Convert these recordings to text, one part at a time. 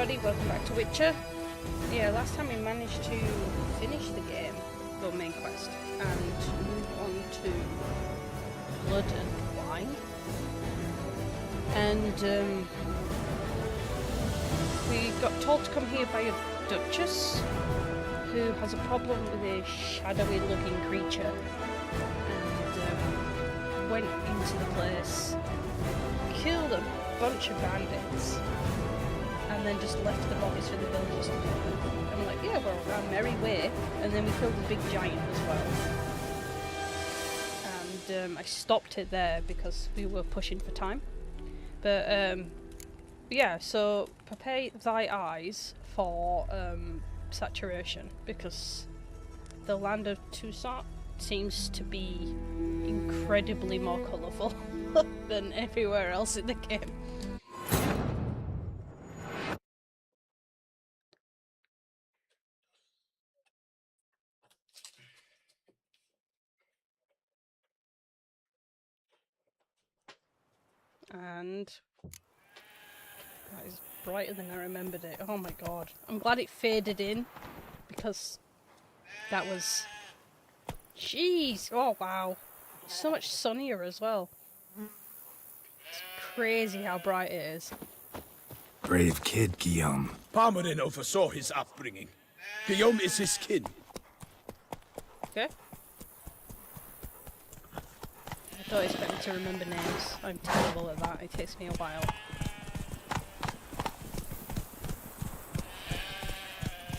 everybody, welcome back to Witcher. Yeah, last time we managed to finish the game, the main quest, and move on to Blood and Wine. And we got told to come here by a duchess who has a problem with a shadowy looking creature, and went into the place, killed a bunch of bandits, and then just left the bodies for the villagers to deal with. I'm like, yeah, we're on our merry way. And then we killed the big giant as well. And I stopped it there because we were pushing for time. But yeah, so prepare thy eyes for saturation, because the land of Toussaint seems to be incredibly more colourful than everywhere else in the game. And that is brighter than I remembered it. Oh my god. I'm glad it faded in, because that was... Jeez! Oh wow. So much sunnier as well. It's crazy how bright it is. Brave kid, Guillaume. Parmerin oversaw his upbringing. Guillaume is his kin. Okay. I don't expect me to remember names. I'm terrible at that. It takes me a while.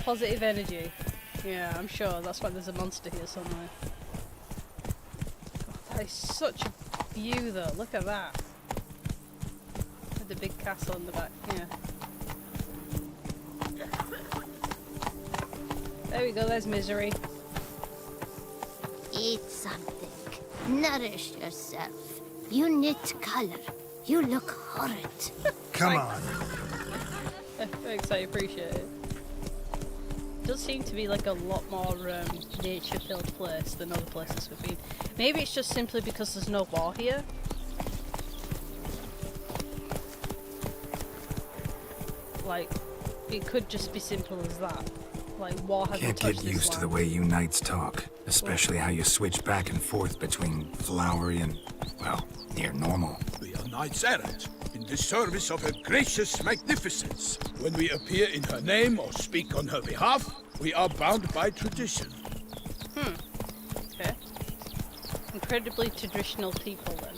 Positive energy. Yeah, I'm sure. That's why there's a monster here somewhere. God, that is such a view though. Look at that. With the big castle in the back. Yeah. There we go. There's Misery. Eat something. Nourish yourself. You knit color. You look horrid. Come on. Thanks, I appreciate it. Does seem to be like a lot more nature-filled place than other places we've been. Maybe it's just simply because there's no war here. Like, it could just be simple as that. Like, war hasn't Can't touched get this used to the land. way you knights talk, especially how you switch back and forth between flowery and, well, near normal. We are knights errant, in the service of her gracious magnificence. When we appear in her name or speak on her behalf, we are bound by tradition. Okay. Incredibly traditional people then.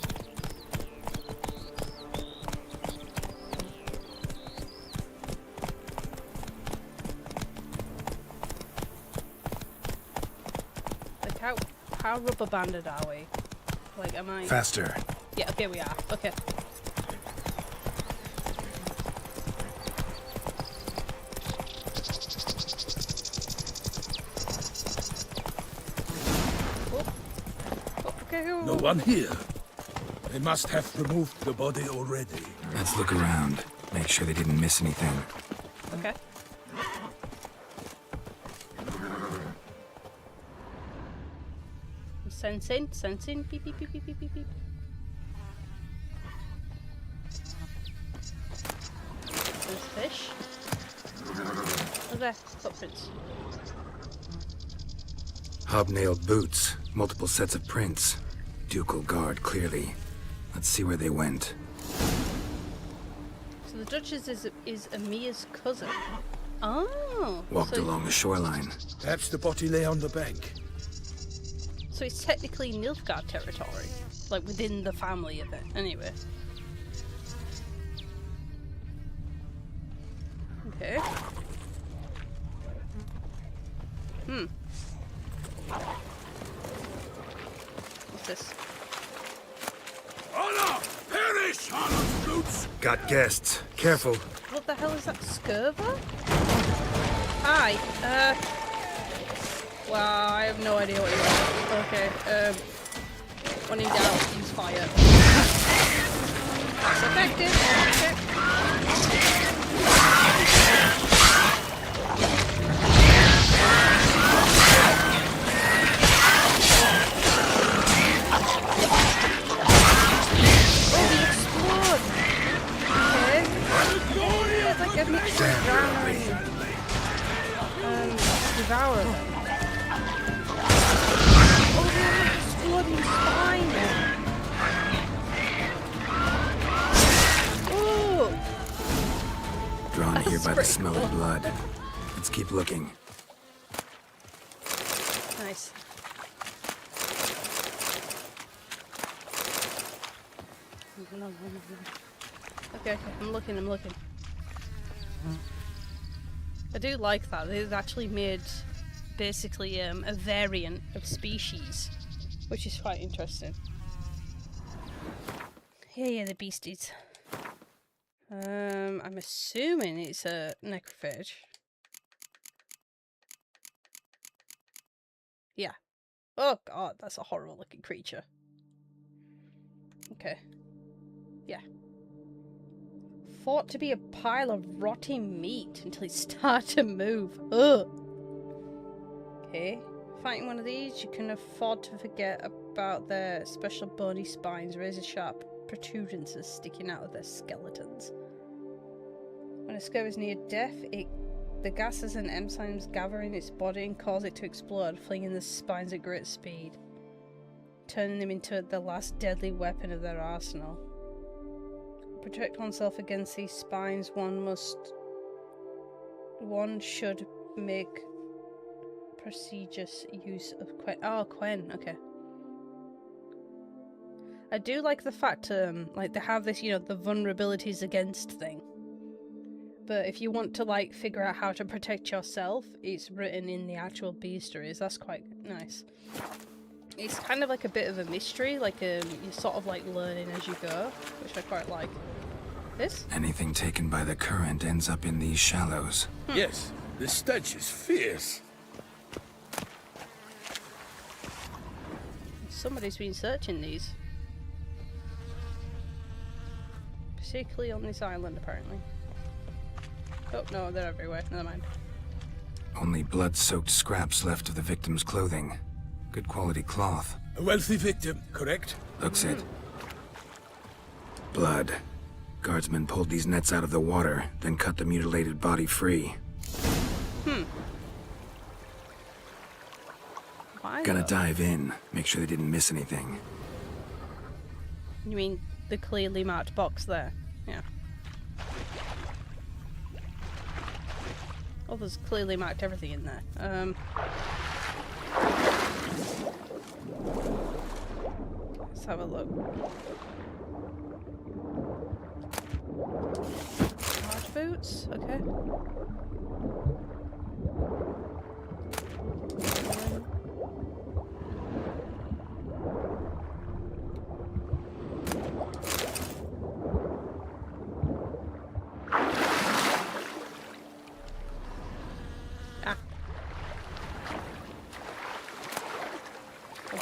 Like how rubber banded are we? Like, am I... Faster. Yeah, okay, we are. Okay. No one here. They must have removed the body already. Let's look around. Make sure they didn't miss anything. Okay. Sensing, beep, beep, beep, beep, beep, beep, beep. There's fish. Oh, there, footprints. Hobnailed boots, multiple sets of prints. Ducal guard, clearly. Let's see where they went. So the Duchess is Amia's cousin. Oh! Walked so, along the shoreline. Perhaps the body lay on the bank. So it's technically Nilfgaard territory. Like, within the family of it. Anyway. Okay. What's this? Honor! Perish, honor flutes! Got guests. Careful. What the hell is that? Scurva? Hi. Well, I have no idea what you are. Okay. When in doubt, use fire. That's effective. Okay. Oh, they explode. Okay. Yeah, it's like a mixture of The smell of blood. Let's keep looking. Nice. No. Okay, I'm looking. I do like that. They've actually made basically a variant of species, which is quite interesting. Yeah, the beasties. I'm assuming it's a necrophage. Yeah. Oh god, that's a horrible looking creature. Okay. Yeah. Thought to be a pile of rotting meat until it started to move. Ugh. Okay. Fighting one of these, you can afford to forget about their special bony spines, razor sharp protuberances sticking out of their skeletons. When a scourge is near death, the gases and enzymes gather in its body and cause it to explode, flinging the spines at great speed, turning them into the last deadly weapon of their arsenal. To protect oneself against these spines, one should make prestigious use of Quen. Oh, Quen, okay. I do like the fact, like, they have this, you know, the vulnerabilities against thing. But if you want to, like, figure out how to protect yourself, it's written in the actual bestiaries. That's quite nice. It's kind of like a bit of a mystery, like, you're sort of, like, learning as you go, which I quite like. This? Anything taken by the current ends up in these shallows. Yes, the stench is fierce. Somebody's been searching these. Particularly on this island, apparently. Oh, no, they're everywhere. Never mind. Only blood-soaked scraps left of the victim's clothing. Good quality cloth. A wealthy victim, correct? Looks it. Blood. Guardsmen pulled these nets out of the water, then cut the mutilated body free. Why? Gonna though? dive in, make sure they didn't miss anything. You mean the clearly marked box there? Yeah. Oh, there's clearly marked everything in there. Let's have a look. Large boots, okay.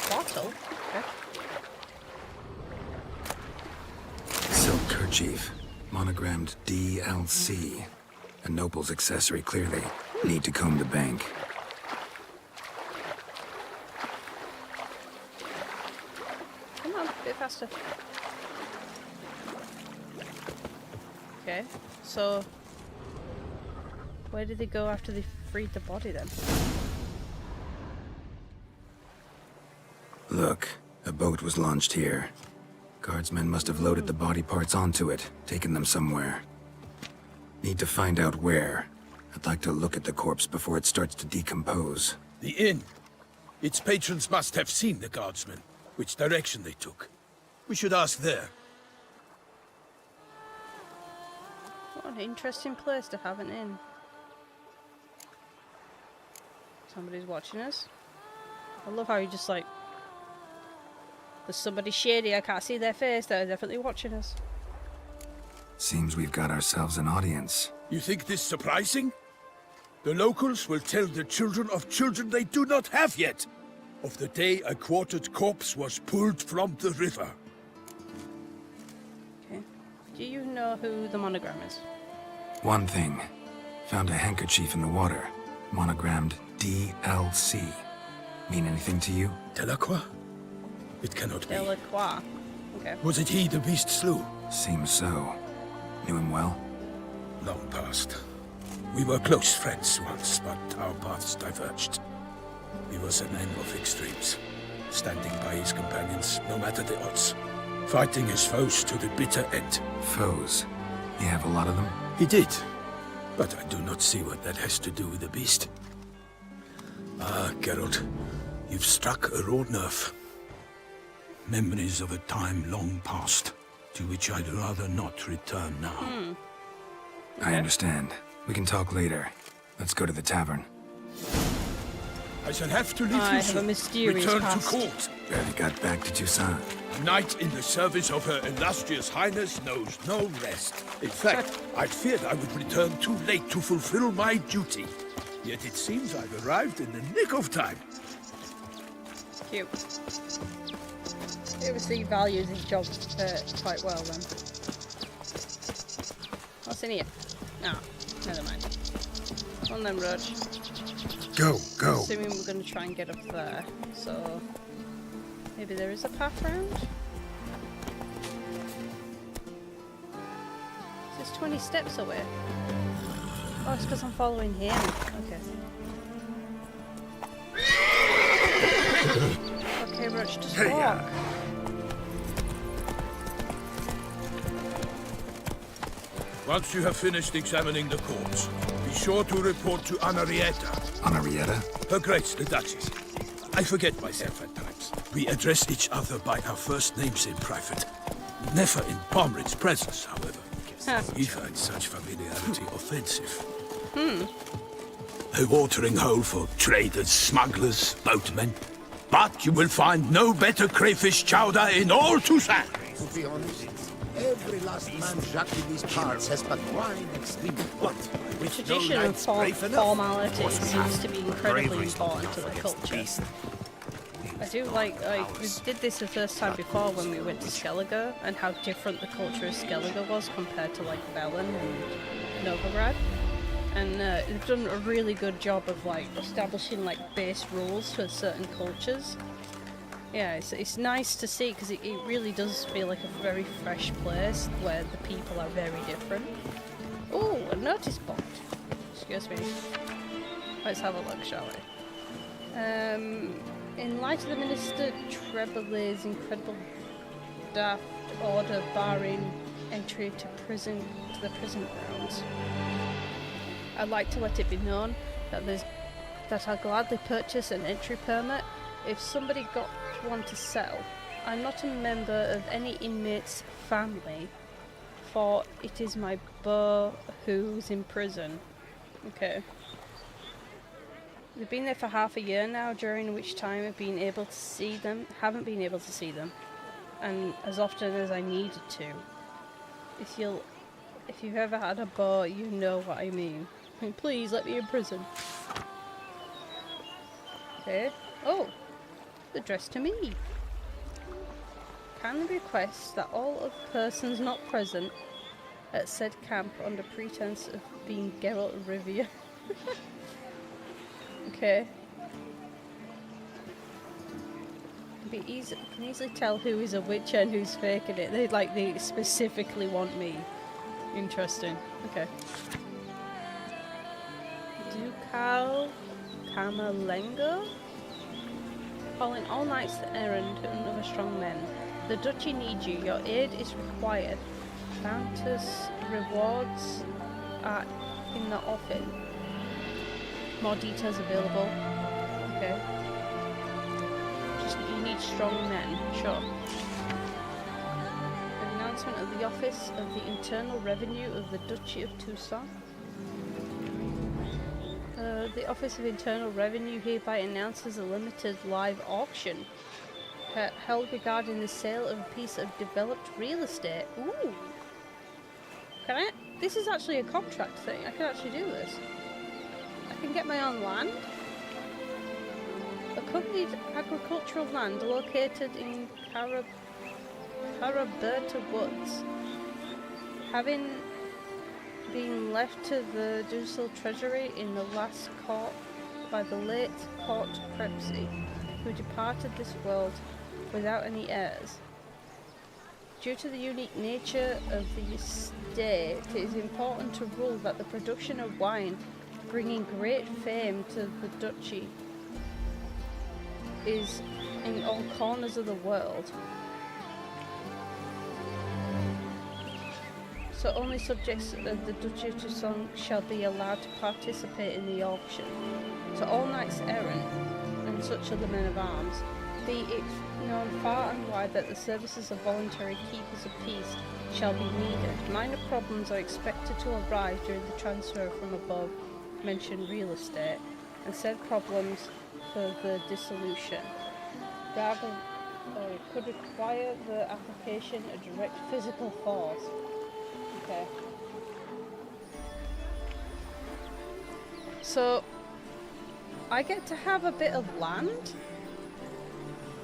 Bottle? Okay. Silk kerchief. Monogrammed DLC. A noble's accessory, clearly. Need to comb the bank. Come on, a bit faster. Okay, so where did they go after they freed the body then? Look, a boat was launched here. Guardsmen must have loaded the body parts onto it, taken them somewhere. Need to find out where. I'd like to look at the corpse before it starts to decompose. The inn. Its patrons must have seen the guardsmen, which direction they took. We should ask there. What an interesting place to have an inn. Somebody's watching us. I love how you just like... There's somebody shady, I can't see their face, they're definitely watching us. Seems we've got ourselves an audience. You think this surprising? The locals will tell the children of children they do not have yet, of the day a quartered corpse was pulled from the river. Okay. Do you know who the monogram is? One thing. Found a handkerchief in the water. Monogrammed DLC. Mean anything to you? Delacroix? It cannot be. Delacroix. Okay. Was it he the beast slew? Seems so. Knew him well? Long past. We were close friends once, but our paths diverged. He was a man of extremes, standing by his companions no matter the odds, fighting his foes to the bitter end. Foes? You have a lot of them? He did, But I do not see what that has to do with the beast. Ah, Geralt, you've struck a raw nerve. Memories of a time long past, to which I'd rather not return now. I understand. We can talk later. Let's go to the tavern. I shall have to leave I you have a soon. mysterious Return past. to court. Barely got back to Toussaint. A knight in the service of Her Illustrious Highness knows no rest. In fact, I feared I would return too late to fulfill my duty. Yet it seems I've arrived in the nick of time. Cute. He obviously values his job quite well then. What's in here? No, never mind. On then, Rog. Go, go. Assuming we're going to try and get up there, so maybe there is a path round? Is this 20 steps away? Oh, it's because I'm following him. Okay. Okay, Rog, just walk. Once you have finished examining the corpse, be sure to report to Anarietta. Anarietta? Her Grace, the Duchess. I forget myself at times. We address each other by our first names in private. Never in Pomrin's presence, however. He finds such familiarity offensive. A watering hole for traders, smugglers, boatmen. But you will find no better crayfish chowder in all Toussaint. To be honest, every last man jacked in these parts has but wine and steam. What? With Tradition no and knights brave enough? formality seems to be incredibly important to the culture. I do like we did this the first time before when we went to Skellige, and how different the culture of Skellige was compared to like Velen and Novigrad. And they've done a really good job of like establishing like base rules for certain cultures. Yeah, it's nice to see because it really does feel like a very fresh place where the people are very different. Oh, a notice board. Excuse me. Let's have a look, shall we? In light of the Minister Trebele's incredible daft order barring entry to the prison grounds, I'd like to let it be known that I'll gladly purchase an entry permit if somebody got one to sell. I'm not a member of any inmate's family, for it is my beau who's in prison. Okay. They've been there for half a year now, during which time I've been able to see them, haven't been able to see them, and as often as I needed to. If you've ever had a beau, you know what I mean. Please let me in prison. Okay. Oh, addressed to me. Can request that all of persons not present at said camp under pretense of being Geralt of Rivia. Okay. Can easily tell who is a witch and who's faking it. They specifically want me. Interesting. Okay. Ducal Camerlengo? Calling all knights errand and other strong men. The duchy needs you. Your aid is required. Bounteous rewards are in the offing. More details available. Okay. Just you need strong men. Sure. An announcement of the Office of the Internal Revenue of the Duchy of Toussaint. The Office of Internal Revenue hereby announces a limited live auction held regarding the sale of a piece of developed real estate. Ooh. Can I? This is actually a contract thing. I can actually do this. I can get my own land. Accompanied agricultural land located in Caraberta Woods. Having been left to the Ducal treasury in the last court by the late Court Prepsy, who departed this world without any heirs. Due to the unique nature of the estate, it is important to rule that the production of wine, bringing great fame to the duchy, is in all corners of the world. So only subjects of the Duchy of Toussaint shall be allowed to participate in the auction. So all knights errant and such other men of arms, be it known far and wide that the services of voluntary keepers of peace shall be needed. Minor problems are expected to arise during the transfer from above mentioned real estate, and said problems for the dissolution. Gargle could require the application of direct physical force. Okay. So, I get to have a bit of land?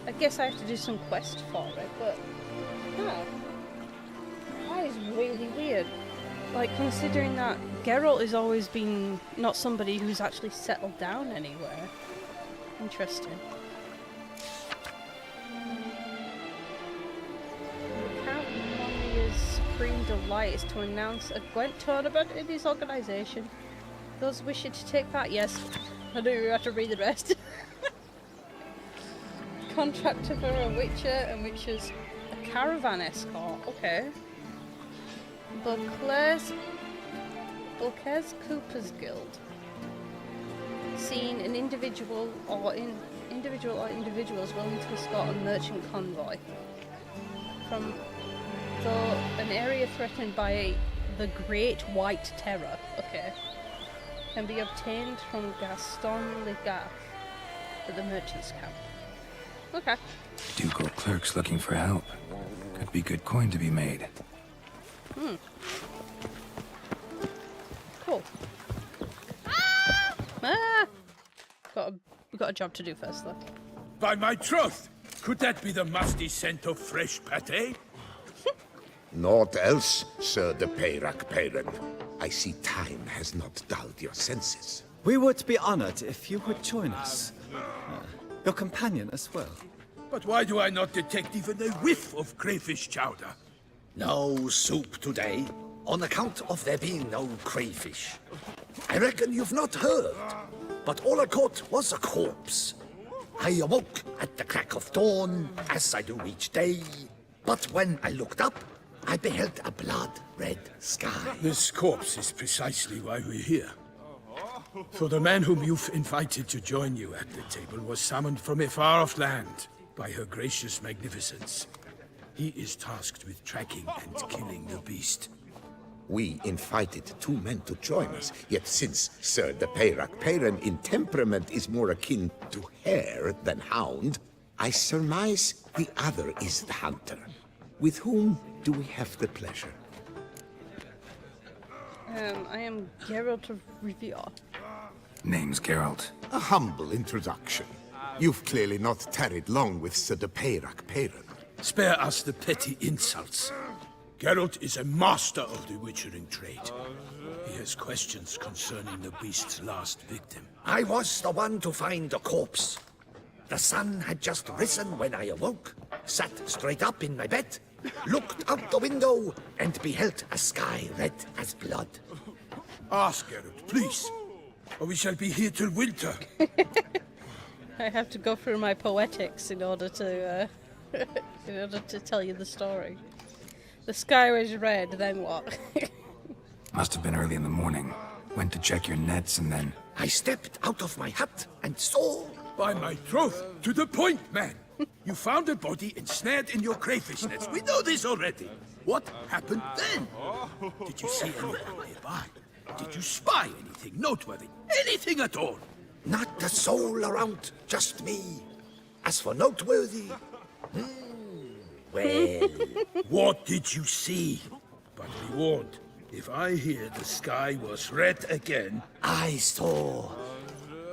I guess I have to do some quest for it, but... yeah. That is really weird. Like, considering that Geralt has always been not somebody who's actually settled down anywhere. Interesting. Count Monnia's supreme delight is to announce a Gwent tournament in his organisation. Those wishing to take part, yes. I knew we have to read the rest. Contractor for a Witcher and Witcher's a caravan escort. Okay. Beauclair's Cooper's Guild. Seeing an individual or individuals willing to escort a merchant convoy from an area threatened by the Great White Terror. Okay. Can be obtained from Gaston Legaff at the merchant's camp. Okay. Ducal clerks looking for help. Could be good coin to be made. Cool. We've got a job to do first, though. By my troth, could that be the musty scent of fresh pate? Naught else, Sir de Peyrac-Peyran. I see time has not dulled your senses. We would be honored if you would join us. Your companion as well. But why do I not detect even a whiff of crayfish chowder? No soup today, on account of there being no crayfish. I reckon you've not heard, but all I caught was a corpse. I awoke at the crack of dawn, as I do each day, but when I looked up, I beheld a blood-red sky. This corpse is precisely why we're here. For the man whom you've invited to join you at the table was summoned from a far-off land by her gracious magnificence. He is tasked with tracking and killing the beast. We invited 2 men to join us, yet since Sir de Peyrac-Peyran in temperament is more akin to hare than hound, I surmise the other is the hunter. With whom do we have the pleasure? I am Geralt of Rivia. Name's Geralt. A humble introduction. You've clearly not tarried long with Sir de Peyrac-Peyran. Spare us the petty insults. Geralt is a master of the witchering trade. He has questions concerning the beast's last victim. I was the one to find the corpse. The sun had just risen when I awoke, sat straight up in my bed, looked out the window, and beheld a sky red as blood. Ask Geralt, please, or we shall be here till winter. I have to go through my poetics in order to tell you the story. The sky was red, then what? Must have been early in the morning. Went to check your nets and then... I stepped out of my hut and saw... By my troth, to the point, man. You found a body ensnared in your crayfish nets. We know this already. What happened then? Did you see anyone nearby? Did you spy anything noteworthy? Anything at all? Not a soul around, just me. As for noteworthy... well... What did you see? But be warned, if I hear the sky was red again... I saw...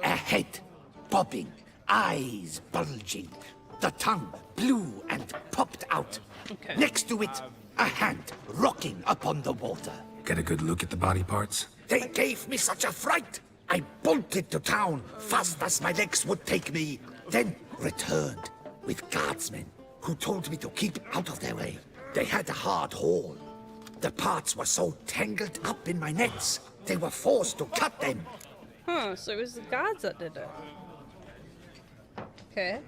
a head bobbing, eyes bulging, the tongue blue and popped out. Okay. Next to it, a hand rocking upon the water. Get a good look at the body parts? They gave me such a fright. I bolted to town fast as my legs would take me, then returned with guardsmen who told me to keep out of their way. They had a hard haul. The parts were so tangled up in my nets, they were forced to cut them. Huh, so it was the guards that did it. Okay.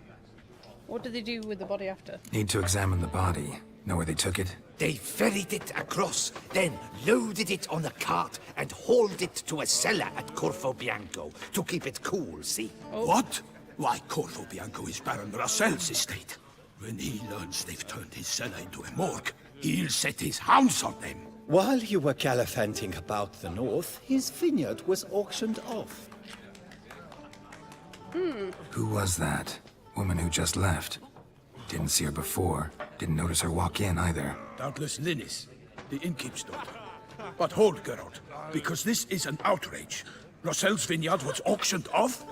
What did they do with the body after? Need to examine the body. Know where they took it? They ferried it across, then loaded it on a cart and hauled it to a cellar at Corvo Bianco to keep it cool, see? What? Why, Corvo Bianco is Baron Russell's estate. When he learns they've turned his cellar into a morgue, he'll set his hounds on them. While you were gallivanting about the north, his vineyard was auctioned off. Who was that? Woman who just left. Didn't see her before. Didn't notice her walk in either. Doubtless Linnis, the innkeep's daughter. But hold, Geralt, because this is an outrage. Russell's vineyard was auctioned off?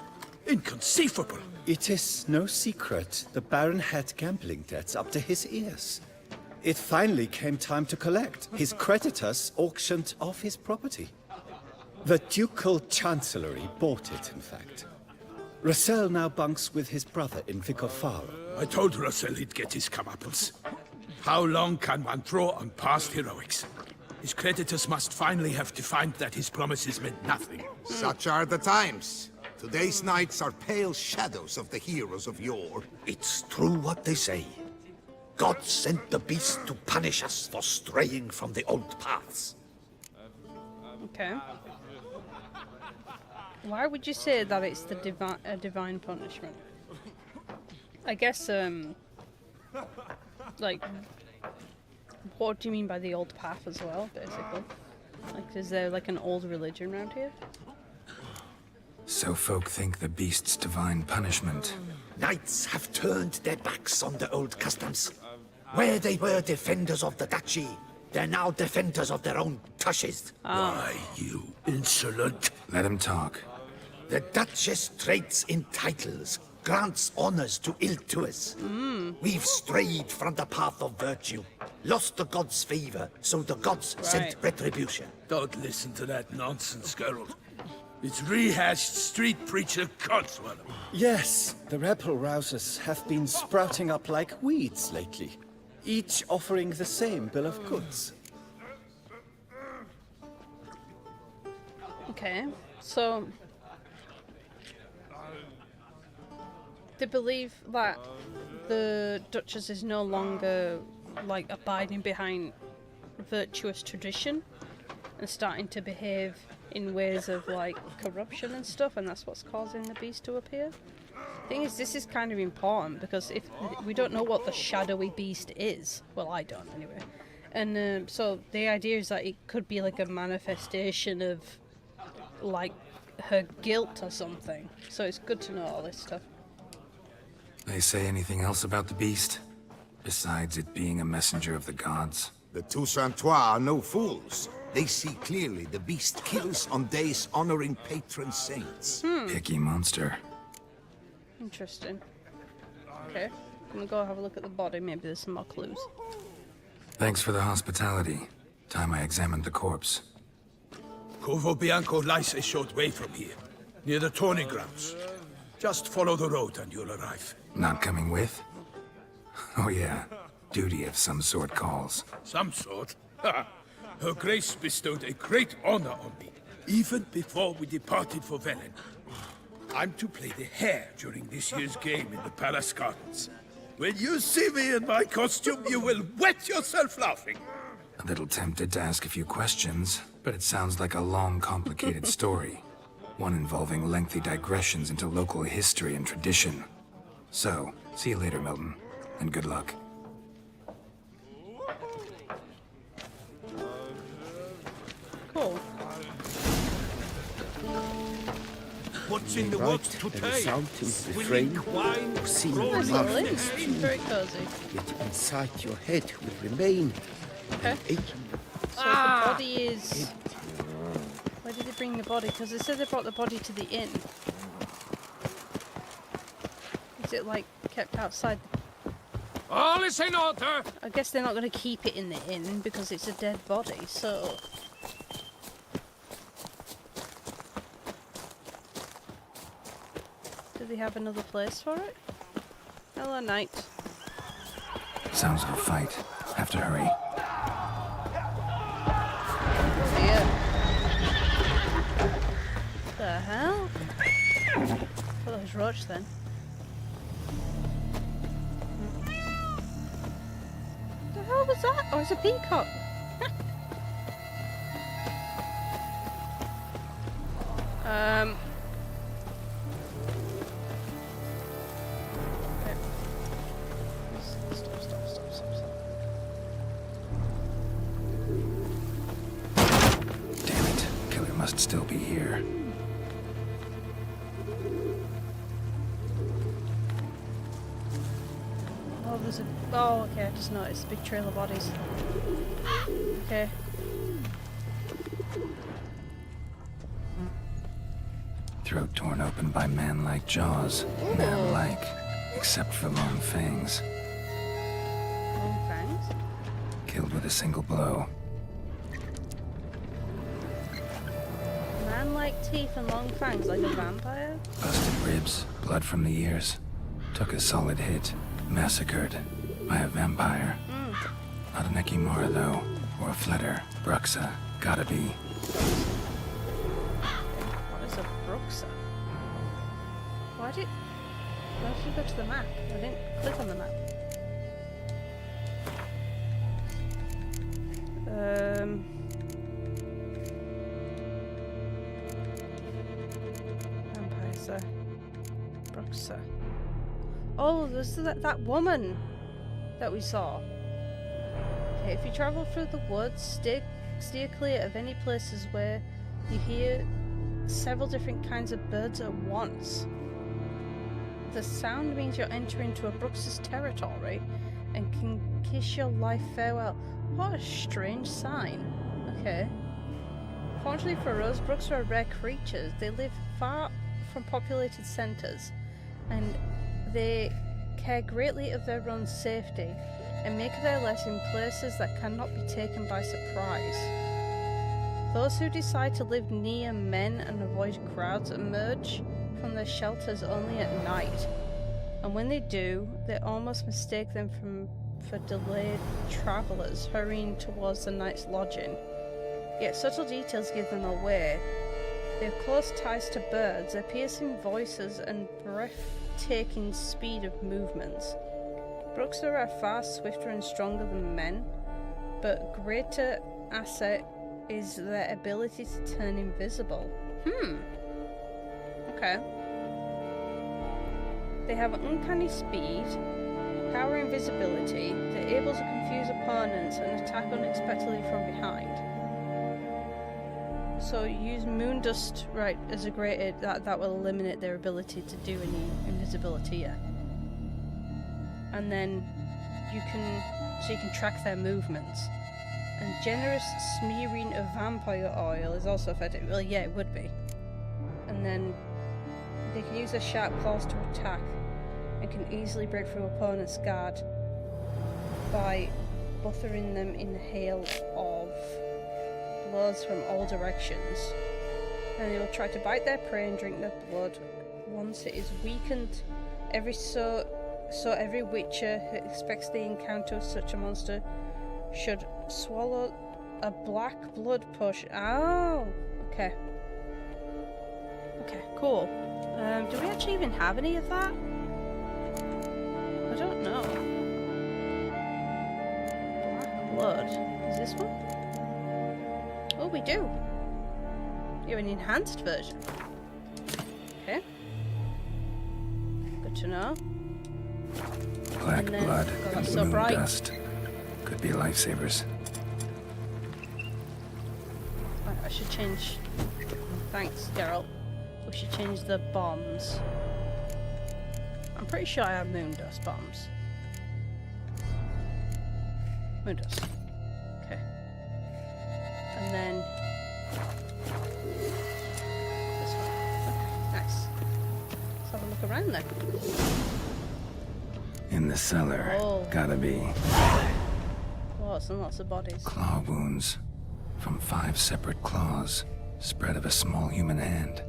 Inconceivable. It is no secret the Baron had gambling debts up to his ears. It finally came time to collect. His creditors auctioned off his property. The Ducal Chancellery bought it, in fact. Russell now bunks with his brother in Vicofaro. I told Russell he'd get his comeuppance. How long can one draw on past heroics? His creditors must finally have to find that his promises meant nothing. Such are the times. Today's knights are pale shadows of the heroes of yore. It's true what they say. God sent the beast to punish us for straying from the old paths. Okay. Why would you say that it's the divine punishment? I guess, like, what do you mean by the old path as well, basically? Like, is there like an old religion around here? So folk think the beast's divine punishment. Knights have turned their backs on the old customs. Where they were defenders of the duchy, they're now defenders of their own tushes. Why, you insolent... Let him talk. The Duchess trades in titles, grants honors to ill-doers. We've strayed from the path of virtue, lost the gods' favor, so the gods sent retribution. Don't listen to that nonsense, Geralt. It's rehashed street preacher codswallop. Yes, the rebel rousers have been sprouting up like weeds lately, each offering the same bill of goods. Okay, so they believe that the Duchess is no longer like abiding behind virtuous tradition and starting to behave in ways of like corruption and stuff, and that's what's causing the beast to appear. Thing is, this is kind of important because if we don't know what the shadowy beast is, well, I don't anyway, and so the idea is that it could be like a manifestation of like her guilt or something. So it's good to know all this stuff. They say anything else about the beast? Besides it being a messenger of the gods? The Toussaint are no fools. They see clearly the beast kills on days honoring patron saints. Picky monster. Interesting. Okay, I'm gonna go have a look at the body. Maybe there's some more clues. Thanks for the hospitality. Time I examined the corpse. Corvo Bianco lies a short way from here, near the tourney grounds. Just follow the road and you'll arrive. Not coming with? Oh yeah, duty of some sort calls. Some sort? Ha! Her Grace bestowed a great honor on me, even before we departed for Velen. I'm to play the hare during this year's game in the palace gardens. When you see me in my costume, you will wet yourself laughing. A little tempted to ask a few questions, but it sounds like a long, complicated story. One involving lengthy digressions into local history and tradition. So, see you later, Milton, and good luck. Cool. What's in the works today? Swilling wine, There's a link. Very cozy. Yet inside your head will remain Okay. aching. So the body is... Where did they bring the body? Because they said they brought the body to the inn. Is it like kept outside? All is in order! I guess they're not going to keep it in the inn because it's a dead body, so... Do they have another place for it? Hello, knight. Sounds like a fight. Have to hurry. Yeah. The hell? Well, that was Roach then. was that? Oh, it's a peacock. um. Stop. Damn it. Killer must still be here. Oh, there's a... Oh, okay, I just noticed a big trail of bodies. Okay. Throat torn open by man-like jaws. Man-like, except for long fangs. Long fangs? Killed with a single blow. Man-like teeth and long fangs like a vampire? Busted ribs, blood from the ears. Took a solid hit. Massacred by a vampire. Not an Ekimara, though. Or a Fletter. Bruxa. Gotta be. What is a Bruxa? Why did you go to the map? I didn't click on the map. Vampires there. Bruxa. Oh, there's that woman that we saw. Okay, if you travel through the woods, steer clear of any places where you hear several different kinds of birds at once. The sound means you're entering into a Brux's territory and can kiss your life farewell. What a strange sign. Okay. Fortunately for us, Bruxs are rare creatures. They live far from populated centres and they care greatly of their own safety and make their lives in places that cannot be taken by surprise. Those who decide to live near men and avoid crowds emerge from their shelters only at night, and when they do, they almost mistake them for delayed travellers hurrying towards the night's lodging. Yet subtle details give them away. They have close ties to birds, their piercing voices and breathtaking speed of movements. Bruxer are far swifter and stronger than men, but greater asset is their ability to turn invisible. Okay. They have uncanny speed, power invisibility, they're able to confuse opponents and attack unexpectedly from behind. So use Moondust, right, as a great that will eliminate their ability to do any invisibility, yeah. And then you can track their movements. And generous smearing of vampire oil is also effective. Well, yeah, it would be. And then they can use their sharp claws to attack and can easily break through opponent's guard by buffering them in a hail of blows from all directions. And they will try to bite their prey and drink their blood. Once it is weakened, every witcher who expects the encounter with such a monster should swallow a black blood potion. Oh, okay. Okay, cool. Do we actually even have any of that? I don't know. Black blood. Is this one? Oh, we do. You're an enhanced version. Okay. Good to know. Black blood and so moon bright. dust. Could be lifesavers. Right, I should change. Thanks, Geralt. We should change the bombs. I'm pretty sure I have moondust bombs. Moondust. Okay. And then this one. Okay, nice. Let's have a look around then. In the cellar. Oh. Gotta be. Lots and lots of bodies. Claw wounds. From 5 separate claws. Spread of a small human hand.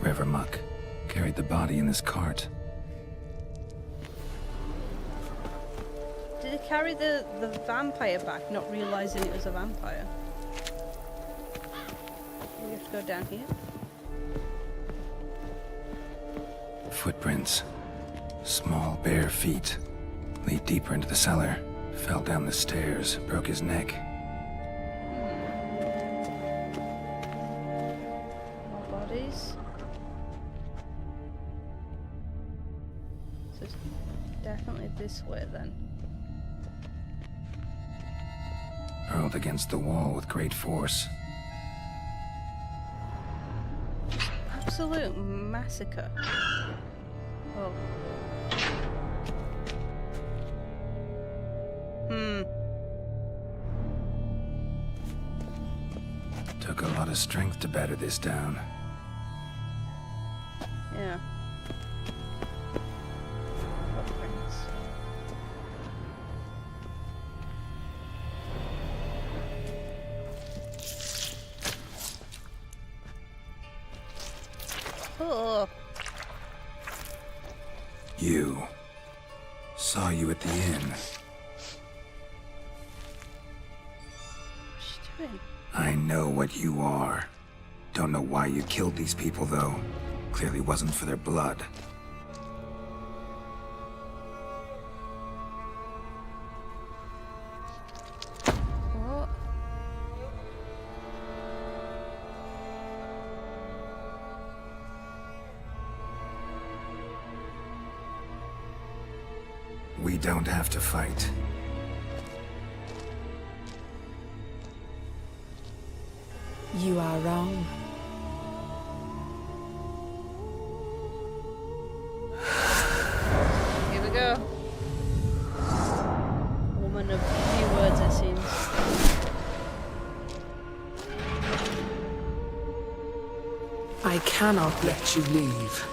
River muck. Carried the body in his cart. Did he carry the vampire back, not realizing it was a vampire? We have to go down here. Footprints. Small bare feet. Lead deeper into the cellar. Fell down the stairs, broke his neck. More bodies. So it's definitely this way then. Hurled against the wall with great force. Absolute massacre. Oh. Took a lot of strength to batter this down. Yeah. Footprints. Oh. You. Saw you at the inn. What's she doing? I know what you are. Don't know why you killed these people, though. Clearly wasn't for their blood. What? We don't have to fight. You are wrong. Here we go. Woman of few words, it seems. I cannot let you leave.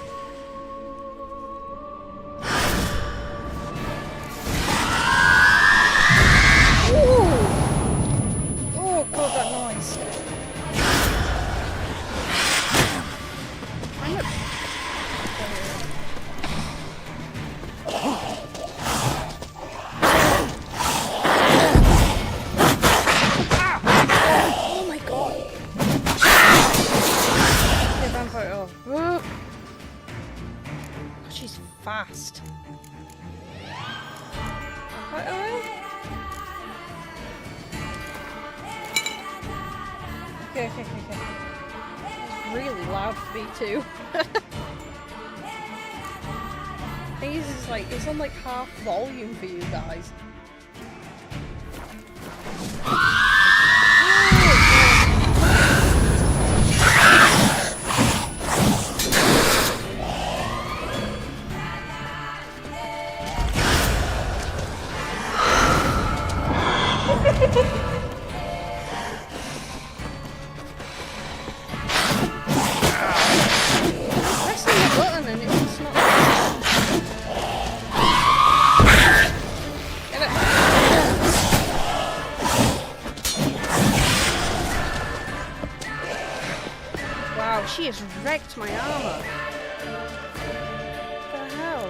Oh god, that noise. Oh my god. Okay, vampire off. God, she's fast. Vampire away? Okay. It's really loud for me too. I think it's on like half volume for you guys. Pressing the button and it's just not. Get it. Wow, she has wrecked my armor. What the hell?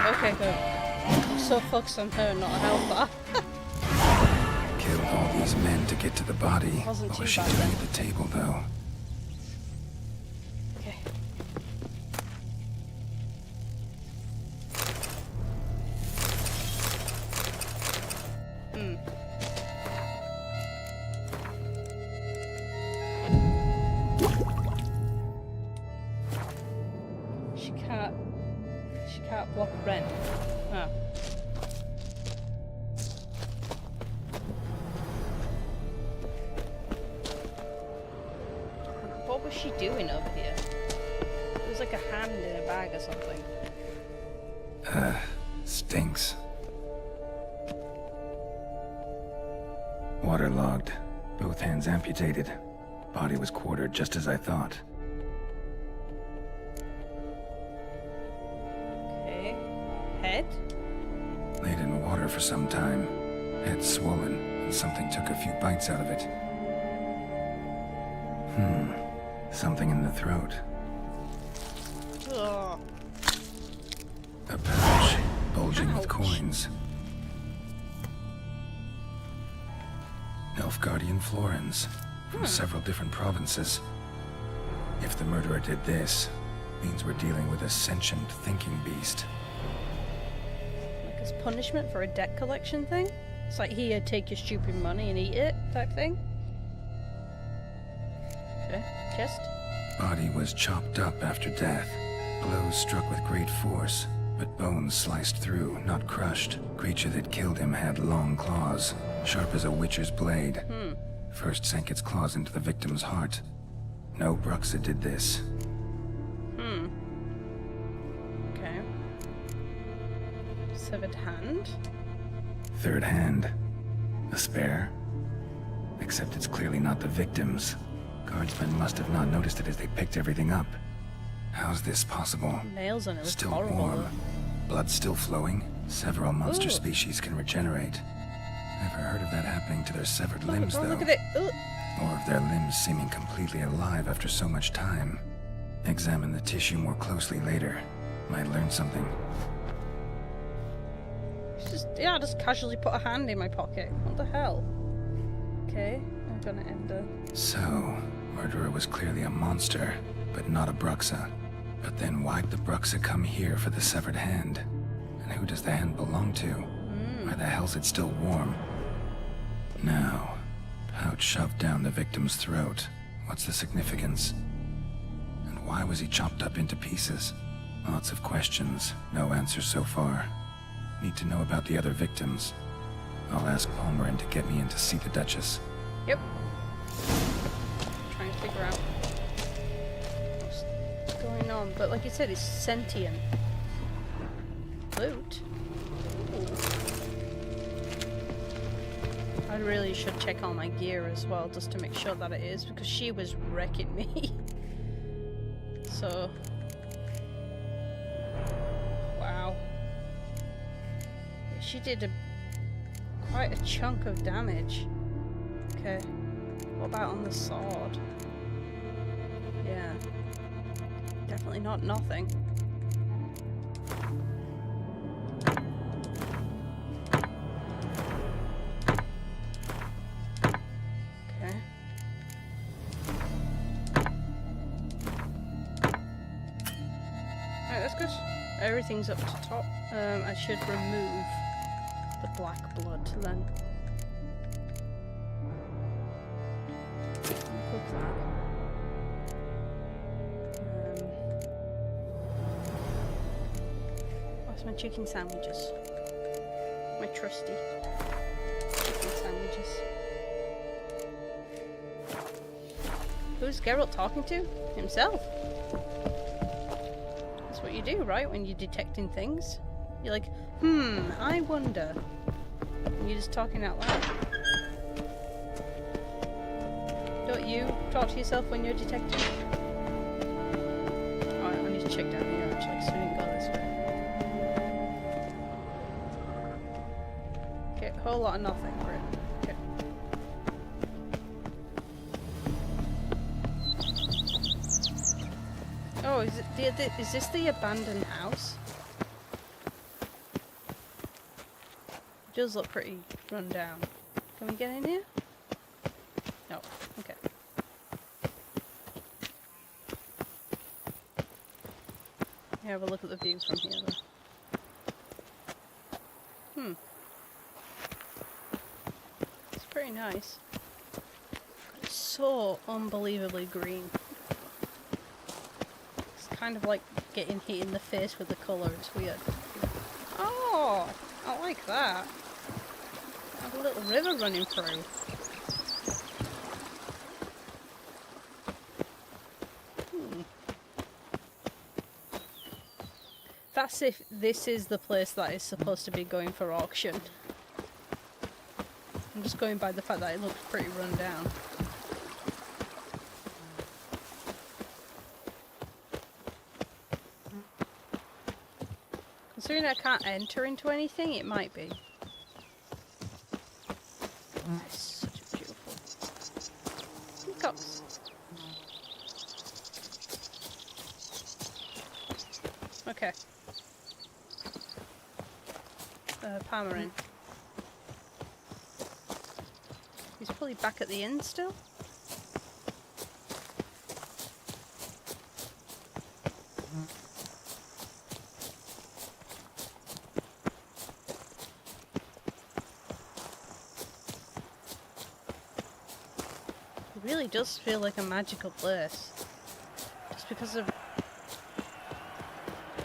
Okay, good. I'm so focused on her, not a helper. Killed all these men to get to the body. Wasn't What too was she bad doing then. at the table, though? Okay. She can't block rent. Oh. What was she doing over here? It was like a hand in a bag or something. Stinks. Waterlogged. Both hands amputated. Body was quartered just as I thought. Okay. Head? Laid in water for some time. Head swollen, and something took a few bites out of it. Something in the throat. Ugh. A pouch, bulging with Ouch. coins. Nilfgaardian florins, from several different provinces. If the murderer did this, means we're dealing with a sentient thinking beast. Like as punishment for a debt collection thing? It's like, here, take your stupid money and eat it, type thing? Okay, chest? Body was chopped up after death. Blows struck with great force, but bones sliced through, not crushed. Creature that killed him had long claws, sharp as a witcher's blade. First sank its claws into the victim's heart. No Bruxa did this. Okay. Severed hand? Third hand. A spare? Except it's clearly not the victim's. Guardsmen must have not noticed it as they picked everything up. How's this possible? Nails on it was Still horrible. warm. Blood still flowing? Several monster Ooh. species can regenerate. Never heard of that happening to their severed Look, limbs, oh, though. look at it. Ugh. Or of their limbs seeming completely alive after so much time. Examine the tissue more closely later. Might learn something. I just casually put a hand in my pocket. What the hell? Okay, I'm gonna end up. So, murderer was clearly a monster, but not a Bruxa. But then why'd the Bruxa come here for the severed hand? And who does the hand belong to? Why the hell's it still warm? Now, pouch shoved down the victim's throat. What's the significance? And why was he chopped up into pieces? Lots of questions, no answers so far. Need to know about the other victims. I'll ask Palmerin to get me in to see the Duchess. Yep. Trying to figure out what's going on. But like you said, it's sentient. Loot? Ooh. I really should check all my gear as well, just to make sure that it is, because she was wrecking me. So... wow. Yeah, she did quite a chunk of damage. Okay. What about on the sword? Yeah. Definitely not nothing. Okay. Alright, that's good. Everything's up to top. I should remove the black blood then. Cook that. Where's my chicken sandwiches? My trusty chicken sandwiches. Who's Geralt talking to? Himself. That's what you do, right? When you're detecting things. You're like, I wonder. And you're just talking out loud. Don't you talk to yourself when you're detecting? Alright, I need to check down here actually, so we didn't go this way. Okay, a whole lot of nothing, right? Okay. Oh, is this the abandoned house? It does look pretty run down. Can we get in here? No. Okay. Have a look at the views from here then. It's pretty nice. It's so unbelievably green. It's kind of like getting hit in the face with the colour. It's weird. Oh, I like that. I have a little river running through. That's if this is the place that is supposed to be going for auction. I'm just going by the fact that it looks pretty run down. Considering I can't enter into anything, it might be. That's such a beautiful peacocks. Okay. Palmerin. He's probably back at the inn still. It really does feel like a magical place. Just because of...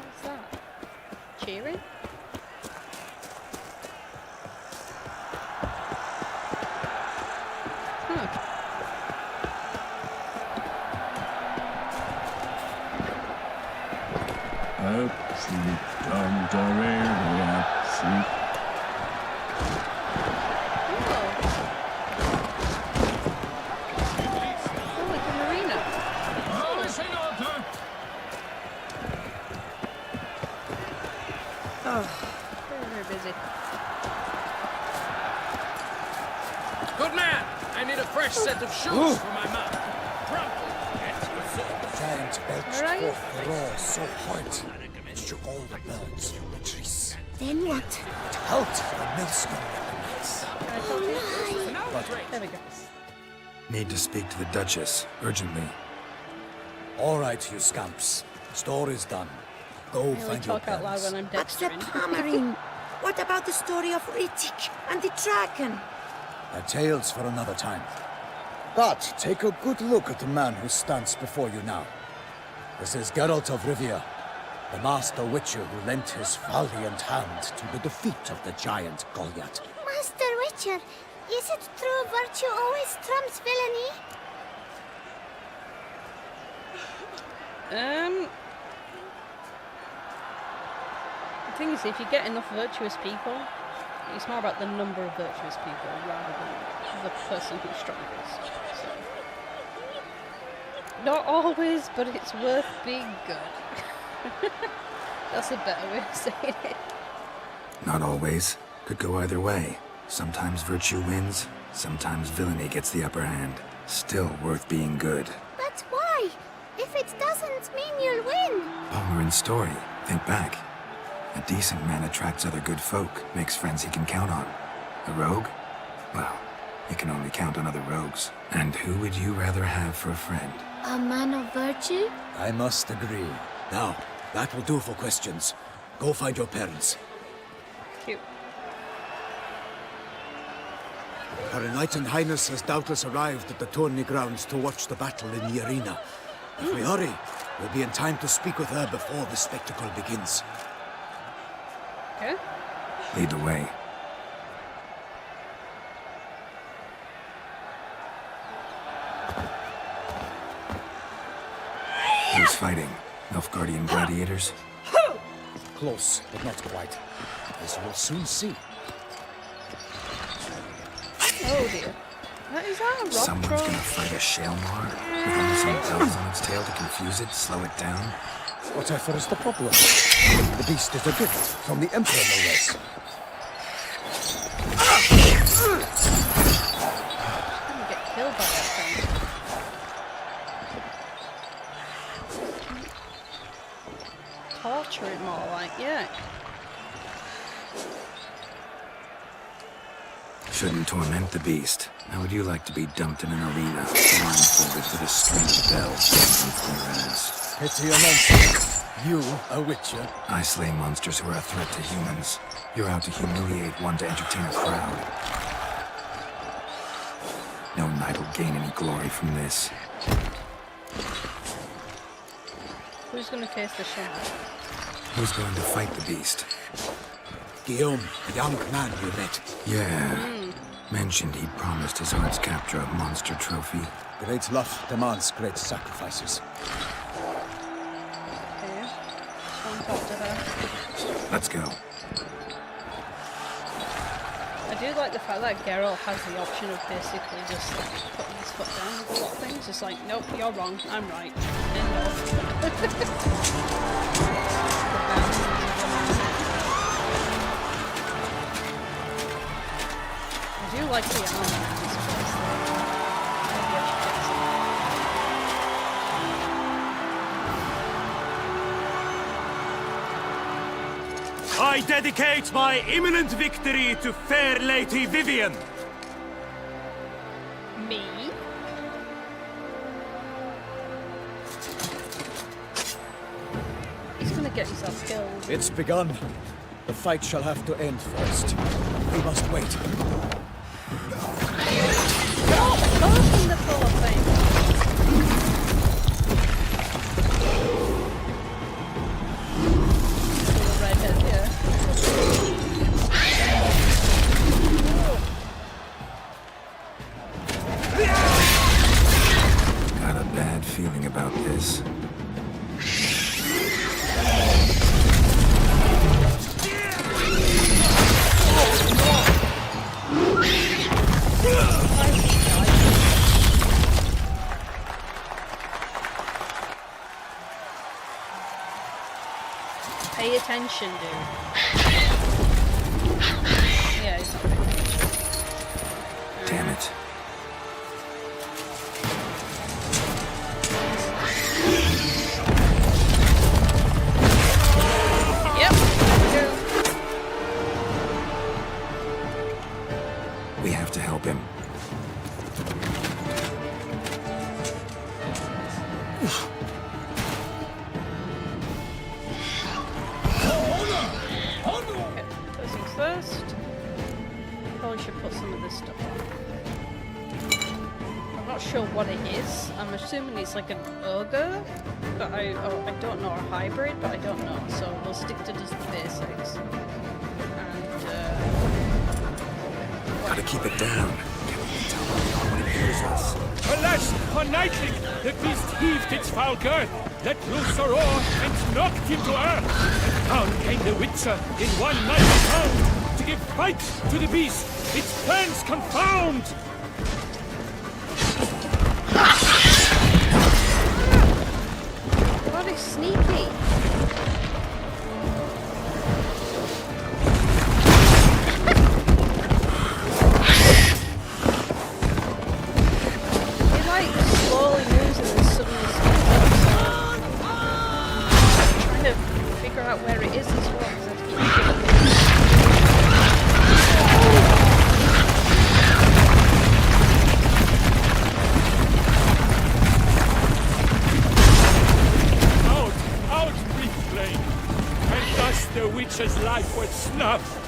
What's that? Cheering? Good man! I need a fresh set of shoes for my mount. Giant belched Where are you? forth roar so hot it shook all the birds from the trees. Then what? Out the millstone recognize. Can I talk to you? There we go. Need to speak to the Duchess, urgently. All right, you scamps. Story's done. Go I only find your talk out loud parents. when I'm What's the dextering. Palmerin? What about the story of Rittik and the dragon? A tale's for another time. But take a good look at the man who stands before you now. This is Geralt of Rivia, the master witcher who lent his valiant hand to the defeat of the giant Goliath. Master Witcher, is it true virtue always trumps villainy? The thing is, if you get enough virtuous people, it's more about the number of virtuous people rather than the person who's strongest. So. Not always, but it's worth being good. That's a better way of saying it. Not always. Could go either way. Sometimes virtue wins, sometimes villainy gets the upper hand. Still worth being good. But why? If it doesn't mean you'll win. Palmerin's story. Think back. A decent man attracts other good folk, makes friends he can count on. A rogue? Well, he can only count on other rogues. And who would you rather have for a friend? A man of virtue? I must agree. Now, that will do for questions. Go find your parents. Cute. Her Enlightened Highness has doubtless arrived at the tourney grounds to watch the battle in the arena. If we hurry, we'll be in time to speak with her before the spectacle begins. Okay. Lead the way. Who's fighting? Nilfgaardian gladiators? Close, but not quite. As you'll soon see. Oh dear. What is that? A rock Someone's troll? gonna fight a Shaelmar? With only some bells on its tail to confuse it, slow it down? Whatever is the problem? The beast is a gift from the Emperor, no less. I'm gonna get killed by that thing. Torture it more like, yeah. Shouldn't torment the beast. How would you like to be dumped in an arena, blindfolded with a string of bells dancing from your ass? Pity a monster. You, a witcher. I slay monsters who are a threat to humans. You're out to humiliate one to entertain a crowd. No knight will gain any glory from this. Who's going to face the shaman? Who's going to fight the beast? Guillaume, the young man we met. Yeah. Mentioned he'd promised his heart's capture a monster trophy. Great love demands great sacrifices. Okay. Just want to talk to her. Let's go. I do like the fact that Geralt has the option of basically just like putting his foot down with a lot of things. Just like, nope, you're wrong, I'm right. End of. I do like the armor in this place though. Maybe I should get some. I dedicate my imminent victory to fair Lady Vivian. Me? He's gonna get himself killed. It's begun. The fight shall have to end first. We must wait. Open the poor thing. The redhead here. Got a bad feeling about this. Pay attention, dude. Yeah, he's not paying attention. Damn it. Yep. We have to help him. Okay, first things first. Probably should put some of this stuff on. I'm not sure what it is. I'm assuming it's like an ogre, but I don't know, or a hybrid, but I don't know. So we'll stick to just the basics. And Gotta keep it down. Can't tell when it hears us. Alas, for nightly, the beast heaved its foul girth, let loose a roar, and knocked him to earth. And down came the Witcher in one mighty bound, to give fight to the beast, its plans confound. bloody sneaky. Where it is as well, because I have to keep Out, brief flame, and thus the witch's life was snuffed.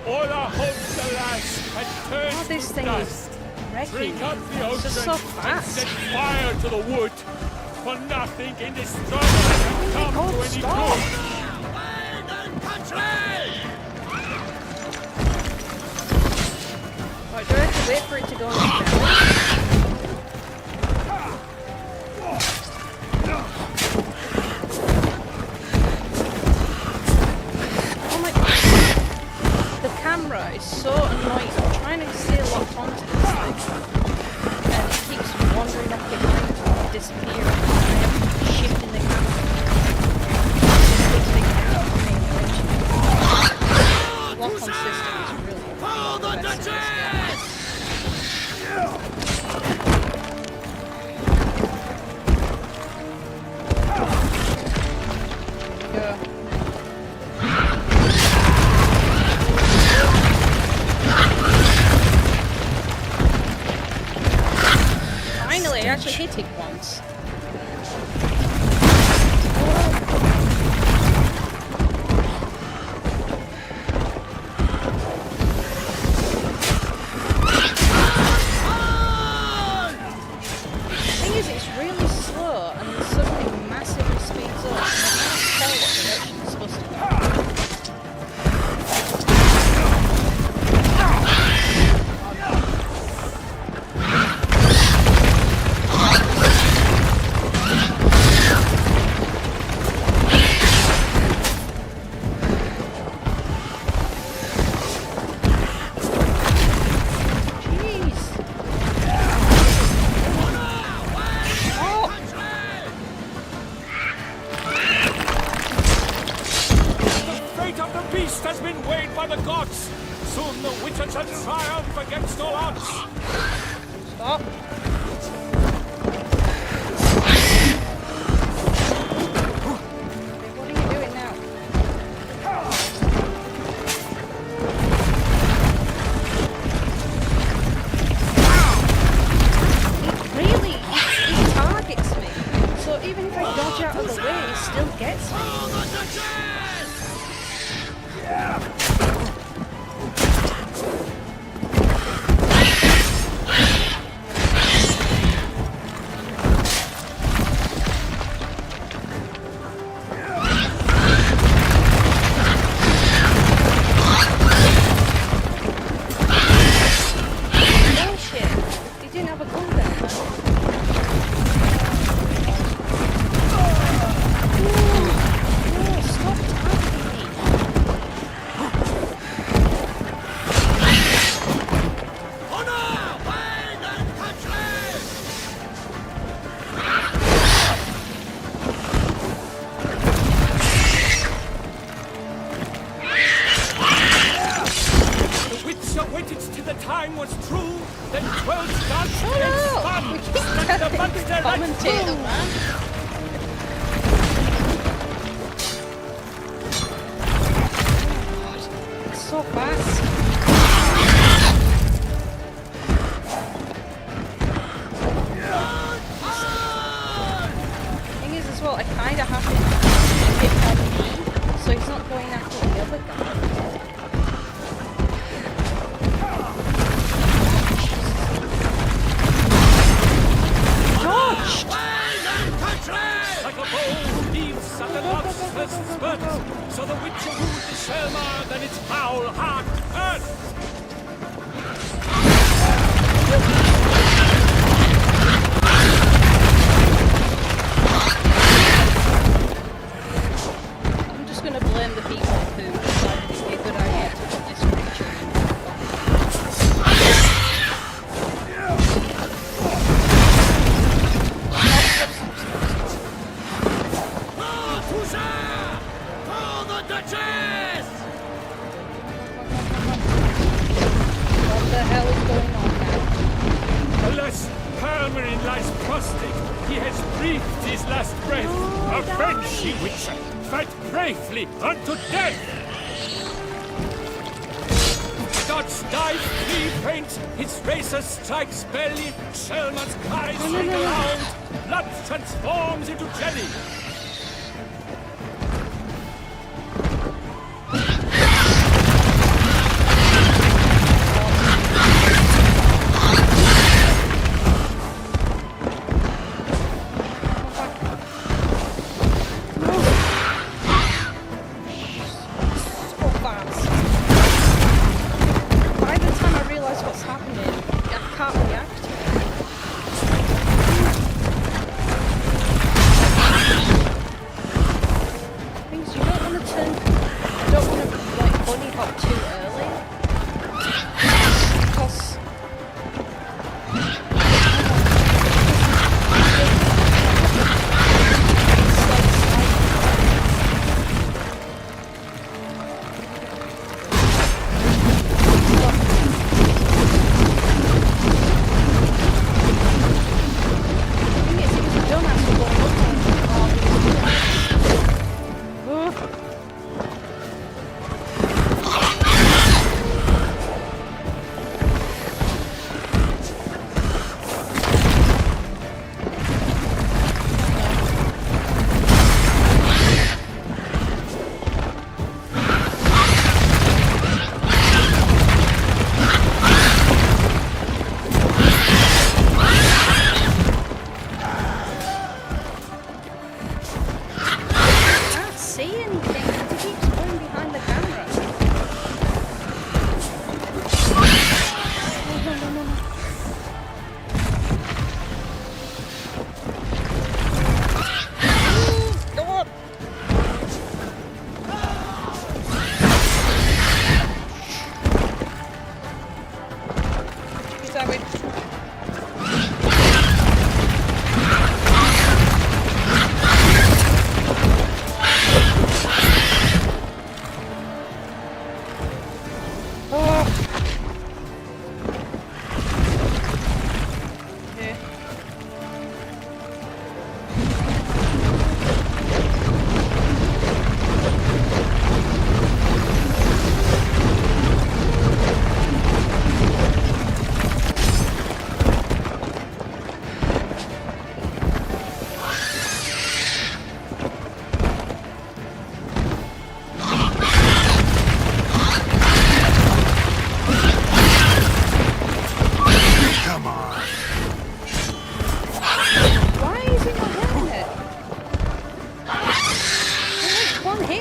All our hopes, alas, had turned this to thing dust. is Drink up the It's just ocean so fast. and set fire to the wood. For nothing in this struggle can come to any good. Right, do I have to wait for it to go on the camera? Oh my god. The camera is so annoying. I'm trying to stay locked onto this thing. And it keeps wandering off behind me and disappearing. I have to keep shifting the camera. Lock-on system is really not the best in this game. Go. Finally, I actually hit it once. The thing is, it's really slow and then suddenly massively speeds up. beast has been weighed by the gods. Soon the Witcher shall triumph against all odds. Stop. What are you doing now? It targets me. So even if I dodge out of the way, it still gets me. Strikes belly, Selma's eyes swing around, blood transforms into jelly.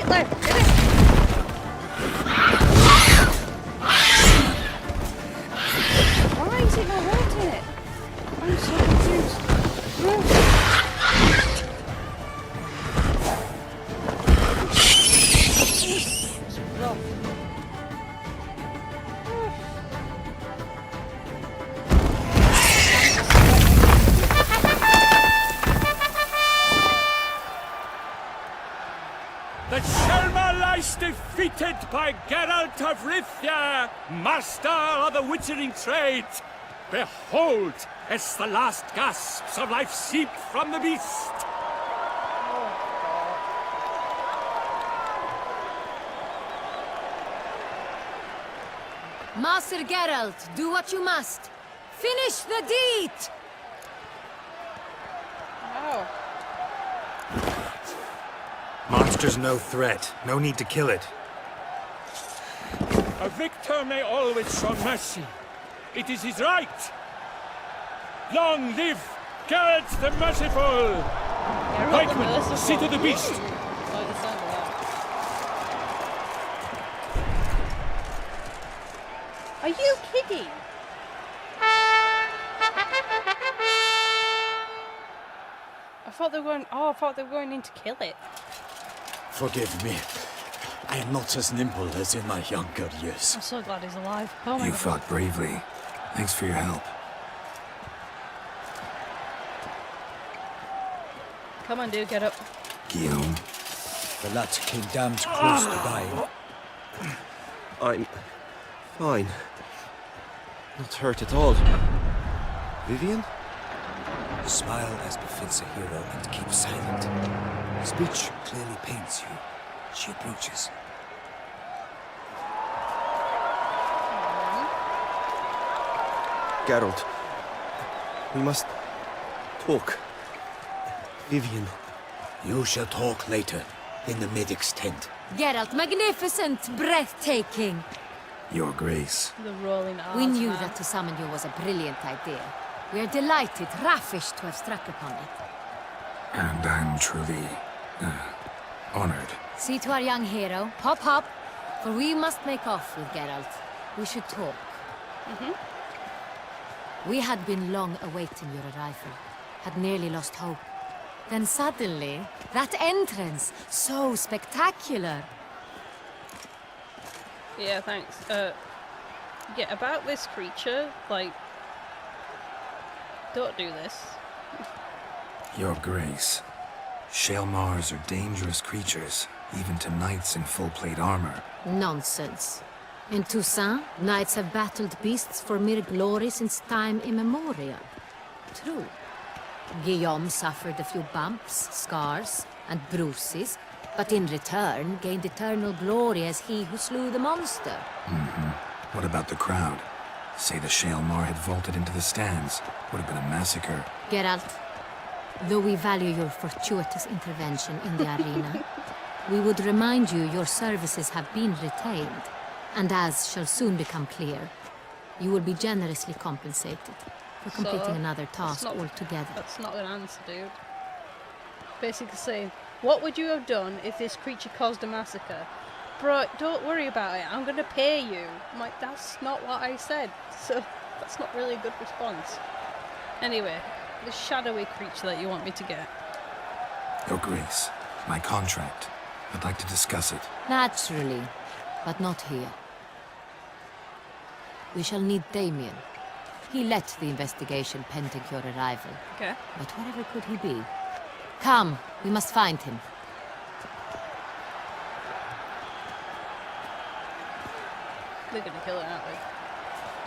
it left! Get it! Why is it not hurting it? I'm so confused. It's rough. The Shelma lies defeated by Geralt of Rivia, master of the witchering trade. Behold, as the last gasps of life seep from the beast. Master Geralt, do what you must. Finish the deed! Oh. Monster's no threat. No need to kill it. A victor may always show mercy. It is his right. Long live Geralt the Merciful! Pikeman, see to the beast! Like the sound of that. Are you kidding? I thought they were going. Oh, I thought they were going in to kill it. Forgive me. I am not as nimble as in my younger years. I'm so glad he's alive. Oh my You god. fought bravely. Thanks for your help. Come on, dude, get up. Guillaume. The lad came damned close to dying. I'm fine. Not hurt at all. Vivian? Smile as befits a hero and keep silent. Speech clearly pains you. She approaches. Geralt. We must talk. Vivian. You shall talk later, in the medic's tent. Geralt, magnificent, breathtaking. Your Grace. The rolling R's, We knew man. that to summon you was a brilliant idea. We are delighted, ravished to have struck upon it. And I'm truly honored. See to our young hero. Hop, hop. For we must make off with Geralt. We should talk. We had been long awaiting your arrival. Had nearly lost hope. Then suddenly, that entrance, so spectacular. Yeah, thanks. Yeah, about this creature, like, don't do this. Your Grace. Shaelmars are dangerous creatures, even to knights in full plate armor. Nonsense. In Toussaint, knights have battled beasts for mere glory since time immemorial. True. Guillaume suffered a few bumps, scars, and bruises, but in return gained eternal glory as he who slew the monster. What about the crowd? Say the Shaelmar had vaulted into the stands. Would have been a massacre. Geralt, though we value your fortuitous intervention in the arena, we would remind you your services have been retained, and as shall soon become clear, you will be generously compensated for completing another task altogether. That's not an answer, dude. Basically saying, what would you have done if this creature caused a massacre? Bro, don't worry about it, I'm gonna pay you. I'm like, that's not what I said, so that's not really a good response. Anyway, the shadowy creature that you want me to get. Your Grace, my contract. I'd like to discuss it. Naturally, but not here. We shall need Damien. He led the investigation pending your arrival. Okay. But wherever could he be? Come, we must find him. They're gonna kill it, aren't they?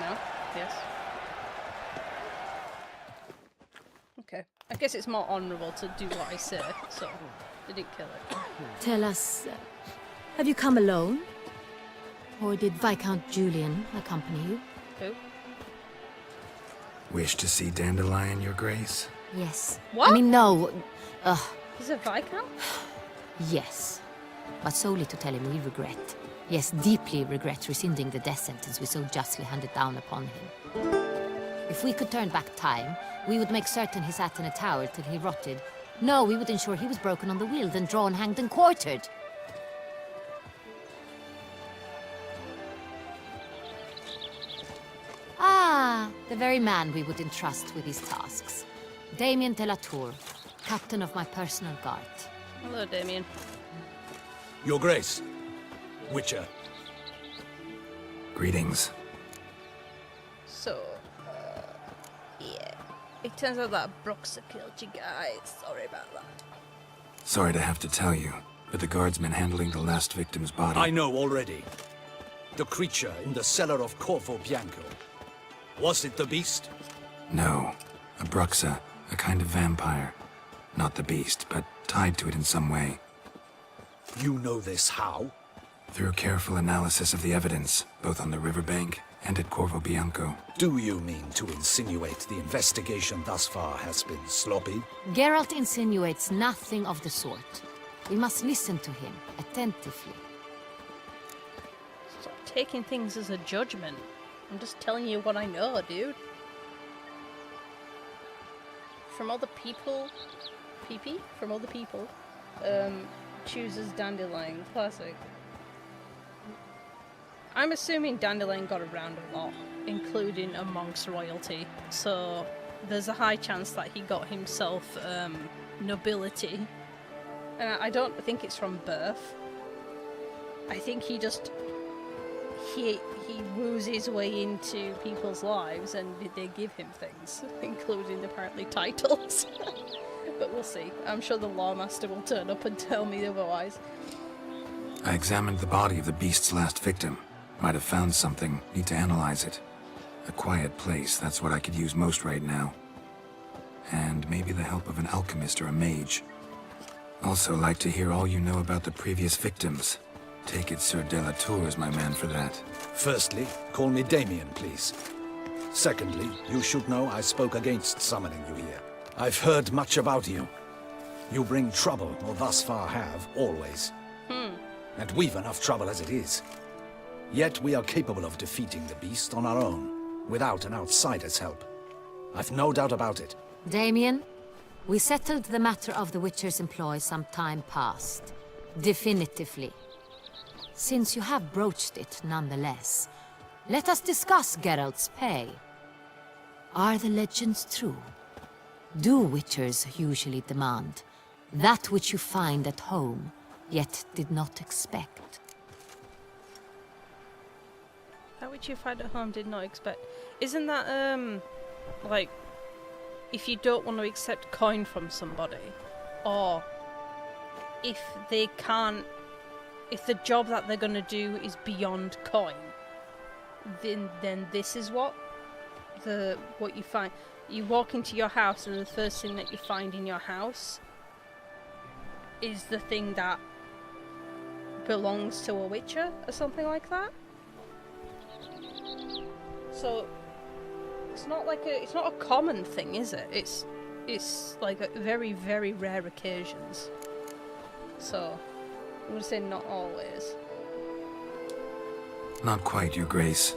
No? Yes? Okay. I guess it's more honourable to do what I say, so they didn't kill it. Tell us, have you come alone? Or did Viscount Julian accompany you? Who? Wish to see Dandelion, Your Grace? Yes. What? I mean, no. Is it Viscount? Yes. But solely to tell him we regret. Yes, deeply regret rescinding the death sentence we so justly handed down upon him. If we could turn back time, we would make certain he sat in a tower till he rotted. No, we would ensure he was broken on the wheel, then drawn, hanged, and quartered. the very man we would entrust with these tasks. Damien de la Tour, captain of my personal guard. Hello, Damien. Your Grace. Witcher. Greetings. So, yeah. It turns out that Broxa killed you guys. Sorry about that. Sorry to have to tell you, but the guardsman handling the last victim's body... I know already. The creature in the cellar of Corvo Bianco. Was it the beast? No. A Bruxa, a kind of vampire. Not the beast, but tied to it in some way. You know this how? Through careful analysis of the evidence, both on the riverbank and at Corvo Bianco. Do you mean to insinuate the investigation thus far has been sloppy? Geralt insinuates nothing of the sort. We must listen to him attentively. Stop taking things as a judgment. I'm just telling you what I know, dude. From other people... From other people, chooses Dandelion. Classic. I'm assuming Dandelion got around a lot, including amongst royalty, so there's a high chance that he got himself nobility. And I don't think it's from birth. I think he just... He woos his way into people's lives and they give him things, including apparently titles. But we'll see. I'm sure the Lawmaster will turn up and tell me otherwise. I examined the body of the beast's last victim. Might have found something. Need to analyze it. A quiet place, that's what I could use most right now. And maybe the help of an alchemist or a mage. Also like to hear all you know about the previous victims. Take it Sir de la Tour is my man for that. Firstly, call me Damien, please. Secondly, you should know I spoke against summoning you here. I've heard much about you. You bring trouble, or thus far have, always. And we've enough trouble as it is. Yet we are capable of defeating the beast on our own, without an outsider's help. I've no doubt about it. Damien, we settled the matter of the Witcher's employ some time past. Definitively. Since you have broached it nonetheless, let us discuss Geralt's pay. Are the legends true? Do Witchers usually demand that which you find at home, yet did not expect? That which you find at home did not expect. Isn't that, like, if you don't want to accept coin from somebody, or if they can't, if the job that they're gonna do is beyond coin, then this is what you find. You walk into your house and the first thing that you find in your house is the thing that belongs to a witcher or something like that. So it's not like it's not a common thing, is it? It's like a very, very rare occasions. So I'm gonna say not always. Not quite, Your Grace.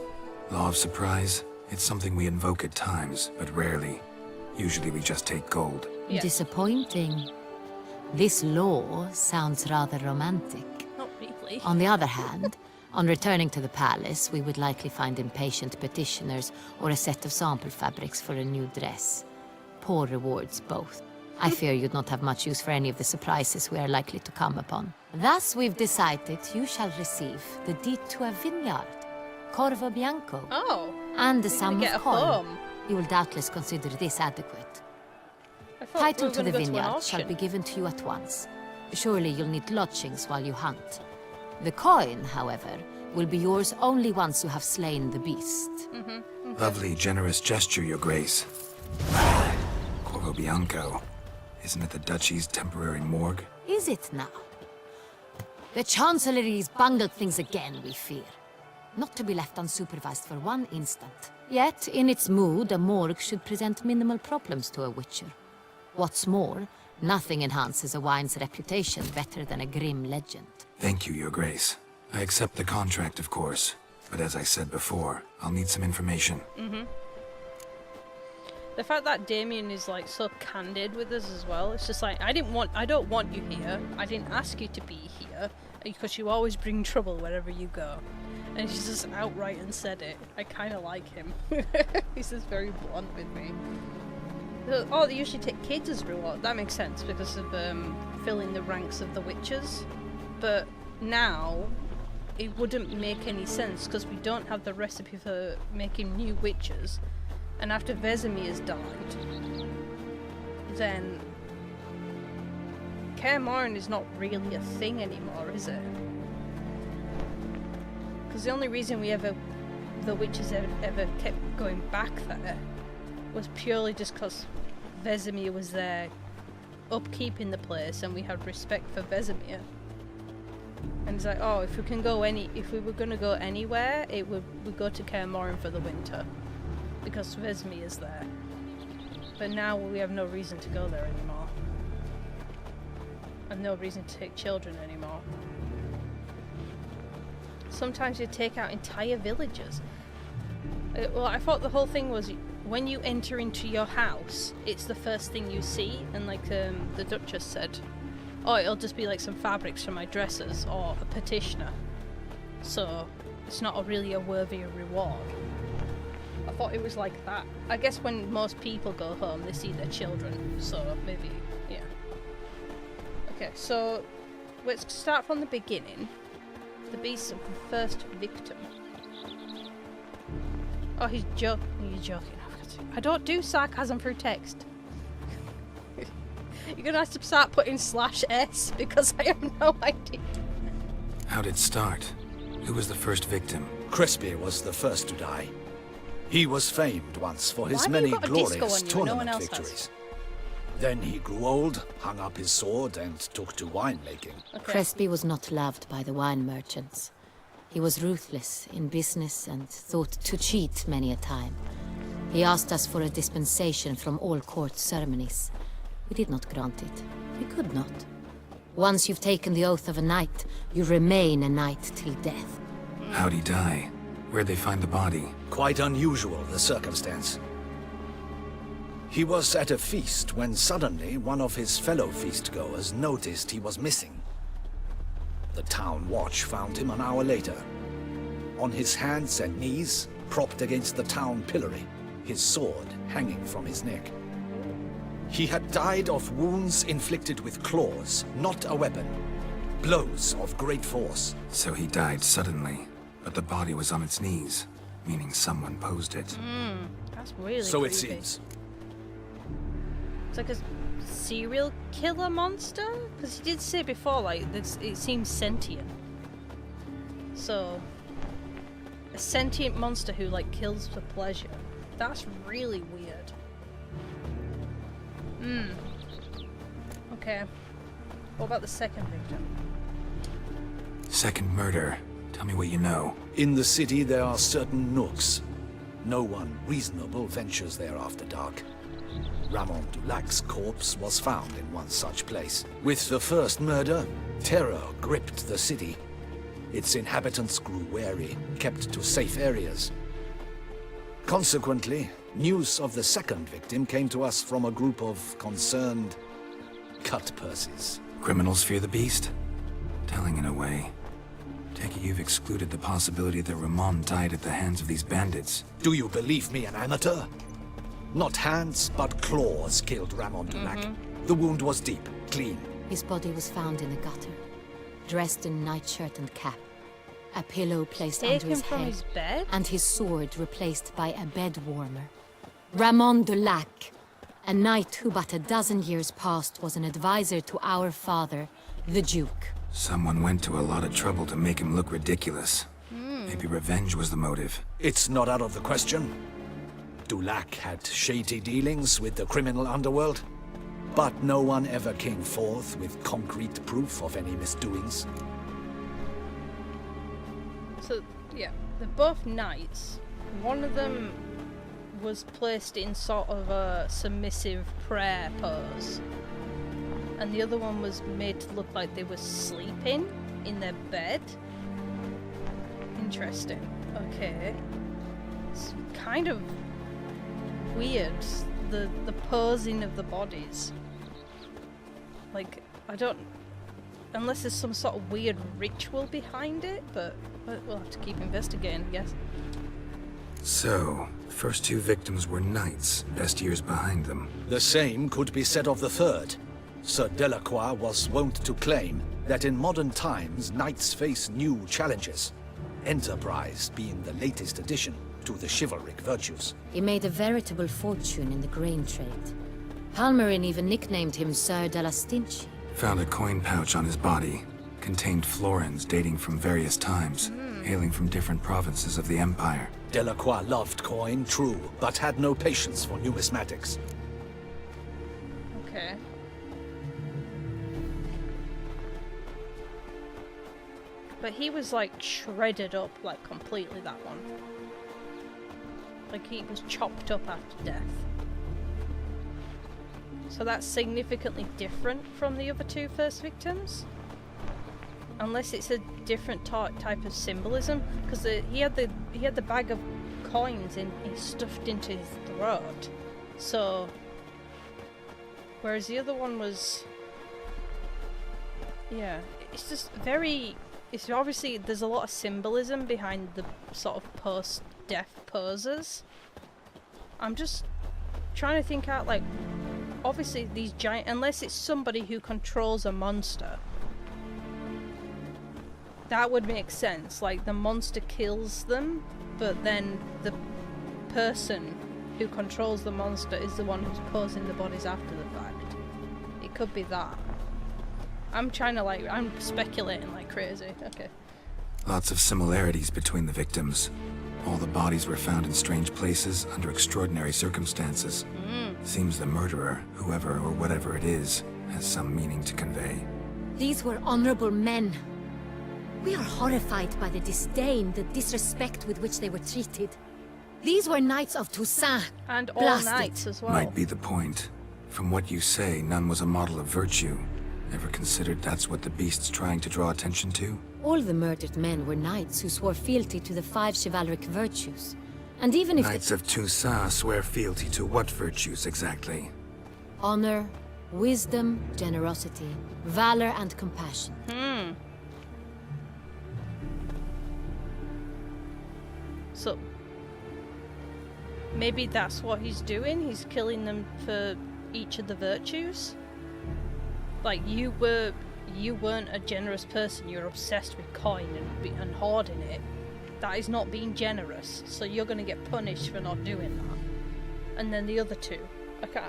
Law of surprise? It's something we invoke at times, but rarely. Usually we just take gold. Yeah. Disappointing. This law sounds rather romantic. Not really. On the other hand, on returning to the palace, we would likely find impatient petitioners or a set of sample fabrics for a new dress. Poor rewards, both. I fear you'd not have much use for any of the surprises we are likely to come upon. Thus, we've decided you shall receive the deed to a vineyard, Corvo Bianco. Oh. And the sum of coin. Farm. You will doubtless consider this adequate. Title to the vineyard shall be given to you at once. Surely you'll need lodgings while you hunt. The coin, however, will be yours only once you have slain the beast. Okay. Lovely, generous gesture, Your Grace. Corvo Bianco. Isn't it the Duchy's temporary morgue? Is it now? The Chancellery's bungled things again, we fear. Not to be left unsupervised for one instant. Yet, in its mood, a morgue should present minimal problems to a witcher. What's more, nothing enhances a wine's reputation better than a grim legend. Thank you, Your Grace. I accept the contract, of course. But as I said before, I'll need some information. The fact that Damien is like so candid with us as well, it's just like, I don't want you here. I didn't ask you to be here because you always bring trouble wherever you go. And he's just outright and said it. I kind of like him. He's just very blunt with me. Oh, they usually take kids as reward. That makes sense because of filling the ranks of the witches. But now, it wouldn't make any sense because we don't have the recipe for making new witches. And after Vesemir's died, then Kaer Morhen is not really a thing anymore, is it? Because the only reason the witches ever kept going back there was purely just because Vesemir was there upkeeping the place and we had respect for Vesemir. And it's like, oh, if we were gonna go anywhere, we'd go to Kaer Morhen for the winter. Because Vesemir is there. But now we have no reason to go there anymore. And no reason to take children anymore. Sometimes you take out entire villages. Well, I thought the whole thing was when you enter into your house, it's the first thing you see, and like the Duchess said, oh, it'll just be like some fabrics for my dresses or a petitioner. So it's not really a worthy reward. I thought it was like that. I guess when most people go home, they see their children, so maybe, yeah. Okay, so let's start from the beginning. The beast of the first victim. Oh, he's joking. I don't do sarcasm through text. You're gonna have to start putting /s because I have no idea. How did it start? Who was the first victim? Crespi was the first to die. He was famed once for his Why many have you got a disco glorious on you and no one tournament else has? victories. Then he grew old, hung up his sword, and took to winemaking. Okay. Crespi was not loved by the wine merchants. He was ruthless in business and thought to cheat many a time. He asked us for a dispensation from all court ceremonies. We did not grant it. We could not. Once you've taken the oath of a knight, you remain a knight till death. How'd he die? Where'd they find the body? Quite unusual, the circumstance. He was at a feast when suddenly one of his fellow feastgoers noticed he was missing. The town watch found him an hour later. On his hands and knees, propped against the town pillory, his sword hanging from his neck. He had died of wounds inflicted with claws, not a weapon. Blows of great force. So he died suddenly, but the body was on its knees, meaning someone posed it. That's really So creepy. it seems. It's like a serial killer monster? Because he did say before, like, it seems sentient. So, a sentient monster who, like, kills for pleasure. That's really weird. Okay. What about the second victim? Second murder. Tell me what you know. In the city there are certain nooks. No one reasonable ventures there after dark. Ramon Dulac's corpse was found in one such place. With the first murder, terror gripped the city. Its inhabitants grew wary, kept to safe areas. Consequently, news of the second victim came to us from a group of concerned cut-purses. Criminals fear the beast? Telling in a way. Take it you've excluded the possibility that Ramon died at the hands of these bandits. Do you believe me, an amateur? Not hands, but claws killed Ramon Dulac. The wound was deep, clean. His body was found in a gutter, dressed in nightshirt and cap, a pillow placed under his from head, his bed? and his sword replaced by a bed warmer. Ramon Dulac, a knight who but a dozen years past was an advisor to our father, the Duke. Someone went to a lot of trouble to make him look ridiculous. Maybe revenge was the motive. It's not out of the question. Dulac had shady dealings with the criminal underworld, but no one ever came forth with concrete proof of any misdoings. So, yeah, they're both knights. One of them was placed in sort of a submissive prayer pose. And the other one was made to look like they were sleeping in their bed. Interesting. Okay. It's kind of weird, the posing of the bodies. Like, I don't unless there's some sort of weird ritual behind it, but we'll have to keep investigating, I guess. So, first two victims were knights, best years behind them. The same could be said of the third. Sir Delacroix was wont to claim that in modern times knights face new challenges, enterprise being the latest addition to the chivalric virtues. He made a veritable fortune in the grain trade. Palmerin even nicknamed him Sir de la Stinchi. Found a coin pouch on his body. Contained florins dating from various times, hailing from different provinces of the Empire. Delacroix loved coin, true, but had no patience for numismatics. Okay. But he was like shredded up, like completely, that one. Like he was chopped up after death. So that's significantly different from the other two first victims? Unless it's a different type of symbolism, because he had the bag of coins stuffed into his throat. So, whereas the other one was, yeah, it's just very. It's obviously there's a lot of symbolism behind the sort of post-death poses. I'm just trying to think out, like, obviously these giant, unless it's somebody who controls a monster. That would make sense, like the monster kills them, but then the person who controls the monster is the one who's posing the bodies after the fact. It could be that. I'm trying to I'm speculating like crazy. Okay. Lots of similarities between the victims. All the bodies were found in strange places under extraordinary circumstances. Seems the murderer, whoever or whatever it is, has some meaning to convey. These were honorable men. We are horrified by the disdain, the disrespect with which they were treated. These were knights of Toussaint. And all Blasted. knights as well. Might be the point. From what you say, none was a model of virtue. Ever considered that's what the beast's trying to draw attention to? All the murdered men were knights who swore fealty to the 5 chivalric virtues. And even if Knights of Toussaint swear fealty to what virtues exactly? honor, wisdom, generosity, valor, and compassion. So maybe that's what he's doing. He's killing them for each of the virtues. Like you weren't a generous person. You're obsessed with coin and hoarding it. That is not being generous. So you're going to get punished for not doing that. And then the other two,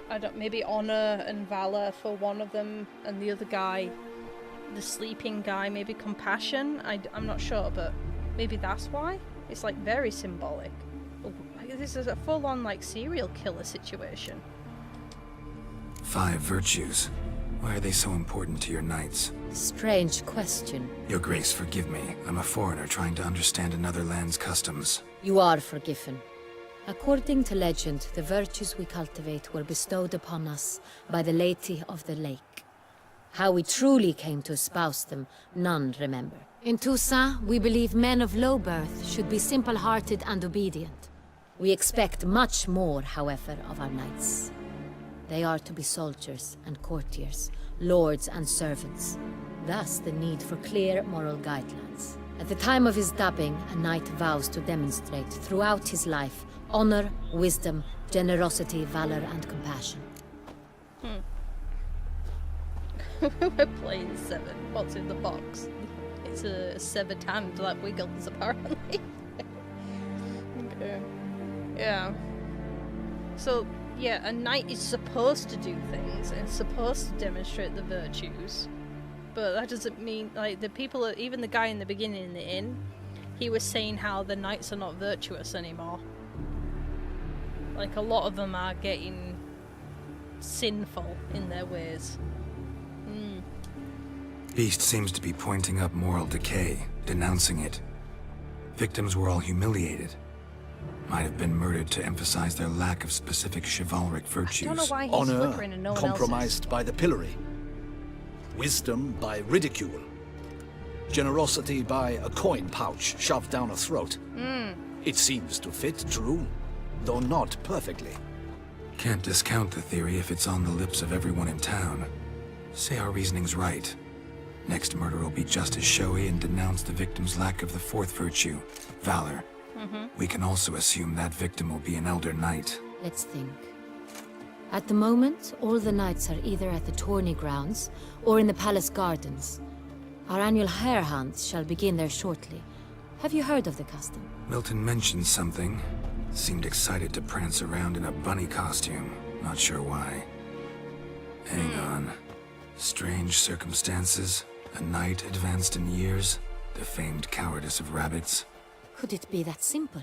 I don't. Maybe honor and valor for one of them, and the other guy, the sleeping guy, maybe compassion. I'm not sure, but maybe that's why. It's like very symbolic. This is a full-on like serial killer situation. 5 virtues. Why are they so important to your knights? Strange question. Your Grace, forgive me. I'm a foreigner trying to understand another land's customs. You are forgiven. According to legend, the virtues we cultivate were bestowed upon us by the Lady of the Lake. How we truly came to espouse them, none remember. In Toussaint, we believe men of low birth should be simple-hearted and obedient. We expect much more, however, of our knights. They are to be soldiers and courtiers, lords and servants. Thus the need for clear moral guidelines. At the time of his dubbing, a knight vows to demonstrate throughout his life honor, wisdom, generosity, valor, and compassion. We're playing 7. What's in the box? It's a severed hand that wiggles, apparently. Okay. Yeah. So, yeah, a knight is supposed to do things and supposed to demonstrate the virtues. But that doesn't mean, like, the people, even the guy in the beginning in the inn, he was saying how the knights are not virtuous anymore. Like, a lot of them are getting sinful in their ways. Beast seems to be pointing up moral decay, denouncing it. Victims were all humiliated. Might have been murdered to emphasize their lack of specific chivalric virtues. I don't know why he's Honor flickering and no one compromised by the pillory. Wisdom by ridicule. Generosity by a coin pouch shoved down a throat. It seems to fit, true, though not perfectly. Can't discount the theory if it's on the lips of everyone in town. Say our reasoning's right. Next murder will be just as showy and denounce the victim's lack of the fourth virtue, valor. We can also assume that victim will be an elder knight. Let's think. At the moment, all the knights are either at the tourney grounds or in the palace gardens. Our annual hare hunts shall begin there shortly. Have you heard of the custom? Milton mentioned something. Seemed excited to prance around in a bunny costume. Not sure why. Hang on. Strange circumstances. A knight advanced in years. The famed cowardice of rabbits. Could it be that simple?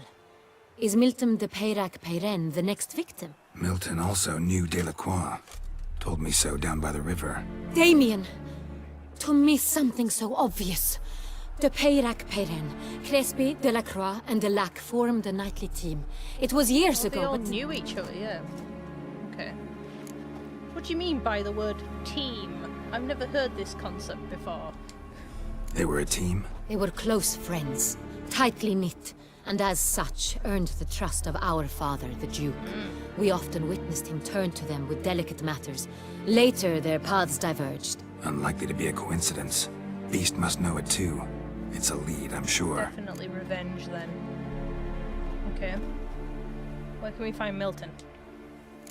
Is Milton de Peyrac Peyren the next victim? Milton also knew Delacroix. Told me so down by the river. Damien! To miss something so obvious. De Peyrac Peyren, Crespi, Delacroix, and Delac formed a knightly team. It was years ago, They all but... knew each other, yeah. Okay. What do you mean by the word team? I've never heard this concept before. They were a team? They were close friends, tightly knit, and as such earned the trust of our father, the Duke. We often witnessed him turn to them with delicate matters. Later, their paths diverged. Unlikely to be a coincidence. Beast must know it too. It's a lead, I'm sure. Definitely revenge then. Okay. Where can we find Milton?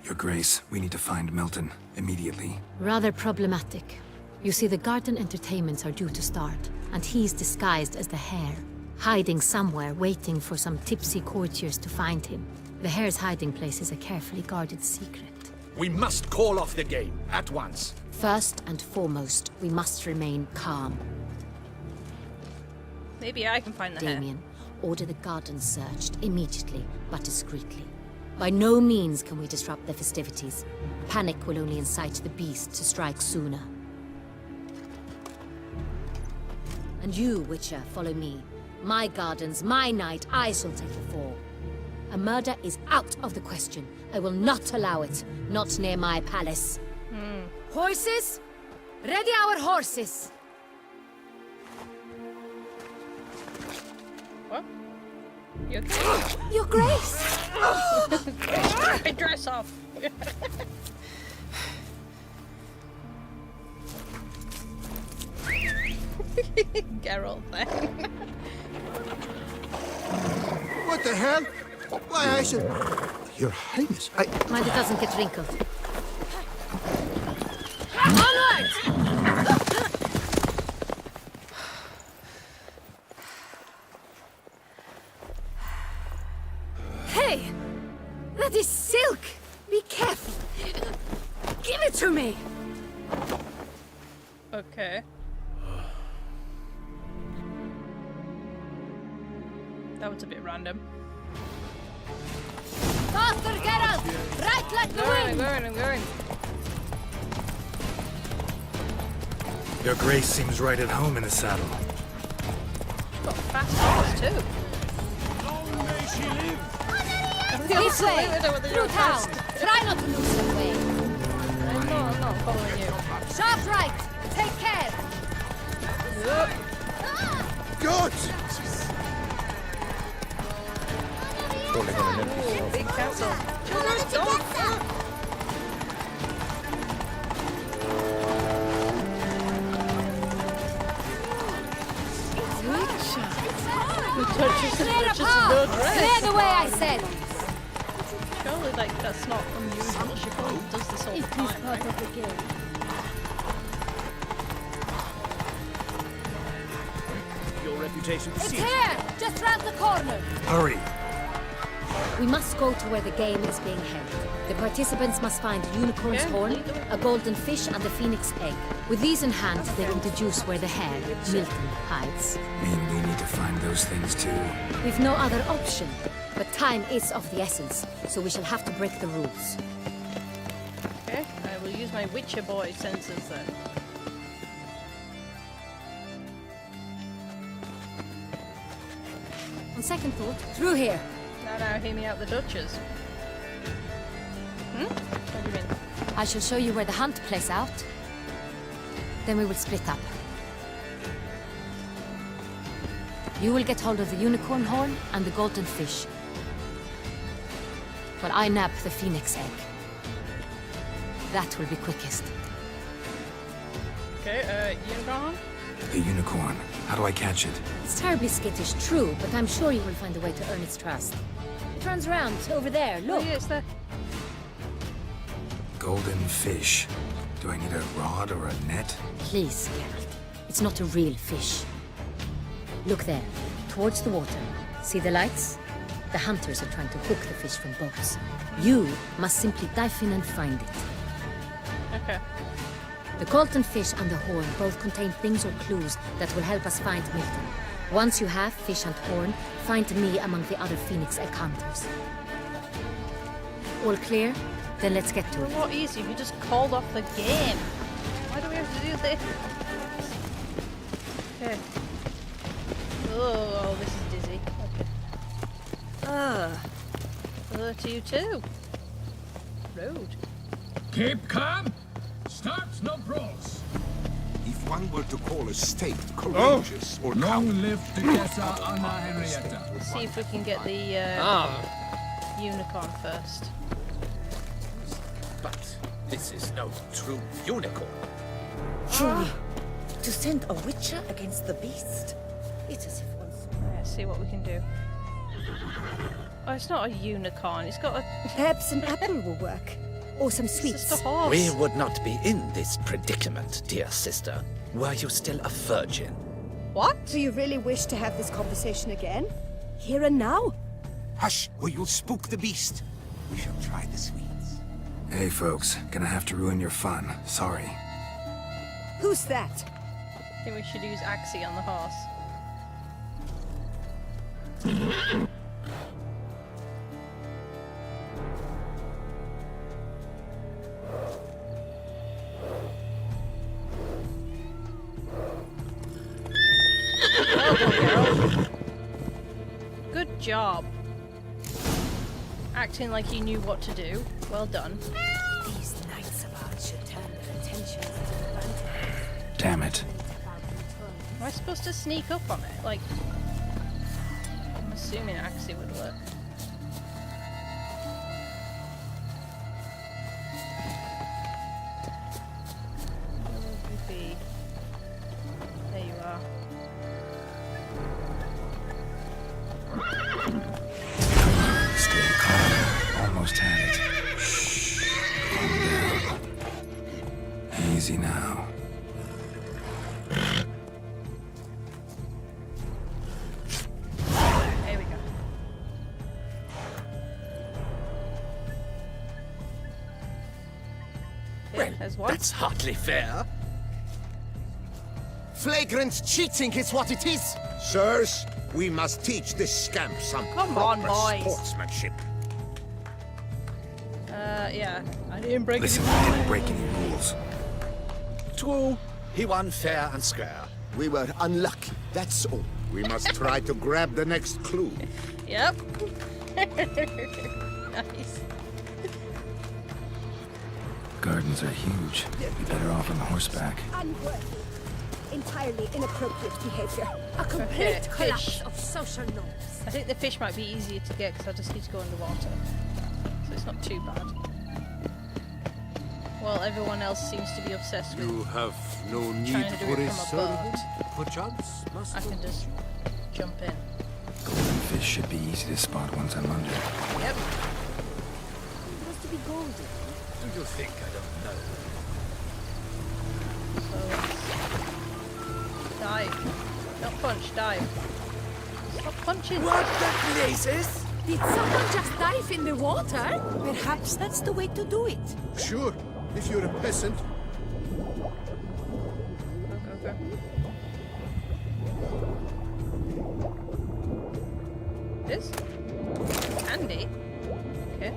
Your Grace, we need to find Milton. Immediately. Rather problematic. You see, the garden entertainments are due to start, and he's disguised as the hare, hiding somewhere, waiting for some tipsy courtiers to find him. The hare's hiding place is a carefully guarded secret. We must call off the game, at once. First and foremost, we must remain calm. Maybe I can find the hare. Damien, order the garden searched immediately, but discreetly. By no means can we disrupt the festivities. Panic will only incite the beast to strike sooner. And you, Witcher, follow me. My gardens, my night, I shall take the fall. A murder is out of the question. I will not allow it. Not near my palace. Horses? Ready our horses! What? You okay? Your Grace! My dress off! Geralt then. What the hell? Why, I should... Your Highness, Mind it doesn't get wrinkled. Onward! Hey! That is silk! Be careful! Give it to me! Okay. That was a bit random. Faster, Geralt! Right like the wind! I'm going. Your Grace seems right at home in the saddle. Got fast horse too. Long may she live! This way! Through town! Try not to lose the way! I'm not following you. Sharp right! Take care! Good! Ooh, big castle. Clear the way, I said! Surely, like, that's not unusual. She probably does this all the time, right? of the game. Your reputation It's precedes. here! Just round the corner! Hurry! We must go to where the game is being held. The participants must find a unicorn's Okay, horn, lead the way. a golden fish, and a phoenix egg. With these in hand, they can deduce where the hare, Milton, hides. Mean we need to find those things too. We've no other option, but time is of the essence, so we shall have to break the rules. Okay, I will use my Witcher boy senses then. On second thought, through here. Now hear me out the Duchess. What do you mean? I shall show you where the hunt plays out. Then we will split up. You will get hold of the unicorn horn and the golden fish, while I nab the phoenix egg. That will be quickest. Okay, unicorn? The unicorn. How do I catch it? It's terribly skittish, true, but I'm sure you will find a way to earn its trust. It runs around over there, Oh, look. yeah, it's there. Golden fish. Do I need a rod or a net? Please, Geralt. It's not a real fish. Look there, towards the water. See the lights? The hunters are trying to hook the fish from boats. You must simply dive in and find it. Okay. The Colton fish and the horn both contain things or clues that will help us find Milton. Once you have fish and horn, find me among the other Phoenix egg hunters. All clear? Then let's get to Well, it. what easy if you just called off the game? Why do we have to do this? Okay. Oh, this is dizzy. Okay. 32. Road. Keep calm. Start no brawls. If one were to call a state courageous or Long live the Tessa Anna Henrietta. Let's see if we can get the unicorn first. But this is no true unicorn. Truly, to send a witcher against the beast? It's as if once... Let's see what we can do. Oh, it's not a unicorn. It's got a... Perhaps an apple will work. Or some It's sweets. just a horse. We would not be in this predicament, dear sister, were you still a virgin. What? Do you really wish to have this conversation again? Here and now? Hush, or you'll spook the beast. We shall try the sweets. Hey folks, gonna have to ruin your fun. Sorry. Who's that? I think we should use Axie on the horse. Good job. Acting like you knew what to do. Well done. These knights of ours should turn their attention to the advantage. Damn it. Am I supposed to sneak up on it? Like, I'm assuming Axie would work. Where would we be? There you are. Stay calm. Almost had it. Shh. Calm down. Easy now. There we go. Well, there's one. that's hardly fair. Flagrant cheating is what it is. Sirs, we must teach this scamp some Come on, proper boys. sportsmanship. Yeah. I didn't break Listen, any I rules. didn't break any rules. True, he won fair and square. We were unlucky, that's all. We must try to grab the next clue. Yep. Nice. Gardens are huge. Be better off on horseback. Unworthy. Entirely inappropriate behavior. A Okay, complete collapse fish. of social norms. I think the fish might be easier to get because I just need to go underwater. So it's not too bad. Well, everyone else seems to be obsessed with You have no need trying to do for it a from a boat. servant, perchance, master? I can just jump in. Golden fish should be easy to spot once I'm under. Yep. It was to be golden. Do you think I don't know? So let's dive. Not punch, dive. Stop punching. What the blazes? Did someone just dive in the water? Perhaps that's the way to do it. Sure, if you're a peasant. Go. This? Handy. Okay.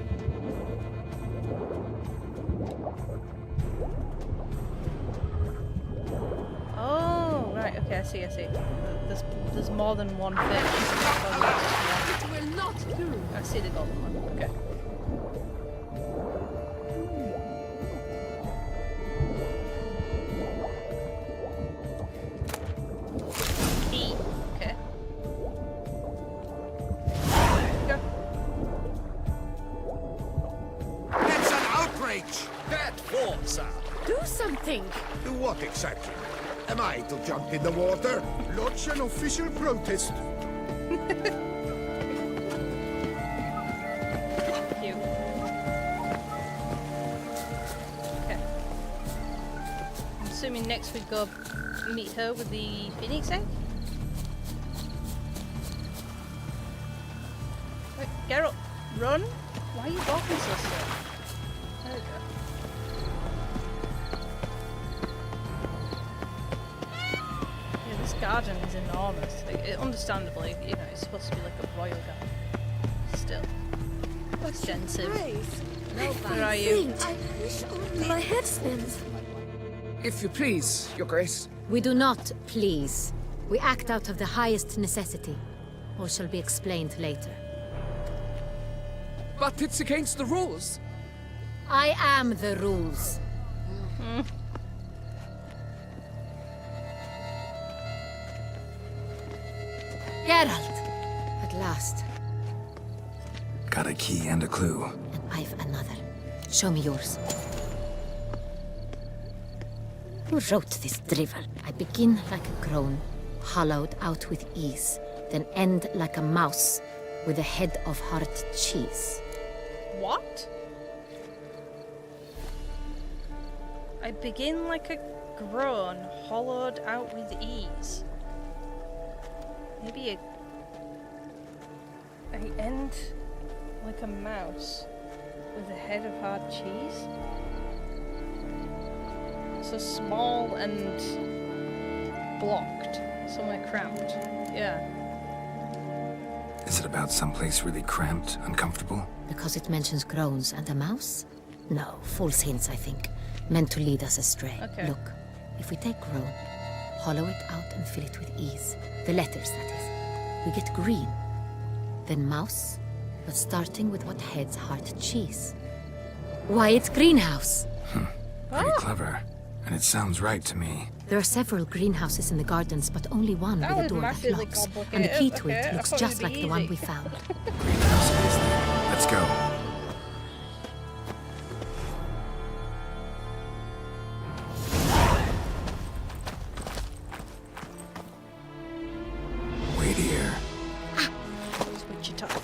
Oh, right. Okay, I see. There's more than one fish. It will not do. I see the golden one. Okay. Key. Okay. Go. That's an outrage! Bad form, sir. Do something. Do what exactly? Am I to jump in the water? Lodge an official protest. Cute. Okay. I'm assuming next we'd go meet her with the phoenix egg? Wait, get up! Run! Why are you walking so slow? There we go. Yeah, this garden is enormous. Like, understandably, you know, it's supposed to be like a royal garden. Still. Extensive. Where are you? My head spins. If you please, Your Grace. We do not please. We act out of the highest necessity. All shall be explained later. But it's against the rules. I am the rules. Geralt! At last. Got a key and a clue. And I've another. Show me yours. Who wrote this drivel? I begin like a groan, hollowed out with ease, then end like a mouse with a head of hard cheese. What? I begin like a groan, hollowed out with ease. Maybe I end like a mouse with a head of hard cheese? So small and blocked, somewhere cramped. Yeah. Is it about someplace really cramped, uncomfortable? Because it mentions groans and a mouse? No, false hints, I think. Meant to lead us astray. Okay. Look, if we take groan, hollow it out and fill it with ease. The letters, that is. We get green. Then mouse, but starting with what heads heart cheese. Why, it's greenhouse! Pretty clever. And it sounds right to me. There are several greenhouses in the gardens, but only one That with a was door that massively locks. complicated. And the key to Okay, it I looks thought it just would like be the one easy. we found. Greenhouse it is then. Let's go. Wait here. That's what you talk.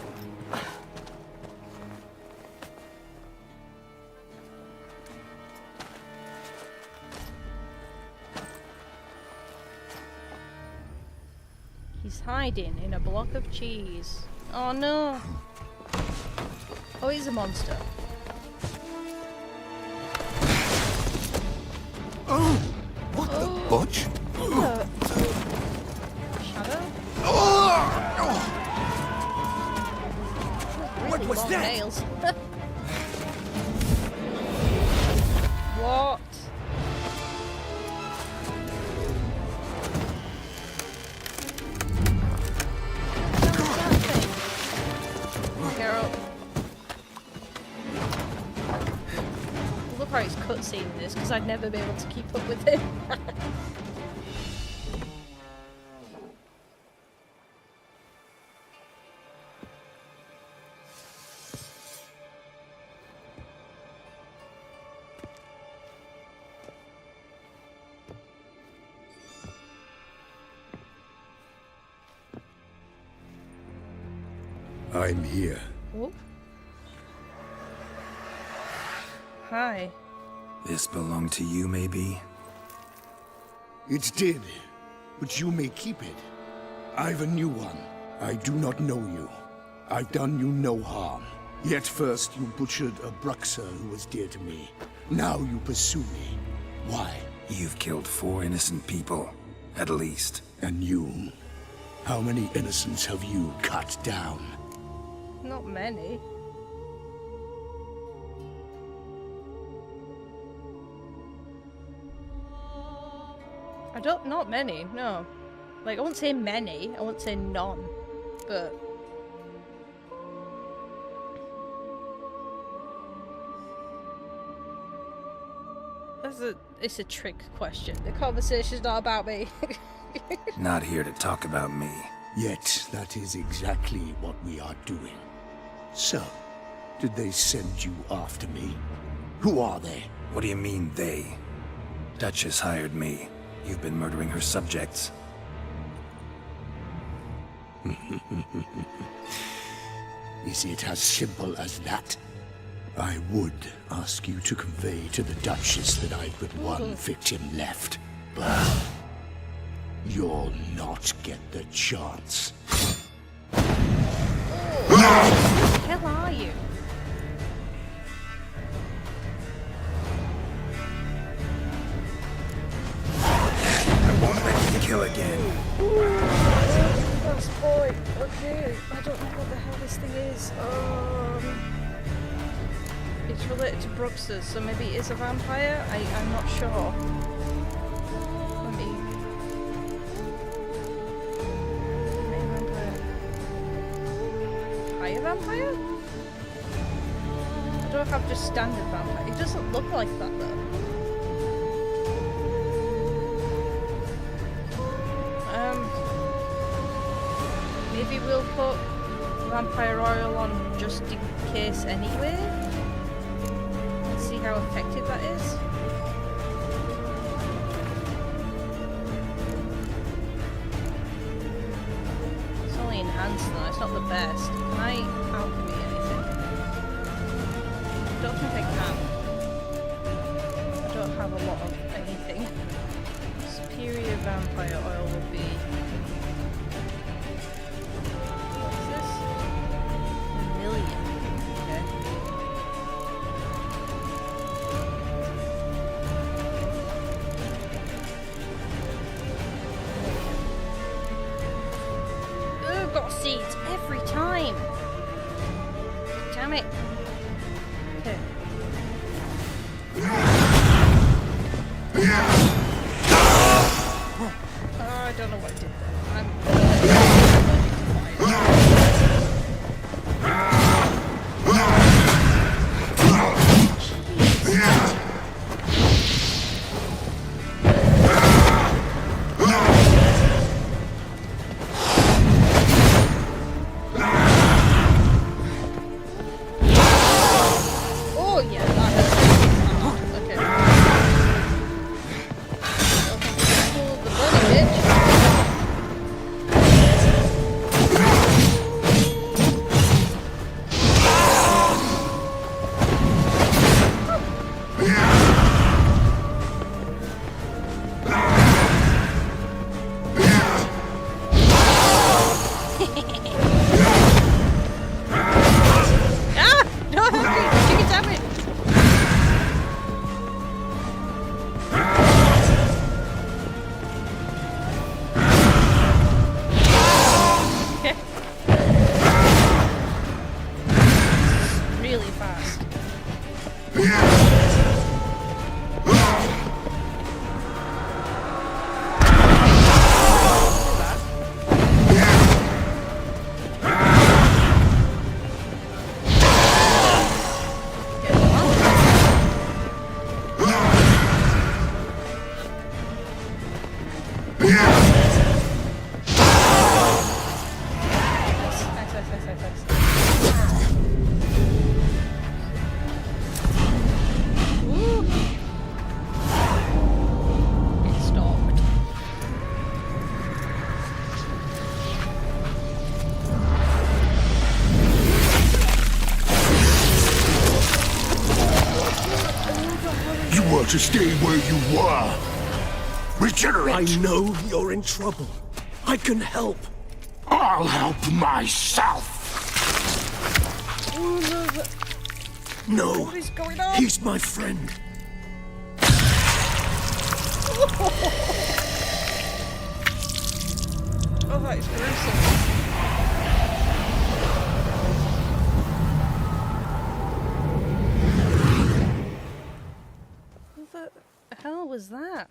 He's hiding in a block of cheese. Oh no! Oh, he's a monster. Oh! What the butch? Shadow? What was Long that? nails. What? Geralt. Look how he's cutscene this, because I'd never be able to keep up with him. I'm here. Oh. Hi. This belonged to you, maybe? It did, but you may keep it. I've a new one. I do not know you. I've done you no harm. Yet first you butchered a Bruxer who was dear to me. Now you pursue me. Why? You've killed 4 innocent people, at least. And you? How many innocents have you cut down? Not many. Not many, no. Like, I won't say many, I won't say none, but... It's a trick question. The conversation's not about me. Not here to talk about me. Yet that is exactly what we are doing. So, did they send you after me? Who are they? What do you mean, they? Duchess hired me. You've been murdering her subjects. Is it as simple as that? I would ask you to convey to the Duchess that I've but one victim left, but you'll not get the chance. Who the hell are you? I won't let you kill again. Last boy. Okay, I don't know what the hell this thing is. It's related to Bruxers, so maybe it is a vampire? I'm not sure. Let me... Main vampire. Higher vampire? I don't have just standard vampire. It doesn't look like that though. Maybe we'll put vampire oil on just in case anyway. Let's see how effective that is. It's only enhanced though, it's not the best. Can I alchemy anything? I don't think I can. I don't have a lot of anything. Superior vampire oil will be... seeds every time. Damn it. Okay. I don't know what I did there. To stay where you were. Regenerate. I know you're in trouble. I can help. I'll help myself. No. What is going on? He's my friend. Oh, that is gruesome. Hell was that?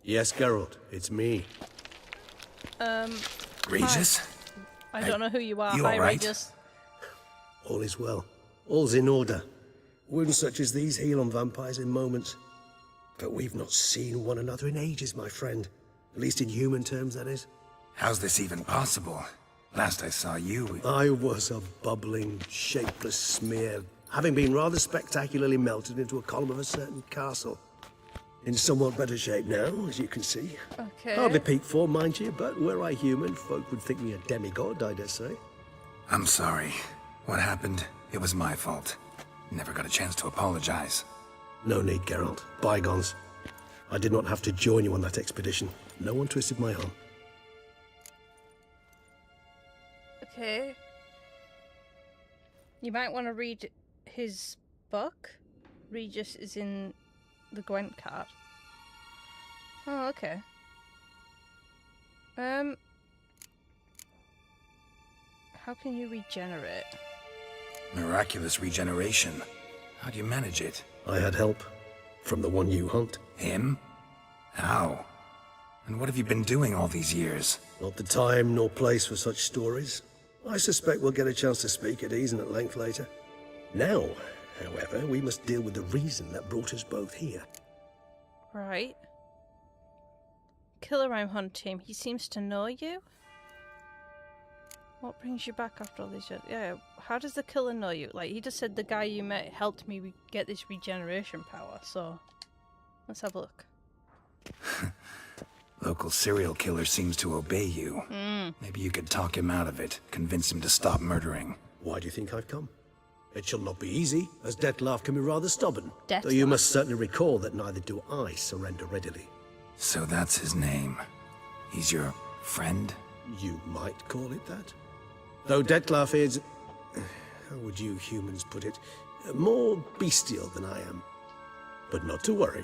Yes, Geralt, it's me. Regis? I don't know who you are. You Hi, all right? Regis. All is well. All's in order. Wounds such as these heal on vampires in moments. But we've not seen one another in ages, my friend. At least in human terms, that is. How's this even possible? Last I saw you... I was a bubbling, shapeless smear, having been rather spectacularly melted into a column of a certain castle. In somewhat better shape now, as you can see. Okay. Hardly peak form, mind you, but were I human, folk would think me a demigod, I dare say. I'm sorry. What happened, it was my fault. Never got a chance to apologize. No need, Geralt. Bygones. I did not have to join you on that expedition. No one twisted my arm. Okay. You might want to read his book. Regis is in the Gwent card. Oh, okay. How can you regenerate? Miraculous regeneration. How do you manage it? I had help. From the one you hunt. Him? How? And what have you been doing all these years? Not the time nor place for such stories. I suspect we'll get a chance to speak at ease and at length later. Now, however, we must deal with the reason that brought us both here. Right. Killer I'm hunting. He seems to know you? What brings you back after all these years? Yeah, how does the killer know you? Like, he just said the guy you met helped me get this regeneration power, so... Let's have a look. Local serial killer seems to obey you. Maybe you could talk him out of it, convince him to stop murdering. Why do you think I've come? It shall not be easy, as Dettlaff can be rather stubborn. Dettlaff. Though you must certainly recall that neither do I surrender readily. So that's his name. He's your friend? You might call it that. Though Dettlaff is... how would you humans put it? More bestial than I am. But not to worry.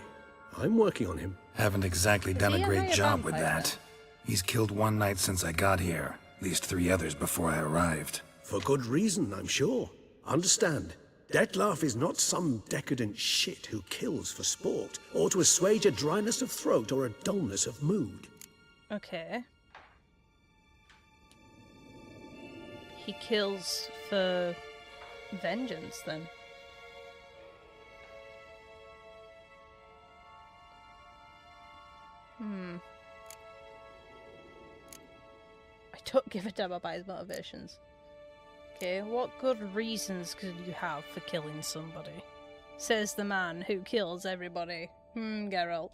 I'm working on him. Haven't exactly done a great job with vampire? that. He's killed one knight since I got here. At least 3 others before I arrived. For good reason, I'm sure. Understand, Dettlaff is not some decadent shit who kills for sport, or to assuage a dryness of throat or a dullness of mood. Okay. He kills for vengeance, then. I don't give a damn about his motivations. Okay, what good reasons could you have for killing somebody? Says the man who kills everybody. Geralt.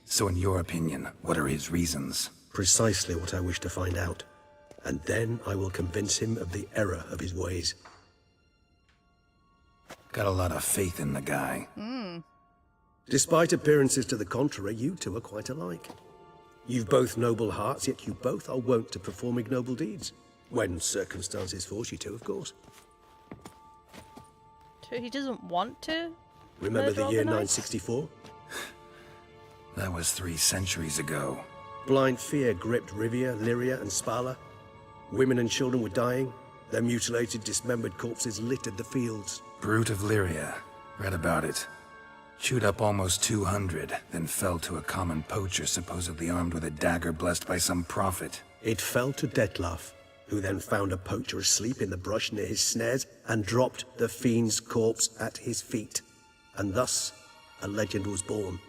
So in your opinion, what are his reasons? Precisely what I wish to find out. And then I will convince him of the error of his ways. Got a lot of faith in the guy. Despite appearances to the contrary, you two are quite alike. You've both noble hearts, yet you both are wont to perform ignoble deeds. When circumstances force you to, of course. So he doesn't want to? Remember murder the all year knights? 964? That was 3 centuries ago. Blind fear gripped Rivia, Lyria, and Spala. Women and children were dying. Their mutilated, dismembered corpses littered the fields. Brute of Lyria. Read about it. Chewed up almost 200, then fell to a common poacher supposedly armed with a dagger blessed by some prophet. It fell to Dettlaff, who then found a poacher asleep in the brush near his snares and dropped the fiend's corpse at his feet. And thus, a legend was born.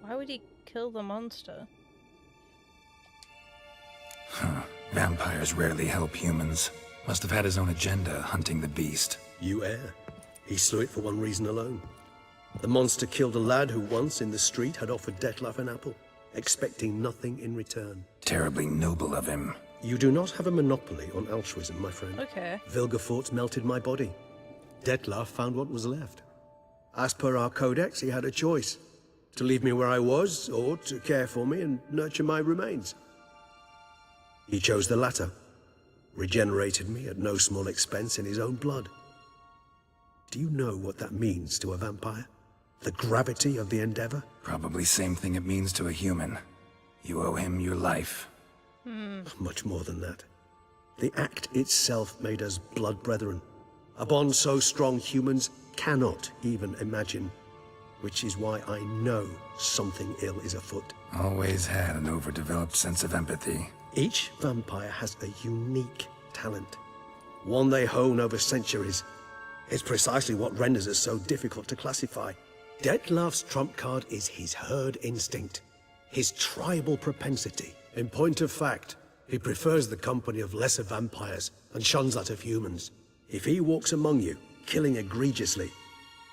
Why would he kill the monster? Vampires rarely help humans. Must have had his own agenda, hunting the beast. You err. He slew it for one reason alone. The monster killed a lad who once, in the street, had offered Dettlaff an apple, expecting nothing in return. Terribly noble of him. You do not have a monopoly on altruism, my friend. Okay. Vilgefortz melted my body. Dettlaff found what was left. As per our codex, he had a choice. To leave me where I was, or to care for me and nurture my remains. He chose the latter. Regenerated me at no small expense in his own blood. Do you know what that means to a vampire? The gravity of the endeavor? Probably same thing it means to a human. You owe him your life. Much more than that. The act itself made us blood brethren. A bond so strong humans cannot even imagine. Which is why I know something ill is afoot. Always had an overdeveloped sense of empathy. Each vampire has a unique talent. One they hone over centuries. It's precisely what renders us so difficult to classify. Dettlaff's trump card is his herd instinct. His tribal propensity. In point of fact, he prefers the company of lesser vampires and shuns that of humans. If he walks among you, killing egregiously,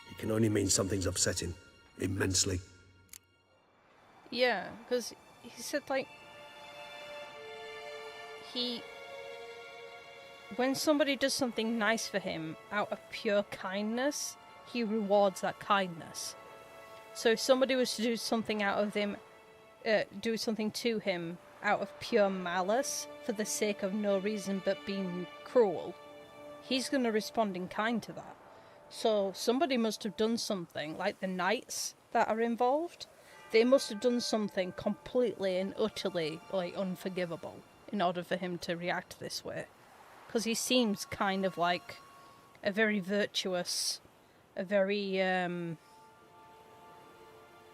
he can only mean something's upsetting. Immensely. Yeah, because he said, like, when somebody does something nice for him out of pure kindness, he rewards that kindness. So if somebody was to do something do something to him out of pure malice for the sake of no reason but being cruel, he's going to respond in kind to that. So somebody must have done something, like the knights that are involved, they must have done something completely and utterly, like, unforgivable in order for him to react this way. Because he seems kind of like a very virtuous, a very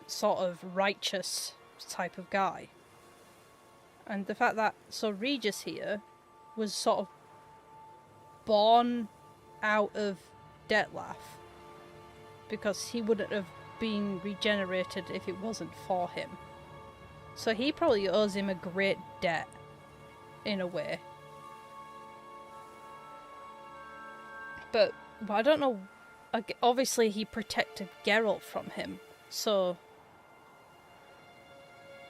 sort of righteous type of guy. And the fact that Regis here was sort of born out of Dettlaff, because he wouldn't have been regenerated if it wasn't for him. So he probably owes him a great debt, in a way. But I don't know, obviously he protected Geralt from him, so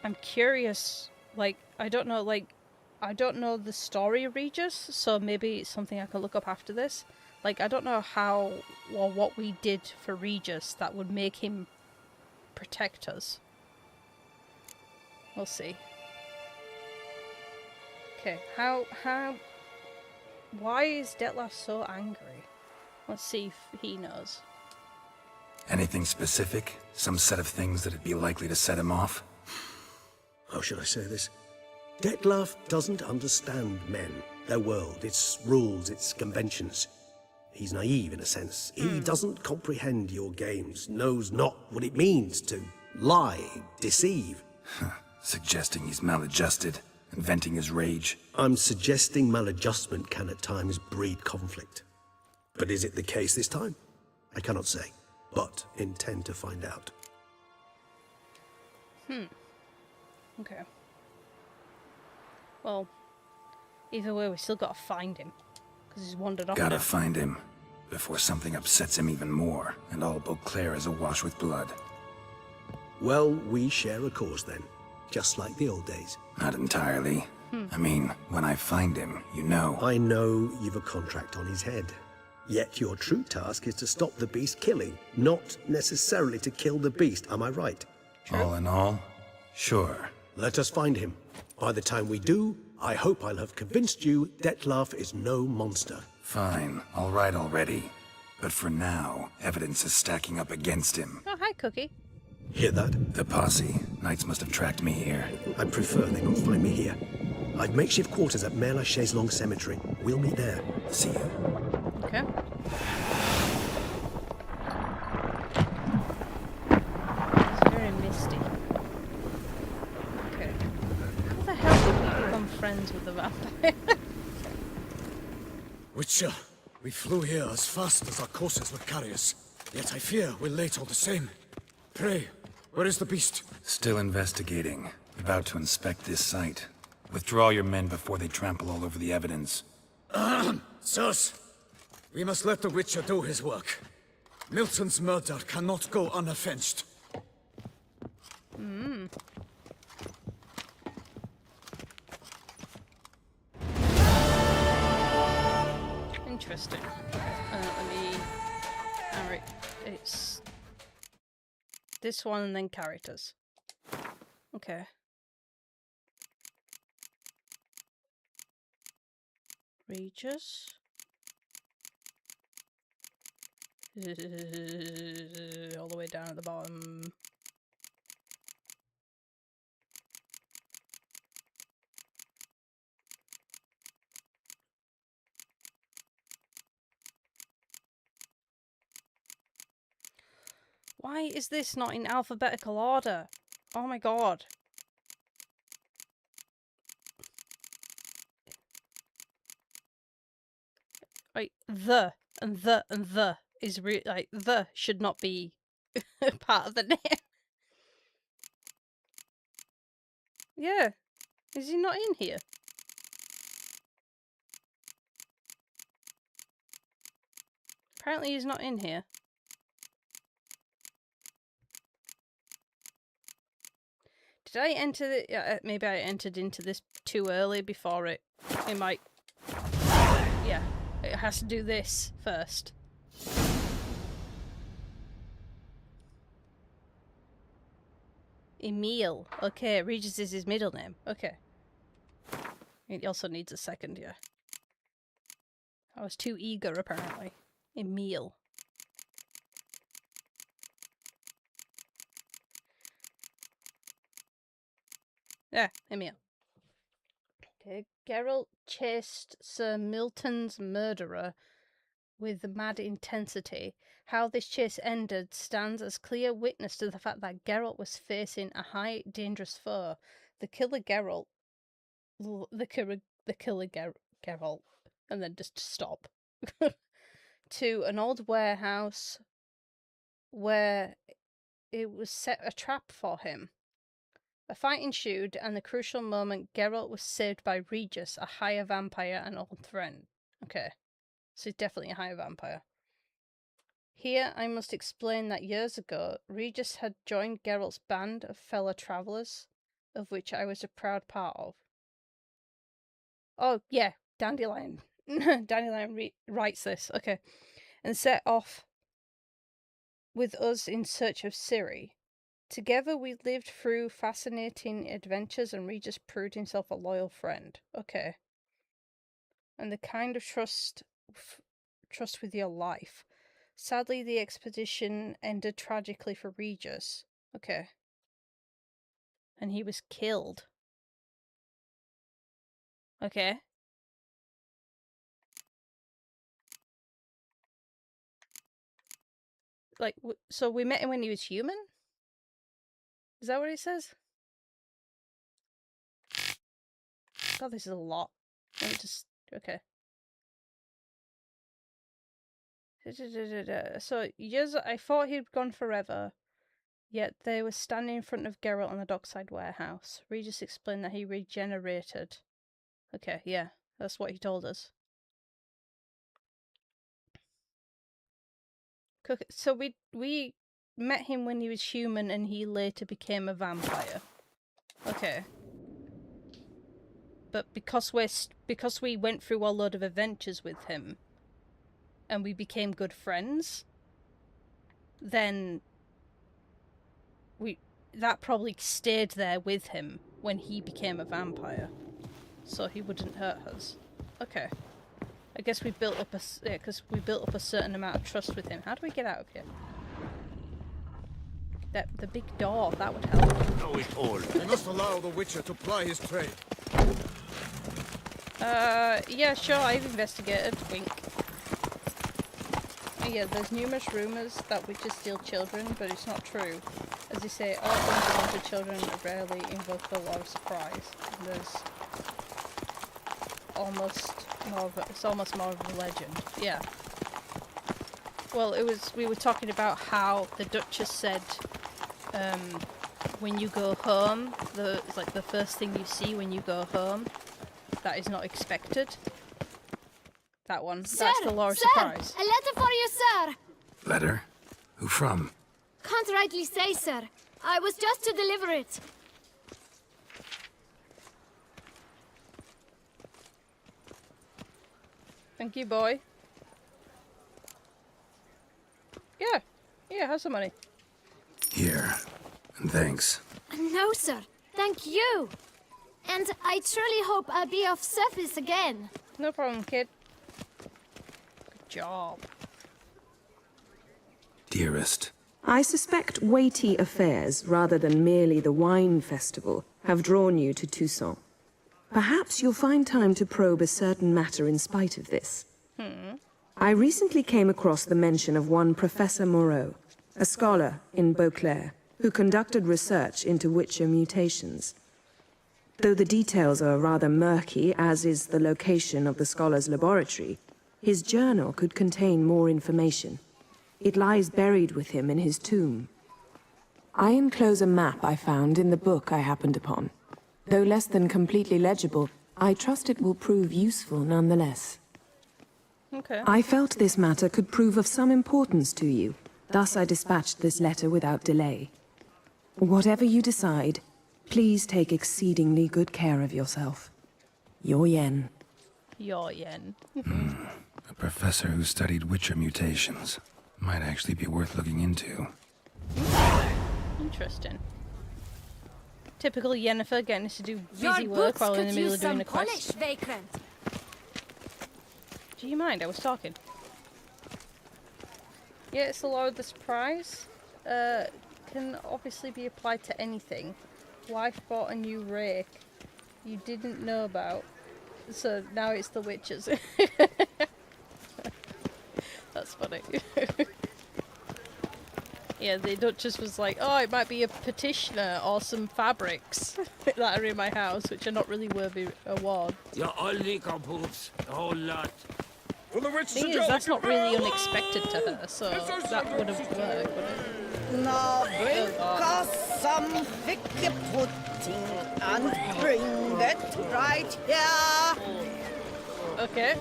I'm curious, like, I don't know the story of Regis, so maybe it's something I can look up after this. Like, I don't know how or what we did for Regis that would make him protect us. We'll see. Okay, why is Dettlaff so angry? Let's see if he knows. Anything specific? Some set of things that'd be likely to set him off? How should I say this? Dettlaff doesn't understand men, their world, its rules, its conventions. He's naive in a sense. He doesn't comprehend your games, knows not what it means to lie, deceive. Suggesting he's maladjusted and venting his rage. I'm suggesting maladjustment can at times breed conflict. But is it the case this time? I cannot say, but intend to find out. Okay. Well, either way, we still gotta find him, because he's wandered off. Gotta find him before something upsets him even more, and all Beauclair is awash with blood. Well, we share a cause then, just like the old days. Not entirely. I mean, when I find him, you know. I know you've a contract on his head. Yet your true task is to stop the beast killing, not necessarily to kill the beast, am I right? True. All in all, sure. Let us find him. By the time we do, I hope I'll have convinced you Dettlaff is no monster. Fine, all right already. But for now, evidence is stacking up against him. Oh, hi, Cookie. Hear that? The posse. Knights must have tracked me here. I prefer they not find me here. I've makeshift quarters at Mère Lachaise Long Cemetery. We'll meet there. See you. Okay. It's very misty. Okay. How the hell did we become friends with the vampire? Witcher, we flew here as fast as our courses would carry us. Yet I fear we're late all the same. Pray, where is the beast? Still investigating. About to inspect this site. Withdraw your men before they trample all over the evidence. Sirs, we must let the Witcher do his work. Milton's murder cannot go unavenged. Interesting. Let me... Alright, it's... this one and then characters. Okay. Regis. All the way down at the bottom. Why is this not in alphabetical order? Oh my god. Right, the is like the should not be part of the name. Yeah, is he not in here? Apparently he's not in here. Did I enter the... maybe I entered into this too early before it might... Yeah, it has to do this first. Emil. Okay, Regis is his middle name. Okay. He also needs a second, yeah. I was too eager, apparently. Emil. Yeah, Emil. Okay, Geralt chased Sir Milton's murderer with mad intensity. How this chase ended stands as clear witness to the fact that Geralt was facing a high, dangerous foe. The killer Geralt... Geralt... And then just stop. To an old warehouse where it was set a trap for him. A fight ensued, and the crucial moment Geralt was saved by Regis, a higher vampire and old friend. Okay, so he's definitely a higher vampire. Here I must explain that years ago, Regis had joined Geralt's band of fellow travellers, of which I was a proud part of. Oh, yeah, Dandelion. Dandelion writes this, okay. And set off with us in search of Ciri. Together we lived through fascinating adventures and Regis proved himself a loyal friend. Okay. And the kind of trust with your life. Sadly, the expedition ended tragically for Regis. Okay. And he was killed. Okay. Like, so we met him when he was human? Is that what he says? God, this is a lot. Let me just... Okay. So, years... I thought he'd gone forever. Yet they were standing in front of Geralt on the dockside warehouse. Regis explained that he regenerated. Okay, yeah. That's what he told us. So we met him when he was human and he later became a vampire. Okay. But because we went through a load of adventures with him and we became good friends, then that probably stayed there with him when he became a vampire. So he wouldn't hurt us. Okay. I guess we built up because we built up a certain amount of trust with him. How do we get out of here? The big door, that would help. Know it all. We must allow the Witcher to ply his trade. Yeah, sure, I've investigated. Wink. Yeah, there's numerous rumours that witches steal children, but it's not true. As they say, all things belong to children rarely invoke the law of surprise. And there's it's almost more of a legend. Yeah. Well, we were talking about how the Duchess said, when you go home, it's like the first thing you see when you go home, that is not expected. That one. Sir, that's the law of surprise. A letter for you, sir. Letter? Who from? Can't rightly say, sir. I was just to deliver it. Thank you, boy. Yeah, have some money. Here. And thanks. No, sir. Thank you. And I truly hope I'll be of service again. No problem, kid. Good job. Dearest. I suspect weighty affairs, rather than merely the wine festival, have drawn you to Toussaint. Perhaps you'll find time to probe a certain matter in spite of this. I recently came across the mention of one Professor Moreau, a scholar in Beauclair, who conducted research into Witcher mutations. Though the details are rather murky, as is the location of the scholar's laboratory, his journal could contain more information. It lies buried with him in his tomb. I enclose a map I found in the book I happened upon. Though less than completely legible, I trust it will prove useful nonetheless. Okay. I felt this matter could prove of some importance to you, thus I dispatched this letter without delay. Whatever you decide, Please take exceedingly good care of yourself. Your Yen. Your Yen. A professor who studied Witcher mutations. Might actually be worth looking into. Interesting. Typical Yennefer getting us to do busy Your work boots while in the could middle use of doing some a quest. polish, Vagrant. Do you mind? I was talking. Yeah, it's the Lord of the Surprise. Can obviously be applied to anything. Wife bought a new rake you didn't know about, so now it's the witches. That's funny. Yeah, the Duchess was like, oh, it might be a petitioner or some fabrics that are in my house, which are not really worthy award. You're all leaker boobs, a whole lot. Thing is, that's not really unexpected to her, so that would have worked, would it? Now bring us some thick pudding and bring it right here. Okay.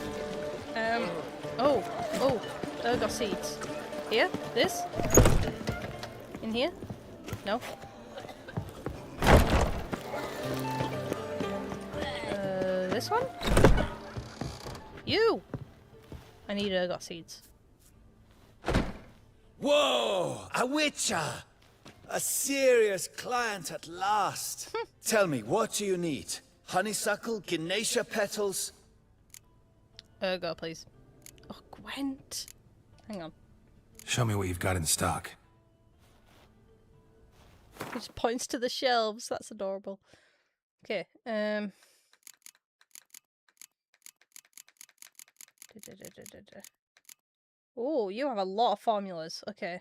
Oh, got seeds. Here? This? In here? No? This one? You! I need got seeds. Whoa! A witcher! A serious client at last. Tell me, what do you need? Honeysuckle, Ganesha petals? Go, please. Oh, Gwent. Hang on. Show me what you've got in stock. He just points to the shelves. That's adorable. Okay, Oh, you have a lot of formulas. Okay.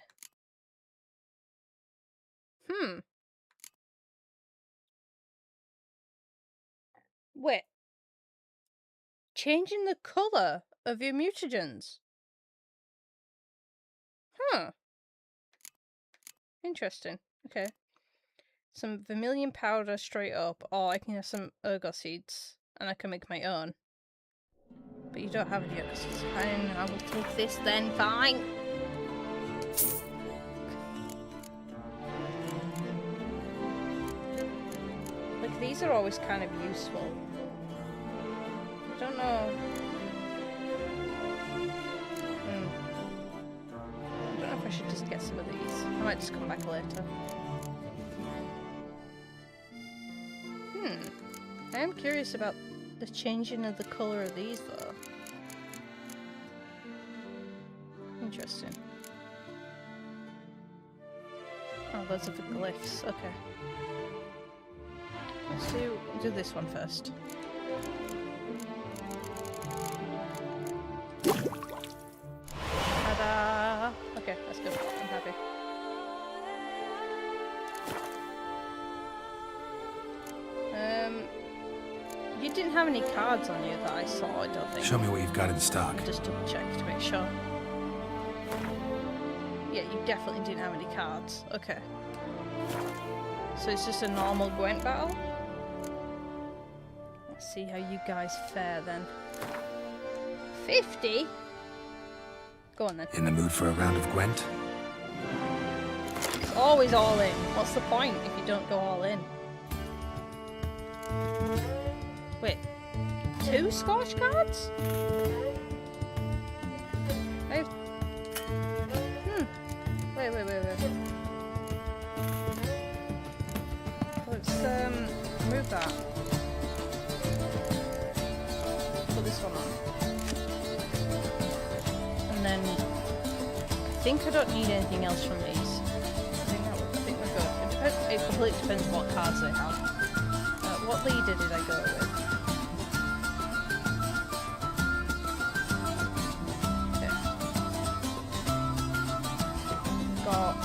Wait. Changing the colour of your mutagens. Huh. Interesting. Okay. Some vermilion powder straight up, or I can have some ergot seeds, and I can make my own. But you don't have any ergot seeds. Fine, I will take this then. Fine. Like, these are always kind of useful. I don't know. I don't know if I should just get some of these. I might just come back later. I am curious about the changing of the colour of these though. Interesting. Oh, those are the glyphs. Okay. Let's do this one first. Ta-da! Okay, that's good. I'm happy. You didn't have any cards on you that I saw, I don't think. Show me what you've got in stock. Just double check to make sure. Yeah, you definitely didn't have any cards. Okay. So it's just a normal Gwent battle? Let's see how you guys fare then. 50? Go on then. In the mood for a round of Gwent? It's always all in. What's the point if you don't go all in? Wait, 2 Scorch cards? I have... Wait. Let's move that. Put this one on. And then I think I don't need anything else from these. I think we're good. It completely depends what cards they have. What leader did I go with? Got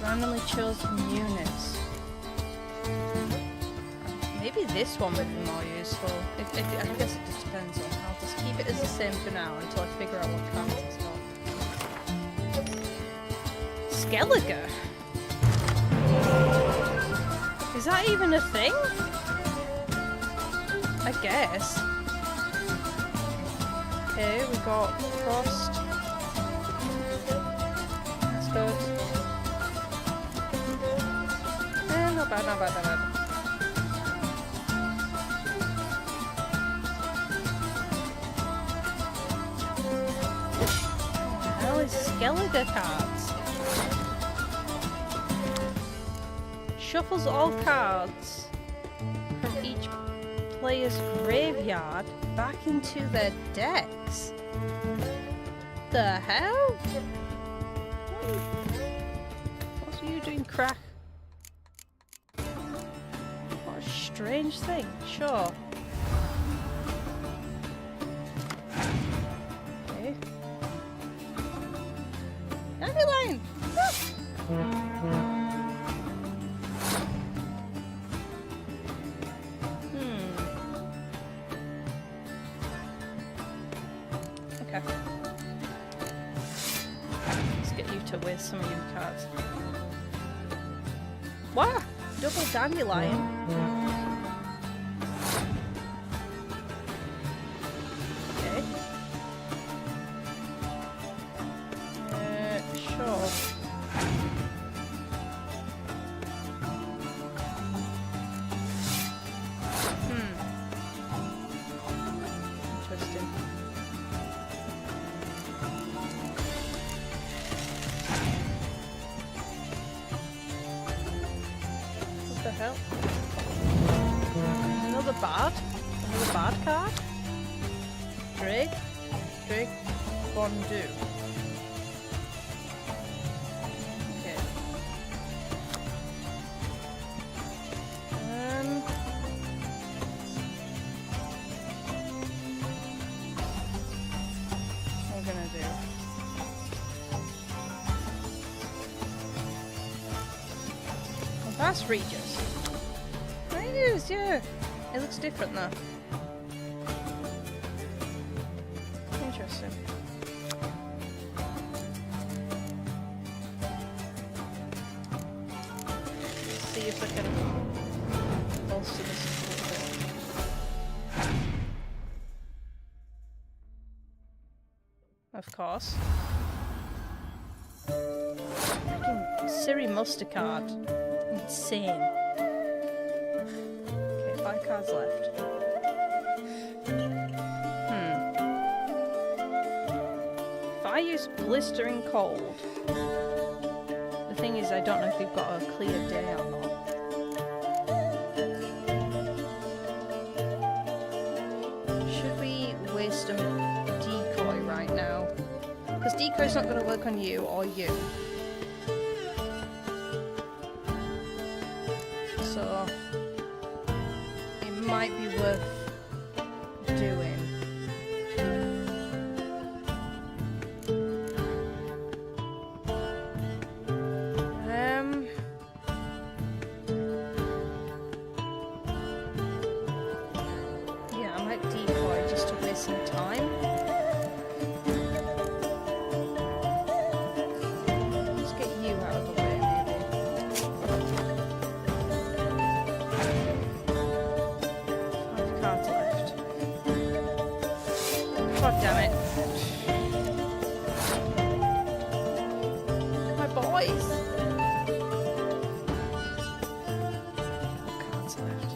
randomly chosen units. Maybe this one would be more useful. I guess it just depends on. I'll just keep it as the same for now until I figure out what cards it's got. Skellige? Is that even a thing? I guess. Okay, we got Frost. That's good. Not Not bad, not bad, not bad. Hell is Skellige cards. Shuffles all cards from each player's graveyard back into their decks. The hell? What are you doing, crack? What a strange thing. Sure. Okay. Dandelion! Okay. Let's get you to whiz some of your cards. What? Double dandelion? Okay. Sure. Interesting. What the hell? Another bard? Another bard card? Drake? Drake Bondu. Okay. What we're gonna do? Well, that's Regis. It is, yeah. It looks different though. Interesting. Let's see if I can bolster this a little bit. Of course. Freaking Siri Mustard. Insane. Okay, 5 cards left. If I use Blistering Cold, the thing is I don't know if we've got a clear day or not. Should we waste a decoy right now? Because decoy's not going to work on you or you. So it might be worth doing. Yeah, I might decoy just to waste some time. Let's get you out of the way, maybe. Cards left. God damn it. My boys. Cards left.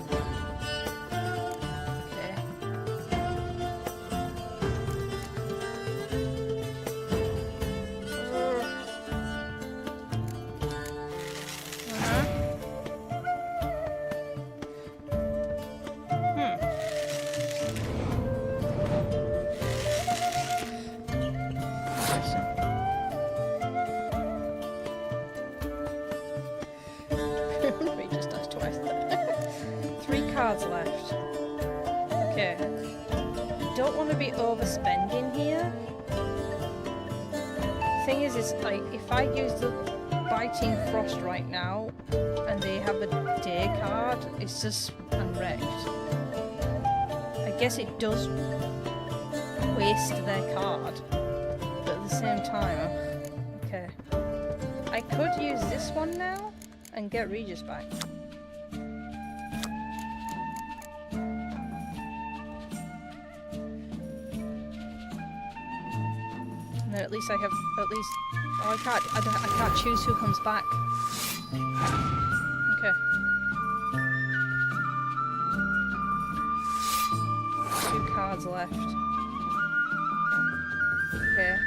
Okay. We just touched twice. 3 cards left. Okay. Don't want to be overspending here. Thing is like if I use the Biting Frost right now and they have a day card, it's just unwrecked. I guess it does waste their card, but at the same time, okay. I could use this one now and get Regis back. And then at least I have oh, I can't choose who comes back. Okay. cards left. Okay.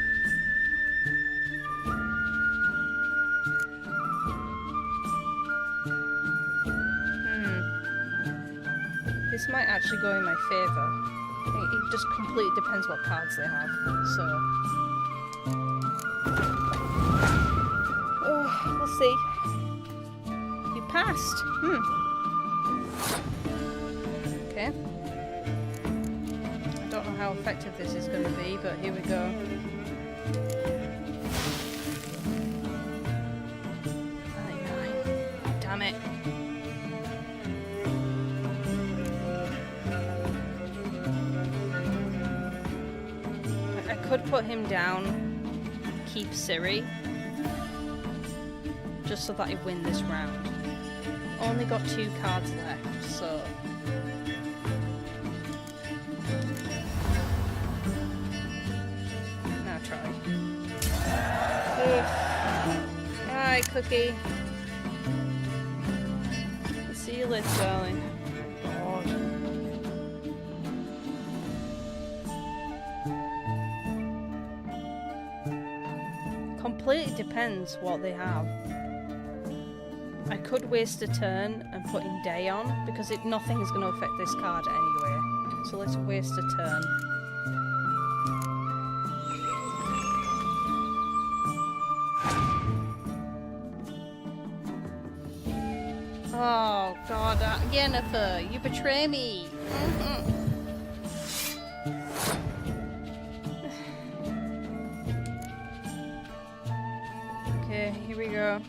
This might actually go in my favour. It just completely depends what cards they have, so... Oh, we'll see. You passed! Okay. I don't know how effective this is going to be, but here we go. Damn it. I could put him down, keep Ciri, just so that I win this round. Only got 2 cards left, so... Now try. Alright, Cookie. See you later, darling. God. Completely depends what they have. I could waste a turn and put in Day on, because nothing is going to affect this card anyway. So let's waste a turn. Oh god, Yennefer, you betray me! Okay, here we go.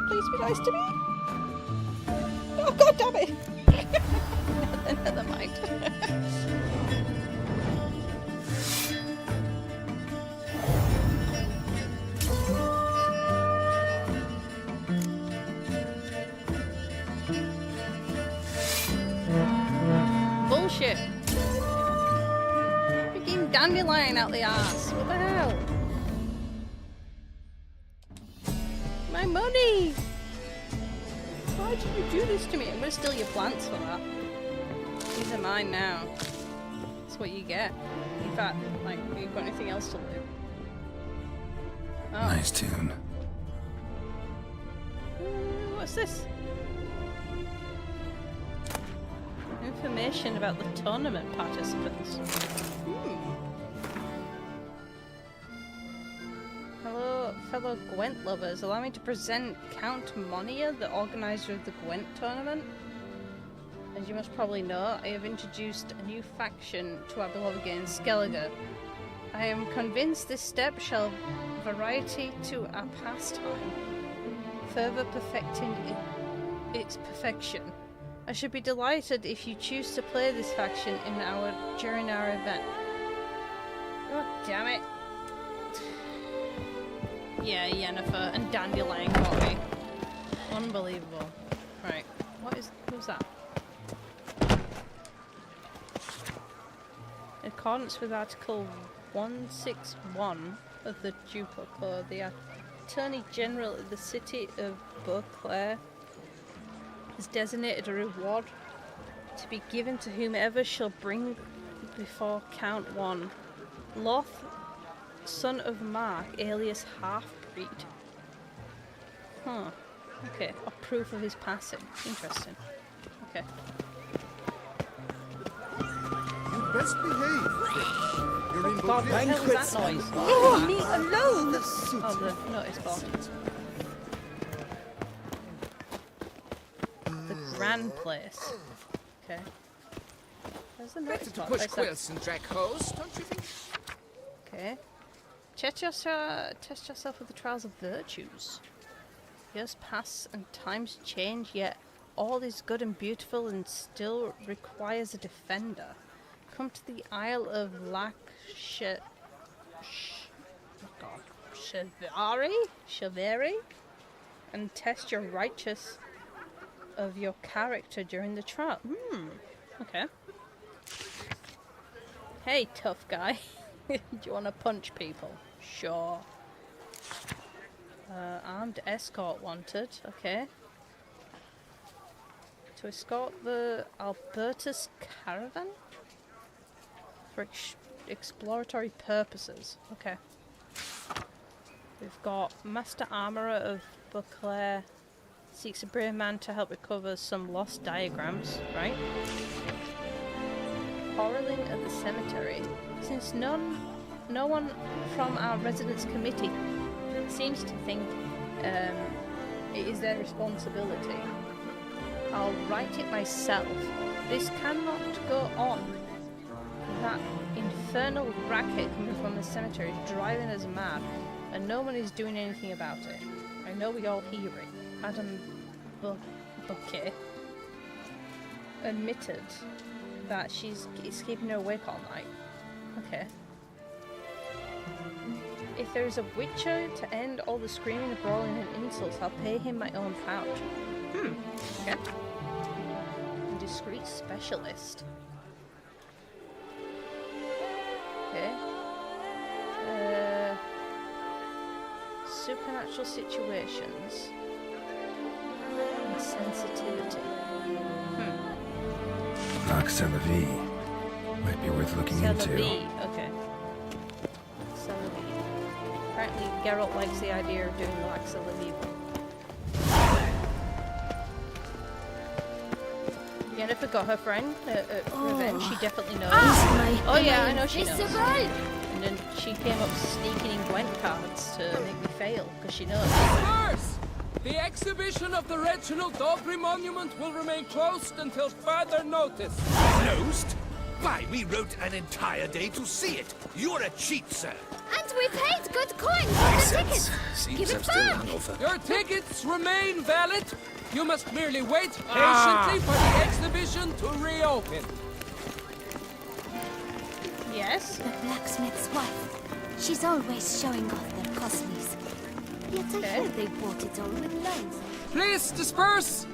Please be nice to me. Oh god damn it! Never mind. Bullshit. Freaking dandelion out the ass. What the hell? My money! Why did you do this to me? I'm gonna steal your plants for that. These are mine now. That's what you get. In fact, like, you've got anything else to loot. Oh. Nice tune. What's this? Information about the tournament participants. Hello, fellow Gwent lovers. Allow me to present Count Monia, the organizer of the Gwent tournament. As you must probably know, I have introduced a new faction to our beloved game, Skellige. I am convinced this step shall variety to our pastime, further perfecting its perfection. I should be delighted if you choose to play this faction during our event. God damn it. Yeah, Yennefer and Dandelion got me. Unbelievable. Right, who's that? In accordance with Article 161 of the Ducal Code, the Attorney General of the City of Beauclair has designated a reward to be given to whomever shall bring before Count 1 Loth, son of Mark, alias Half-Breed. Huh. Okay, a proof of his passing. Interesting. Okay. You best behave. You're in God, what the hell was that noise? Oh, me alone! Oh, the notice board. The Grand Place. Okay. There's the notice board. Push quilts and drag hose, don't you think? Okay. Test yourself with the trials of virtues. Years pass and times change, yet all is good and beautiful and still requires a defender. Come to the Isle of Chevari, and test your righteous of your character during the trial. Okay. Hey, tough guy. Do you want to punch people? Sure. Armed escort wanted. Okay. To escort the Albertus caravan for exploratory purposes. Okay. We've got Master Armourer of Beauclair seeks a brave man to help recover some lost diagrams, right? Quarrelling at the cemetery. Since no one from our residence committee seems to think it is their responsibility, I'll write it myself. This cannot go on. That infernal racket coming from the cemetery is driving us mad, and no one is doing anything about it. I know we all hear it. Madame Bouquet admitted that it's keeping her awake all night. Okay. If there is a witcher to end all the screaming, brawling, and insults, I'll pay him my own pouch. Okay. A discreet specialist. Okay. Supernatural situations. And sensitivity. Arc c'est la vie. Might be worth looking into. Okay. C'est la vie. Apparently Geralt likes the idea of doing like c'est la vie. Yennefer got her friend revenge. She definitely knows. Oh yeah, I know she knows. And then she came up sneaking in Gwent cards to make me fail because she knows. First, the exhibition of the Reginald Daubry monument will remain closed until further notice. Closed? Why, we wrote an entire day to see it. You're a cheat, sir. And we paid good coin for the tickets. Give it back. Your tickets remain valid. You must merely wait patiently for the exhibition to reopen. Yes? The blacksmith's wife. She's always showing off their cosmetics. Yet I hear they bought it all with loans. Please disperse.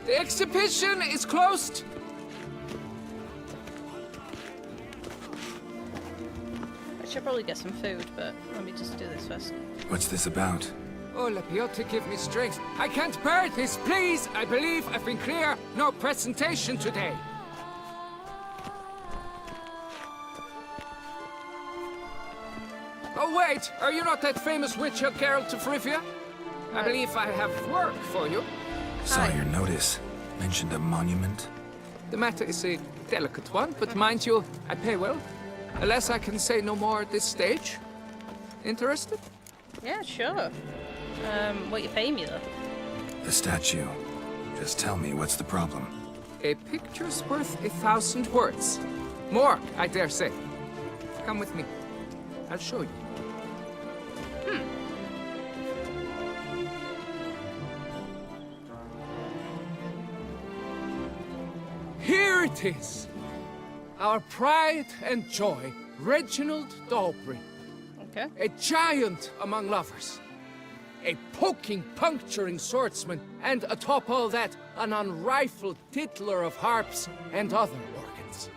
The exhibition is closed. I should probably get some food, but let me just do this first. What's this about? Oh, Lapiote, give me strength. I can't bear this, please. I believe I've been clear. No presentation today. Oh, wait. Are you not that famous witcher, Geralt of Rivia? I believe I have work for you. Saw your notice. Mentioned a monument. The matter is a delicate one, but mind you, I pay well. Alas, I can say no more at this stage. Interested? Yeah, sure. What you pay me, though? The statue. Just tell me, what's the problem? A picture's worth 1,000 words. More, I dare say. Come with me. I'll show you. Here it is. Our pride and joy, Reginald Daubry. Okay. A giant among lovers. A poking, puncturing swordsman, and atop all that, an unrifled tittler of harps and other organs.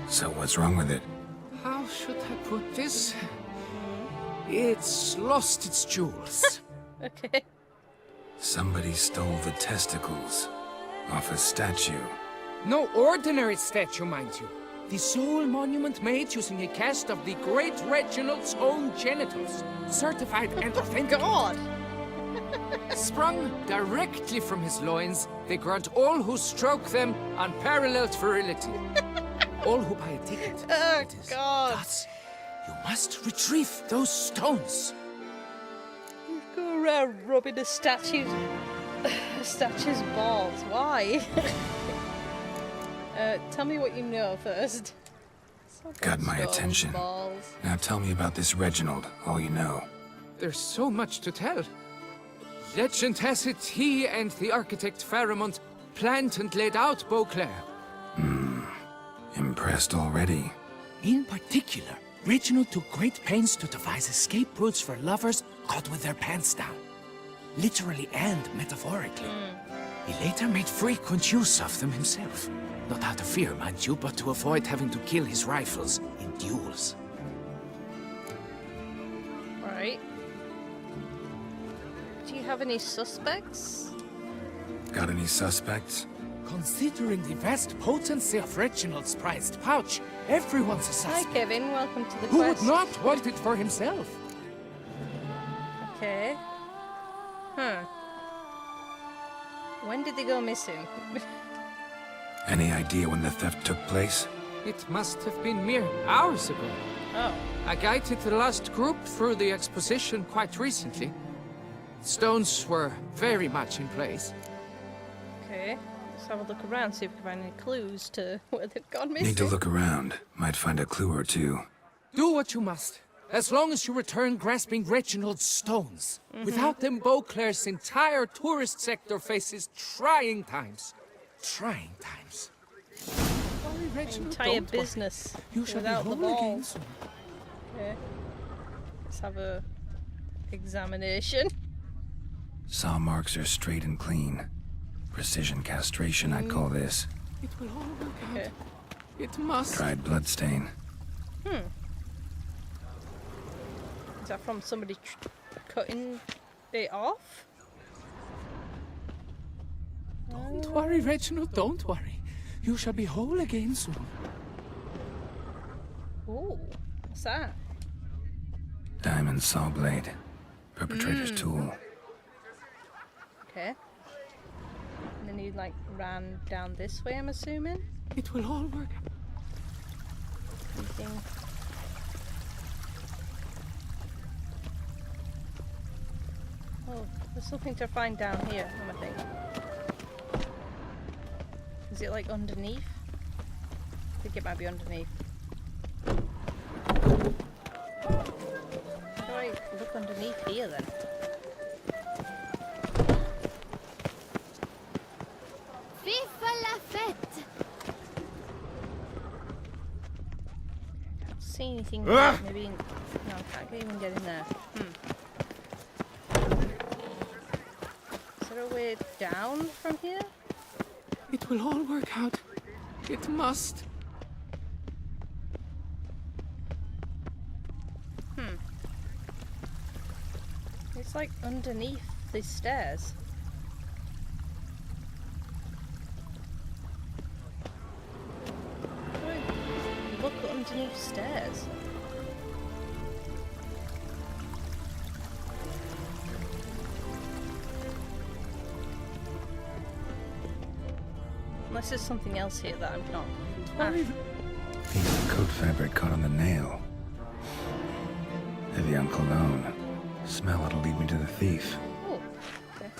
So what's wrong with it? How should I put this? It's lost its jewels. Okay. Somebody stole the testicles off a statue. No ordinary statue, mind you. The sole monument made using a cast of the great Reginald's own genitals. Certified and authentic. God! Sprung directly from his loins, they grant all who stroke them unparalleled virility. All who buy a ticket. Oh, God! Thus, you must retrieve those stones. You go around rubbing a statue's balls. Why? Tell me what you know first. Got my attention. Balls. Now tell me about this Reginald, all you know. There's so much to tell. Legend has it he and the architect Faramond planned and laid out Beauclair. Impressed already. In particular, Reginald took great pains to devise escape routes for lovers caught with their pants down. Literally and metaphorically. He later made frequent use of them himself. Not out of fear, mind you, but to avoid having to kill his rivals in duels. Right. Do you have any suspects? Got any suspects? Considering the vast potency of Reginald's prized pouch, everyone's a suspect. Hi, Kevin. Welcome to the Who quest. would not want it for himself? Okay. Huh. When did they go missing? Any idea when the theft took place? It must have been mere hours ago. Oh. I guided the last group through the exposition quite recently. Stones were very much in place. Okay. Let's have a look around, see if we can find any clues to where they've gone missing. Need to look around. Might find a clue or two. Do what you must, as long as you return grasping Reginald's stones. Without them, Beauclair's entire tourist sector faces trying times. Trying times. Sorry, Reginald, Entire don't worry. business You shall be without the whole again balls. soon. Okay. Let's have a examination. Saw marks are straight and clean. Precision castration, I'd call this. It will all work out. Okay. It must. Dried bloodstain. Is that from somebody cutting it off? Don't worry, Reginald, don't worry. You shall be whole again soon. Ooh, what's that? Diamond saw blade. Perpetrator's tool. Okay. And then you like ran down this way, I'm assuming? It will all work. Anything? Oh, there's something to find down here, I think. Is it like underneath? I think it might be underneath. How do I look underneath here then? Viva la fête! Can't see anything. Maybe. No, I can't even get in there. Is there a way down from here? It will all work out. It must. It's like underneath these stairs. How do I look underneath stairs? Unless there's something else here that I'm not. Piece of coat fabric caught on the nail. Evian cologne. Smell it'll lead me to the thief. Oh, okay.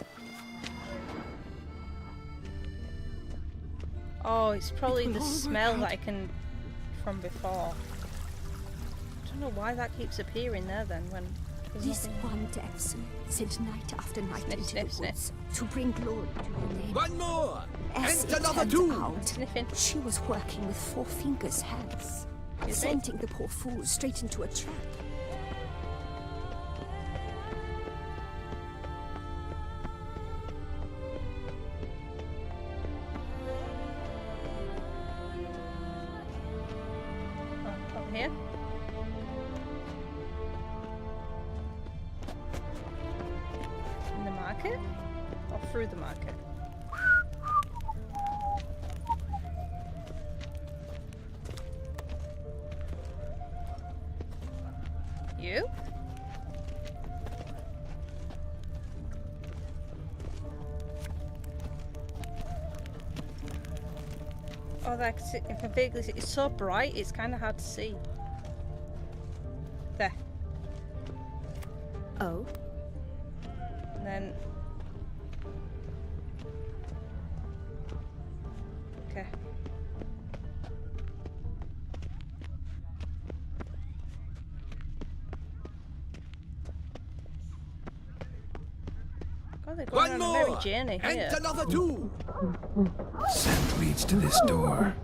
Oh, it's probably the smell that I can from before. I don't know why that keeps appearing there then when there's This nothing. one damsel sent night after night Sniff, into sniff, the sniff. woods to bring glory to your name. One more! As And it another turned two! out, Sniffing. she was working with Four Fingers' hands, sending the poor fool straight into a trap. From here? In the market? Or through the market? You? Oh, that's it. If I vaguely see, it's so bright, it's kind of hard to see. There. Oh? And then. Okay. God, they're going One on a merry more! journey And here. another two! Scent leads to this door.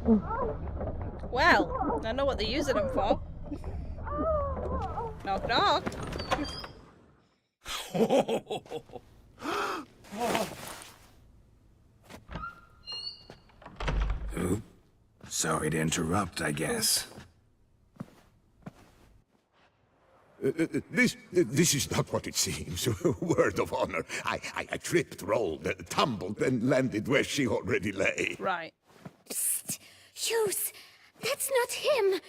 Well, I know what they're using them for. Knock, knock. Oop. Sorry to interrupt, I guess. This is not what it seems. Word of honor. I tripped, rolled, tumbled, and landed where she already lay. Right. Psst! Hughes! That's not him!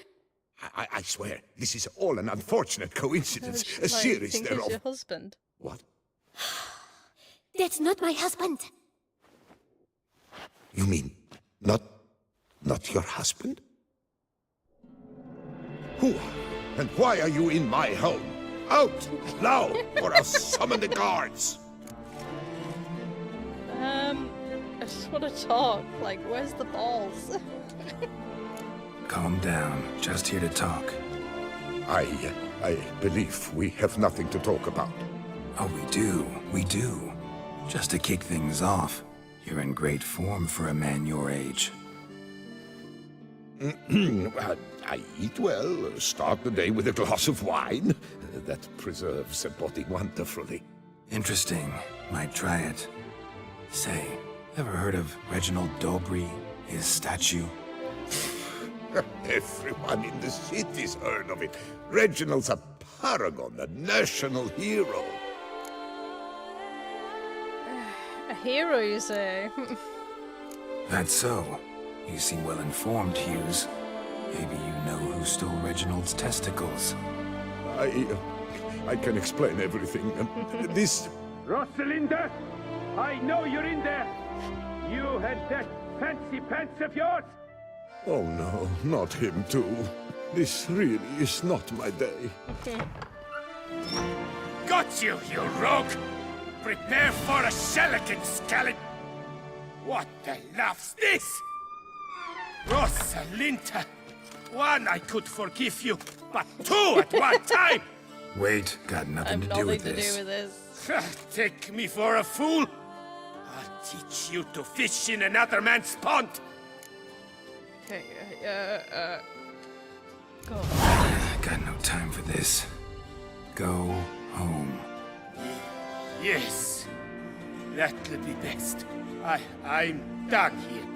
I swear, this is all an unfortunate coincidence. A Like, series think thereof. it's your husband. What? That's not my husband. You mean, not your husband? Who are you, and why are you in my home? Out, now, or I'll summon the guards! I just want to talk. Like, where's the balls? Calm down. Just here to talk. I believe we have nothing to talk about. Oh, we do. We do. Just to kick things off, you're in great form for a man your age. I eat well, start the day with a glass of wine. That preserves a body wonderfully. Interesting. Might try it. Say, ever heard of Reginald Dobry, his statue? Everyone in the city's heard of it. Reginald's a paragon, a national hero. A hero, you say? That's so. You seem well informed, Hughes. Maybe you know who stole Reginald's testicles. I can explain everything. This... Rosalinda, I know you're in there. You had that fancy pants of yours. Oh no, not him too. This really is not my day. Got you, you rogue! Prepare for a shellacking, scallop! What the laugh's this? Rosalinda! One, I could forgive you, but two at one time! Wait, got nothing to do with this. Take me for a fool? I'll teach you to fish in another man's pond! Okay, go. Got no time for this. Go home. Yes, that'll be best. I'm done here.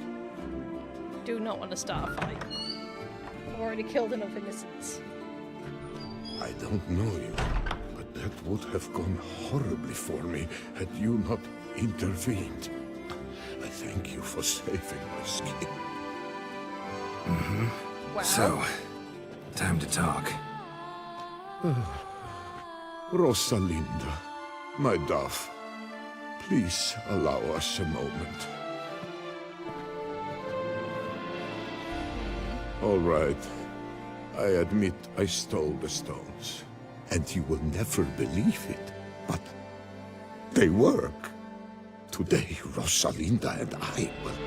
Do not want to start a fight. I've already killed enough innocents. I don't know you, but that would have gone horribly for me had you not intervened. I thank you for saving my skin. Wow. So, time to talk. Rosalinda, my dove, please allow us a moment. All right. I admit I stole the stones. And you will never believe it, but they work. Today, Rosalinda and I will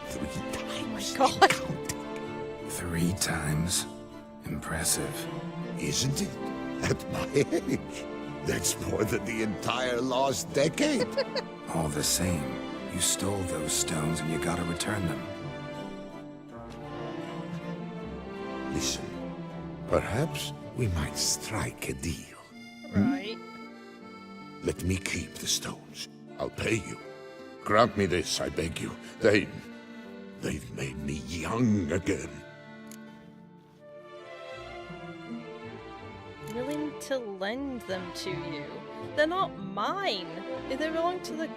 3 times. Oh my God. 3 times? Impressive. Isn't it? At my age. That's more than the entire last decade. All the same, you stole those stones and you gotta return them. Listen, perhaps we might strike a deal. Right. Let me keep the stones. I'll pay you. Grant me this, I beg you. They've made me young again. Willing to lend them to you. They're not mine. They belong to the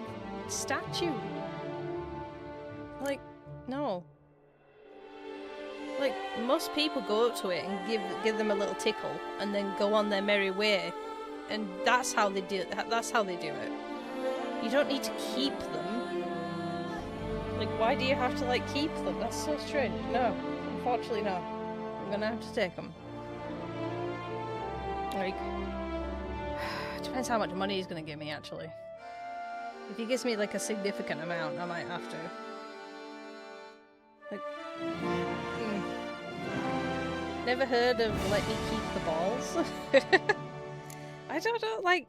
statue. Like, no. Like, most people go up to it and give them a little tickle and then go on their merry way. And that's how they do it. That's how they do it. You don't need to keep them. Like, why do you have to, like, keep them? That's so strange. No. Unfortunately, no. I'm gonna have to take them. Like, depends how much money he's gonna give me, actually. If he gives me, like, a significant amount, I might have to. Like, never heard of let me keep the balls. I don't know, like,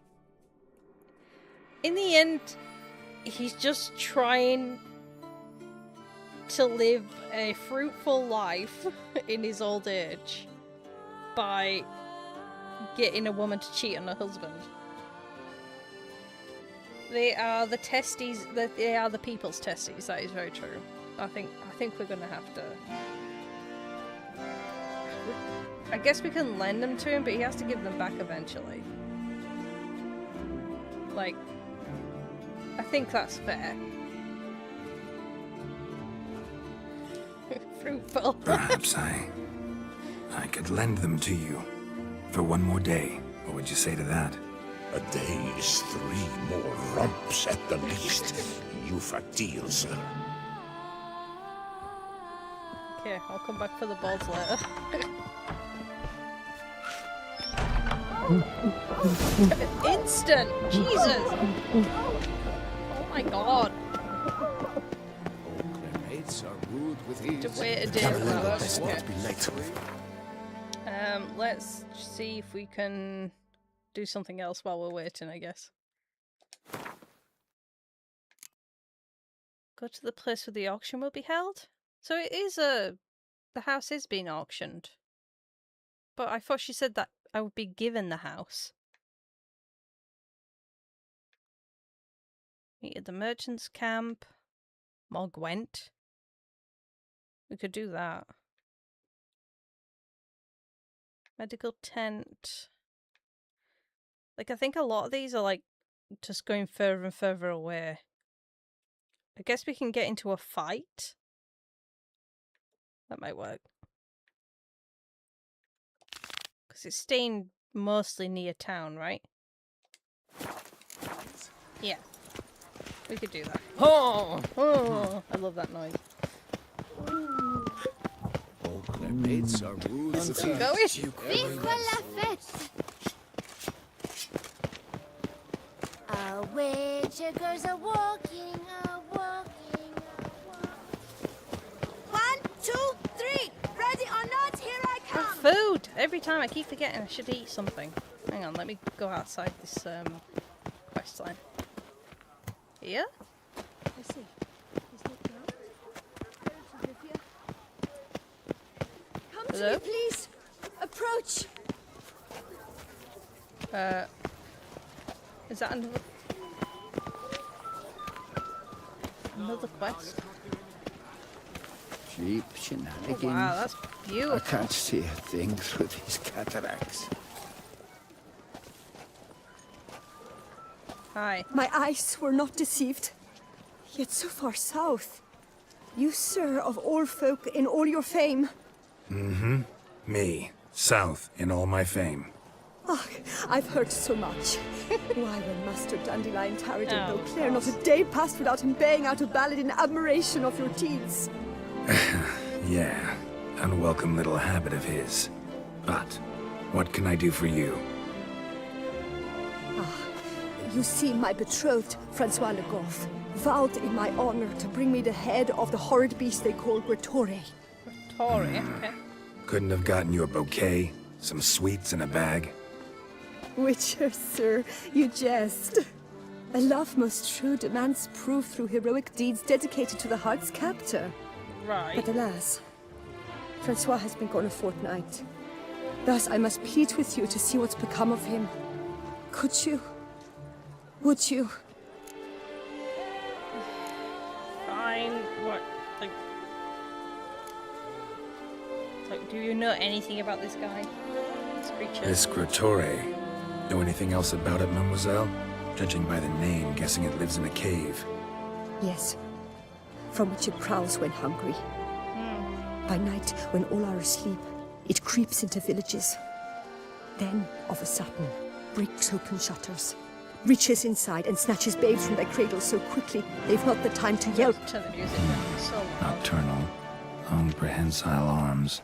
in the end, he's just trying to live a fruitful life in his old age by getting a woman to cheat on her husband. They are the testes, they are the people's testes, that is very true. I think we're gonna have to... I guess we can lend them to him, but he has to give them back eventually. Like, I think that's fair. Fruitful. Perhaps I could lend them to you for one more day. What would you say to that? A day is 3 more romps at the least. You've a deal, sir. Okay, I'll come back for the balls later. Instant! Jesus! Oh my god. Maids are ruled with ease. To wait a day for that. Let's see if we can do something else while we're waiting, I guess. Go to the place where the auction will be held? So it is the house is being auctioned. But I thought she said that I would be given the house. Meet at the merchant's camp. More Gwent. We could do that. Medical tent. Like, I think a lot of these are like just going further and further away. I guess we can get into a fight. That might work. Because it's staying mostly near town, right? Yeah. We could do that. Oh! Oh! I love that noise. Their mates are ruled with ease. Go in! Viva la fête! A witcher goes a walking, a walking, a walking. 1, 2, 3! Ready or not, here I come! Food! Every time I keep forgetting I should eat something. Hang on, let me go outside this quest line. Here? I see. He's looking out. Come Hello? to me, please. Approach. Is that another quest? Cheap Oh, shenanigans. wow, that's beautiful. I can't see a thing through these cataracts. Hi. My eyes were not deceived. Yet so far south. You, sir, of all folk in all your fame. Mm-hmm. Me. South in all my fame. Ah, I've heard so much. Why, when Master Dandelion tarried in Oh, Beauclair, not a day passed without him baying out a ballad in admiration of your deeds. Yeah, unwelcome little habit of his. But, what can I do for you? You see, my betrothed, Francois Le Goff, vowed in my honor to bring me the head of the horrid beast they call Gretore. Tory, okay. Couldn't have gotten you a bouquet, some sweets in a bag? Witcher, sir, you jest. A love most true demands proof through heroic deeds dedicated to the heart's captor. Right. But alas, Francois has been gone a fortnight. Thus I must plead with you to see what's become of him. Could you? Would you? Fine. What? Like, do you know anything about this guy? This creature? This Gretore. Know anything else about it, mademoiselle? Judging by the name, guessing it lives in a cave. Yes. From which it prowls when hungry. By night, when all are asleep, it creeps into villages. Then, of a sudden, breaks open shutters, reaches inside and snatches babes from their cradles so quickly they've not the time to yelp. Turn the music down. So loud. Nocturnal. Long prehensile arms.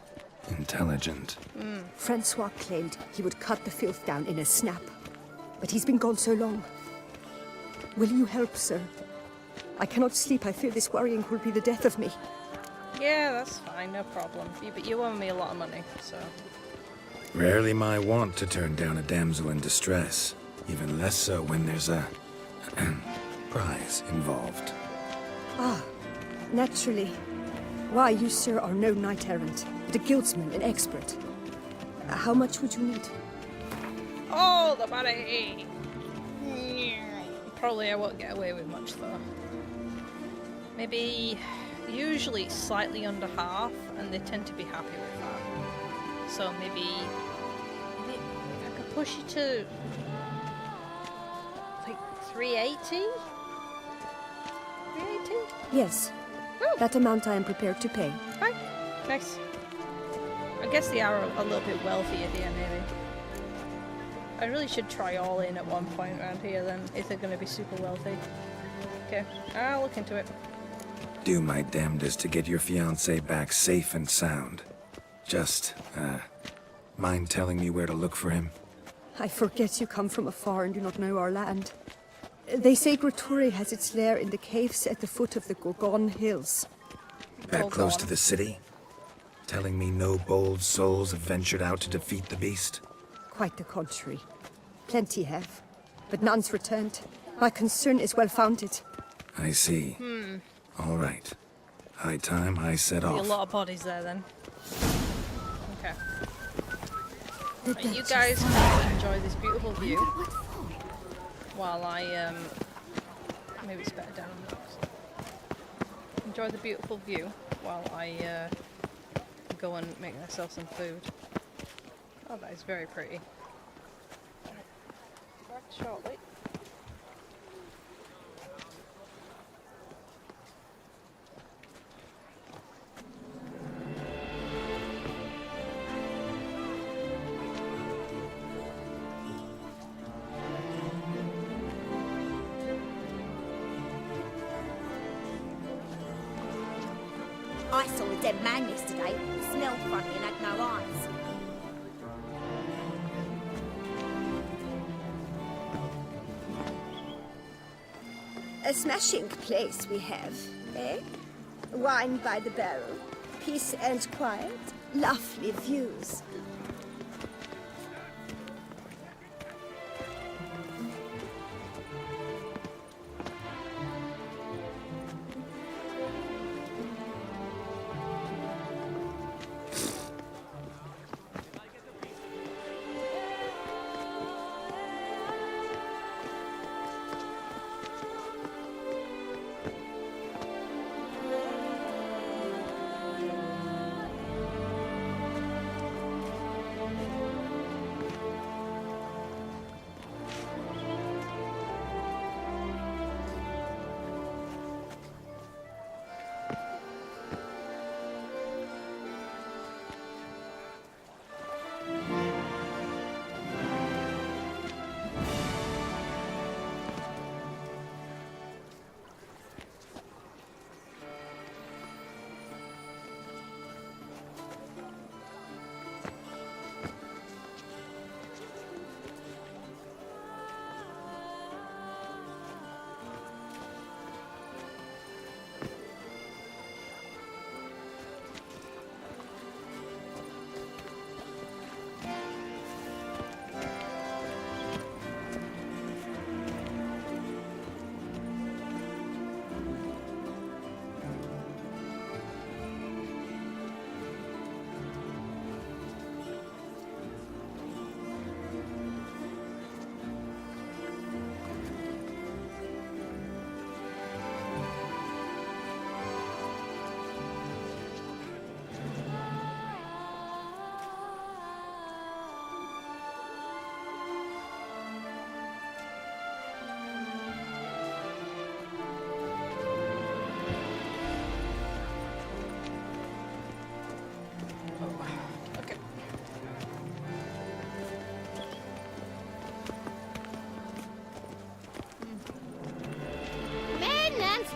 Intelligent. Francois claimed he would cut the filth down in a snap. But he's been gone so long. Will you help, sir? I cannot sleep. I fear this worrying will be the death of me. Yeah, that's fine. No problem. But you owe me a lot of money, so... Rarely my wont to turn down a damsel in distress. Even less so when there's a... prize involved. Ah, naturally. Why, you, sir, are no knight-errant, but a guildsman, an expert. How much would you need? Oh, the money! Probably I won't get away with much, though. Maybe... Usually it's slightly under half, and they tend to be happy with that. So maybe if I could push you to like 380? 380? Yes. That amount I am prepared to pay. Right. Nice. I guess they are a little bit wealthier here, maybe. I really should try all in at one point around here then, if they're going to be super wealthy. Okay, I'll look into it. Do my damnedest to get your fiancé back safe and sound. Just, mind telling me where to look for him? I forget you come from afar and do not know our land. They say Groturi has its lair in the caves at the foot of the Gorgon Hills. That close to the city? Telling me no bold souls have ventured out to defeat the beast? Quite the contrary. Plenty have, but none's returned. My concern is well founded. I see. All right. High time I set There'll off. be a lot of bodies there then. Okay. Right, you guys can enjoy this beautiful view while I maybe it's better down. Enjoy the beautiful view while I go and make myself some food. Oh, that is very pretty. Back shortly. I saw a dead man yesterday. He smelled funny and had no eyes. A smashing place we have, eh? Wine by the barrel, peace and quiet, lovely views.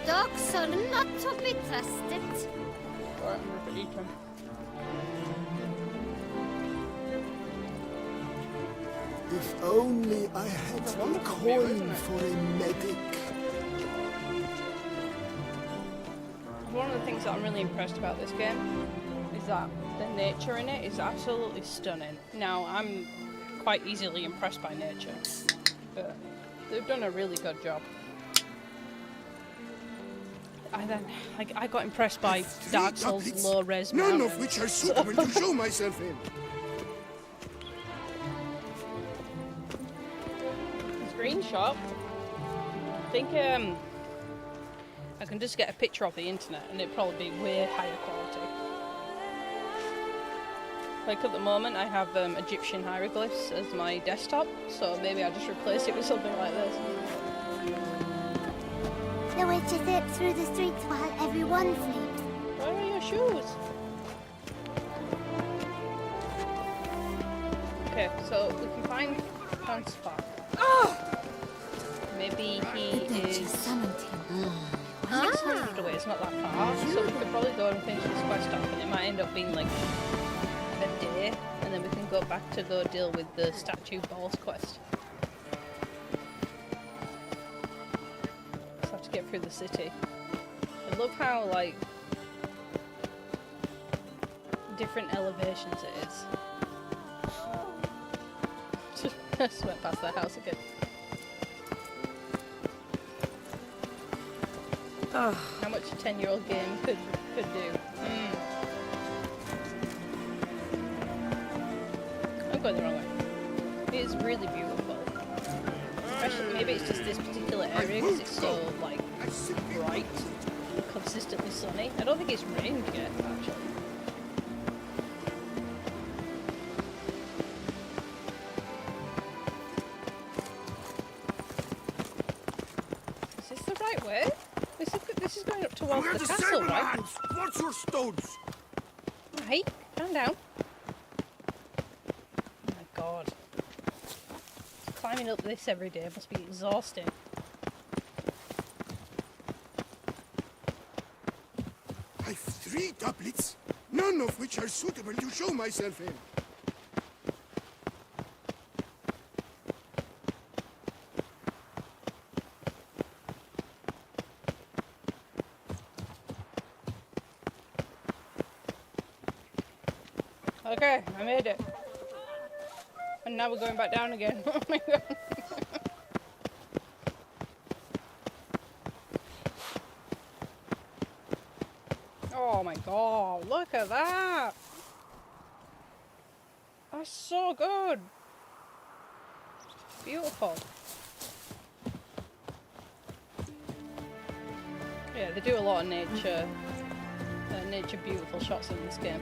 Dogs are not to be trusted. Alright, I'm gonna eat them. If only I had a coin for a medic. One of the things that I'm really impressed about this game is that the nature in it is absolutely stunning. Now, I'm quite easily impressed by nature, but they've done a really good job. I got impressed by Dark Souls low-res none mountains. of which are suitable to show myself in. Screenshot. I think I can just get a picture off the internet and it'd probably be way higher quality. Like at the moment I have Egyptian hieroglyphs as my desktop, so maybe I'll just replace it with something like this. The witcher zips through the streets while everyone sleeps. Where are your shoes? Okay, so we can find Francois. Maybe he is... Huh? 600 away, it's not that far, so we could probably go and finish this quest off, and it might end up being like a day, and then we can go back to go deal with the statue balls quest. Just have to get through the city. I love how like different elevations it is. Just went past that house again. How much a 10-year-old game could do. I'm going the wrong way. It is really beautiful. Especially, maybe it's just this particular area because it's so like bright and consistently sunny. I don't think it's rained yet, actually. Is this the right way? This is going up towards the castle, right? What's your stones? Right, calm down. Oh my god. Climbing up this every day must be exhausting. I've 3 doublets, none of which are suitable to show myself in. Okay, I made it. And now we're going back down again. Oh my god. Oh my god, look at that! That's so good! Beautiful. Yeah, they do a lot of nature beautiful shots in this game.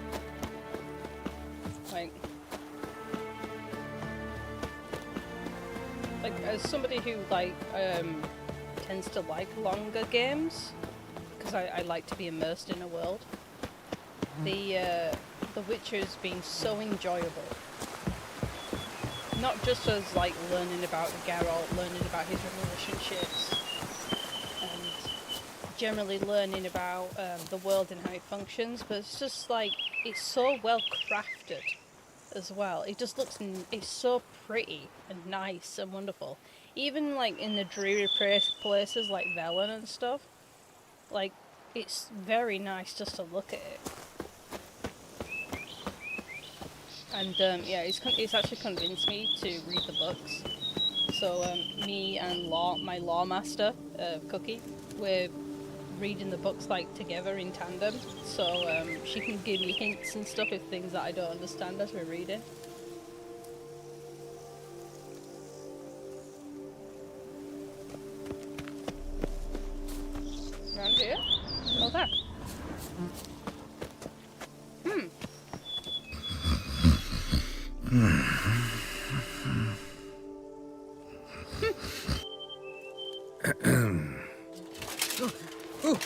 Like as somebody who tends to like longer games, because I like to be immersed in a world, The Witcher's been so enjoyable. Not just as like learning about Geralt, learning about his relationships, and generally learning about the world and how it functions, but it's just like, it's so well crafted as well. It just looks, it's so pretty and nice and wonderful. Even like in the dreary places like Velen and stuff, like it's very nice just to look at it. And yeah, it's actually convinced me to read the books. So me and my law master, Cookie, we're reading the books like together in tandem. So she can give me hints and stuff of things that I don't understand as we're reading. Around here? Oh, there. Oh,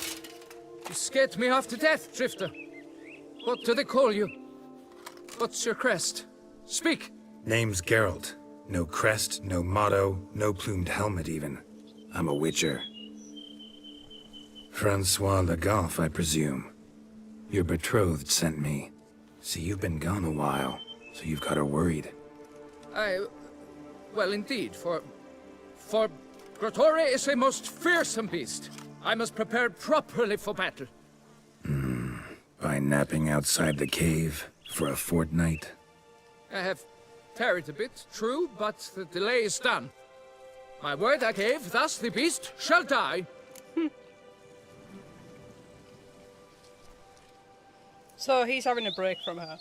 you scared me half to death, Drifter. What do they call you? What's your crest? Speak! Name's Geralt. No crest, no motto, no plumed helmet even. I'm a witcher. Francois Le Goff, I presume. Your betrothed sent me. See, you've been gone a while, so you've got her worried. Well, indeed, for Grotore is a most fearsome beast. I must prepare properly for battle. By napping outside the cave for a fortnight? I have tarried a bit, true, but the delay is done. My word I gave, thus the beast shall die. So he's having a break from her.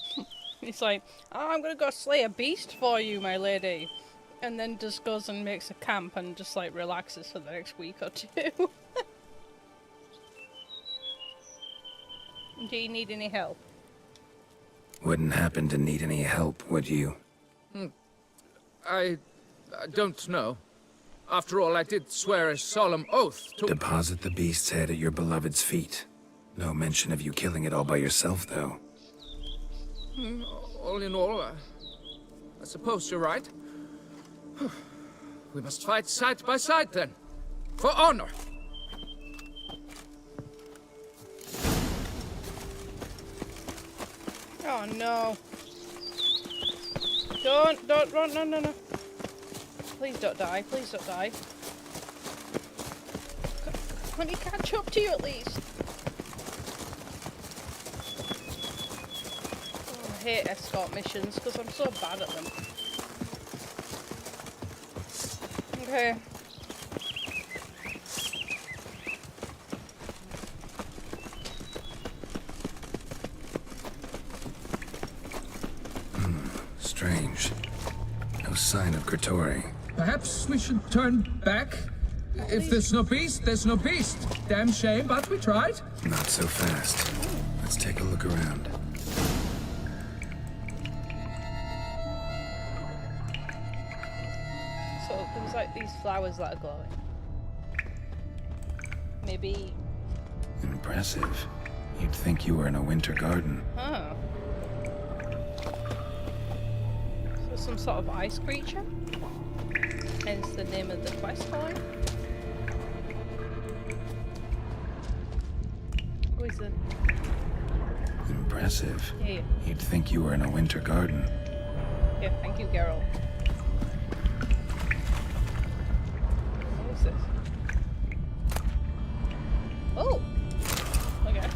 He's like, oh, I'm gonna go slay a beast for you, my lady. And then just goes and makes a camp and just like relaxes for the next week or two. Do you need any help? Wouldn't happen to need any help, would you? I don't know. After all, I did swear a solemn oath to— Deposit the beast's head at your beloved's feet. No mention of you killing it all by yourself, though. All in all, I suppose you're right. We must fight side by side, then. For honor! Oh no. Don't run, no. Please don't die, please don't die. Let me catch up to you at least. Oh, I hate escort missions because I'm so bad at them. Okay. Strange. No sign of Kratori. Perhaps we should turn back? If there's no beast, there's no beast. Damn shame, but we tried. Not so fast. Let's take a look around. So there's like these flowers that are glowing. Maybe. Impressive. You'd think you were in a winter garden. Huh. So some sort of ice creature? Hence the name of the quest line. Who is it? Impressive. Yeah. You'd think you were in a winter garden. Yeah, thank you, Geralt. What is this? Oh! Okay.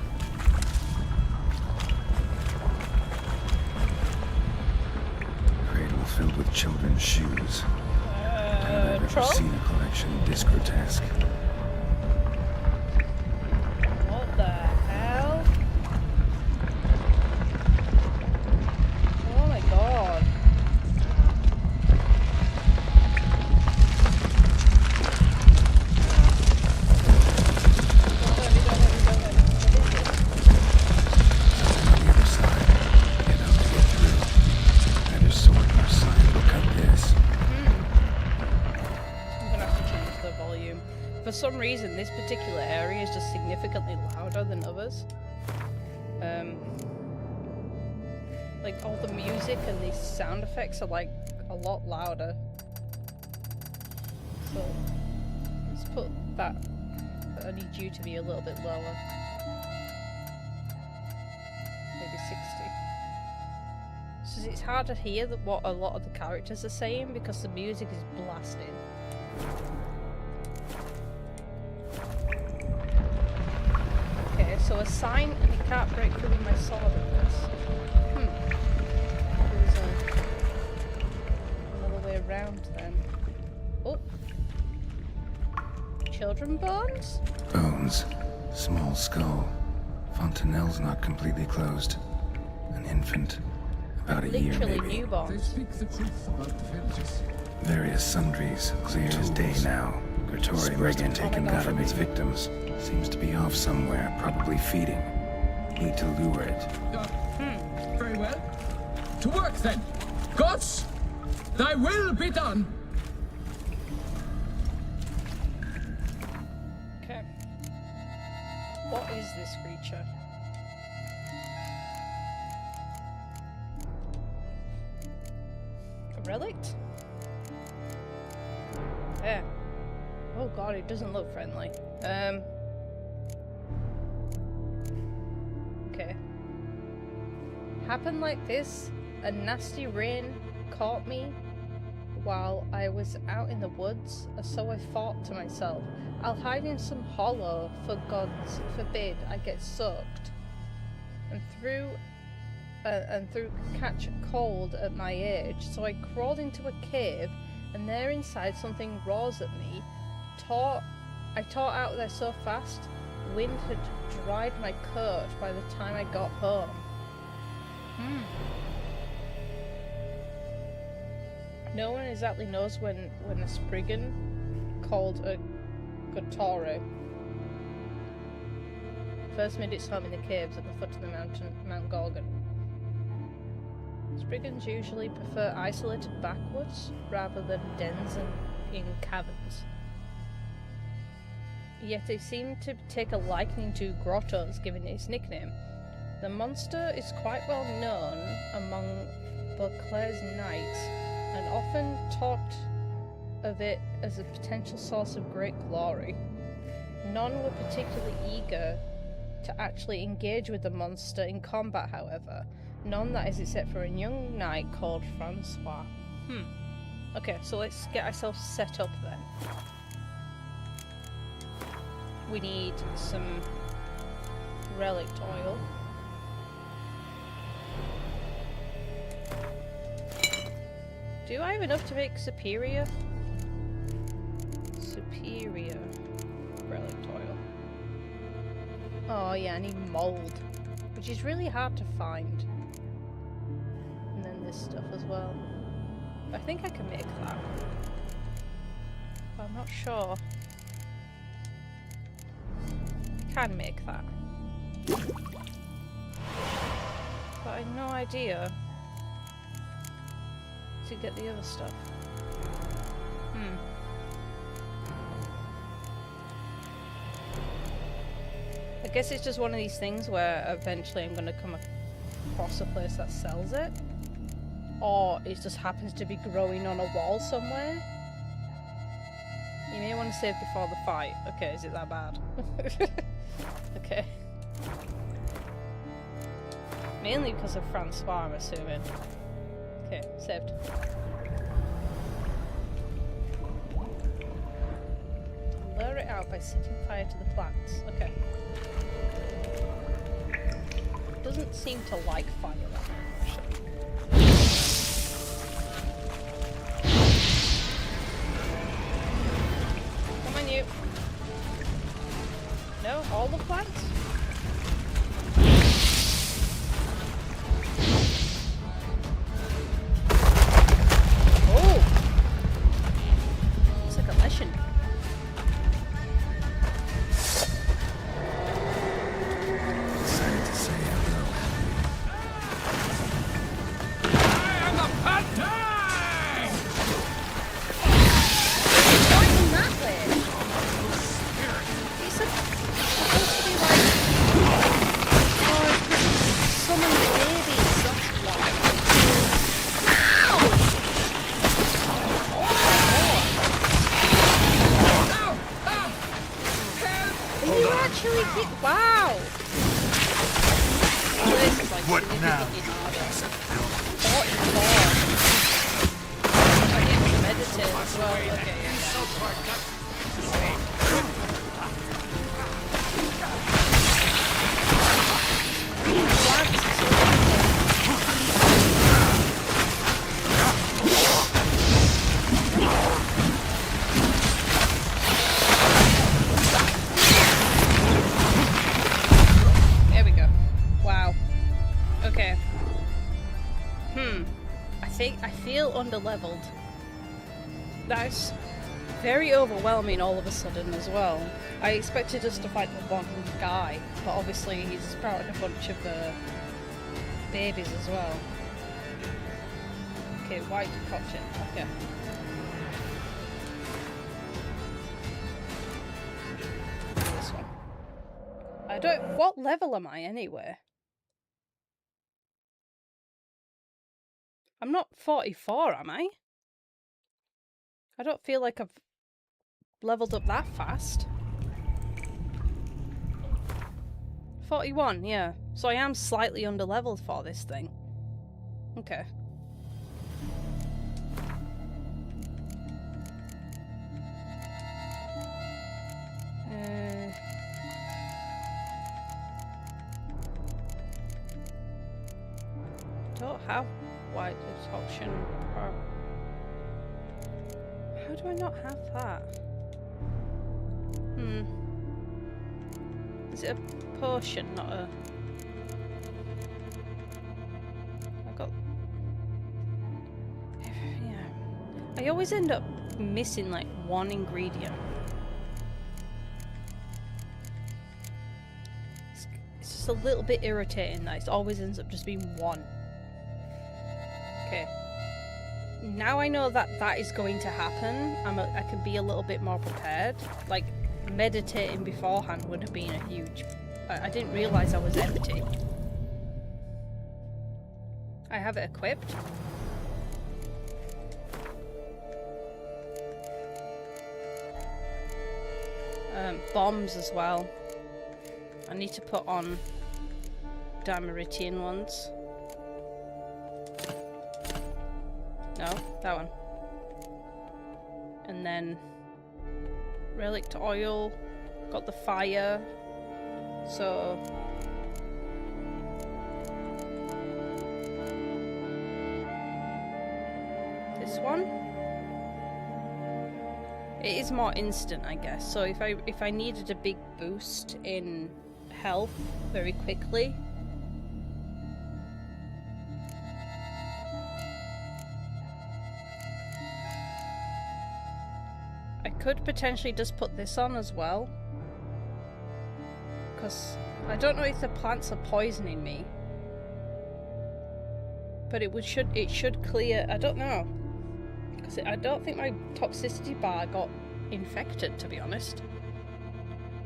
Cradle filled with children's shoes. I've never seen a collection this grotesque. What the hell? Oh my god. On the other side. Get up to get through. Either sword or sign will cut this. I'm gonna have to change the volume. For some reason, this particular area is just significantly louder than others. Like all the music and these sound effects are like a lot louder. So let's put that. I need you to be a little bit lower. Maybe 60. So it's hard to hear what a lot of the characters are saying because the music is blasting. Okay, so a sign and you can't break through with my sword with this. There's another way around then. Oh. Children bones? Bones. Small skull. Fontanelle's not completely closed. An infant. About a year, Literally maybe. newborn. They speak the truth about the villages. Various sundries, clear as day now. Kratori must have taken that from his victims. Seems to be off somewhere, probably feeding. Need to lure it. Very well. To work then. Gods, thy will be done. Okay. What is this creature? A relict? Yeah. Oh god, it doesn't look friendly. Okay. Happened like this. A nasty rain caught me while I was out in the woods, so I thought to myself, I'll hide in some hollow, for gods forbid I get soaked. And through catch cold at my age, so I crawled into a cave, and there inside something roars at me. I tore out there so fast, wind had dried my coat by the time I got home. No one exactly knows when a Spriggan, called a Gotore, first made its home in the caves at the foot of the mountain, Mount Gorgon. Brigands usually prefer isolated backwoods rather than dens in caverns. Yet they seem to take a liking to grottos, given its nickname. The monster is quite well known among Beauclair's knights, and often talked of it as a potential source of great glory. None were particularly eager to actually engage with the monster in combat, however. None, that is, except for a young knight called Francois. Okay, so let's get ourselves set up then. We need some relic oil. Do I have enough to make superior relic oil? Oh yeah, I need mold, which is really hard to find. And then this stuff as well. I think I can make that, but I'm not sure. Can make that, but I have no idea to get the other stuff. I guess it's just one of these things where eventually I'm going to come across a place that sells it, or it just happens to be growing on a wall somewhere. You may want to save before the fight. Okay, is it that bad? Okay. Mainly because of Francois, I'm assuming. Okay, saved. Lure it out by setting fire to the plants. Okay. Doesn't seem to like fire that much. Come on, you. No, all the plants? Oh! It's like a mission. Decided to say hello. I am the Panther! Pointing that way. He's supposed to be like, summon babies. That's why. Are you actually hit? Wow! Oh, this is like What now? 44. I need to meditate as well. Okay, there we go. Wow. Okay. I feel underleveled. That's very overwhelming all of a sudden as well. I expected us to fight the one guy, but obviously he's sprouted a bunch of babies as well. Okay, white decoction. Okay. This one. I don't. What level am I anyway? I'm not 44, am I? I don't feel like I've leveled up that fast. 41, yeah. So I am slightly underleveled for this thing. Okay. Don't have white decoction. How do I not have that? Is it a potion, not a... I got... Yeah. I always end up missing like one ingredient. It's just a little bit irritating that it always ends up just being one. Okay. Now I know that that is going to happen. I can be a little bit more prepared. Like, meditating beforehand would have been a huge... I didn't realise I was empty. I have it equipped. Bombs as well. I need to put on Dameritian ones. No, that one. And then relic to oil. Got the fire. So this one. It is more instant, I guess. So if I needed a big boost in health very quickly, I could potentially just put this on as well, because I don't know if the plants are poisoning me, but it should clear. I don't know. I don't think my toxicity bar got infected, to be honest.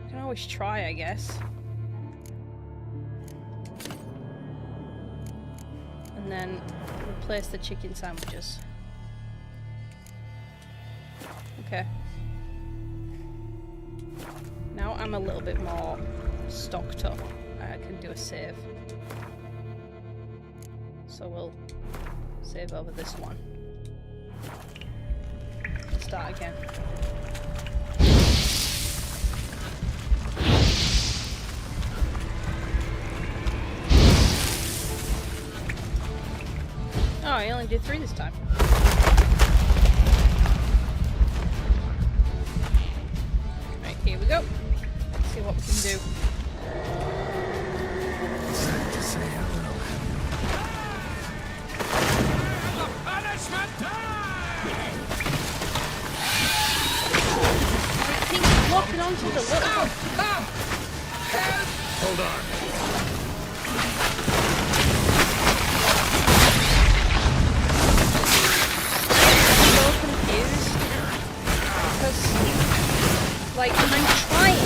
I can always try, I guess. And then replace the chicken sandwiches. Okay. Now I'm a little bit more stocked up. I can do a save. So we'll save over this one. Start again. Oh, I only did 3 this time. Right, here we go. Let's see what we can do. Sad to say, I will. The punishment Walking onto the little... Hold on. I'm so confused. Because, like, I'm trying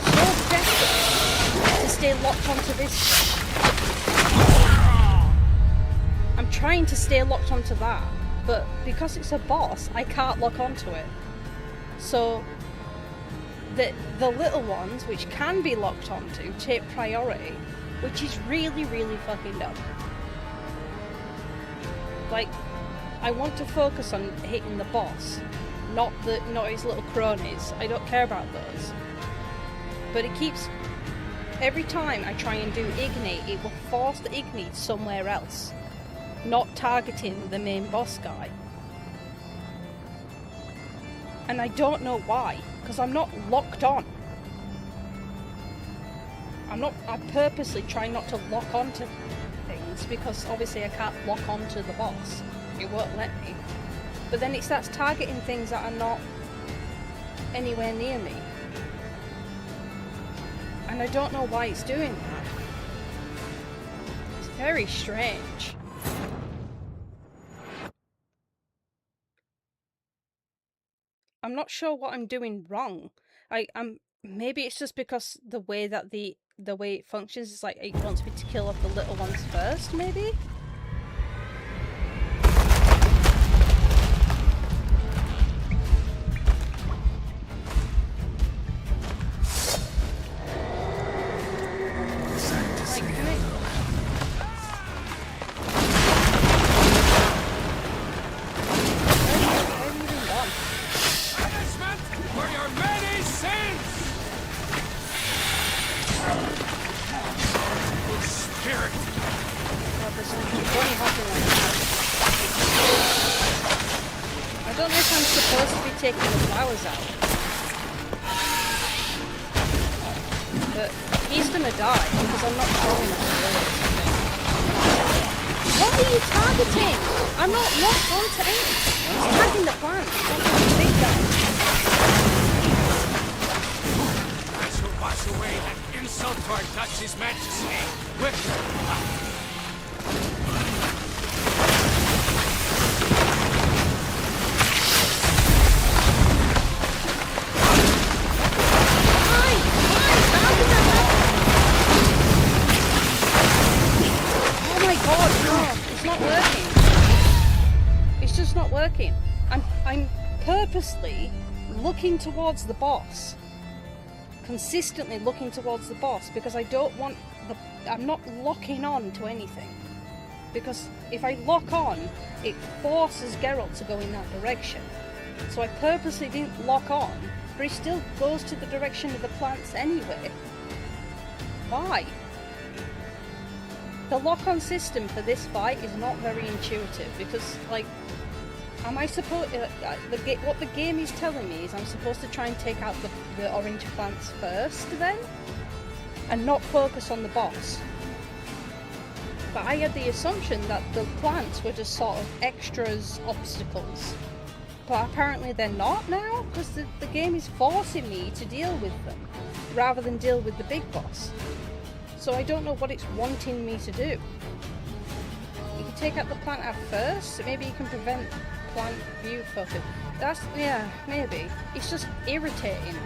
so desperately to stay locked onto this. I'm trying to stay locked onto that, but because it's a boss, I can't lock onto it. So the little ones, which can be locked onto, take priority, which is really, really fucking dumb. Like, I want to focus on hitting the boss, not his little cronies. I don't care about those. But it keeps... Every time I try and do Ignite, it will force the Ignite somewhere else, not targeting the main boss guy. And I don't know why, because I'm not locked on. I purposely try not to lock onto things, because obviously I can't lock onto the boss. It won't let me. But then it starts targeting things that are not anywhere near me. And I don't know why it's doing that. It's very strange. I'm not sure what I'm doing wrong. Maybe it's just because the way that the way it functions is like it wants me to kill off the little ones first, maybe? Taking the flowers out. But he's gonna die because I'm not throwing it away. What are you targeting? I'm not locked onto anything. He's tagging the plant. That's big guy. I shall wash away that insult to our Duchess Majesty with working. I'm purposely looking towards the boss. Consistently looking towards the boss because I don't want I'm not locking on to anything. Because if I lock on, it forces Geralt to go in that direction. So I purposely didn't lock on, but he still goes to the direction of the plants anyway. Why? The lock-on system for this fight is not very intuitive because, like, am I supposed... what the game is telling me is I'm supposed to try and take out the orange plants first then? And not focus on the boss. But I had the assumption that the plants were just sort of extras, obstacles. But apparently they're not now, because the game is forcing me to deal with them, rather than deal with the big boss. So I don't know what it's wanting me to do. You can take out the plant out first, so maybe you can prevent plant view focus. Yeah, maybe. It's just irritating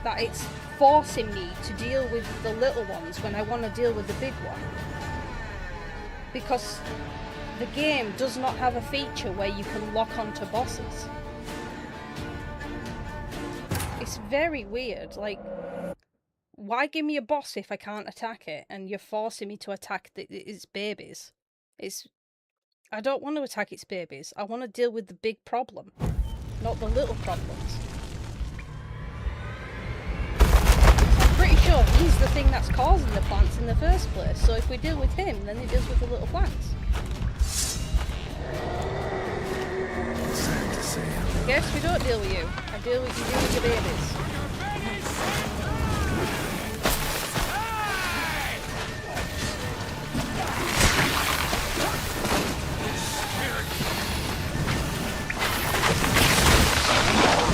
that it's forcing me to deal with the little ones when I want to deal with the big one. Because the game does not have a feature where you can lock onto bosses. It's very weird, like, why give me a boss if I can't attack it and you're forcing me to attack its babies? I don't want to attack its babies, I want to deal with the big problem, not the little problems. I'm pretty sure he's the thing that's causing the plants in the first place, so if we deal with him, then he deals with the little plants. Sad to say. Guess we don't deal with you. You deal with your babies.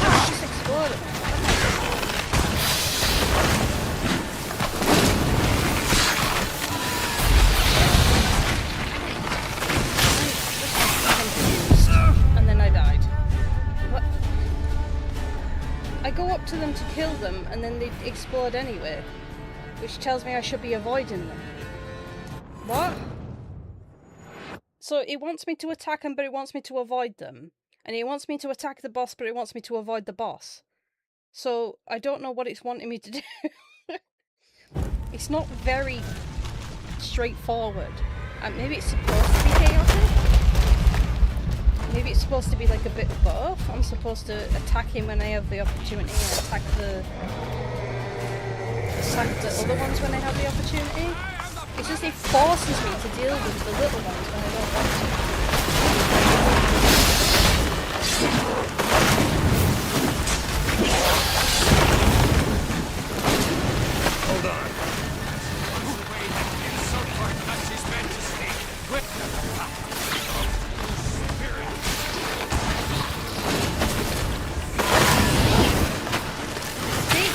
Oh, just exploded. I go up to them to kill them and then they explode anyway, which tells me I should be avoiding them. What? So it wants me to attack them but it wants me to avoid them, and it wants me to attack the boss but it wants me to avoid the boss. So I don't know what it's wanting me to do. It's not very straightforward. Maybe it's supposed to be chaotic? Maybe it's supposed to be like a bit of both. I'm supposed to attack him when I have the opportunity and attack the other ones when I have the opportunity. It's just it forces me to deal with the little ones when I don't want to. Hold on.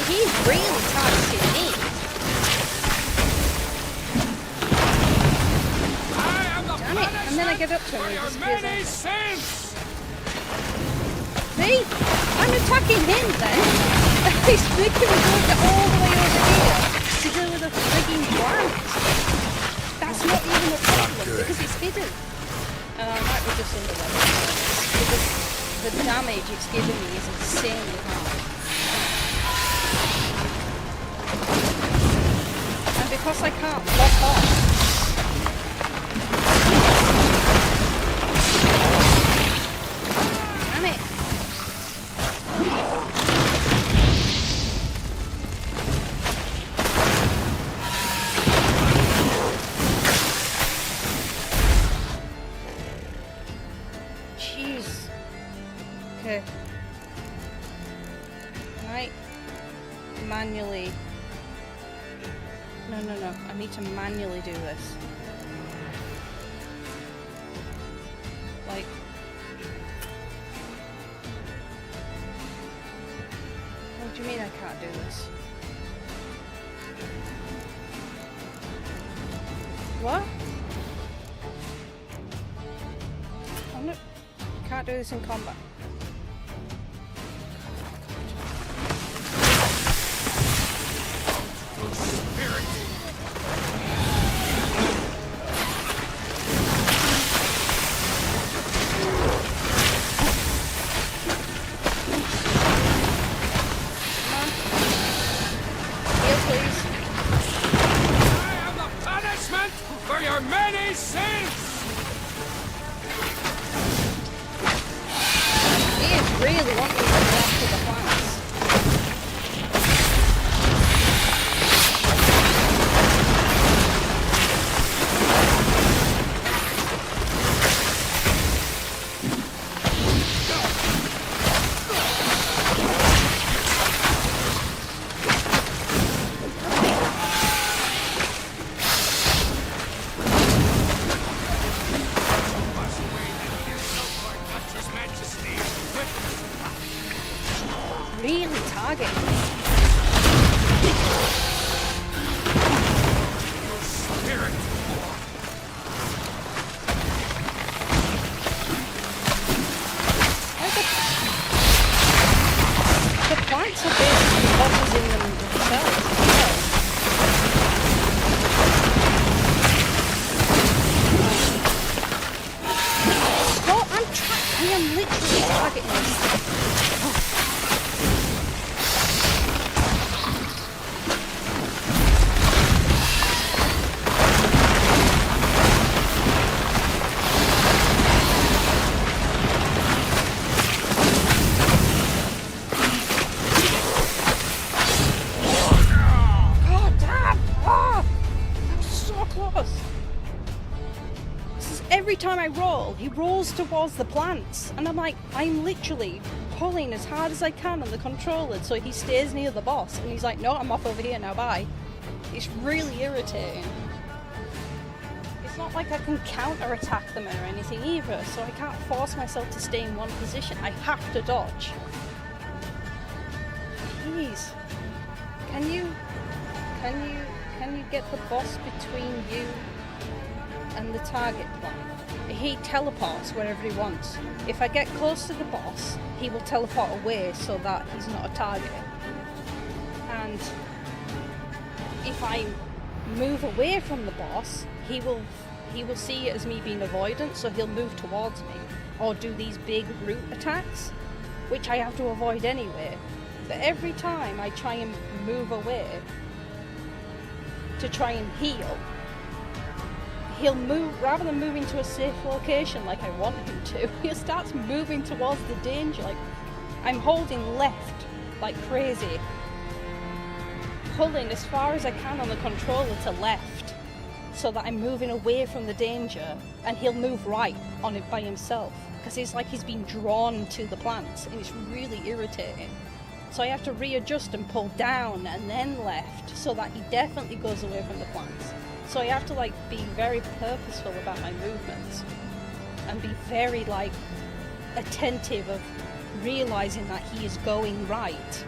He's really targeting me. Damn it! And then I get up to him and he disappears. See? I'm attacking him then. He's making me go all the way over here to deal with a frigging plant. That's not even a problem because it's hidden. And I might be just under that. Because the damage it's giving me is insanely high. And because I can't lock off. Damn it. Jeez. Okay. Right. Manually. No. I need to manually do this. Like... What do you mean I can't do this? What? Oh no. Can't do this in combat. time I roll, he rolls towards the plants. And I'm like, I'm literally pulling as hard as I can on the controller so he stays near the boss. And he's like, no, I'm off over here now, bye. It's really irritating. It's not like I can counter-attack them or anything either, so I can't force myself to stay in one position. I have to dodge. Jeez. Can you get the boss between you and the target point? He teleports wherever he wants. If I get close to the boss, he will teleport away so that he's not a target. And if I move away from the boss, he will see it as me being avoidant, so he'll move towards me or do these big root attacks, which I have to avoid anyway. But every time I try and move away to try and heal, he'll move, rather than moving to a safe location like I want him to, he starts moving towards the danger. Like, I'm holding left like crazy, pulling as far as I can on the controller to left so that I'm moving away from the danger, and he'll move right on it by himself because it's like he's been drawn to the plants, and it's really irritating. So I have to readjust and pull down and then left so that he definitely goes away from the plants. So I have to like be very purposeful about my movements and be very like attentive of realizing that he is going right.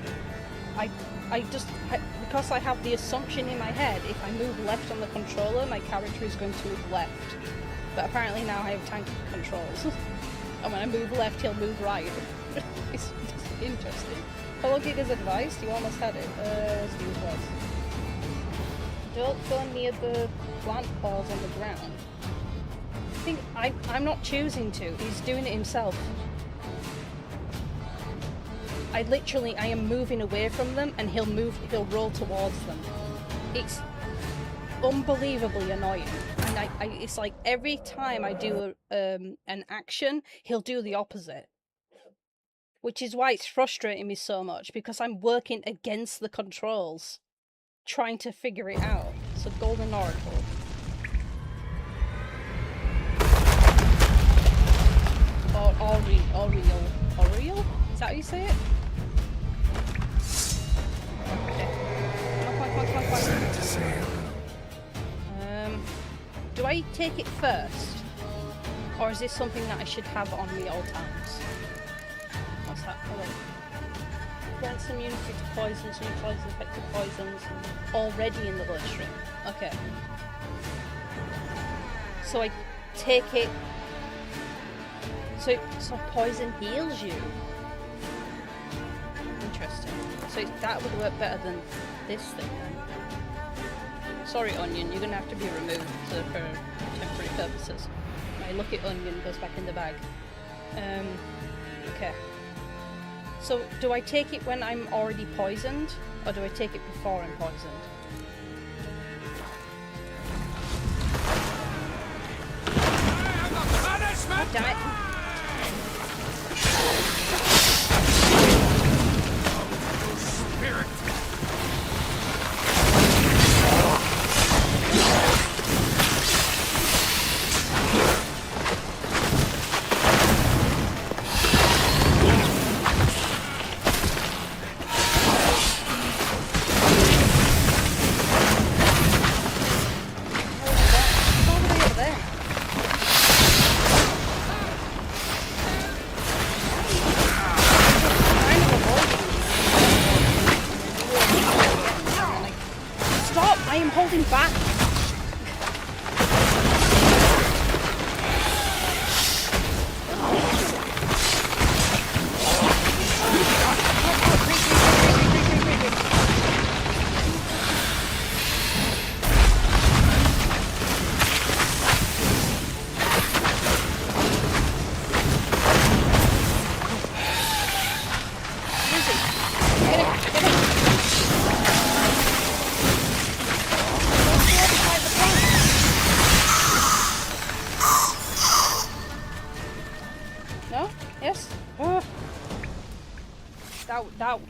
Because I have the assumption in my head, if I move left on the controller, my character is going to move left. But apparently now I have tank controls. And when I move left, he'll move right. It's just interesting. Follow Giga's advice, you almost had it. What's the advice? Don't go near the plant balls on the ground. I think I'm not choosing to, he's doing it himself. I am moving away from them and he'll roll towards them. It's unbelievably annoying. And it's like every time I do an action, he'll do the opposite. Which is why it's frustrating me so much, because I'm working against the controls, trying to figure it out. So Golden Oracle. Oriel? Is that how you say it? Okay. Come on. Do I take it first? Or is this something that I should have on me all times? What's that? Grants immunity to poisons, neutralizes effective poisons already in the bloodstream. Okay. So I take it. So poison heals you. Interesting. So that would work better than this thing then. Sorry, Onion, you're gonna have to be removed for temporary purposes. My lucky onion goes back in the bag. Okay. So, do I take it when I'm already poisoned, or do I take it before I'm poisoned? Oh, damn it.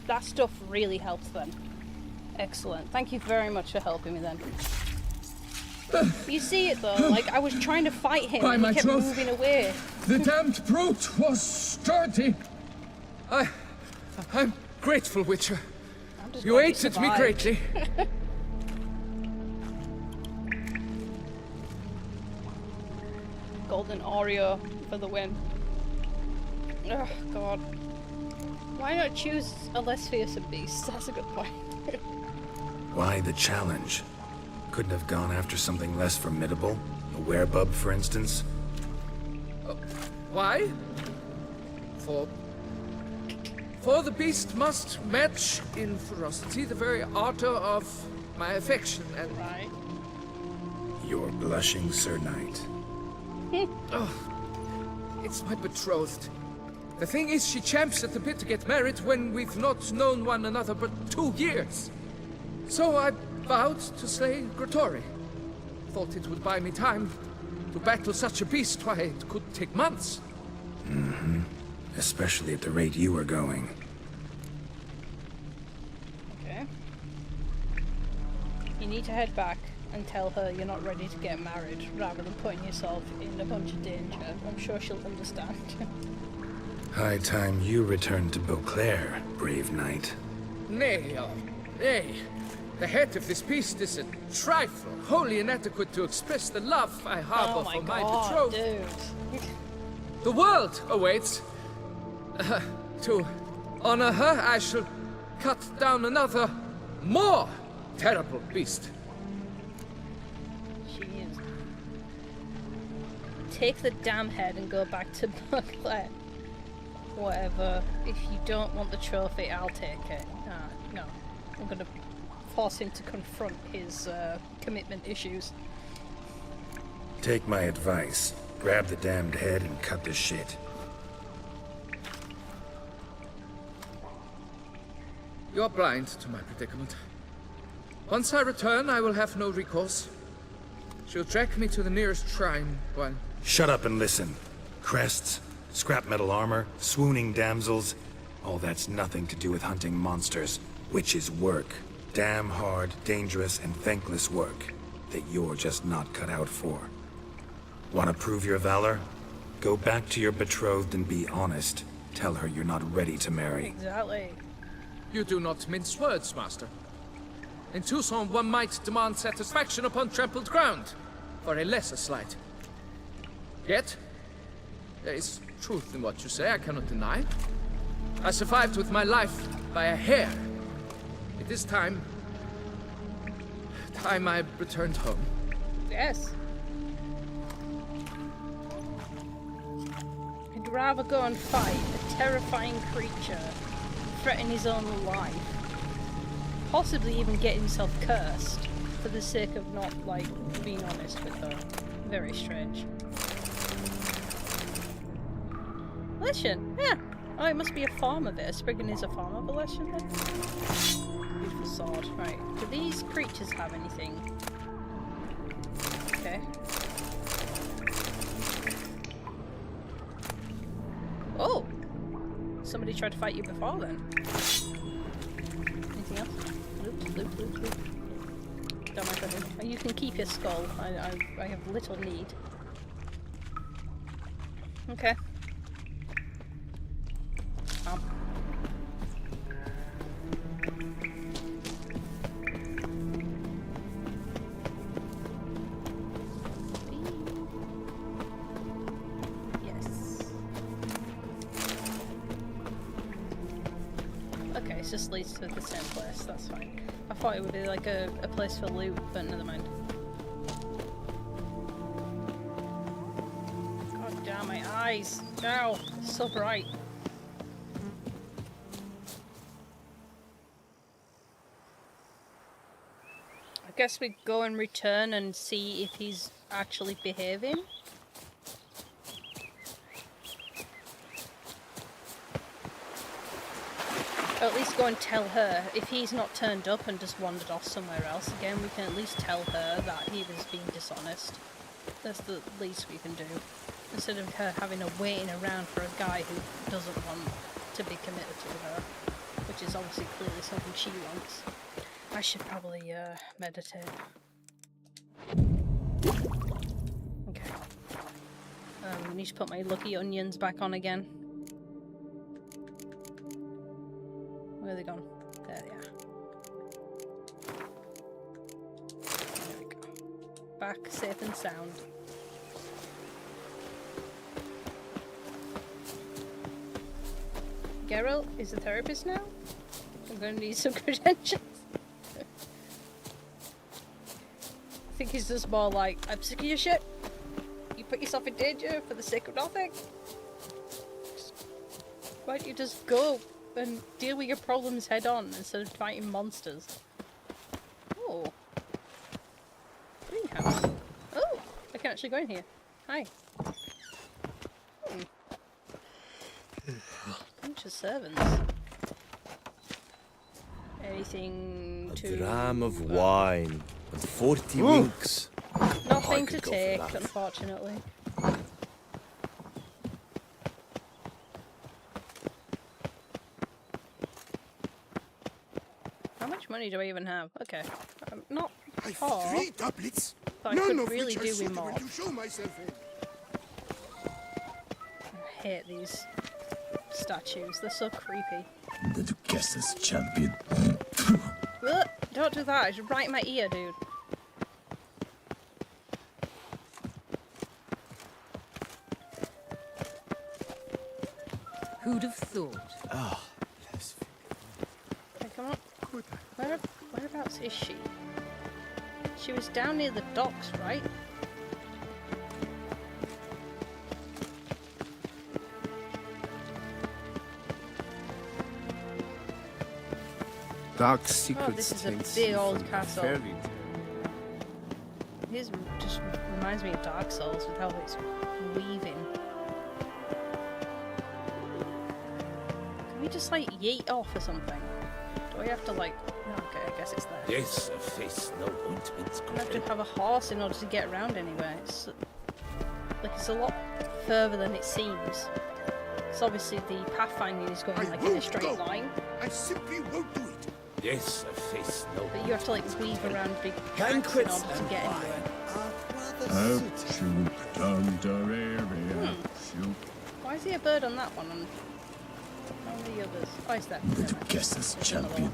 That stuff really helps then. Excellent. Thank you very much for helping me then. You see it though, like I was trying to fight him By and my he kept troth, moving away. The damned brute was sturdy. I'm grateful, Witcher. You aided me greatly. Golden Oreo for the win. Oh god. Why not choose a less fearsome beast? That's a good point. Why the challenge? Couldn't have gone after something less formidable? A werebub, for instance? Why? For the beast must match in ferocity the very ardor of my affection and... Right. You're blushing, Sir Knight. Oh, it's my betrothed. The thing is, she champs at the bit to get married when we've not known one another but 2 years. So I vowed to slay Grottori. Thought it would buy me time to battle such a beast. Why, it could take months. Mm-hmm. Especially at the rate you were going. Okay. You need to head back and tell her you're not ready to get married, rather than putting yourself in a bunch of danger. I'm sure she'll understand. High time you returned to Beauclair, brave knight. Nay, nay. The head of this beast is a trifle, wholly inadequate to express the love I harbor for my betrothed. Dude. The world awaits. To honor her, I shall cut down another, more terrible beast. Jeez. Take the damn head and go back to Beauclair. Whatever. If you don't want the trophy, I'll take it. No. I'm gonna force him to confront his commitment issues. Take my advice. Grab the damned head and cut the shit. You're blind to my predicament. Once I return, I will have no recourse. She'll track me to the nearest shrine while... Shut up and listen. Crests, scrap metal armor, swooning damsels. All that's nothing to do with hunting monsters. Witches' work. Damn hard, dangerous, and thankless work that you're just not cut out for. Want to prove your valor? Go back to your betrothed and be honest. Tell her you're not ready to marry. Exactly. You do not mince words, Master. In Toussaint, one might demand satisfaction upon trampled ground, for a lesser slight. Yet, there is truth in what you say, I cannot deny. I survived with my life by a hair. It is time I returned home. Yes. He'd rather go and fight a terrifying creature, threaten his own life, possibly even get himself cursed for the sake of not, like, being honest with her. Very strange. Leshen, yeah. Oh, it must be a farmer there. Spriggan is a farmer, but Leshen then. Beautiful sword. Right. Do these creatures have anything? Okay. Oh! Somebody tried to fight you before then. Anything else? Loot. Don't mind if I do. You can keep your skull. I have little need. Okay. Okay, it just leads to the same place, that's fine. I thought it would be like a place for loot, but never mind. God damn, my eyes! Ow! It's so bright. I guess we go and return and see if he's actually behaving. Or at least go and tell her. If he's not turned up and just wandered off somewhere else again, we can at least tell her that he was being dishonest. That's the least we can do. Instead of her having a waiting around for a guy who doesn't want to be committed to her. Which is obviously clearly something she wants. I should probably meditate. Okay. I need to put my lucky onions back on again. Where are they gone? There they are. There we go. Back safe and sound. Geralt is a therapist now? I'm gonna need some credentials. I think he's just more like, I'm sick of your shit. You put yourself in danger for the sake of nothing. Why don't you just go and deal with your problems head on instead of fighting monsters? Oh. Greenhouse. Oh, I can actually go in here. Hi. Bunch of servants. Anything A to... dram of wine and 40 winks. Nothing to take, unfortunately. How much money do I even have? Okay. Not poor. 3 doublets. But I None could of really which are do with suitable more. to show myself in. I hate these statues. They're so creepy. The Duchess's champion. Ugh, don't do that. It's right in my ear, dude. Who'd have thought? Ah, Okay, come on. Whereabouts is she? She was down near the docks, right? Dark secrets. This is a taints big you old from castle. fairy tale. This just reminds me of Dark Souls with how it's weaving. Can we just like yeet off or something? Do I have to like... No, okay, I guess it's there. Yes, a face, no ointment. I have to have a horse in order to get around anywhere. It's like it's a lot further than it seems. So obviously the pathfinding is going like in a straight line. I simply won't do it. Yes, a face, no. But you have to like weave around big tracks in order to get anywhere. Why is there a bird on that one? And on the others? Oh, it's there. The Duchess's champion.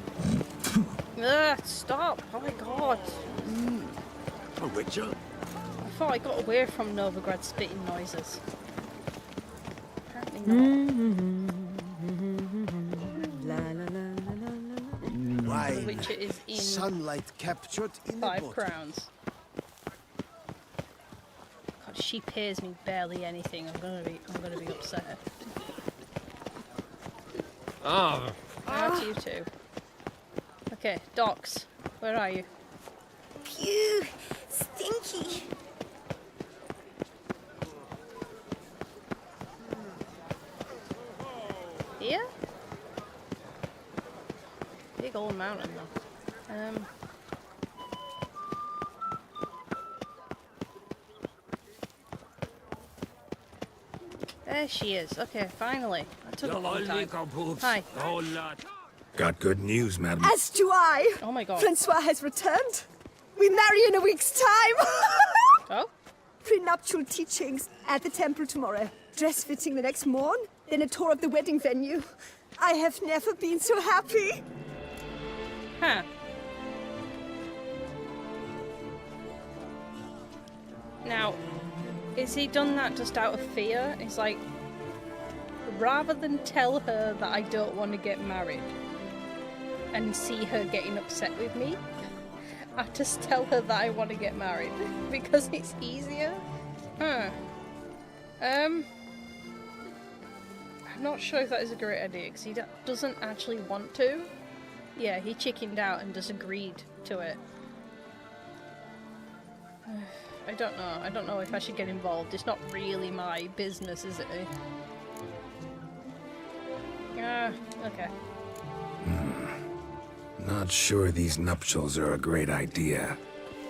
Ugh, stop! Oh my god! A witcher? I thought I got away from Novigrad spitting noises. Apparently not. Why? The Witcher is in Sunlight captured in the 5 bottle. crowns. God, she pays me barely anything. I'm gonna be upset. Ah. Out to you two. Okay, docks. Where are you? Phew, stinky. Here? Big old mountain though. There she is. Okay, finally. That took a long time. Hi. Got good news, madam. As do I. Oh my god. Francois has returned. We marry in a week's time. Oh? Prenuptial teachings at the temple tomorrow. Dress fitting the next morn. Then a tour of the wedding venue. I have never been so happy. Huh. Now, is he done that just out of fear? It's like, rather than tell her that I don't want to get married and see her getting upset with me, I just tell her that I want to get married because it's easier? Huh. I'm not sure if that is a great idea because he doesn't actually want to. Yeah, he chickened out and just agreed to it. I don't know. I don't know if I should get involved. It's not really my business, is it? Okay. Not sure these nuptials are a great idea.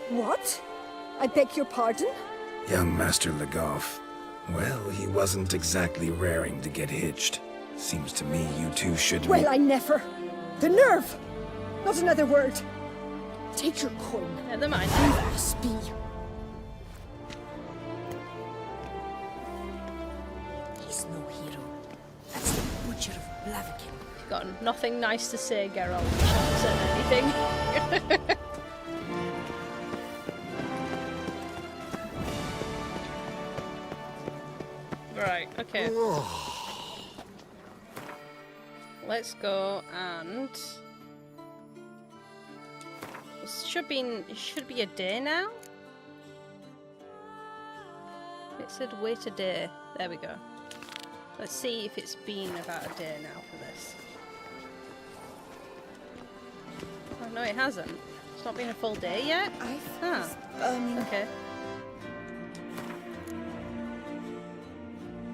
What? I beg your pardon? Young Master Legoff. Well, he wasn't exactly raring to get hitched. Seems to me you two should... Well, I never. The nerve! Not another word. Take your coin. Never mind. Leave us be. got nothing nice to say, Geralt. You shouldn't have said anything. Right, okay. Let's go and... It should be a day now? It said wait a day. There we go. Let's see if it's been about a day now for this. Oh no, it hasn't. It's not been a full day yet? Okay.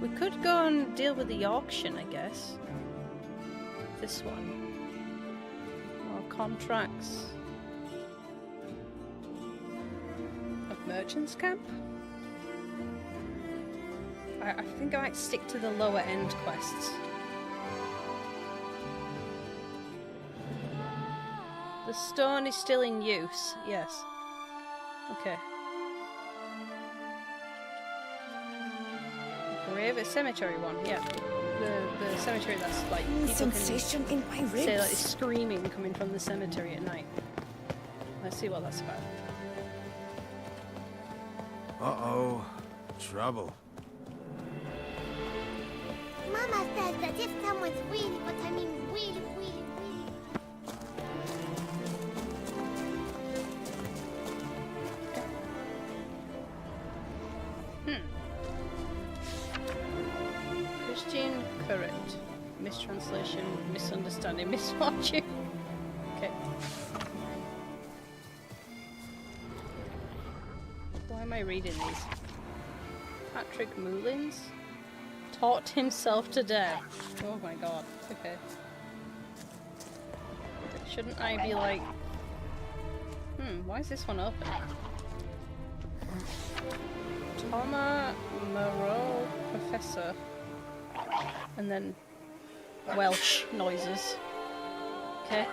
We could go and deal with the auction, I guess. This one. More contracts. Of merchants camp? I think I might stick to the lower end quests. The stone is still in use, yes. Okay. Grave, a cemetery one, yeah. The cemetery that's like people sensation can in my ribs. say like this screaming coming from the cemetery at night. Let's see what that's about. Uh-oh. Trouble. Mama says that if someone's really, but I mean really, really, really... Christian current. Mistranslation, misunderstanding, misfortune. Okay. Why am I reading these? Patrick Mullins taught himself to death. Oh my god. Okay. Shouldn't I be like... why is this one open? Thomas Moreau Professor. And then Welsh noises. Okay.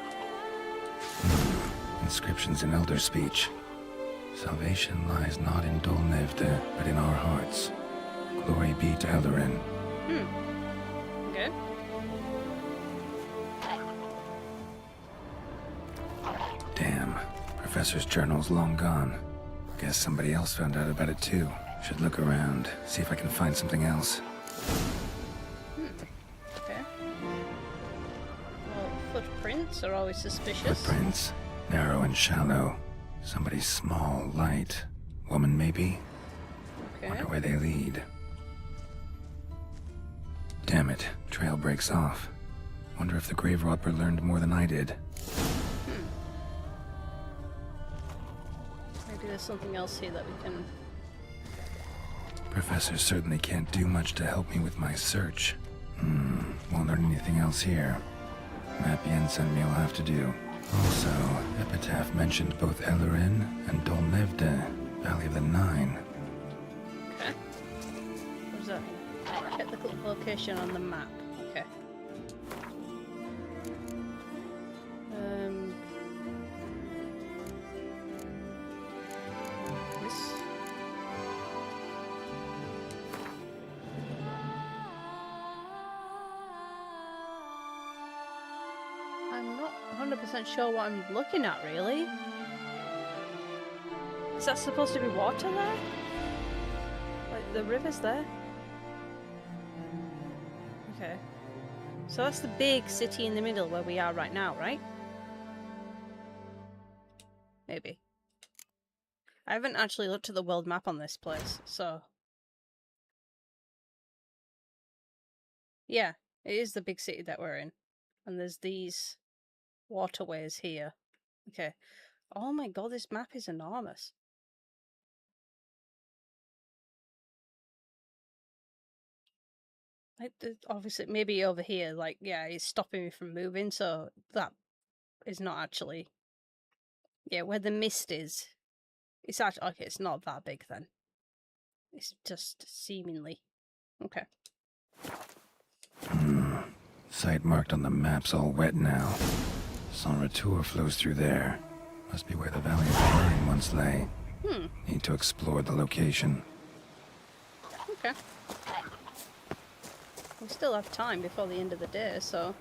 Inscriptions in Elder speech. Salvation lies not in Dol Nevde, but in our hearts. Glory be to Eldarin. Okay. Damn. Professor's journal's long gone. Guess somebody else found out about it too. Should look around, see if I can find something else. Okay. Well, footprints are always suspicious. Footprints. Narrow and shallow. Somebody small, light. Woman, maybe? Okay. Wonder where they lead. Damn it. Trail breaks off. Wonder if the grave robber learned more than I did. Maybe there's something else here that we can... Professor certainly can't do much to help me with my search. Won't learn anything else here. Map Yen sent me will have to do. Also, Epitaph mentioned both Eldarin and Dol Nevde, Valley of the Nine. Okay. What does that mean? Check the location on the map. Okay. This. I'm not 100% sure what I'm looking at, really. Is that supposed to be water there? Like, the river's there? Okay. So that's the big city in the middle where we are right now, right? Maybe. I haven't actually looked at the world map on this place, so... Yeah, it is the big city that we're in. And there's these waterways here. Okay. Oh my god, this map is enormous. Like, obviously, maybe over here, like, yeah, it's stopping me from moving, so that is not actually... Yeah, where the mist is, it's actually... Okay, it's not that big then. It's just seemingly. Okay. Site marked on the map's all wet now. Sans Retour flows through there. Must be where the Valley of the Nine once lay. Need to explore the location. Okay. We still have time before the end of the day, so...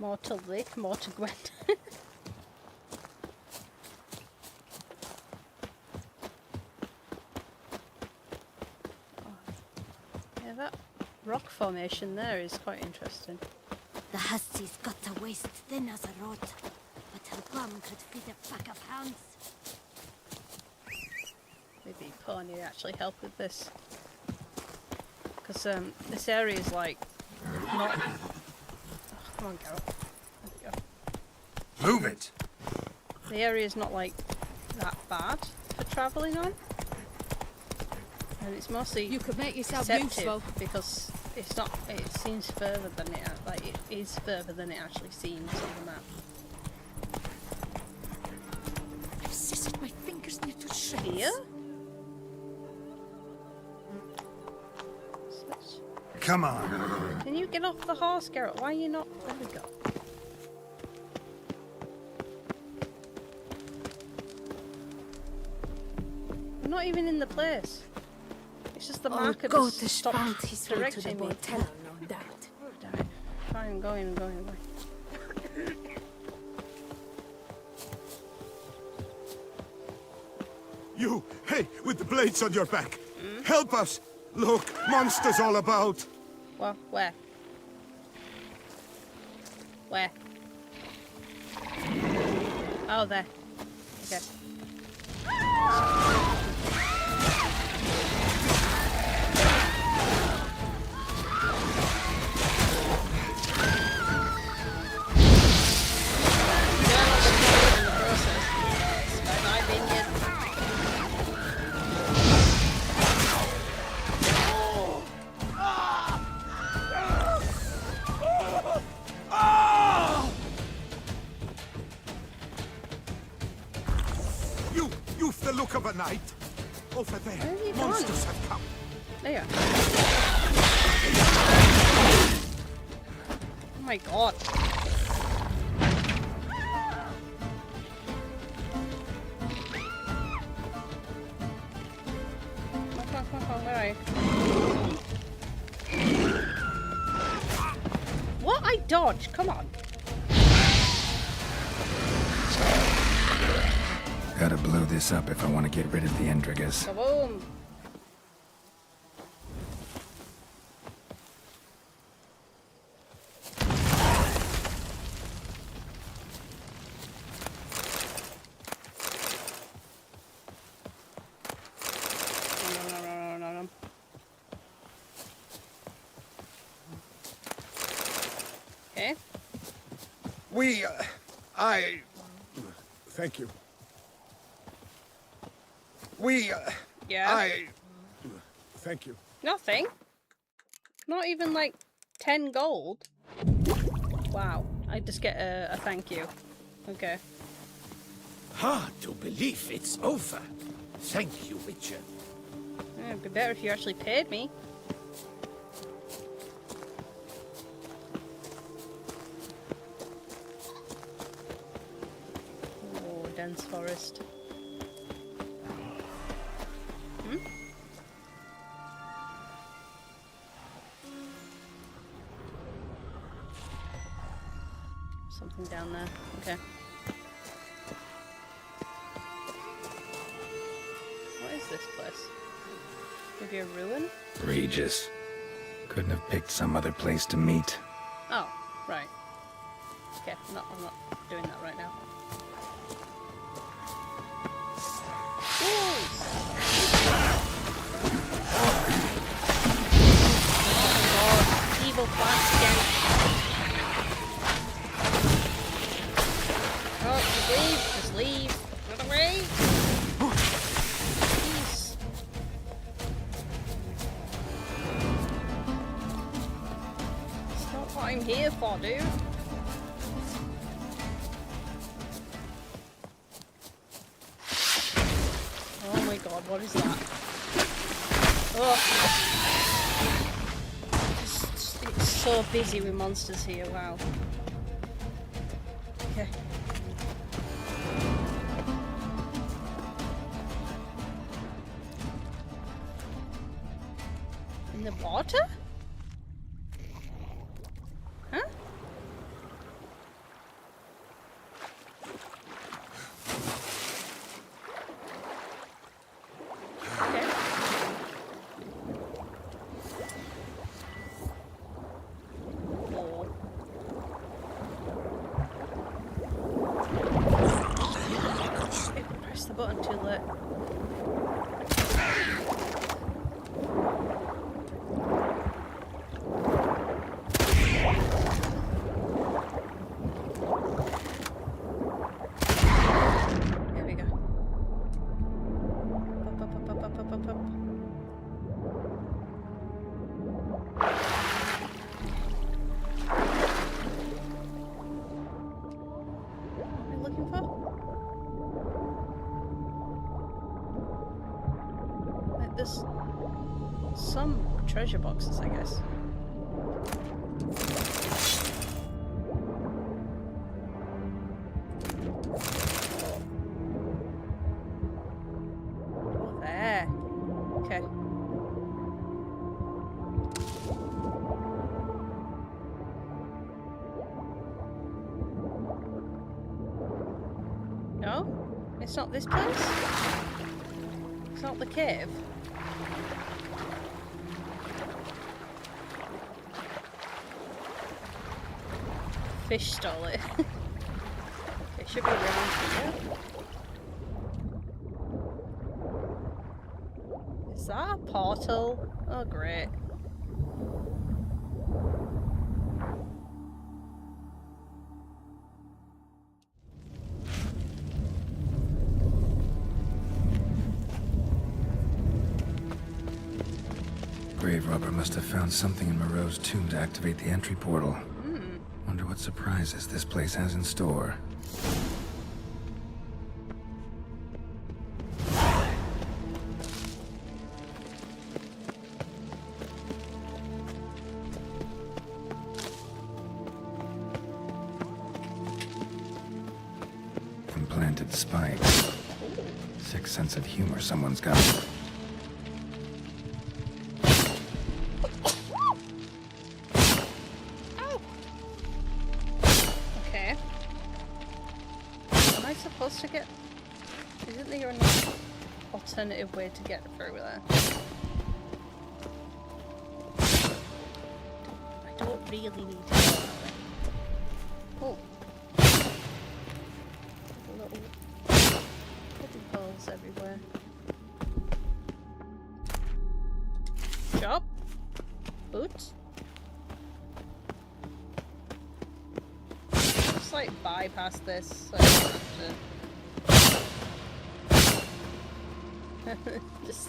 More to lick, more to Gwent. Yeah, that rock formation there is quite interesting. The hussies got to waist thin as a rod, but her bum could feed a pack of hounds. Maybe Pony actually help with this. Because this area is like not... Oh, come on, Garrett. There we go. Move it! The area is not like that bad for travelling on. And it's mostly you could make yourself deceptive useful because it's not. It seems further than it is further than it actually seems on the map. I've scissored my fingers near to shreds. Here? Come on. Can you get off the horse, Garrett? Why are you not? There we go. I'm not even in the place. It's just the marker go that's to stopped Spalt his way to the directing me. motel, no doubt. Damn it. Fine, I'm going, I'm going, I'm going. You, hey, with the blades on your back. Help us! Look, monsters all about. Well, where? Where? Oh, there. Okay. You've the look of a knight. Over there, Where have you monsters gone? have come. There. Oh my god. Come on, where are you? What? I dodged? Come on. Gotta blow this up if I want to get rid of the Endrigas. Kaboom. No. Okay. Thank you. Yeah. Thank you. Nothing. Not even like 10 gold. Wow. I just get a thank you. Okay. Hard to believe it's over. Thank you, Witcher. Yeah, it'd be better if you actually paid me. Oh, dense forest. Something down there. Okay. What is this place? Maybe a ruin? Regis. Couldn't have picked some other place to meet. Oh, right. Okay, I'm not doing that right now. Oh god, evil plants again. Oh, just leave. Run away. Jeez. It's not what I'm here for, dude. Oh my god, what is that? Oh. It's so busy with monsters here, wow. Okay. In the water? Huh? treasure boxes, I guess. Oh, there. Okay. No? It's not this place? It's not the cave? Fish stole it. It should be around here. Is that a portal? Oh, great. Grave robber must have found something in Moreau's tomb to activate the entry portal. Wonder what surprises this place has in store. Implanted spikes. Sick sense of humor someone's got. To get, isn't there an alternative way to get through there? I don't really need to go that way. Oh, little hidden holes everywhere. Shop, boots. Just like bypass this. So I don't have to. Just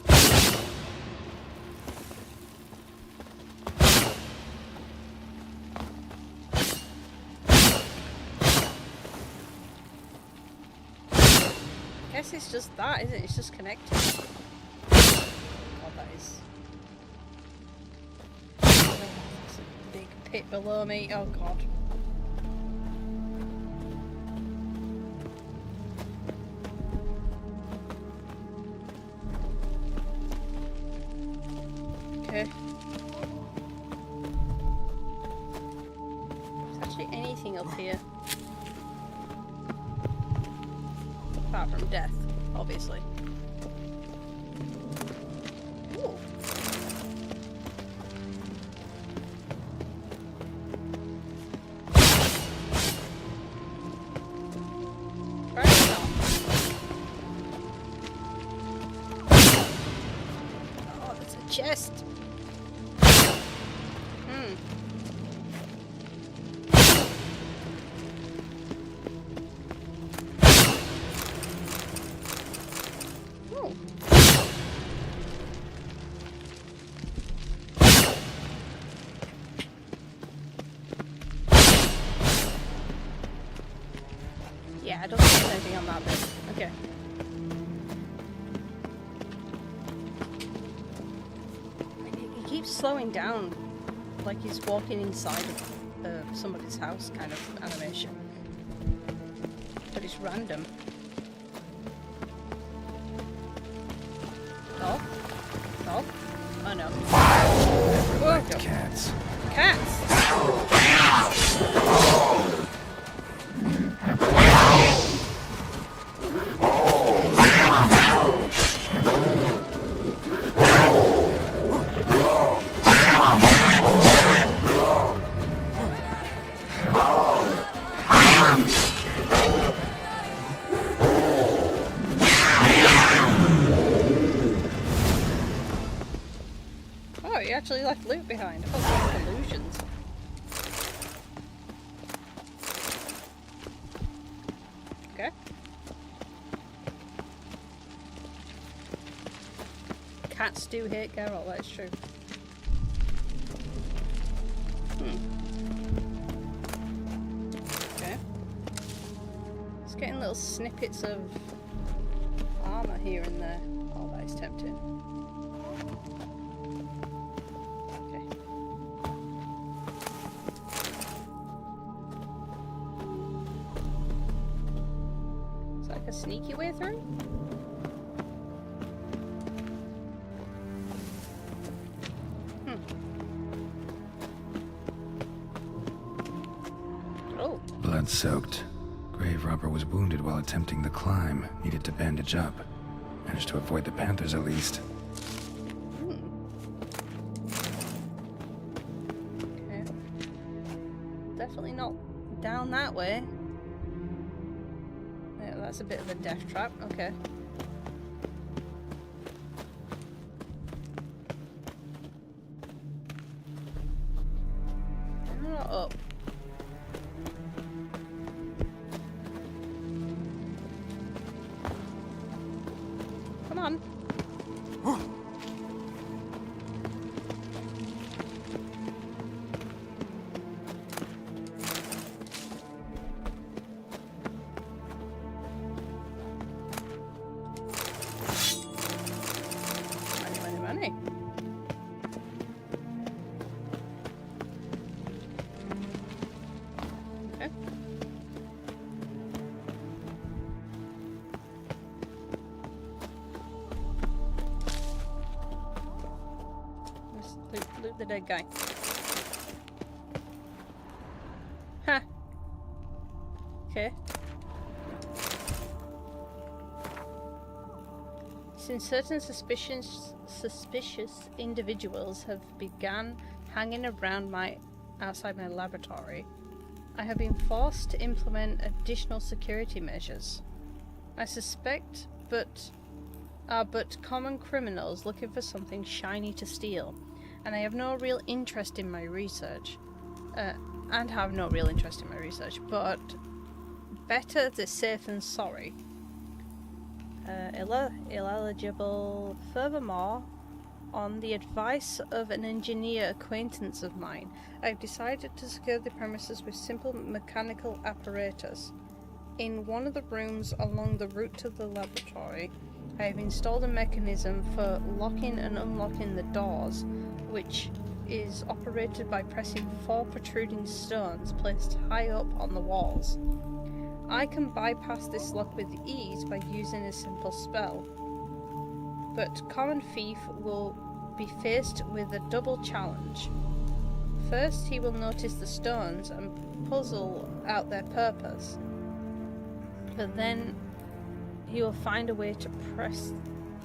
guess it's just that, isn't it? It's just connected. Oh, that is. Oh, there's a big pit below me. Oh god. Okay. Is actually anything up here? Apart from death, obviously. Ooh. Oh, there's a chest. Yeah, I don't think there's anything on that bit. Okay. He keeps slowing down, like he's walking inside of somebody's house kind of animation. But it's random. Oh? Oh? Oh no. Whoa. Cats. Cats! Oh, he actually left loot behind. I thought they were illusions. Okay. Cats do hate Geralt, that is true. Okay. Just getting little snippets of armor here and there. Oh, that is tempting. a sneaky way through? Oh. Blood-soaked. Grave robber was wounded while attempting the climb. Needed to bandage up. Managed to avoid the panthers at least. Okay. Definitely not down that way. Yeah, that's a bit of a death trap. Okay. Not up. Come on. Money. Okay. Let's loot the dead guy. Huh. Okay. Since certain suspicious individuals have begun hanging around outside my laboratory, I have been forced to implement additional security measures. I suspect but common criminals looking for something shiny to steal, and I have no real interest in my research. But better the safe than sorry. Ineligible. Furthermore, on the advice of an engineer acquaintance of mine, I've decided to secure the premises with simple mechanical apparatus. In one of the rooms along the route to the laboratory, I have installed a mechanism for locking and unlocking the doors, which is operated by pressing 4 protruding stones placed high up on the walls. I can bypass this lock with ease by using a simple spell, but common thief will be faced with a double challenge. First, he will notice the stones and puzzle out their purpose, but then he will find a way to press.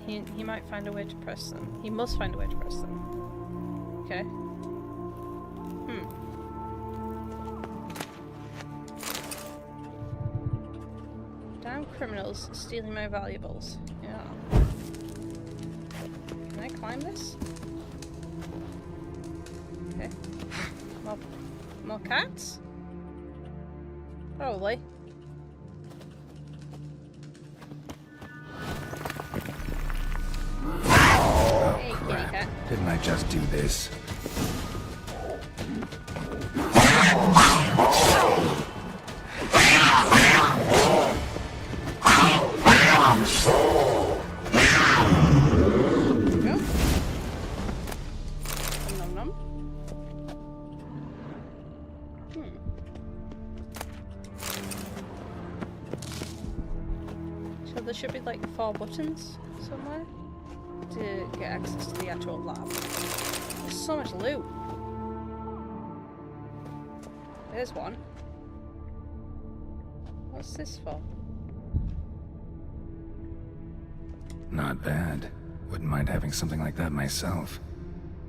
He might find a way to press them. He must find a way to press them. Okay. Damn criminals stealing my valuables. Yeah. Can I climb this? Okay. More cats? Probably. Hey, kitty cat. Didn't I just do this? So there should be like 4 buttons somewhere to get access to the actual lab. There's so much loot. There's one. What's this for? Not bad. Wouldn't mind having something like that myself.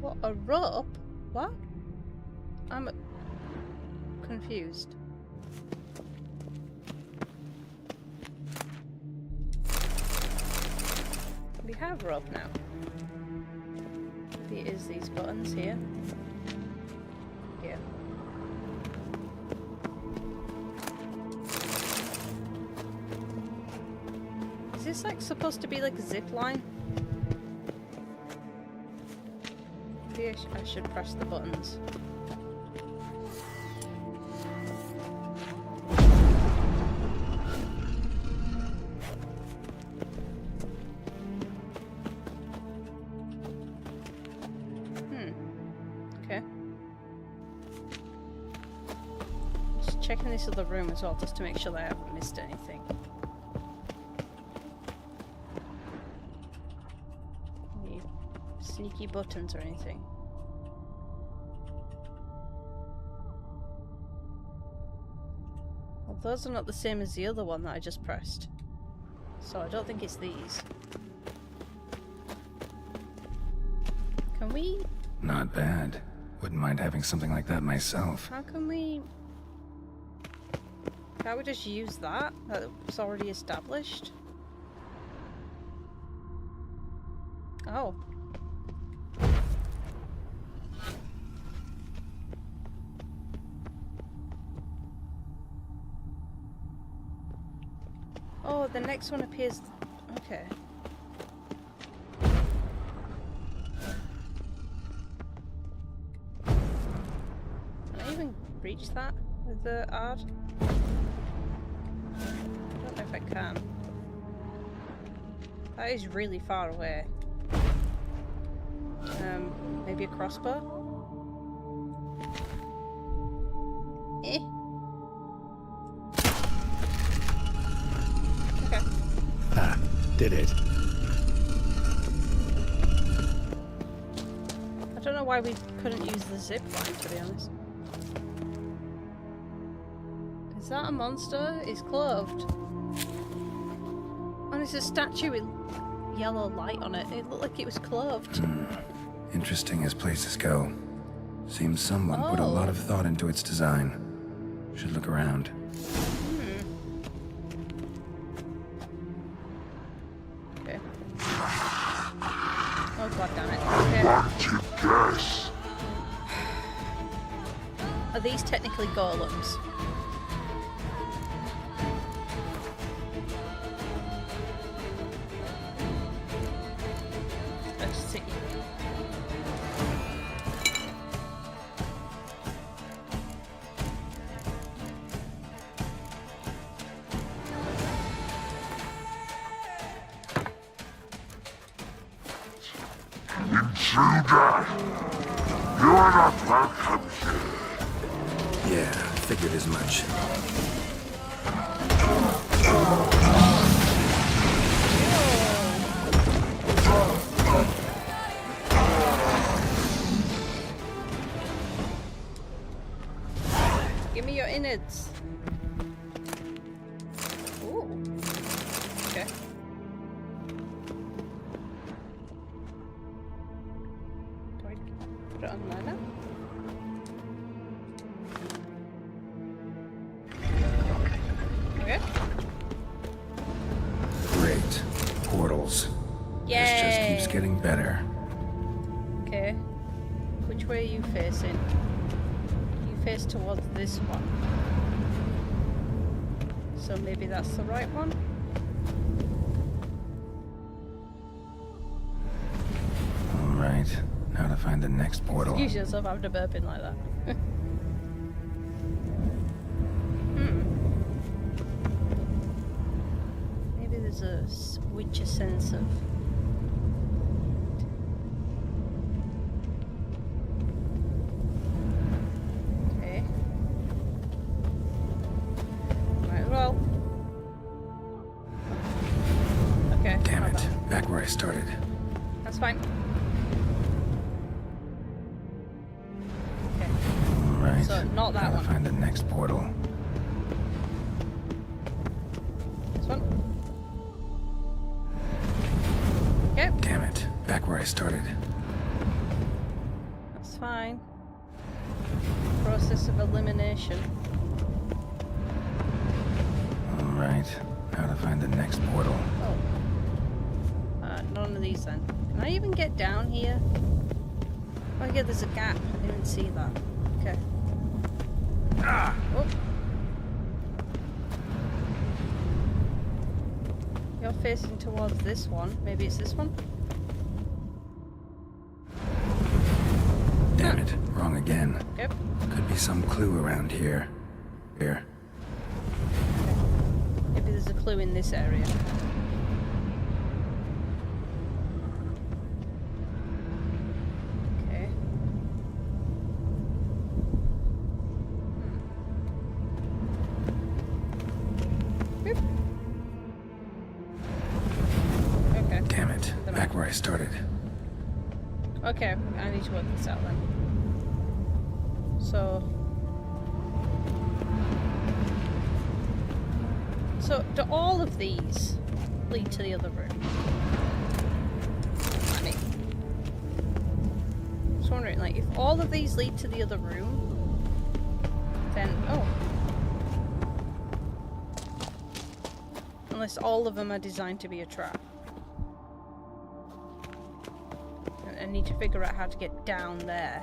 What, a rope? What? I'm confused. We have rope now. Maybe it is these buttons here. Yeah. Is this like supposed to be like a zip line? Maybe I should press the buttons. Okay. Just checking this other room as well, just to make sure that I haven't missed anything. sneaky buttons or anything. Well, those are not the same as the other one that I just pressed. So I don't think it's these. Can we... Not bad. Wouldn't mind having something like that myself. How can we... Can't we just use that? That's already established? Oh. Oh, the next one appears... Okay. Can I even reach that with the art? I don't know if I can. That is really far away. Maybe a crossbow? Eh? Okay. Ah, did it. I don't know why we couldn't use the zip line, to be honest. Is that a monster? It's clothed. And it's a statue with yellow light on it. It looked like it was clothed. Interesting as places go. Seems someone put a lot of thought into its design. Should look around. Okay. Oh god damn it. Okay. Want to guess? Are these technically golems? Let's see. Intruder! You are not welcome here. Yeah, figured as much. Give me your innards. Ooh. Okay. Do I put it on there now? Okay. Great. Portals. Yay! This just keeps getting better. Okay. Which way are you facing? You face towards this one. So maybe that's the right one? Alright. Now to find the next portal. Excuse yourself having a burp in like that. Maybe there's a switcher sense of... Okay. Might as well. Okay. Damn it. Back where I started. That's fine. Alright. So, not that Gotta one. find the next portal. This one. Yep. Damn it. Back where I started. That's fine. Process of elimination. Alright. Now to find the next portal. Oh. None of these then. Can I even get down here? Oh yeah, there's a gap. I didn't see that. Okay. Oh. You're facing towards this one. Maybe it's this one? Damn it. Wrong again. Yep. Could be some clue around here. Here. Maybe there's a clue in this area. Okay. Boop. Okay. Damn it. Back where I started. Okay, I need to work this out then. So do all of these lead to the other room? I mean, I was wondering, like, if all of these lead to the other room, then unless all of them are designed to be a trap. I need to figure out how to get down there.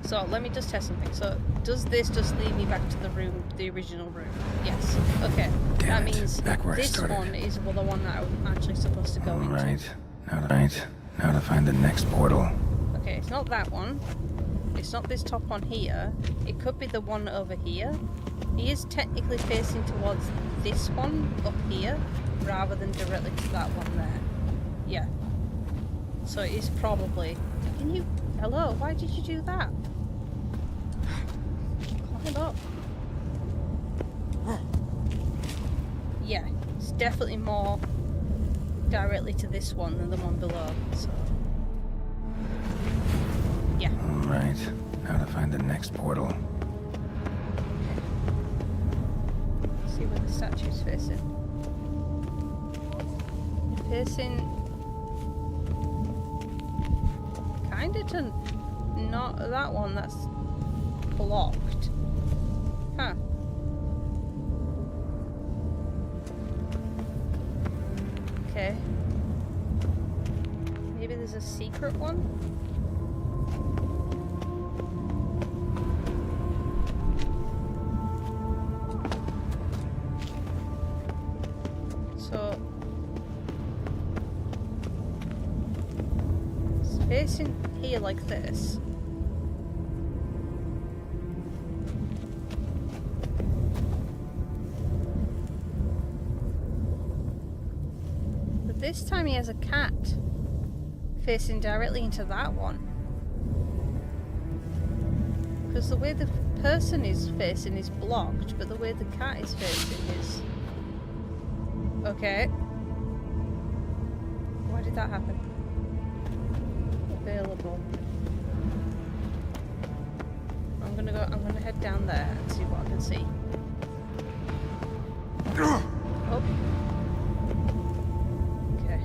So let me just test something. So does this just lead me back to the room, the original room? Yes. Okay. That means this one is the one that I'm actually supposed to go into. Right. Now to find the next portal. Okay, it's not that one. It's not this top one here. It could be the one over here. He is technically facing towards this one up here, rather than directly to that one there. Yeah. So it is probably... Can you... Hello? Why did you do that? Climb up. Yeah. It's definitely more directly to this one than the one below. So... Yeah. Alright. Now to find the next portal. See where the statue's facing. Facing kinda to not that one that's blocked. Huh. Okay. Maybe there's a secret one? So facing here like this. But this time he has a cat facing directly into that one. Because the way the person is facing is blocked, but the way the cat is facing is... Okay. Why did that happen? Available. I'm gonna head down there and see what I can see. Oh. Okay.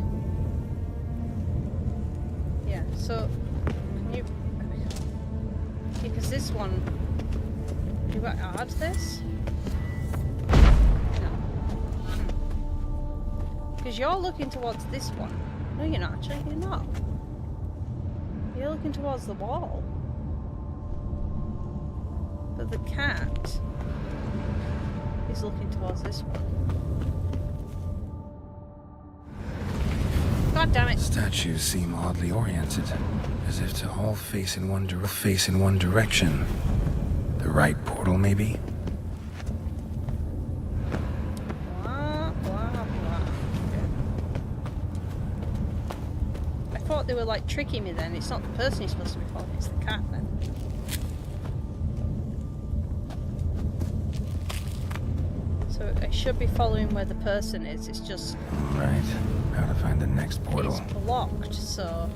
Yeah, so can you because this one, do I add this? No. Because you're looking towards this one. No, you're not actually, you're not. You're looking towards the wall. But the cat is looking towards this one. God damn it. Statues seem oddly oriented, as if to all face in one direction. The right portal, maybe? Blah, blah, blah. Okay. I thought they were like tricking me then. It's not the person you're supposed to be following, it's the cat then. So I should be following where the person is, it's just... Right. How to find the next portal. It's blocked, so...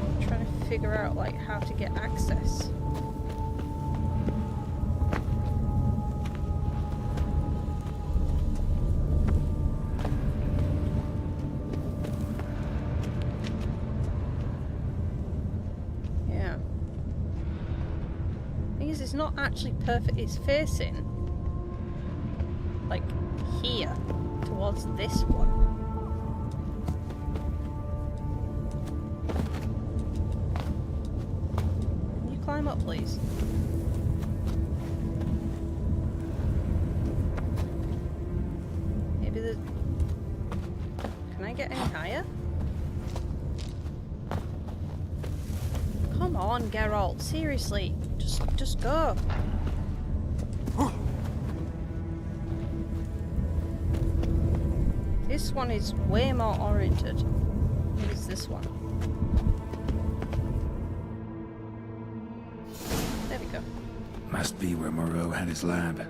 I'm trying to figure out, like, how to get access. Yeah. Thing is, it's not actually perfect, it's facing like here towards this one. Can you climb up, please? Maybe the... Can I get any higher? Come on, Geralt, seriously. Just go. This one is way more oriented. Maybe it's this one. There we go. Must be where Moreau had his lab.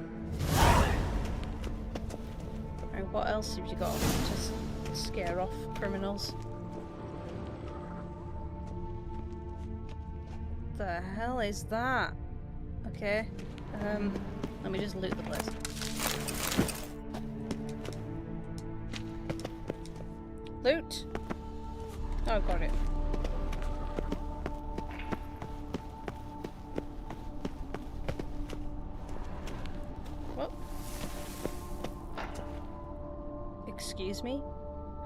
What else have you got to scare off criminals? The hell is that? Okay. Let me just loot the place. Loot! Oh, got it. What? Excuse me?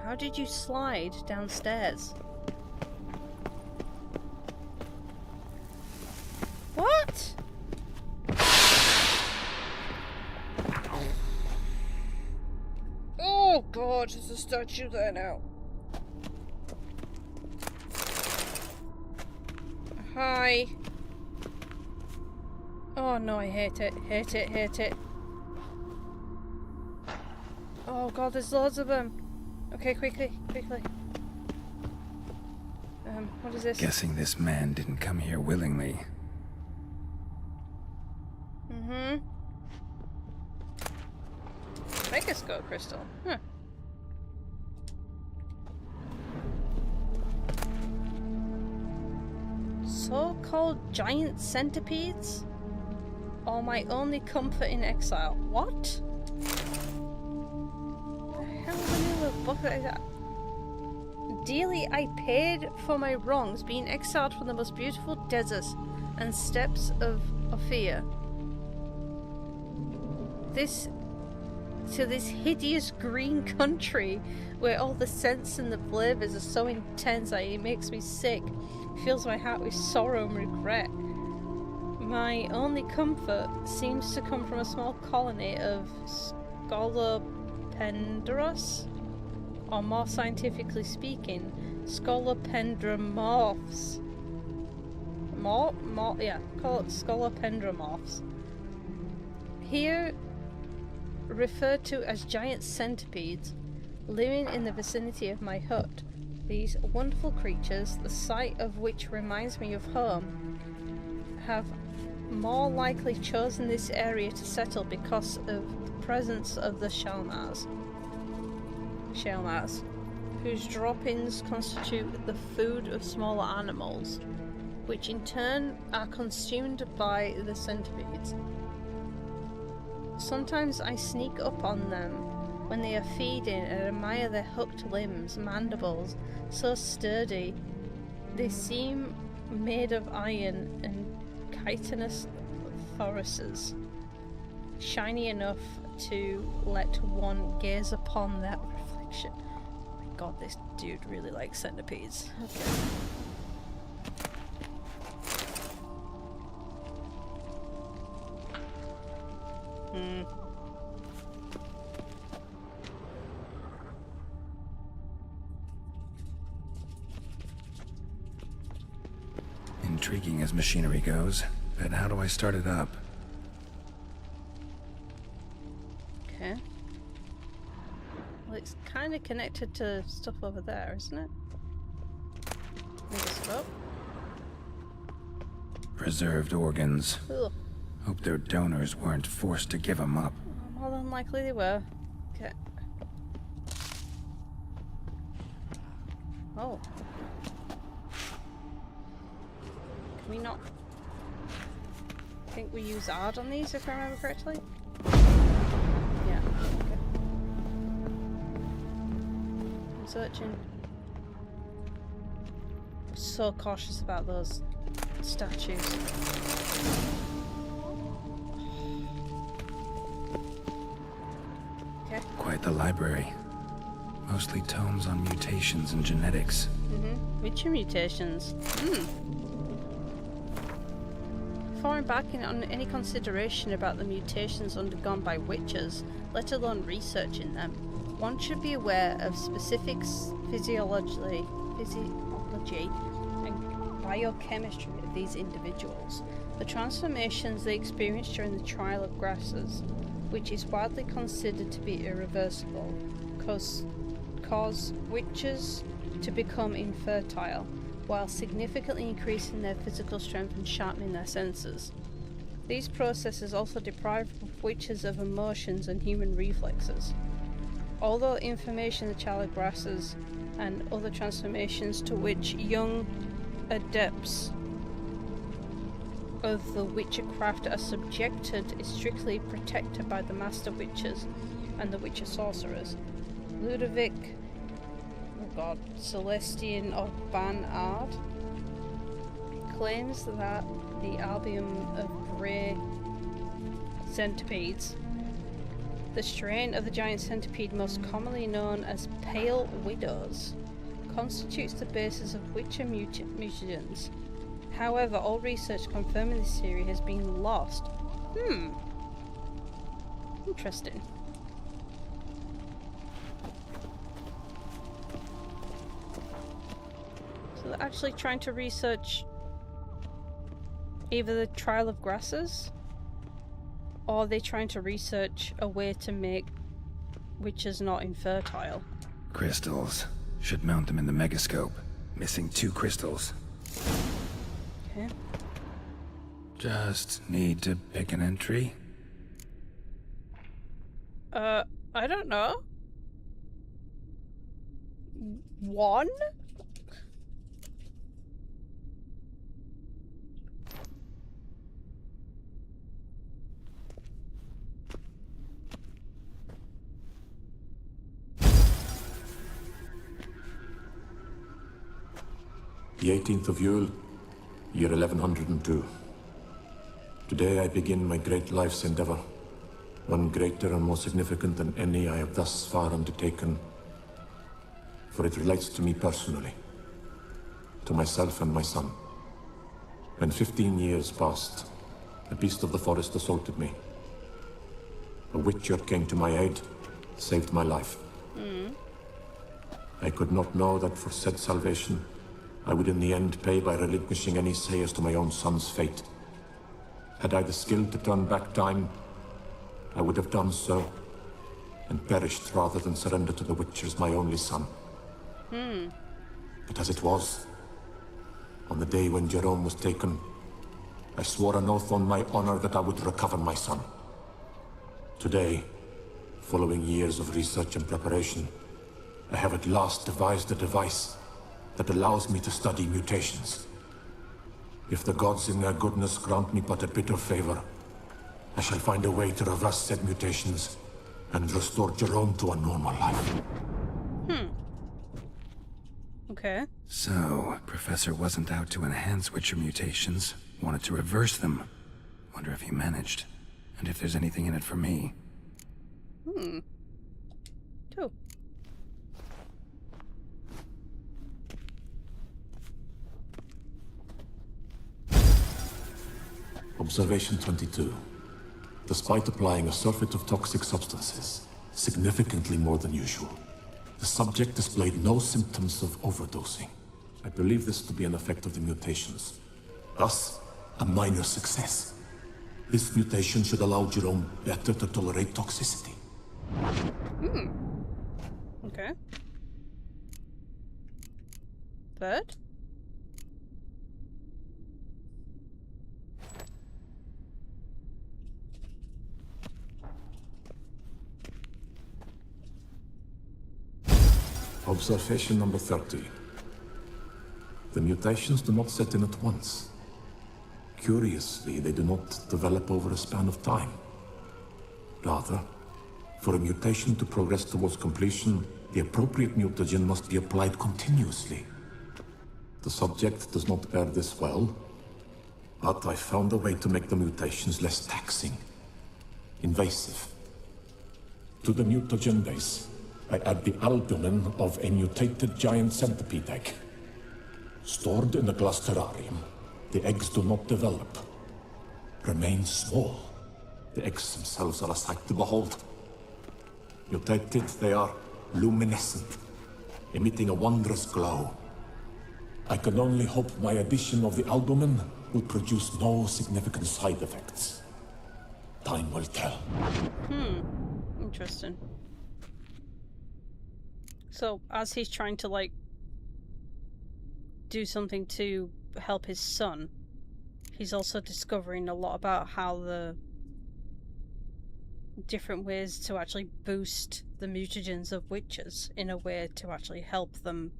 How did you slide downstairs? What? Oh god, there's a statue there now. Hi. Oh no, I hate it. Hate it, hate it. Oh god, there's loads of them. Okay, quickly, quickly. What is this? Guessing this man didn't come here willingly. Mm-hmm. Megascope crystal. Huh. So-called giant centipedes? Are my only comfort in exile. What? The hell of a new little book is that? Dearly I paid for my wrongs, being exiled from the most beautiful deserts and steppes of Ophir. To this hideous green country where all the scents and the flavors are so intense that it makes me sick. It fills my heart with sorrow and regret. My only comfort seems to come from a small colony of Scolopendros, or more scientifically speaking, Scolopendromorphs. Call it Scolopendromorphs. Here referred to as giant centipedes, living in the vicinity of my hut. These wonderful creatures, the sight of which reminds me of home, have more likely chosen this area to settle because of the presence of the shellmars, whose droppings constitute the food of smaller animals, which in turn are consumed by the centipedes. Sometimes I sneak up on them when they are feeding and admire their hooked limbs, mandibles, so sturdy. They seem made of iron and chitinous thoraces, shiny enough to let one gaze upon that reflection. Oh my god, this dude really likes centipedes. Okay. Intriguing as machinery goes, but how do I start it up? Okay. Well, it's kind of connected to stuff over there, isn't it? Megascope. Preserved organs. Ugh. Hope their donors weren't forced to give them up. More than likely they were. Okay. Oh. Can we not... I think we use ARD on these, if I remember correctly? Yeah, okay. I'm searching. I'm so cautious about those statues. Okay. Quite the library. Mostly tomes on mutations and genetics. Which mutations? Before embarking on any consideration about the mutations undergone by witches, let alone researching them, one should be aware of specific physiology and biochemistry of these individuals. The transformations they experience during the trial of grasses, which is widely considered to be irreversible, cause witches to become infertile, while significantly increasing their physical strength and sharpening their senses. These processes also deprive witches of emotions and human reflexes. Although information the child grasses and other transformations to which young adepts of the witchcraft are subjected is strictly protected by the master witches and the witcher sorcerers. Ludovic, oh god, Celestine of Banard claims that the albion of grey centipedes, the strain of the giant centipede most commonly known as pale widows, constitutes the basis of witcher mutagens. However, all research confirming this theory has been lost. Interesting. So they're actually trying to research either the trial of grasses, or are they trying to research a way to make witches not infertile? Crystals. Should mount them in the megascope. Missing 2 crystals. Okay. Just need to pick an entry. I don't know. 1? The 18th of Yule, year 1102. Today I begin my great life's endeavor, one greater and more significant than any I have thus far undertaken, for it relates to me personally, to myself and my son. When 15 years passed, a beast of the forest assaulted me. A witcher came to my aid, saved my life. I could not know that for said salvation, I would in the end pay by relinquishing any say as to my own son's fate. Had I the skill to turn back time, I would have done so, and perished rather than surrender to the Witchers my only son. But as it was, on the day when Jerome was taken, I swore an oath on my honor that I would recover my son. Today, following years of research and preparation, I have at last devised a device that allows me to study mutations. If the gods in their goodness grant me but a bit of favor, I shall find a way to reverse said mutations and restore Jerome to a normal life. Okay. So, Professor wasn't out to enhance Witcher mutations, wanted to reverse them. Wonder if he managed, and if there's anything in it for me. 2. Observation 22. Despite applying a surfeit of toxic substances, significantly more than usual, the subject displayed no symptoms of overdosing. I believe this to be an effect of the mutations. Thus, a minor success. This mutation should allow Jerome better to tolerate toxicity. Okay. 3rd? Observation number 30. The mutations do not set in at once. Curiously, they do not develop over a span of time. Rather, for a mutation to progress towards completion, the appropriate mutagen must be applied continuously. The subject does not bear this well, but I found a way to make the mutations less taxing, invasive. To the mutagen base, I add the albumin of a mutated giant centipede egg. Stored in a glass terrarium, the eggs do not develop, remain small. The eggs themselves are a sight to behold. Mutated, they are luminescent, emitting a wondrous glow. I can only hope my addition of the albumin will produce no significant side effects. Time will tell. Interesting. So, as he's trying to, like, do something to help his son, he's also discovering a lot about how the different ways to actually boost the mutagens of witches in a way to actually help them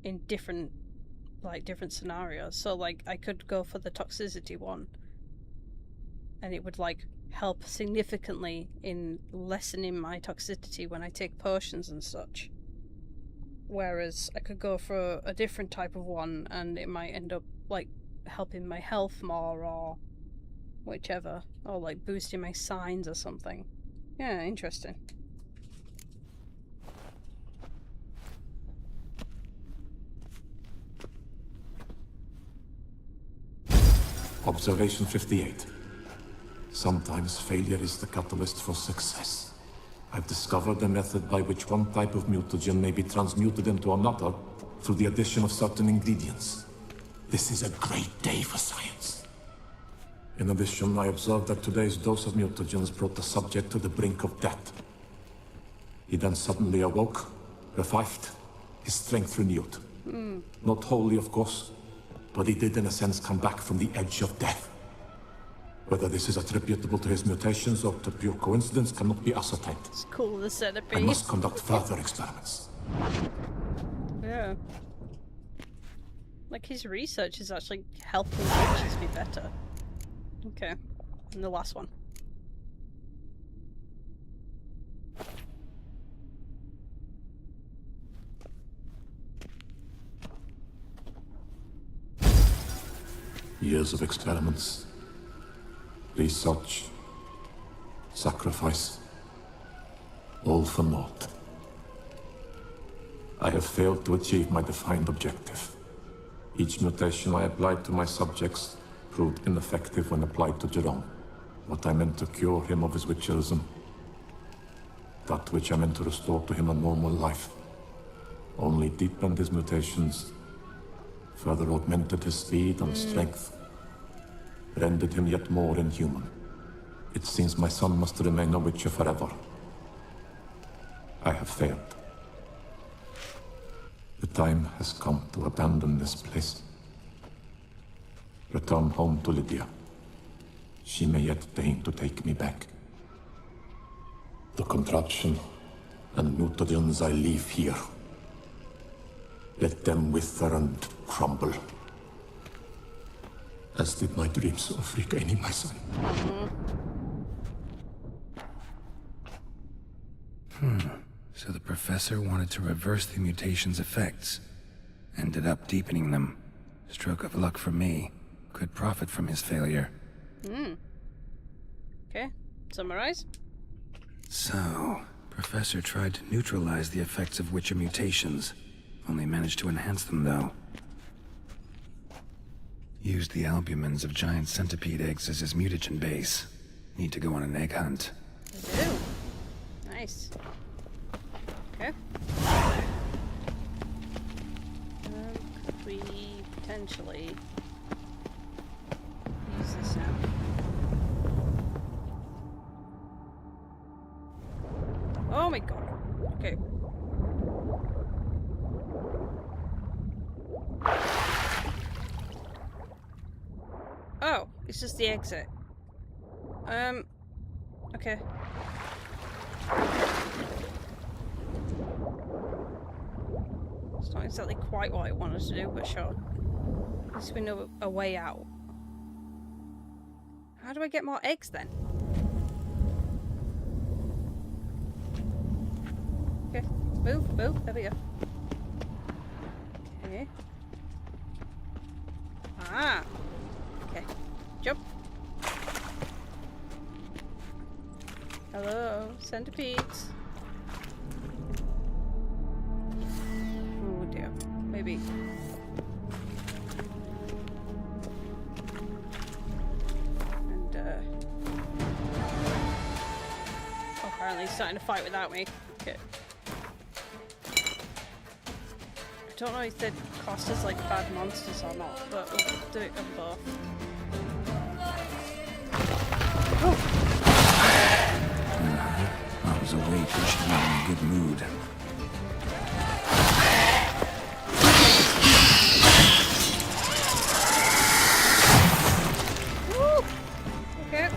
in different scenarios. So like I could go for the toxicity one and it would like help significantly in lessening my toxicity when I take potions and such. Whereas I could go for a different type of one and it might end up like helping my health more or whichever, or like boosting my signs or something. Yeah, interesting. Observation 58. Sometimes failure is the catalyst for success. I've discovered a method by which one type of mutagen may be transmuted into another through the addition of certain ingredients. This is a great day for science. In addition, I observed that today's dose of mutagens brought the subject to the brink of death. He then suddenly awoke, revived, his strength renewed. Not wholly, of course, but he did in a sense come back from the edge of death. Whether this is attributable to his mutations or to pure coincidence cannot be ascertained. It's cool, the centipede. I must conduct further experiments. Yeah. Like his research is actually helping witches be better. Okay, and the last one. Years of experiments, research, sacrifice, all for naught. I have failed to achieve my defined objective. Each mutation I applied to my subjects proved ineffective when applied to Jerome. What I meant to cure him of his witcherism, that which I meant to restore to him a normal life, only deepened his mutations, further augmented his speed and strength, rendered him yet more inhuman. It seems my son must remain a witcher forever. I have failed. The time has come to abandon this place. Return home to Lydia. She may yet deign to take me back. The contraption and mutagens I leave here, let them wither and crumble, as did my dreams of regaining my son. So the professor wanted to reverse the mutation's effects. Ended up deepening them. Stroke of luck for me. Could profit from his failure. Okay, summarize. So, Professor tried to neutralize the effects of witcher mutations. Only managed to enhance them, though. Used the albumins of giant centipede eggs as his mutagen base. Need to go on an egg hunt. I do. Nice. Okay. Could we potentially use this now? Oh my god. Okay. Oh, it's just the exit. Okay. It's not exactly quite what I wanted to do, but sure. At least we know a way out. How do I get more eggs then? Okay, move, move, there we go. Okay. Ah! Okay, jump. Hello, centipedes. Oh dear, maybe. And oh, apparently he's starting to fight without me. Okay. I don't know if they'd classed as like bad monsters or not, but we'll do it on both. Oh! I was awake and she was in a good mood. Woo! Okay.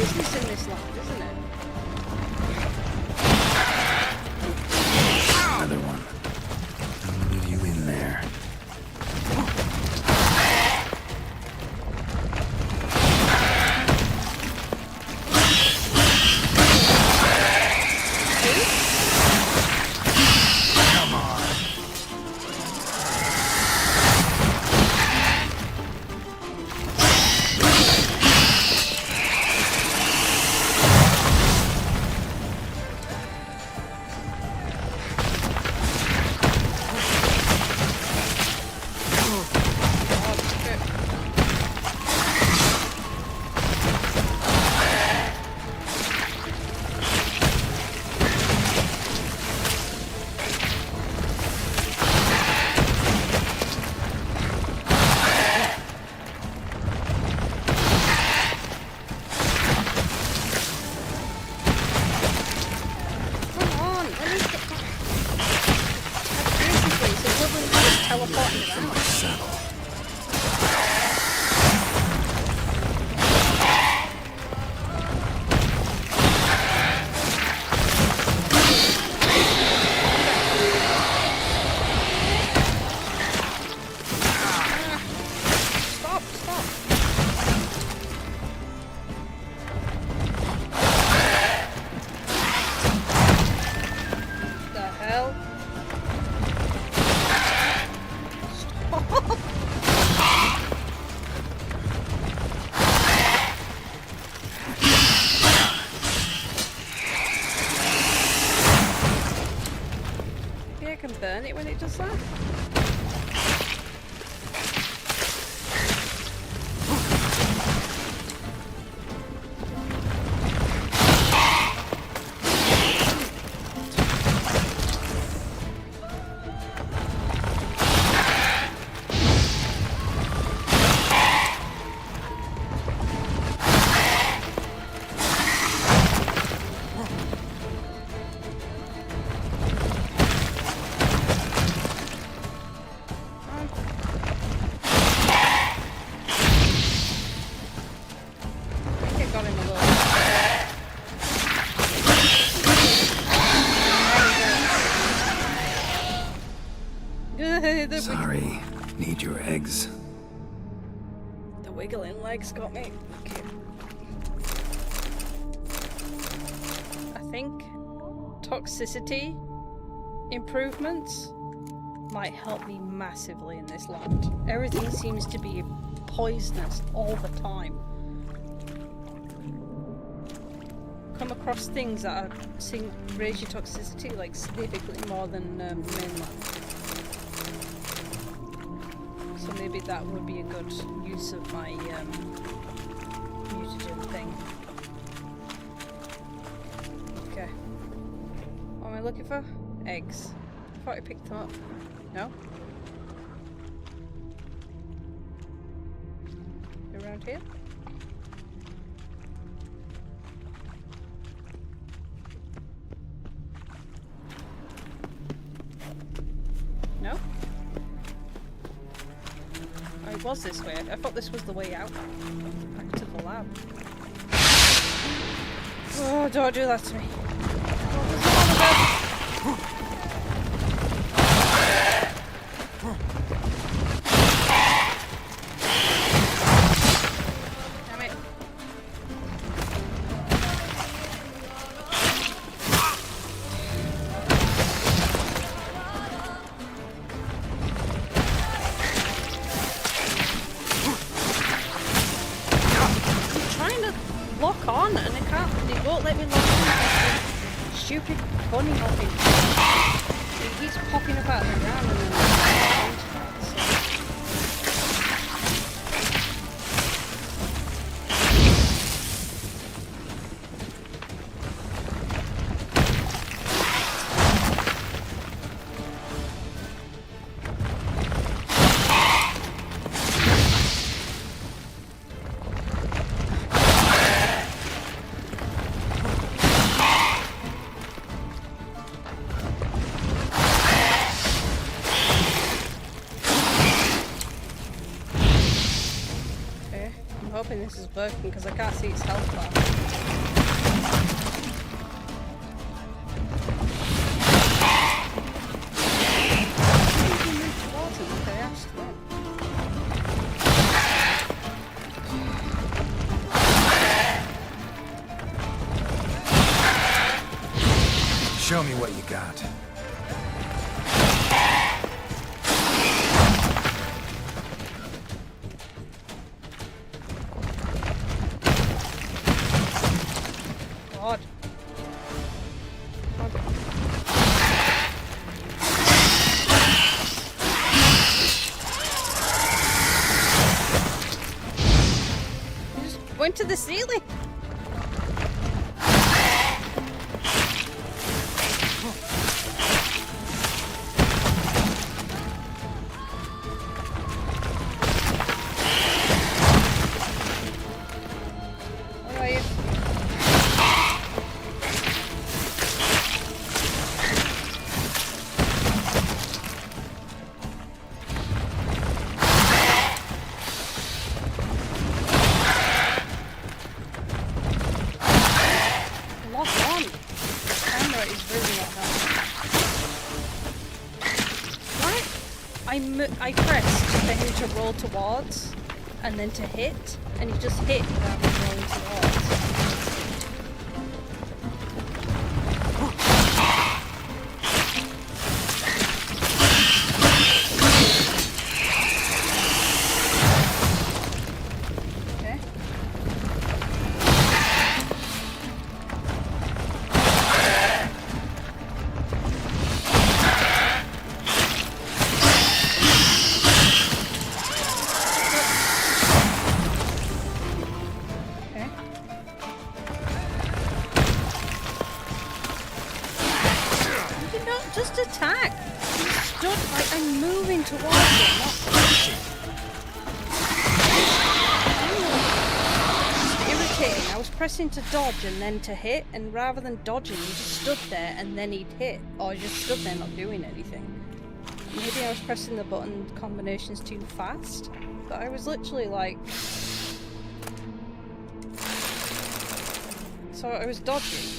business in this land, isn't it? Another one. How many of you in there? Burn it when it does that. Sorry, need your eggs. The wiggling legs got me. Okay. I think toxicity improvements might help me massively in this land. Everything seems to be poisonous all the time. Come across things that are raise your toxicity like significantly more than mainland. So maybe that would be a good use of my mutagen thing. Okay. What am I looking for? Eggs. I thought I picked them up. No? Around here? No? Oh, it was this way. I thought this was the way out. Back to the lab. Oh, don't do that to me. Damn it. Lock on and it won't let me lock on. Stupid bunny hopping. It keeps popping up out of the ground and then this is working because I can't see its health bar. Show me what you got. God. You just went to the ceiling. Where are you? Lock on. The camera is really not helping. What? I pressed for him to roll towards and then to hit, and he just hit without me rolling towards. Okay. Okay. You did not just attack. You stood like I'm moving towards it, not pushing. It's irritating. I was pressing to dodge and then to hit, and rather than dodging, you just stood there and then he'd hit, or you just stood there not doing anything. Maybe I was pressing the button combinations too fast, but I was literally like. So I was dodging.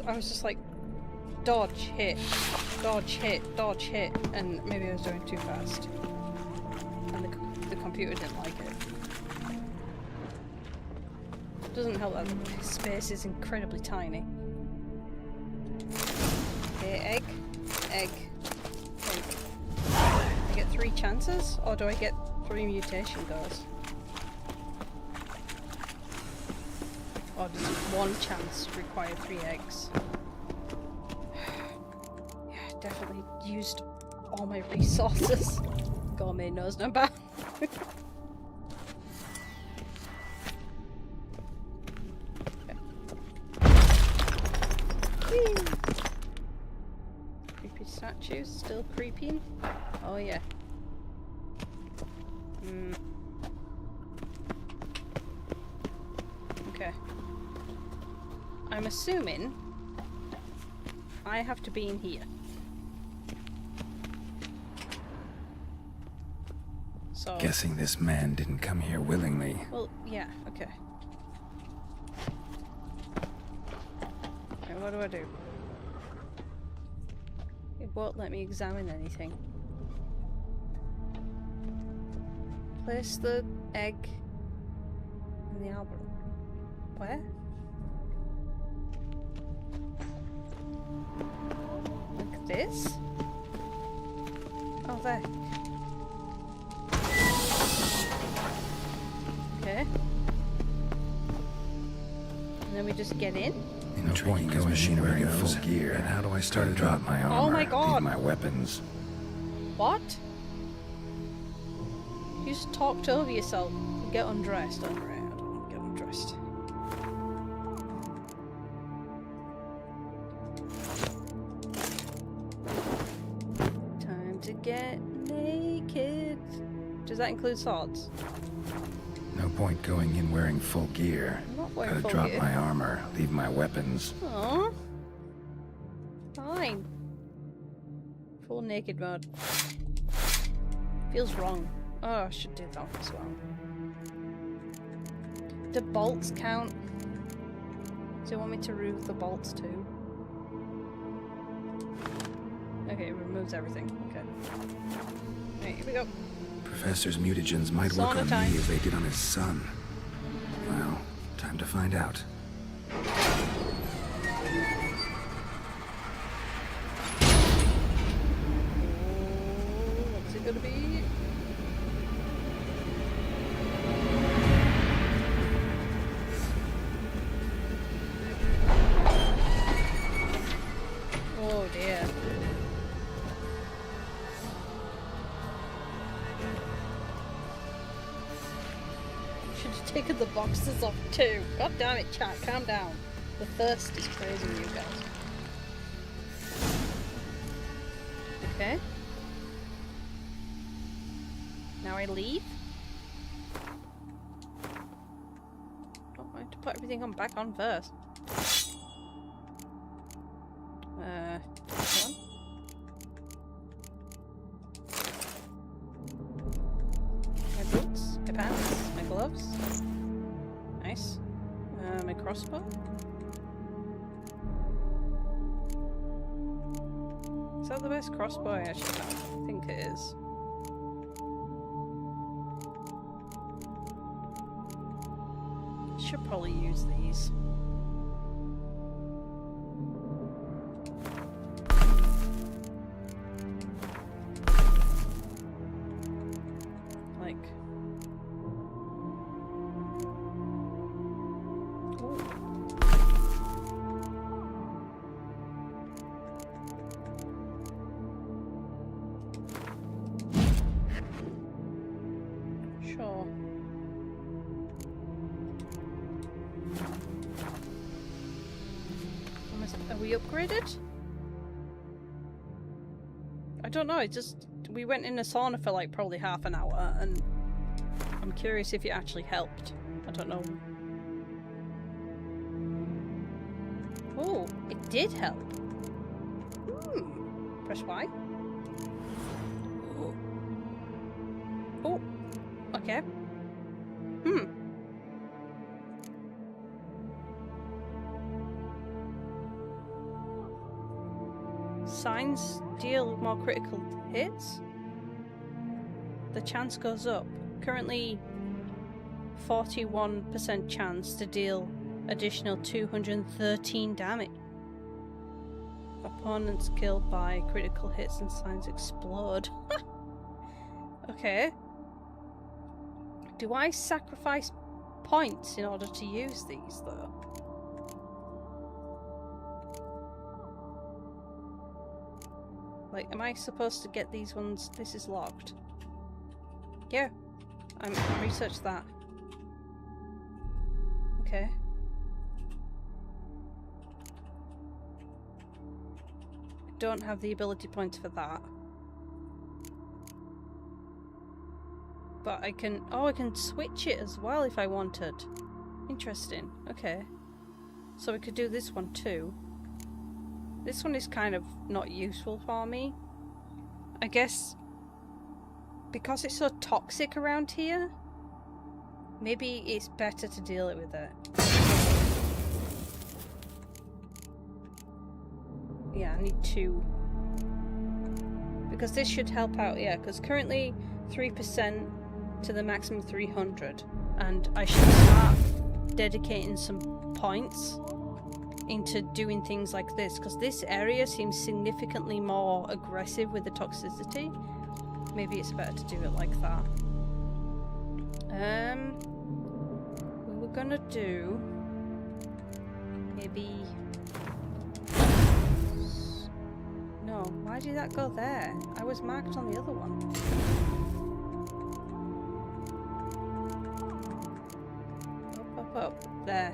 I was just like, dodge, hit, dodge, hit, dodge, hit, and maybe I was doing too fast. And the computer didn't like it. It doesn't help that the space is incredibly tiny. Okay, egg, egg, egg. Do I get 3 chances, or do I get 3 mutation goes? Or does 1 chance require 3 eggs? Yeah, definitely used all my resources. Gourmet nose number. Creepy statues, still creeping. Oh yeah. Okay. I'm assuming I have to be in here. So. Guessing this man didn't come here willingly. Well, yeah, okay. Okay, what do I do? It won't let me examine anything. Place the egg in the album. Where? Like this? Oh, there. Okay. And then we just get in? No point going anywhere in full gear. And how do I start to drop my armor? Oh my god! Leave my weapons. What? You just talked over yourself and get undressed. Alright, I don't want to get undressed. Time to get naked. Does that include swords? No point going in wearing full gear. I'm not wearing Gotta full drop gear. my armor, leave my weapons. Aww. Fine. Full naked mode. Feels wrong. Oh, I should do that as well. Do bolts count? Do you want me to remove the bolts too? Okay, it removes everything. Okay. Right, here we go. Professor's mutagens might work Sauna on time. me as they did on his son. Well, time to find out. gonna be? Oh dear. Should have taken the boxes off too. God damn it, chat, calm down. The thirst is crazy, you guys. Okay. Now I leave. Oh, I have to put everything back on first. This one. My boots, my pants, my gloves. Nice. My crossbow. Is that the best crossbow I actually have? I think it is. Should probably use these. Like. Ooh. Sure. Are we upgraded? I don't know, it just... We went in a sauna for like probably half an hour and I'm curious if it actually helped. I don't know. Oh, it did help. Press Y. Oh, okay. Signs deal more critical hits. The chance goes up. Currently 41% chance to deal additional 213 damage. Opponents killed by critical hits and signs explode. Okay. Do I sacrifice points in order to use these though? Like, am I supposed to get these ones? This is locked. Yeah, I'm research that. Okay. I don't have the ability points for that. But I can... Oh, I can switch it as well if I wanted. Interesting. Okay. So we could do this one too. This one is kind of not useful for me. I guess because it's so toxic around here, maybe it's better to deal with it. Yeah, I need 2. Because this should help out, yeah, because currently 3% to the maximum 300. And I should start dedicating some points into doing things like this, because this area seems significantly more aggressive with the toxicity. Maybe it's better to do it like that. We were gonna do maybe... No, why did that go there? I was marked on the other one. Up, there.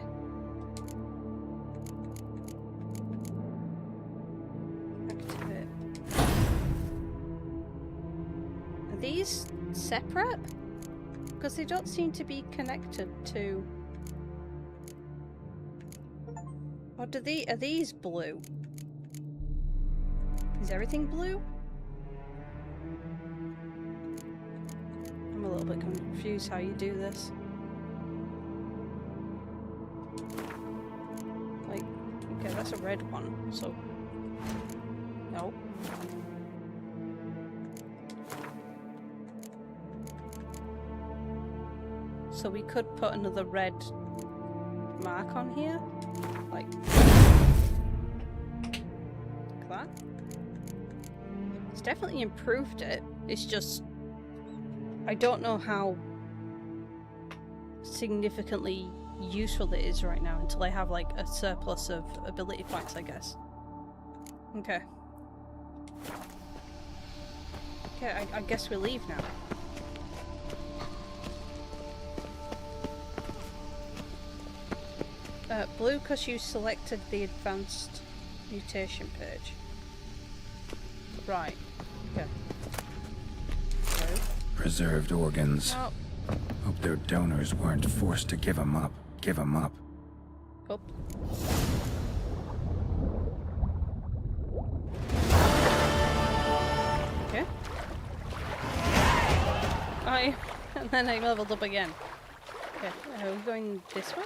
Activate. Are these separate? Because they don't seem to be connected to... Or are these blue? Is everything blue? I'm a little bit confused how you do this. Like, okay, that's a red one, so... No. So we could put another red mark on here, like that. It's definitely improved it. It's just I don't know how significantly useful it is right now until I have like a surplus of ability points, I guess. Okay. Okay, I guess we leave now. Blue because you selected the advanced mutation page. Right. Okay. Blue. Preserved organs. Oh. Hope their donors weren't forced to give them up. Give them up. Oh. Okay. And then I leveled up again. Okay, are we going this way?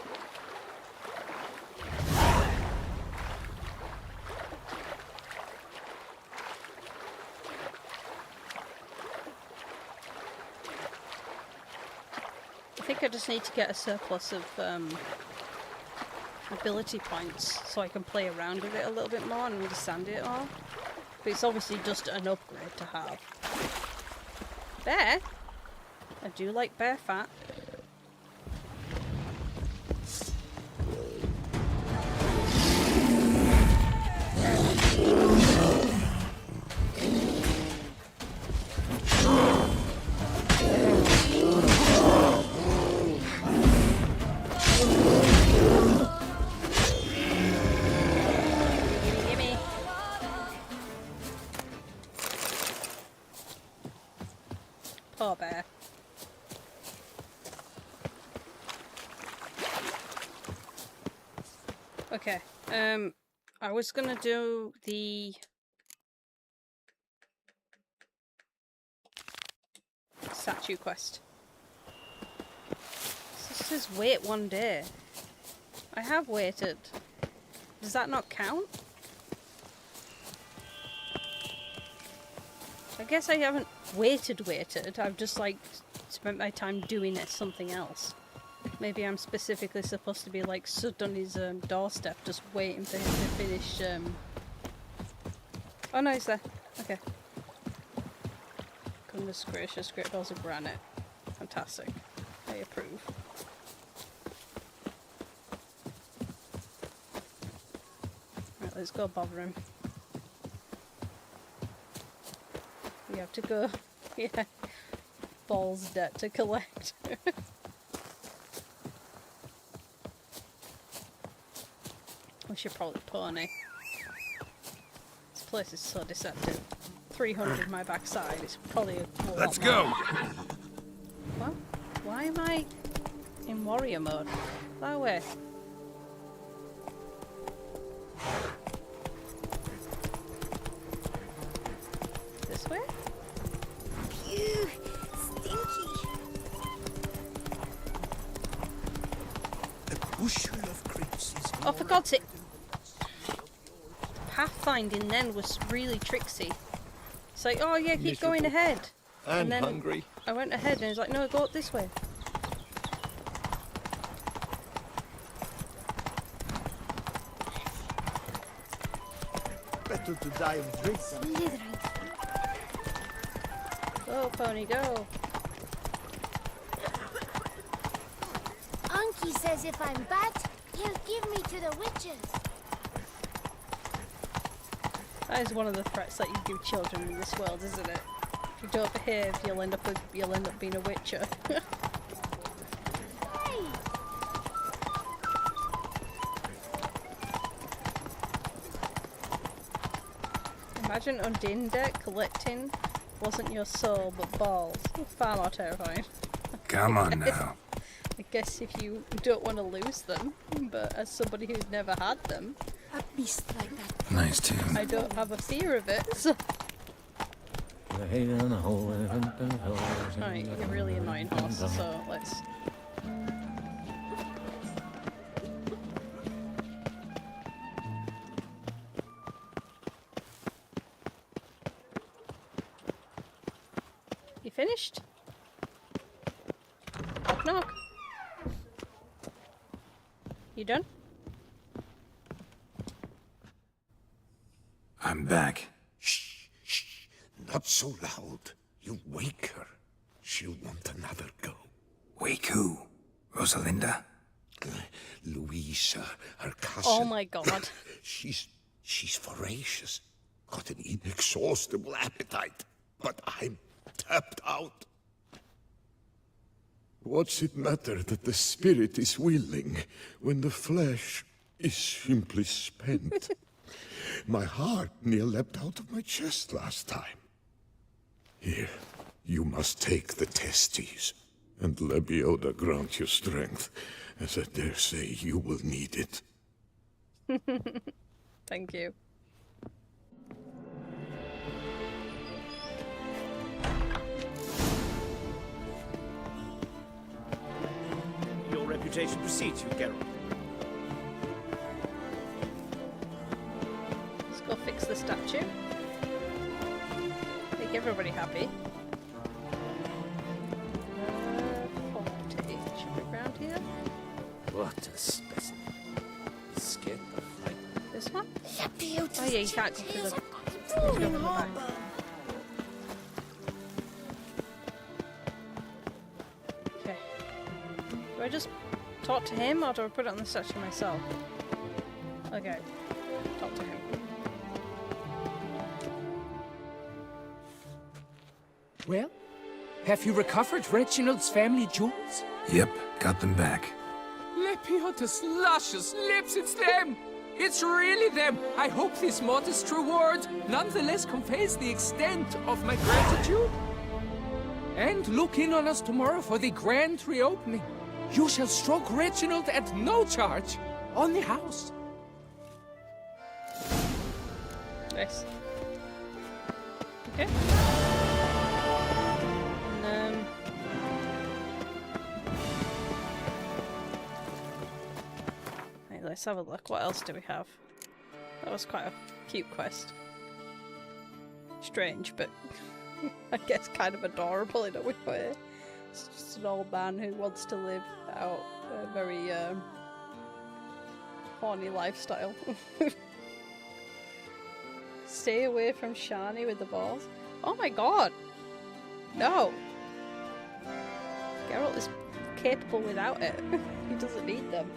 I think I just need to get a surplus of ability points so I can play around with it a little bit more and understand it all. But it's obviously just an upgrade to have. Bear? I do like bear fat. Poor bear. Okay, I was gonna do the statue quest. This says wait 1 day. I have waited. Does that not count? I guess I haven't waited. I've just like spent my time doing it something else. Maybe I'm specifically supposed to be like stood on his doorstep just waiting for him to finish. Oh no, he's there. Okay. Goodness gracious, great balls of granite. Fantastic. I approve. Right, let's go bother him. We have to go. Yeah. Balls debt to collect. We should probably pony. This place is so deceptive. 300 my backside is probably a lot. Let's go! What? Why am I in warrior mode? That way. This way? Phew, stinky. A bushel of creeps is Oh, for God's sake. Pathfinding then was really tricksy. It's like, oh yeah, keep going ahead. And then hungry. I went ahead and he's like, no, go up this way. better to die of drink. Go, pony, go. Unky says if I'm bad, he'll give me to the witches. That is one of the threats that you give children in this world, isn't it? If you don't behave, you'll end up being a witcher. Hey! Imagine Undine deck collecting wasn't your soul but balls. Far more terrifying. Come on now. I guess if you don't want to lose them, but as somebody who's never had them, a beast like that. Nice tune. I don't have a fear of it. So. Right, you're really annoying horse, so let's... You finished? Knock knock. You done? I'm back. Shh, shh, not so loud. You wake her. She'll want another go. Wake who? Rosalinda? Louisa, her cousin. Oh my god. She's voracious. Got an inexhaustible appetite. But I'm tapped out. What's it matter that the spirit is willing when the flesh is simply spent? My heart near leapt out of my chest last time. Here, you must take the testes, and Lebioda grant you strength, as I dare say you will need it. Thank you. Your reputation precedes you, Geralt. Let's go fix the statue. Make everybody happy. 40. Should be around here. What a specimen. He's scared the flight. This one? Lebioda's Oh yeah, you can't go through the... in harbor. Okay. Do I just talk to him or do I put it on the statue myself? Okay. Talk to him. Well, have you recovered Reginald's family jewels? Yep, got them back. Lebioda's luscious lips, it's them! It's really them! I hope this modest reward nonetheless conveys the extent of my gratitude. And look in on us tomorrow for the grand reopening. You shall stroke Reginald at no charge on the house. Nice. Okay. And, right, let's have a look. What else do we have? That was quite a cute quest. Strange, but I guess kind of adorable in a weird way. It's just an old man who wants to live out a very horny lifestyle. Stay away from Shani with the balls. Oh my god! No! Geralt is capable without it. He doesn't need them.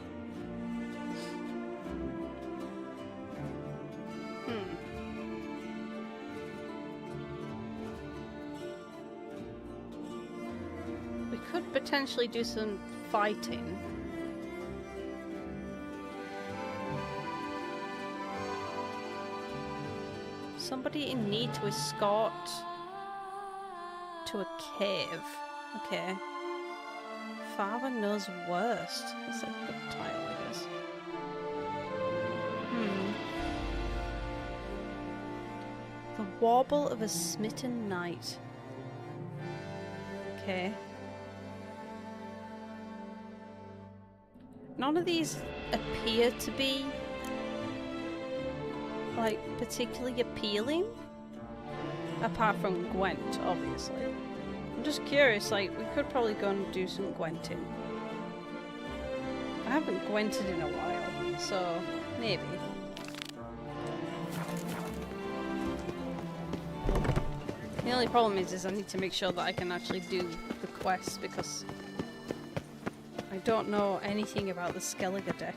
We could potentially do some fighting. Somebody in need to escort to a cave. Okay. Father knows worst. That's a good title, I guess. The warble of a smitten knight. Okay. None of these appear to be like particularly appealing, apart from Gwent, obviously. I'm just curious, like we could probably go and do some Gwenting. I haven't Gwented in a while, so maybe. The only problem is I need to make sure that I can actually do the quest because I don't know anything about the Skellige deck.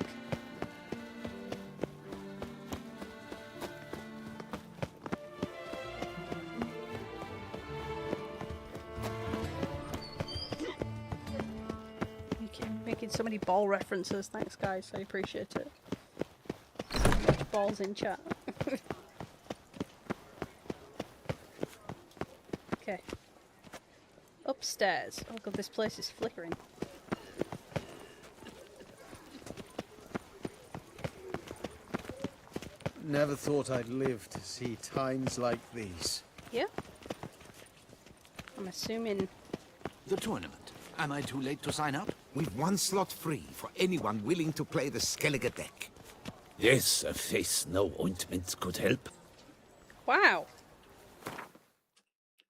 Making so many ball references, thanks guys, I appreciate it. So much balls in chat. Okay. Upstairs. Oh god, this place is flickering. Never thought I'd live to see times like these. Yeah? I'm assuming... The tournament. Am I too late to sign up? We've one slot free for anyone willing to play the Skellige deck. Yes, a face no ointment could help. Wow!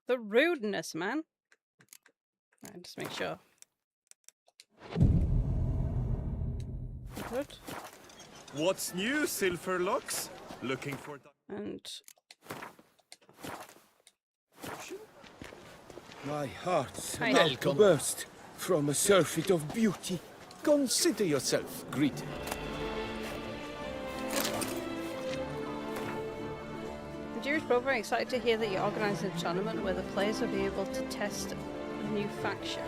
The rudeness, man. Right, just make sure. Good. What's new, Silverlocks? Looking for... And... My heart's Hi. about to burst from a surfeit of beauty. Consider yourself greeted. Dearest brother, I'm excited to hear that you're organising a tournament where the players will be able to test a new faction.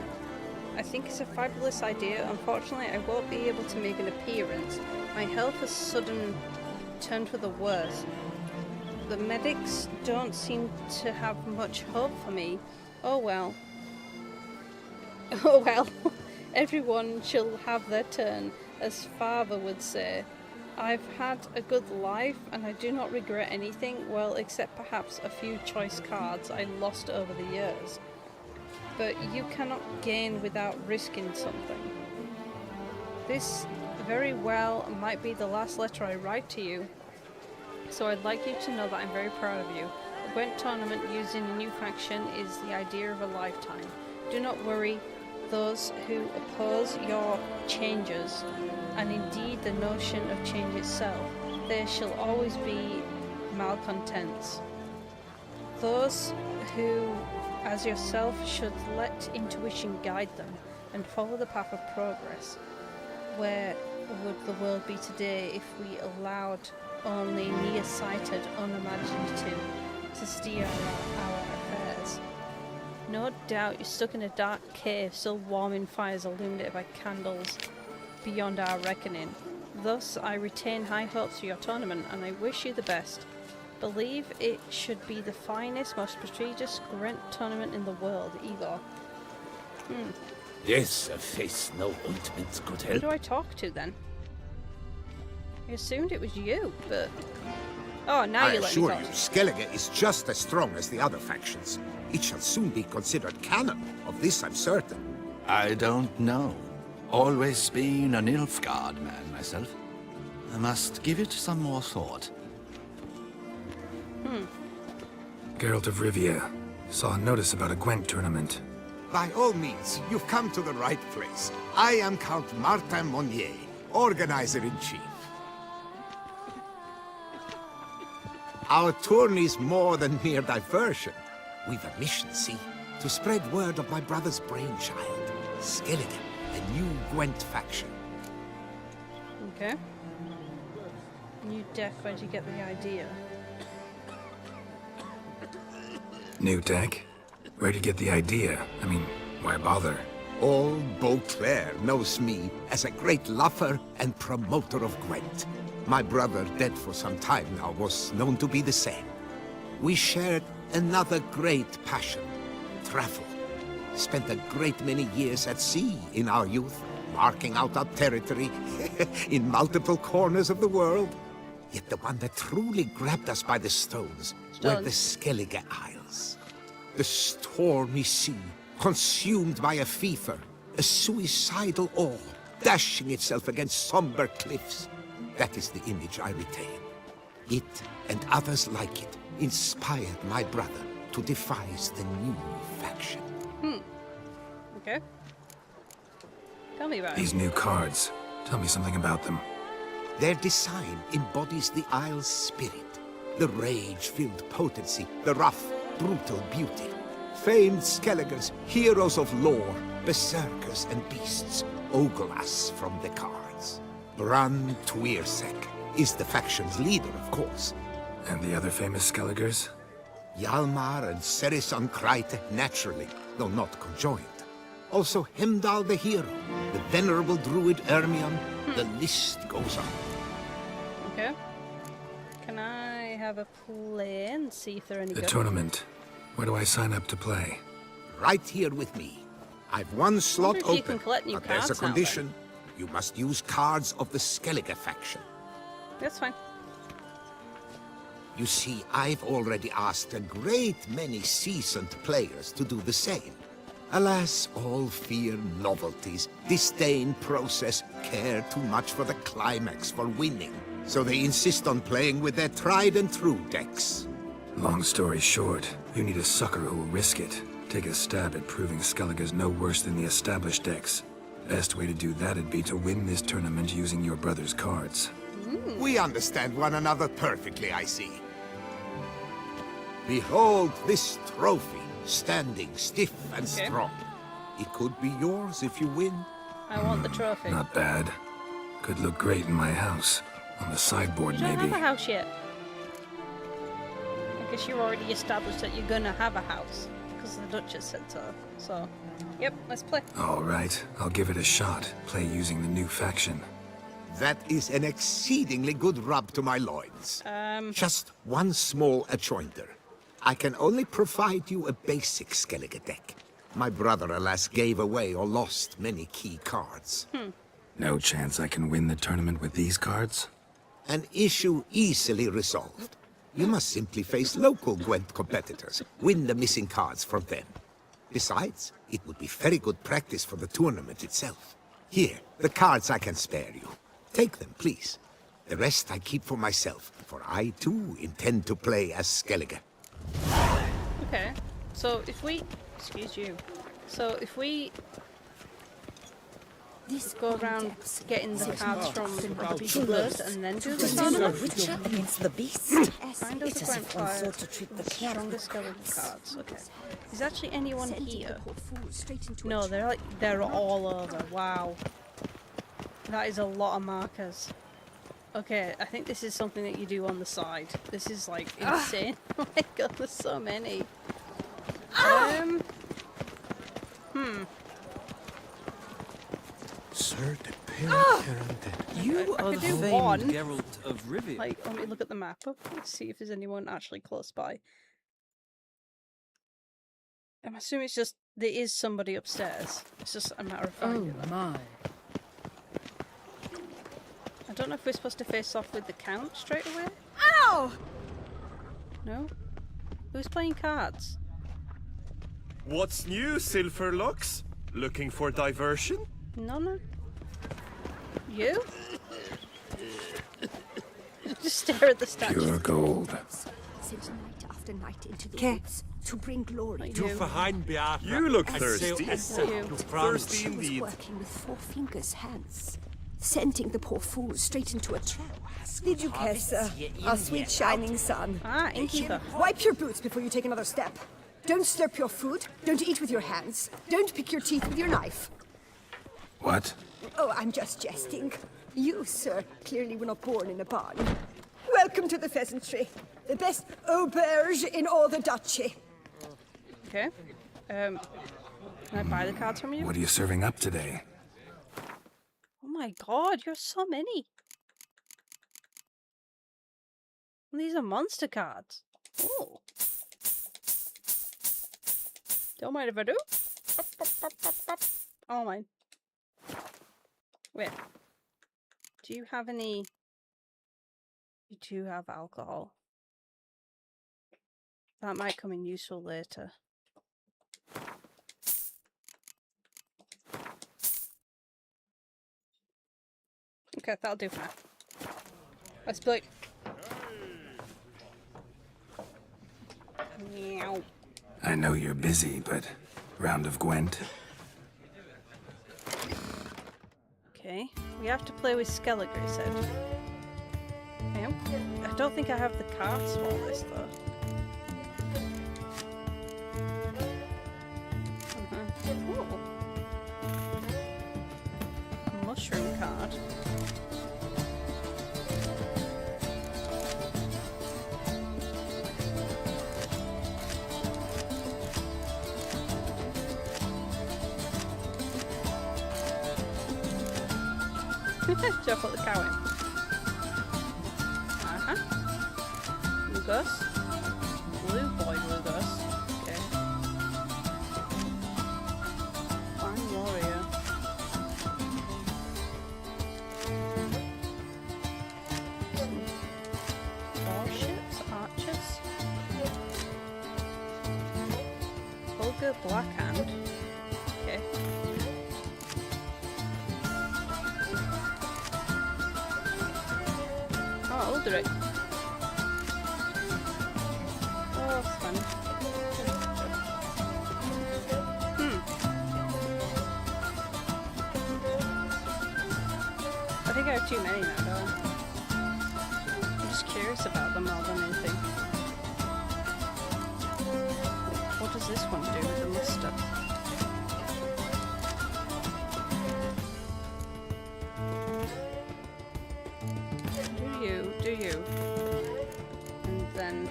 I think it's a fabulous idea. Unfortunately, I won't be able to make an appearance. My health has suddenly turned for the worse. The medics don't seem to have much hope for me. Oh well. Oh well. Everyone shall have their turn, as father would say. I've had a good life and I do not regret anything, well, except perhaps a few choice cards I lost over the years. But you cannot gain without risking something. This very well might be the last letter I write to you, so I'd like you to know that I'm very proud of you. The Gwent tournament using a new faction is the idea of a lifetime. Do not worry those who oppose your changes, and indeed the notion of change itself. There shall always be malcontents. Those who, as yourself, should let intuition guide them and follow the path of progress. Where would the world be today if we allowed only nearsighted, unimaginative to steer our affairs? No doubt you're stuck in a dark cave, still warming fires illuminated by candles beyond our reckoning. Thus, I retain high hopes for your tournament, and I wish you the best. Believe it should be the finest, most prestigious Gwent tournament in the world, Igor. Yes, a face no ointment could Who help. do I talk to then? I assumed it was you, but... Oh, now I you let me assure talk. you, Skellige is just as strong as the other factions. It shall soon be considered canon. Of this I'm certain. I don't know. Always been a Nilfgaard man myself. I must give it some more thought. Geralt of Rivia. Saw a notice about a Gwent tournament. By all means, you've come to the right place. I am Count Martin Monnier, Organizer-in-Chief. Our tourney's more than mere diversion. We've a mission, see? To spread word of my brother's brainchild, Skellige, a new Gwent faction. Okay. New deck, where'd you get the idea? New deck? Where'd you get the idea? I mean, why bother? All Beauclair knows me as a great lover and promoter of Gwent. My brother, dead for some time now, was known to be the same. We shared another great passion, travel. Spent a great many years at sea in our youth, marking out our territory in multiple corners of the world. Yet the one that truly grabbed us by the stones were the Skellige Isles. The stormy sea, consumed by a fever, a suicidal awe, dashing itself against somber cliffs. That is the image I retain. It, and others like it, inspired my brother to devise the new faction. Okay. Tell me about These new cards. Tell me something about them. Their design embodies the Isle's spirit. The rage-filled potency, the rough, brutal beauty. Famed Skelligers, heroes of lore, berserkers and beasts, ogle us from the cards. Bran Tuirsek is the faction's leader, of course. And the other famous Skelligers? Hjalmar and Serisan Kreite, naturally, though not conjoined. Also Hemdal the hero, the venerable druid Ermion, the list goes on. Okay. Can I have a play and see if there are any The good tournament. Where do I sign up to play? Right here with me. I've one slot if you can open, collect new but there's a cards now, condition. You must use cards of the Skellige faction. That's fine. You see, I've already asked a great many seasoned players to do the same. Alas, all fear novelties, disdain process, care too much for the climax, for winning. So they insist on playing with their tried and true decks. Long story short, you need a sucker who will risk it. Take a stab at proving Skellige's no worse than the established decks. Best way to do that'd be to win this tournament using your brother's cards. We understand one another perfectly, I see. Behold this trophy, standing stiff and strong. It could be yours if you win. I want the trophy. Not bad. Could look great in my house. On the sideboard, You don't maybe. have a house yet. I guess you already established that you're gonna have a house. Because the Duchess said so. So, yep, let's play. All right, I'll give it a shot. Play using the new faction. That is an exceedingly good rub to my loins. Just one small adjoinder. I can only provide you a basic Skellige deck. My brother, alas, gave away or lost many key cards. No chance I can win the tournament with these cards? An issue easily resolved. You must simply face local Gwent competitors, win the missing cards from them. Besides, it would be very good practice for the tournament itself. Here, the cards I can spare you. Take them, please. The rest I keep for myself, for I too intend to play as Skellige. Okay, so if we... Excuse you. So if we... go around getting the cards from the people first and then do the tournament? Witcher against the beast. Find It's us as a if one Gwent sought to treat the strongest skeleton cards. Okay. Is actually anyone here? No, they're all over. Wow. That is a lot of markers. Okay, I think this is something that you do on the side. This is like insane. Oh my god, there's so many. Sir, the Peyrac You are the famed one. Geralt of Rivia. Like, let me look at the map. Let's see if there's anyone actually close by. I'm assuming it's just there is somebody upstairs. It's just a matter of finding them. my. I don't know if we're supposed to face off with the Count straight away. Ow! No? Who's playing cards? What's new, Silverlocks? Looking for diversion? No. You? Just stare at the statue. Pure gold. Sent night after night into the woods to bring glory. You look thirsty. Thirsty indeed. Working with 4 fingers hands, sending the poor fool straight into a trap. Did you care, sir? Our sweet shining sun. Ah, innkeeper. Wipe your boots before you take another step. Don't slurp your food. Don't eat with your hands. Don't pick your teeth with your knife. What? Oh, I'm just jesting. You, sir, clearly were not born in a barn. Welcome to the pheasantry. The best auberge in all the duchy. Okay. Can I buy the cards from you? What are you serving up today? Oh my god, you're so many. These are monster cards. Oh. Don't mind if I do. Oh my. Wait. Do you have any... You do have alcohol. That might come in useful later. Okay, that'll do for now. Let's play. Meow. I know you're busy, but round of Gwent? Okay, we have to play with Skellige, he said. I don't think I have the cards for this though. Ooh. Mushroom card. Should I put the cow in? Lugos. Blue boy Lugos. Okay. Fine warrior. Warships, archers. Vulgar Blackhand. Okay. Oh, I'll do it. Oh, it's fun. I think I have too many now, though. I'm just curious about them more than anything. What does this one do with the muster? Do you? And then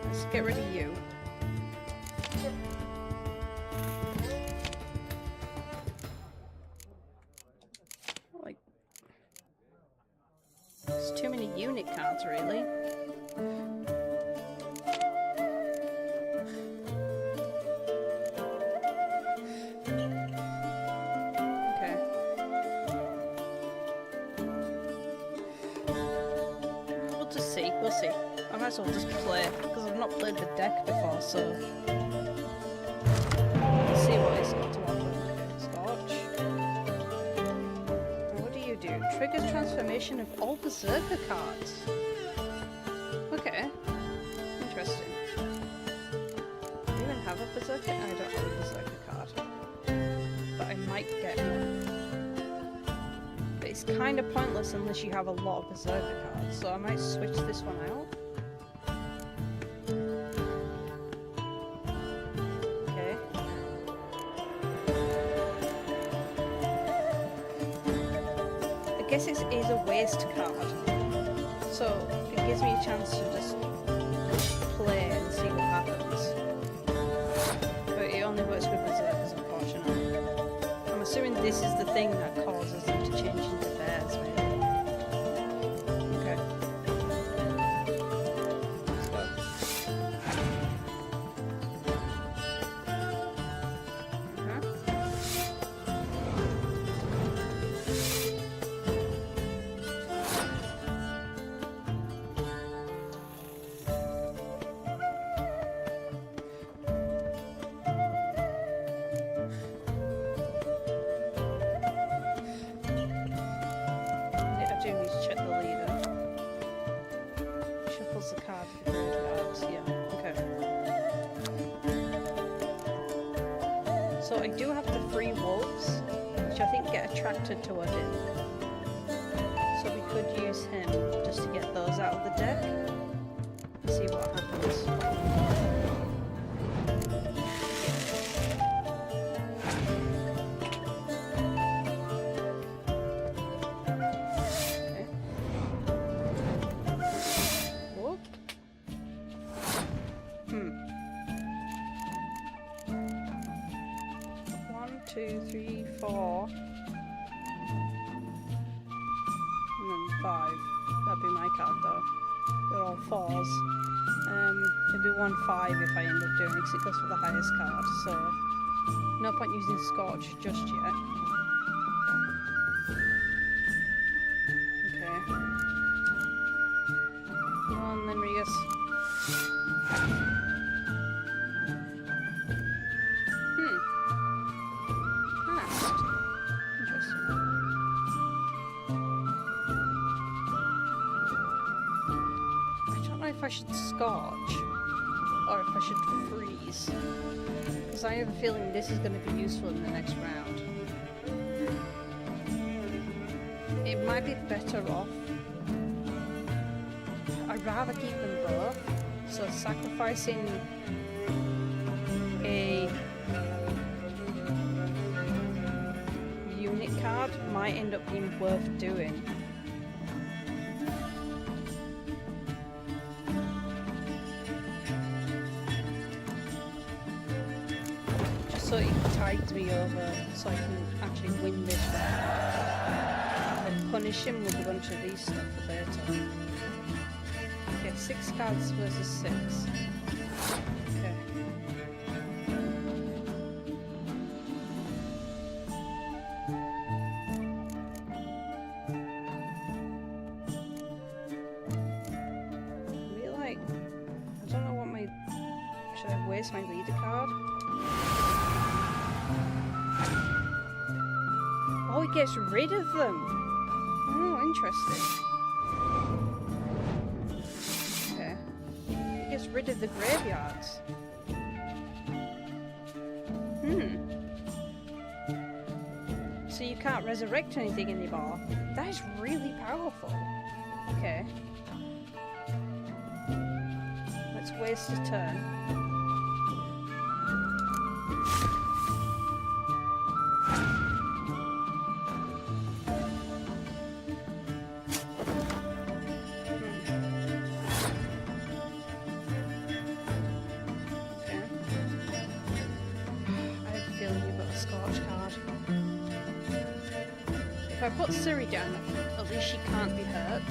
let's get rid of you. Like, there's too many unit cards, really. We'll see. I might as well just play, because I've not played the deck before, so... Let's see what it's got to offer. Scotch. What do you do? Triggers transformation of all Berserker cards. Okay. Interesting. Do you even have a Berserker? I don't have a Berserker card. But I might get one. But it's kind of pointless unless you have a lot of Berserker cards, so I might switch this one out. Okay. I guess it is a waste card, so it gives me a chance to just play and see what happens. But it only works with Berserkers, unfortunately. I'm assuming this is the thing that causes them to change into bears, maybe. Okay. So I do have the 3 wolves, which I think get attracted to Odin. So we could use him just to get those out of the deck and see what happens. It'd be 1-5 if I end up doing it, because it goes for the highest card, so no point using Scorch just yet. Okay. Come on then, Regus. Passed. Interesting. I don't know if I should Scorch or if I should freeze, because I have a feeling this is going to be useful in the next round. It might be better off. I'd rather keep them both, so sacrificing a unit card might end up being worth doing. So it tides me over so I can actually win this round. And punish him with a bunch of these stuff later. Okay, 6 cards versus 6. Okay. Maybe like, I don't know what my... Should I waste my leader card? Oh, it gets rid of them. Oh, interesting. Okay. It gets rid of the graveyards. So you can't resurrect anything anymore. That is really powerful. Okay. Let's waste a turn. I put Siri down, at least she can't be hurt.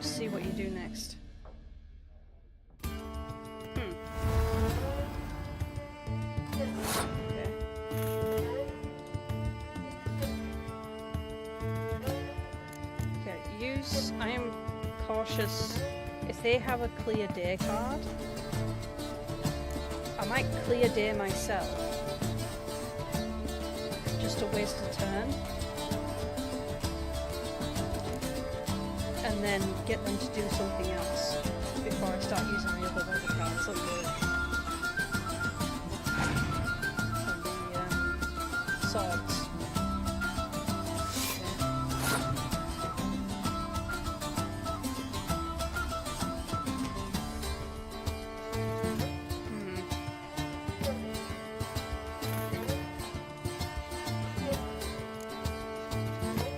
See what you do next. Okay, use. I am cautious. If they have a clear day card, I might clear day myself. Just to waste a turn. And then get them to do something else before I start using my other weather cards like the swords.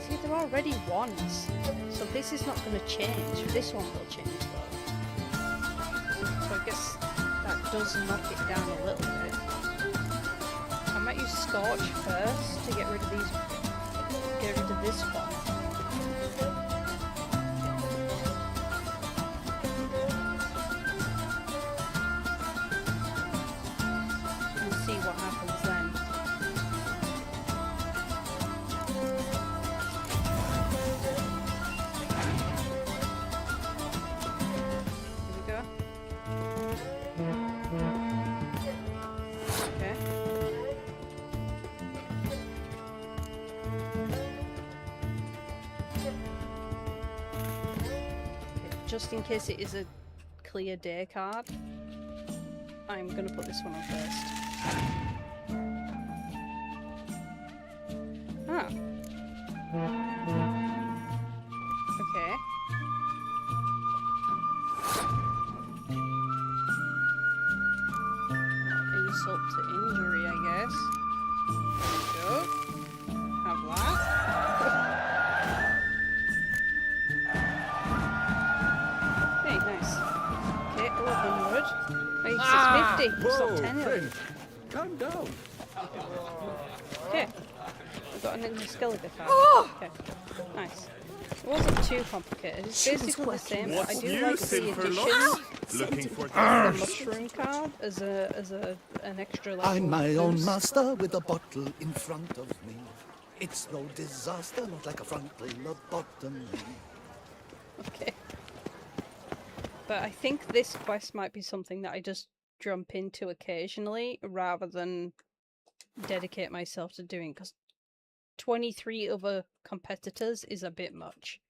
See, they're already ones. So this is not going to change. This one will change though. So I guess that does knock it down a little bit. I might use Scorch first to get rid of these. Get rid of this one. And see what happens then. Just in case it is a clear day card, I'm going to put this one on first. Ah. Okay. Insult to injury, I guess. There we go. Have that. Wait, it's 50. Whoa, Stop 10 friend. Calm down. Okay. I've got an Skeleton card. Okay. Nice. It wasn't too complicated. It's basically the same, but I do like the addition. Looking for the mushroom card as an extra level. I'm my own boost. master with a bottle in front of me. It's no disaster, not like a frontal lobotomy. Okay. But I think this quest might be something that I just jump into occasionally rather than dedicate myself to doing, because 23 other competitors is a bit much.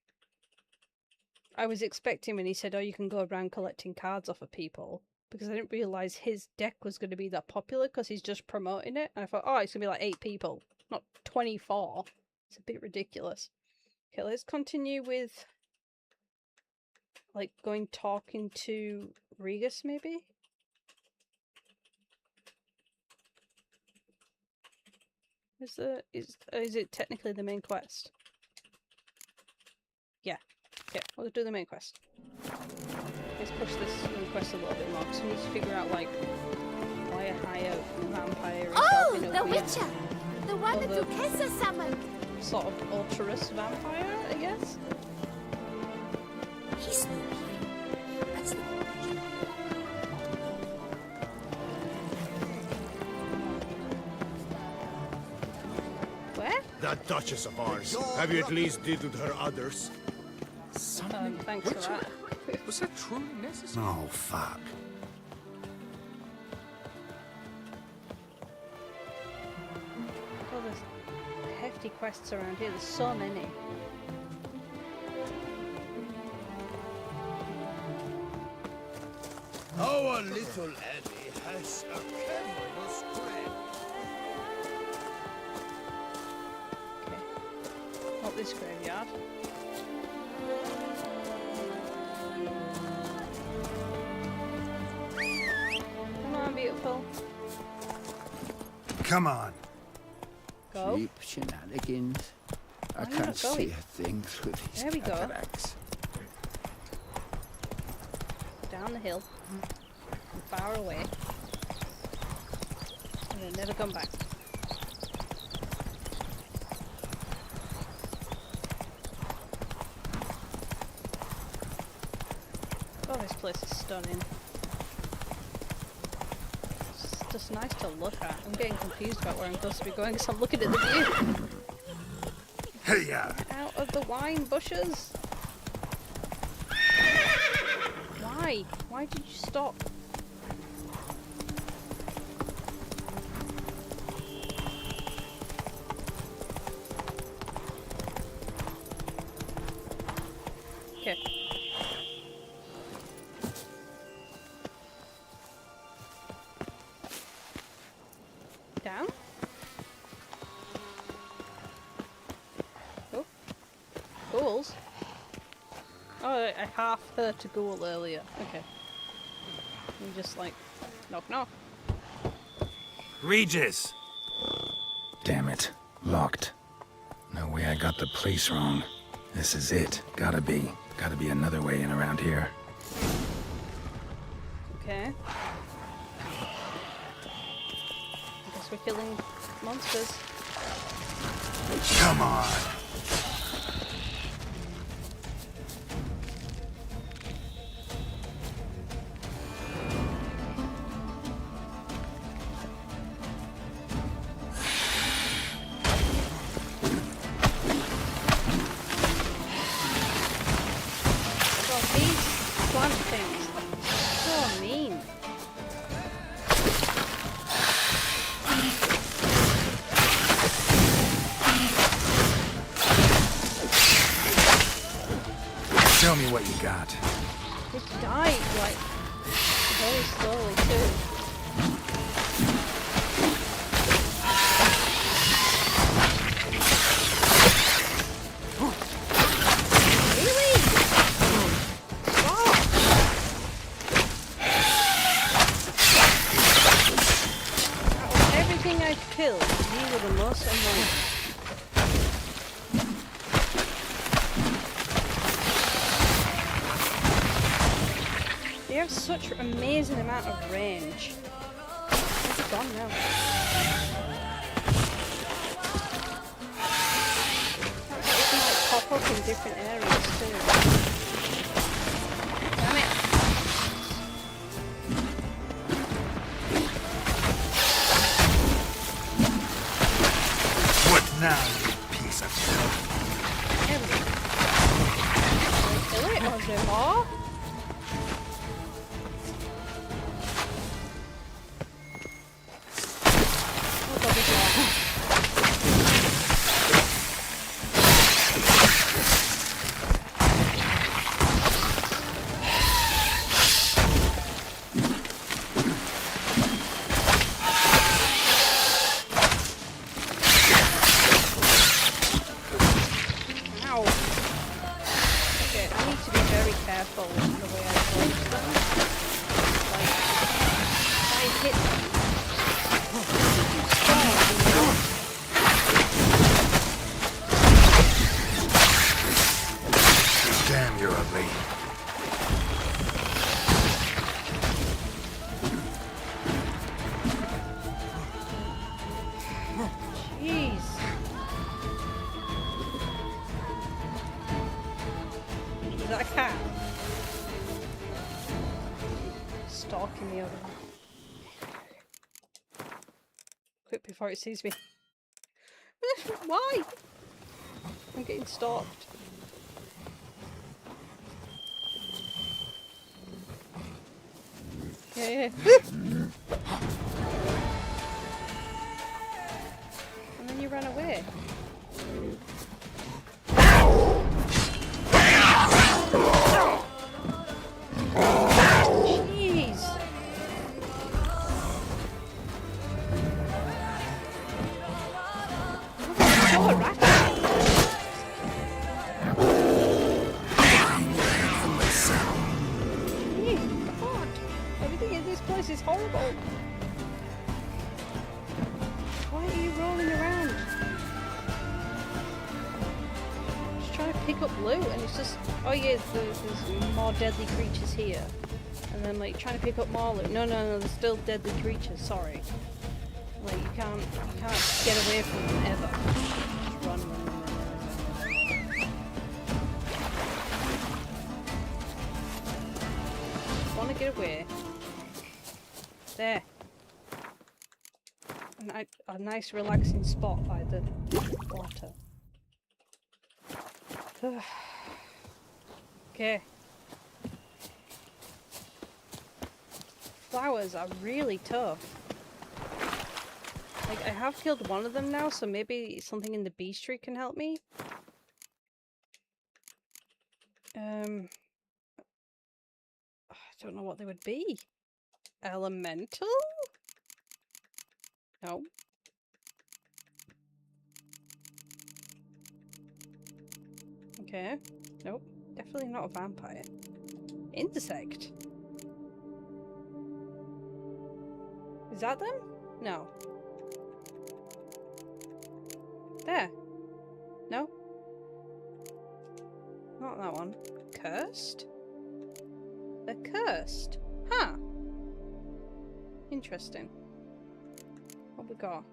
I was expecting when he said, oh, you can go around collecting cards off of people, because I didn't realise his deck was going to be that popular because he's just promoting it. And I thought, oh, it's going to be like 8 people, not 24. It's a bit ridiculous. Okay, let's continue with like talking to Regus maybe? Is it technically the main quest? Yeah. Okay, we'll do the main quest. Let's push this main quest a little bit more because we need to figure out like why a higher vampire is Oh, in a the weird Witcher! The one that Duquesa summoned! Sort of ultraris vampire, I guess? He's no higher. That's the point. Where? That Duchess of ours. Have you at least diddled her others? Thanks for that. Was that truly necessary? Oh, fuck. Oh, there's hefty quests around here. There's so many. Our little Annie has a cavernous friend. Not this graveyard. Come on, beautiful. Come on. Go. Cheap shenanigans. I Why can't not see going? a thing through these There we go. cataracts. Down the hill. Far away. And I've never come back. Oh, this place is stunning. It's just nice to look at. I'm getting confused about where I'm supposed to be going because I'm looking at the view. Hey, yeah. Out of the wine bushes! Why? Why did you stop? Okay. Down? Oh. Ghouls? Oh, I half heard a ghoul earlier. Okay. I'm just like, knock knock. Regis! Damn it. Locked. No way I got the place wrong. This is it. Gotta be. Gotta be another way in around here. Okay. I guess we're killing monsters. Come on. Show me what you got. It died, like, very slowly, too. Really? Stop! Out of everything I've killed, you were the most annoying. They have such an amazing amount of range. Where's it gone now? It can like pop up in different areas too. Damn it! What now, you piece of filth? Can I kill it or is there more? Damn, you're ugly. Jeez. Is that a cat? Stalking me over there. Quick before it sees me. Why? I'm getting stalked. Yeah. And then you ran away. Jeez. So erratic. God, everything in this place is horrible. Why are you rolling around? Just trying to pick up loot and it's just, oh yeah, there's more deadly creatures here. And then like trying to pick up more loot. No, there's still deadly creatures, sorry. Like you can't get away from them ever. Just run. Want to get away? There. A nice relaxing spot by the water. Okay. Flowers are really tough. Like, I have killed one of them now, so maybe something in the beast tree can help me. I don't know what they would be. Elemental? No. Okay. Nope. Definitely not a vampire. Insect. Is that them? No. There. No. Not that one. Cursed? They're cursed. Huh. Interesting. What we got?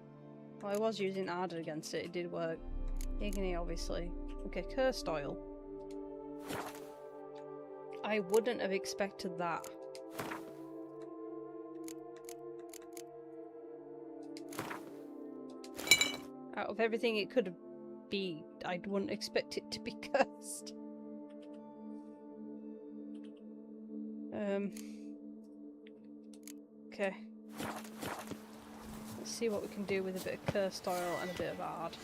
Well, I was using Ardor against it. It did work. Igni, obviously. Okay, cursed oil. I wouldn't have expected that. Out of everything it could be, I wouldn't expect it to be cursed. Okay. Let's see what we can do with a bit of cursed oil and a bit of Ard.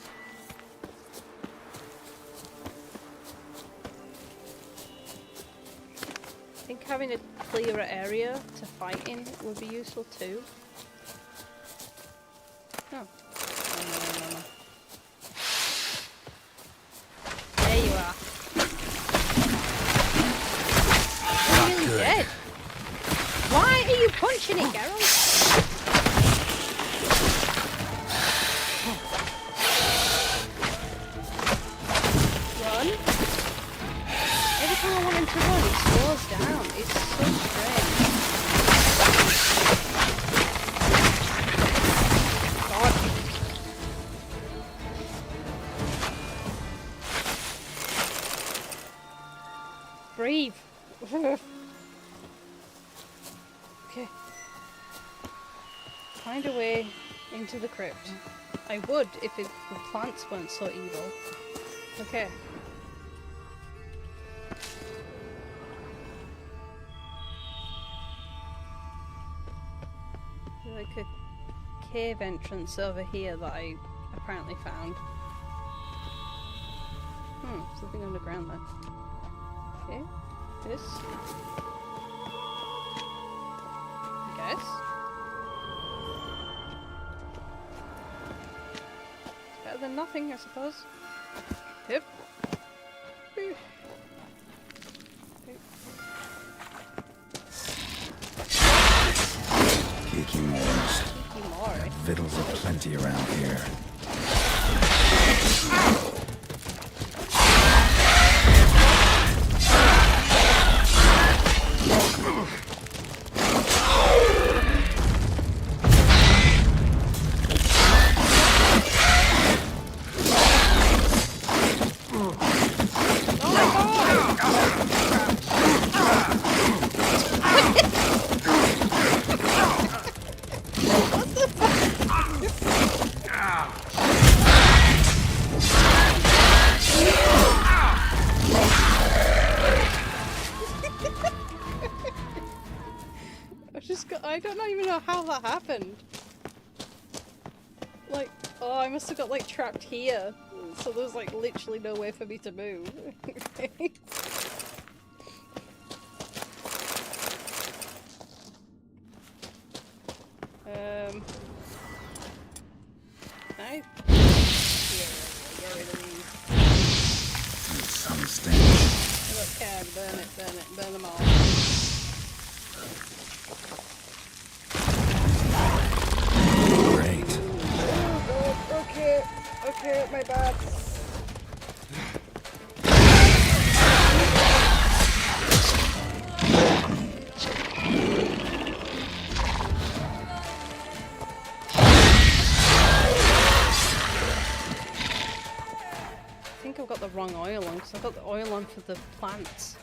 I think having a clearer area to fight in would be useful too. Oh. No. There you are. You're really dead. Why are you punching it, Geralt? Run. Every time I want him to run, he slows down. It's so strange. God. Breathe. Okay. Find a way into the crypt. I would if the plants weren't so evil. Okay. Like a cave entrance over here that I apparently found. Something underground there. Okay, this. I guess. It's better than nothing, I suppose. Yep. Geeky Moors. Got victuals aplenty around here. I don't even know how that happened. Like, oh, I must have got like trapped here. So there's like literally no way for me to move. Nice. Get rid of these. Some stench. Okay, burn it, burn them all. Great. Okay, my bad. I've got the wrong oil on, because I've got the oil on for the plants.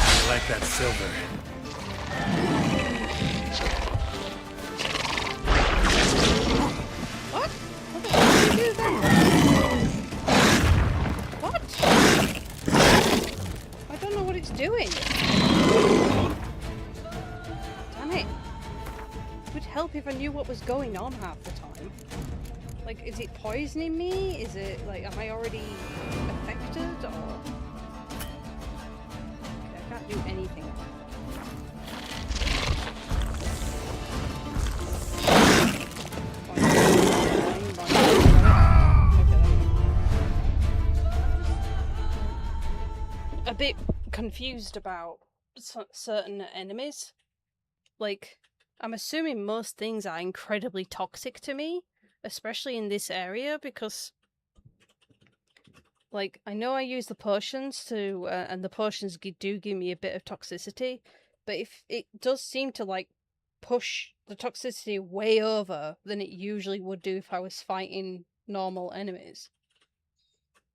I like that silver. What? What the fuck did you do then? What? I don't know what it's doing. Damn it. It would help if I knew what was going on half the time. Like, is it poisoning me? Is it, like, am I already affected, or... Okay, I can't do anything. A bit confused about certain enemies. Like, I'm assuming most things are incredibly toxic to me, especially in this area, because, like, I know I use the potions to, and the potions do give me a bit of toxicity, but if it does seem to, like, push the toxicity way over than it usually would do if I was fighting normal enemies.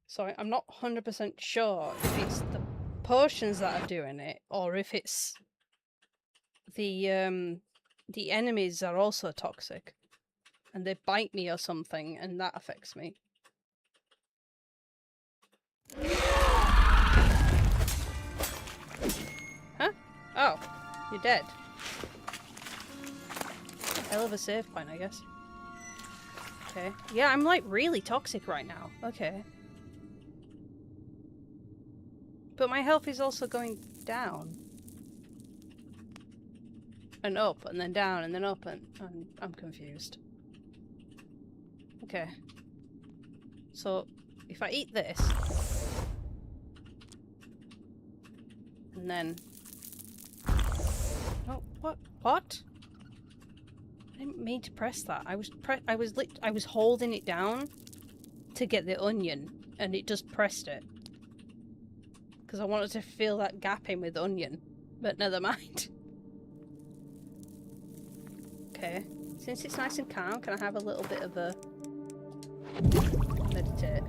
So I'm not 100% sure if it's the potions that are doing it, or if it's the enemies are also toxic, and they bite me or something, and that affects me. Huh? Oh, you're dead. Hell of a save point, I guess. Okay. Yeah, I'm like really toxic right now. Okay. But my health is also going down. And up, and then down, and then up, and I'm confused. Okay. So, if I eat this... And then... Oh, what? What? I didn't mean to press that. I was holding it down to get the onion, and it just pressed it. Because I wanted to fill that gap in with onion. But never mind. Okay. Since it's nice and calm, can I have a little bit of a... meditate?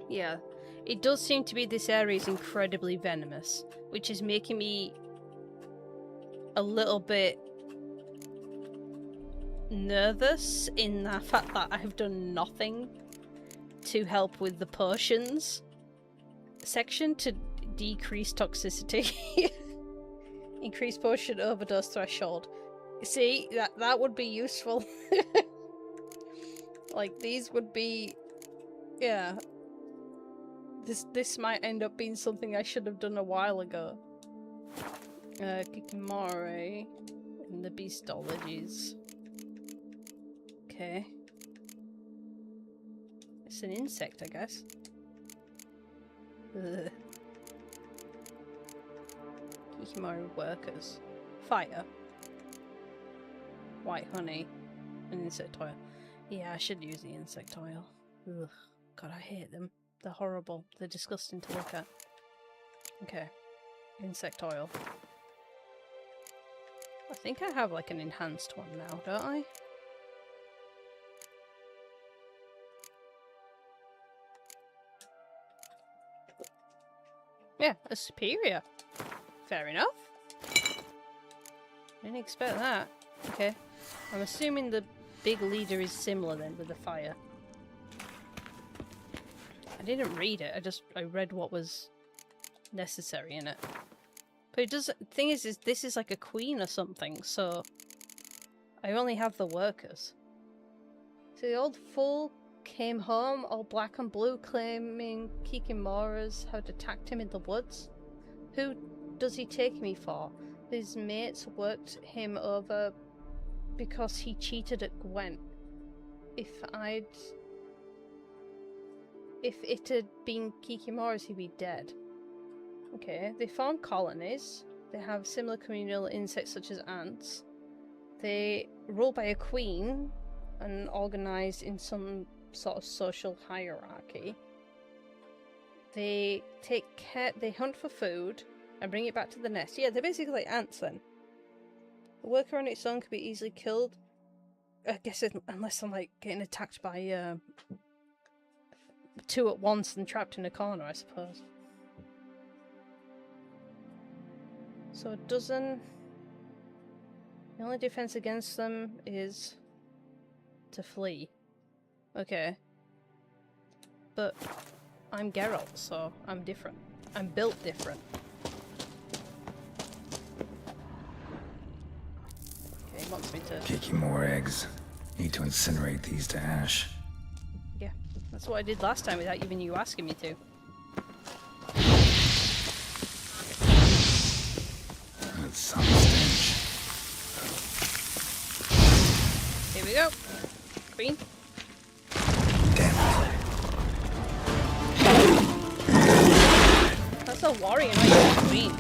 Yeah. It does seem to be this area is incredibly venomous, which is making me a little bit nervous in the fact that I've done nothing to help with the potions section to decrease toxicity. Increase potion overdose threshold. See, that would be useful. Like, these would be... Yeah. This might end up being something I should have done a while ago. Kikimare and the beastologies. Okay. It's an insect, I guess. Ugh. Kikimare workers. Fire. White honey. And insect oil. Yeah, I should use the insect oil. Ugh. God, I hate them. They're horrible. They're disgusting to look at. Okay. Insect oil. I think I have like an enhanced one now, don't I? Yeah, a superior. Fair enough. Didn't expect that. Okay. I'm assuming the big leader is similar then with the fire. I didn't read it, I read what was necessary in it. But it does, the thing is this is like a queen or something, so I only have the workers. So the old fool came home all black and blue claiming Kikimoras had attacked him in the woods. Who does he take me for? His mates worked him over because he cheated at Gwent. If it had been Kikimora's, he'd be dead. Okay, they form colonies. They have similar communal insects such as ants. They rule by a queen and organised in some sort of social hierarchy. They take care. They hunt for food and bring it back to the nest. Yeah, they're basically like ants then. A worker on its own can be easily killed. I guess unless I'm like getting attacked by two at once and trapped in a corner, I suppose. So a dozen. The only defense against them is to flee. Okay. But I'm Geralt, so I'm different. I'm built different. Okay, he wants me to... Kicking more eggs. Need to incinerate these to ash. Yeah, that's what I did last time without even you asking me to. That's some stench. Here we go. Green. Damn it. That's a warrior, not even green.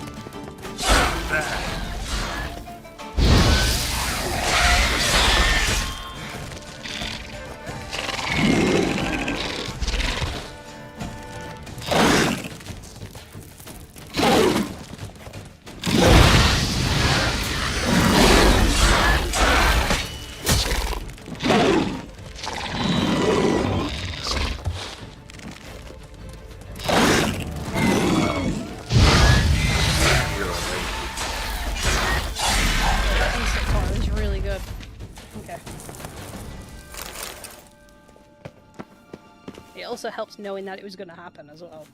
Also helps knowing that it was going to happen as well.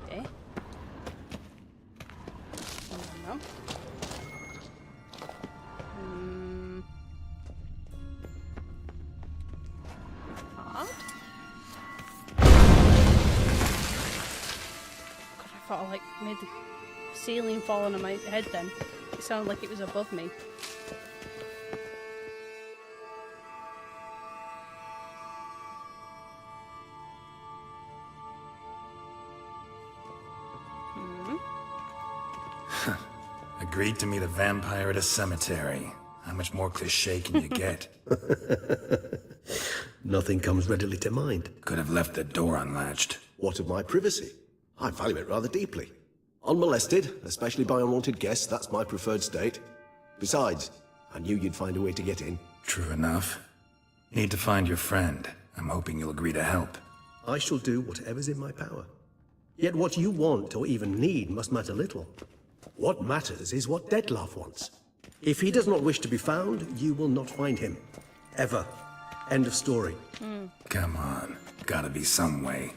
Okay. No. Hard? God, I thought I like made the ceiling fall on my head then. It sounded like it was above me. Agreed to meet a vampire at a cemetery. How much more cliché can you get? Nothing comes readily to mind. Could have left the door unlatched. What of my privacy? I value it rather deeply. Unmolested, especially by unwanted guests, that's my preferred state. Besides, I knew you'd find a way to get in. True enough. Need to find your friend. I'm hoping you'll agree to help. I shall do whatever's in my power. Yet what you want or even need must matter little. What matters is what Dettlaff wants. If he does not wish to be found, you will not find him. Ever. End of story. Come on. Gotta be some way.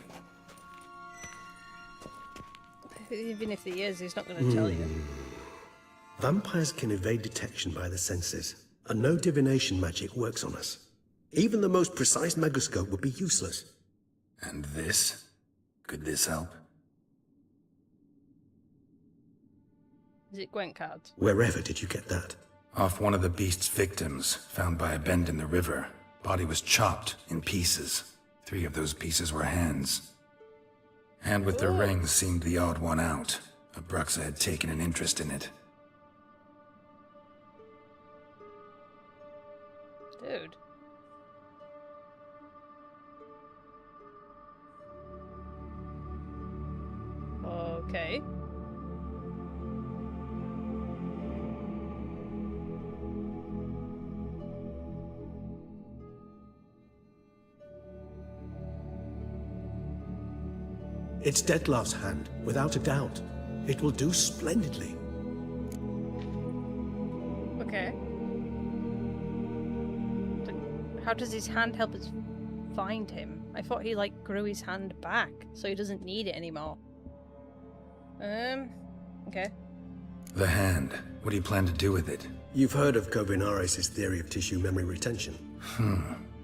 Even if he is, he's not going to tell you. Vampires can evade detection by the senses, and no divination magic works on us. Even the most precise megoscope would be useless. And this? Could this help? Is it Gwent cards? Wherever did you get that? Off one of the beast's victims, found by a bend in the river. Body was chopped in pieces. 3 of those pieces were hands. Hand with the rings seemed the odd one out. Abruxa had taken an interest in it. Dude. Okay. It's Dettlaff's hand, without a doubt. It will do splendidly. Okay. How does his hand help us find him? I thought he, like, grew his hand back, so he doesn't need it anymore. Okay. The hand. What do you plan to do with it? You've heard of Kovinares' theory of tissue memory retention.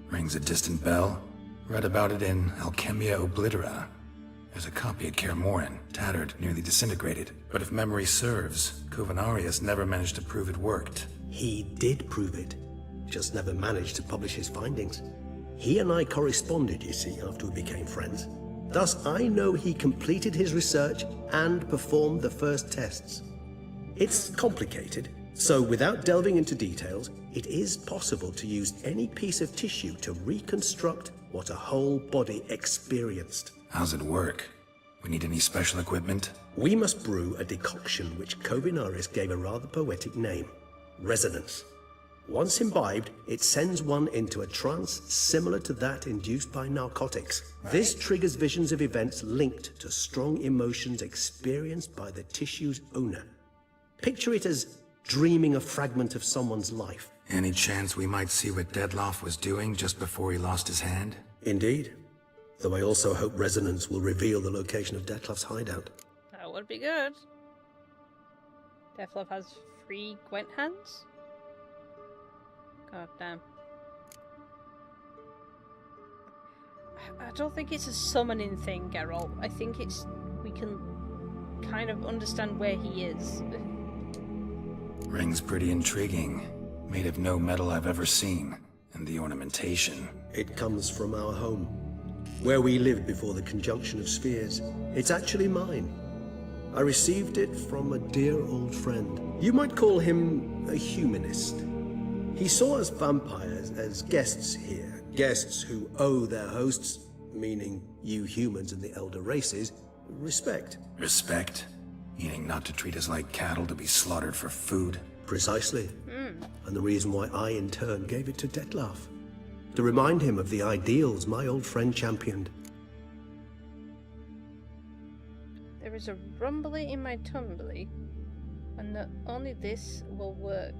Rings a distant bell. Read about it in Alchemia Oblitera. There's a copy at Kaer Morhen, tattered, nearly disintegrated. But if memory serves, Kovinares never managed to prove it worked. He did prove it, just never managed to publish his findings. He and I corresponded, you see, after we became friends. Thus, I know he completed his research and performed the first tests. It's complicated, so without delving into details, it is possible to use any piece of tissue to reconstruct what a whole body experienced. How's it work? We need any special equipment? We must brew a decoction which Kovinaris gave a rather poetic name, resonance. Once imbibed, it sends one into a trance similar to that induced by narcotics. This triggers visions of events linked to strong emotions experienced by the tissue's owner. Picture it as dreaming a fragment of someone's life. Any chance we might see what Dettlaff was doing just before he lost his hand? Indeed. Though I also hope resonance will reveal the location of Dettlaff's hideout. That would be good. Dettlaff has 3 Gwent hands? God damn. I don't think it's a summoning thing, Geralt. I think it's... we can kind of understand where he is. Ring's pretty intriguing. Made of no metal I've ever seen. And the ornamentation. It comes from our home, where we lived before the conjunction of spheres. It's actually mine. I received it from a dear old friend. You might call him a humanist. He saw us vampires as guests here, guests who owe their hosts, meaning you humans and the elder races, respect. Respect? Meaning not to treat us like cattle to be slaughtered for food? Precisely. And the reason why I, in turn, gave it to Dettlaff. To remind him of the ideals my old friend championed. There is a rumbly in my tumbly, and that only this will work.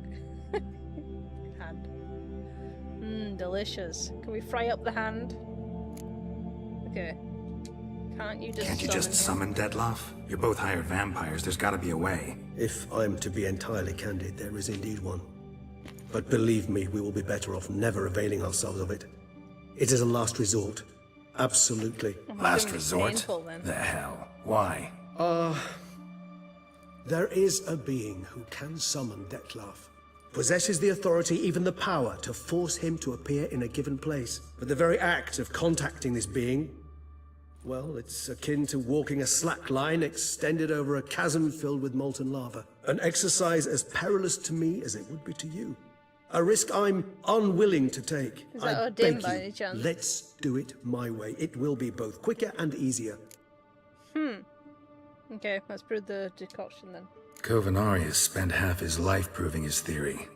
Hand. Delicious. Can we fry up the hand? Okay. Can't you just summon Dettlaff? You're both hired vampires, there's gotta be a way. If I'm to be entirely candid, there is indeed one. But believe me, we will be better off never availing ourselves of it. It is a last resort. Absolutely. Last resort? Painful, then. The hell? Why? There is a being who can summon Dettlaff. Possesses the authority, even the power, to force him to appear in a given place. But the very act of contacting this being, well, it's akin to walking a slack line extended over a chasm filled with molten lava. An exercise as perilous to me as it would be to you. A risk I'm unwilling to take. Is that I Odin beg by you, any chance? let's do it my way. It will be both quicker and easier. Okay, let's brew the decoction then. Kovinari has spent half his life proving his theory.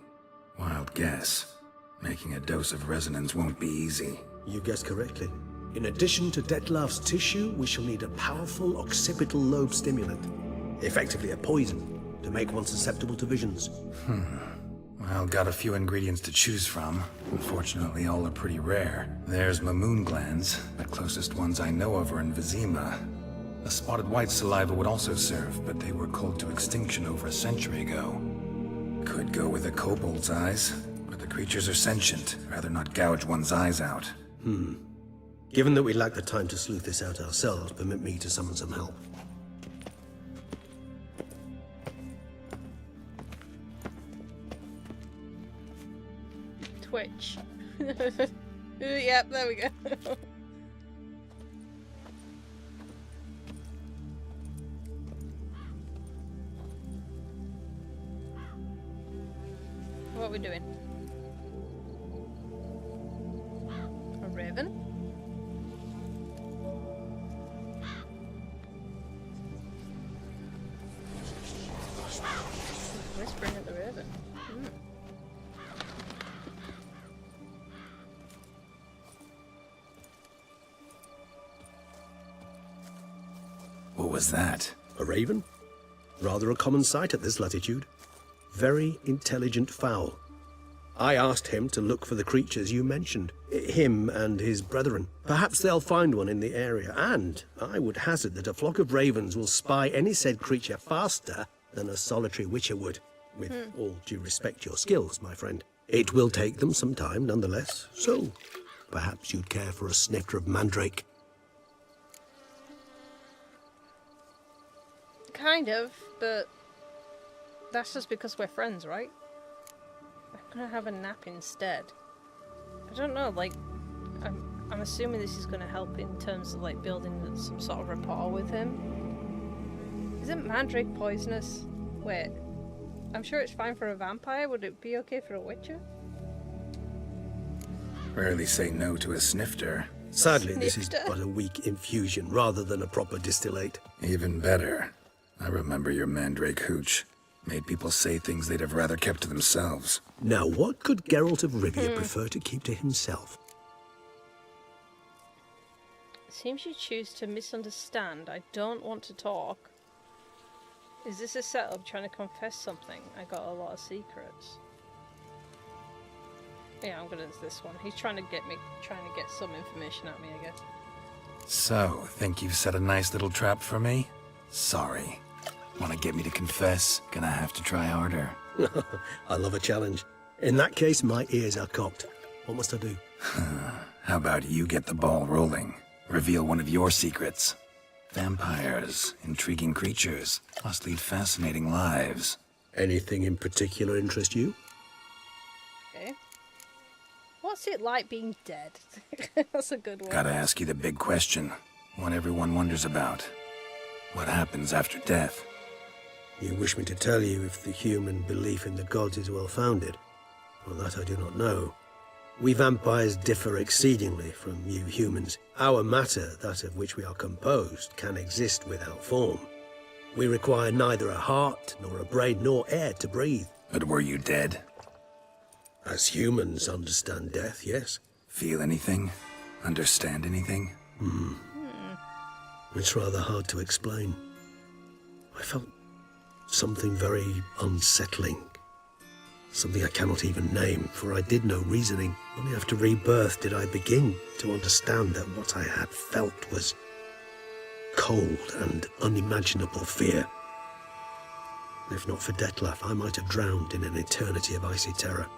Wild guess. Making a dose of resonance won't be easy. You guessed correctly. In addition to Dettlaff's tissue, we shall need a powerful occipital lobe stimulant. Effectively a poison, to make one susceptible to visions. Well, got a few ingredients to choose from. Unfortunately, all are pretty rare. There's Mamoon glands. The closest ones I know of are in Vizima. A spotted white saliva would also serve, but they were culled to extinction over a century ago. Could go with a kobold's eyes, but the creatures are sentient. Rather not gouge one's eyes out. Given that we lack the time to sleuth this out ourselves, permit me to summon some help. Twitch. Yep, there we go. What are we doing? A raven? Whispering at the raven. What was that? A raven? Rather a common sight at this latitude. Very intelligent fowl. I asked him to look for the creatures you mentioned. Him and his brethren. Perhaps they'll find one in the area, and I would hazard that a flock of ravens will spy any said creature faster than a solitary witcher would. With all due respect to your skills, my friend. It will take them some time, nonetheless. So, perhaps you'd care for a snifter of mandrake. Kind of, but that's just because we're friends, right? I'm gonna have a nap instead. I don't know, like, I'm assuming this is gonna help in terms of like building some sort of rapport with him. Isn't mandrake poisonous? Wait, I'm sure it's fine for a vampire. Would it be okay for a witcher? Rarely say no to a snifter. Sadly, this is but a weak infusion rather than a proper distillate. Even better. I remember your mandrake hooch. Made people say things they'd have rather kept to themselves. Now, what could Geralt of Rivia prefer to keep to himself? Seems you choose to misunderstand. I don't want to talk. Is this a setup trying to confess something? I got a lot of secrets. Yeah, I'm gonna do this one. He's trying to get some information out of me, I guess. So, think you've set a nice little trap for me? Sorry. Want to get me to confess? Gonna have to try harder. I love a challenge. In that case, my ears are cocked. What must I do? How about you get the ball rolling? Reveal one of your secrets. Vampires, intriguing creatures, must lead fascinating lives. Anything in particular interest you? Okay. What's it like being dead? That's a good one. Gotta ask you the big question. One everyone wonders about. What happens after death? You wish me to tell you if the human belief in the gods is well founded? Well, that I do not know. We vampires differ exceedingly from you humans. Our matter, that of which we are composed, can exist without form. We require neither a heart, nor a brain, nor air to breathe. But were you dead? As humans understand death, yes. Feel anything? Understand anything? It's rather hard to explain. I felt something very unsettling. Something I cannot even name, for I did no reasoning. Only after rebirth did I begin to understand that what I had felt was cold and unimaginable fear. If not for Detlef, I might have drowned in an eternity of icy terror.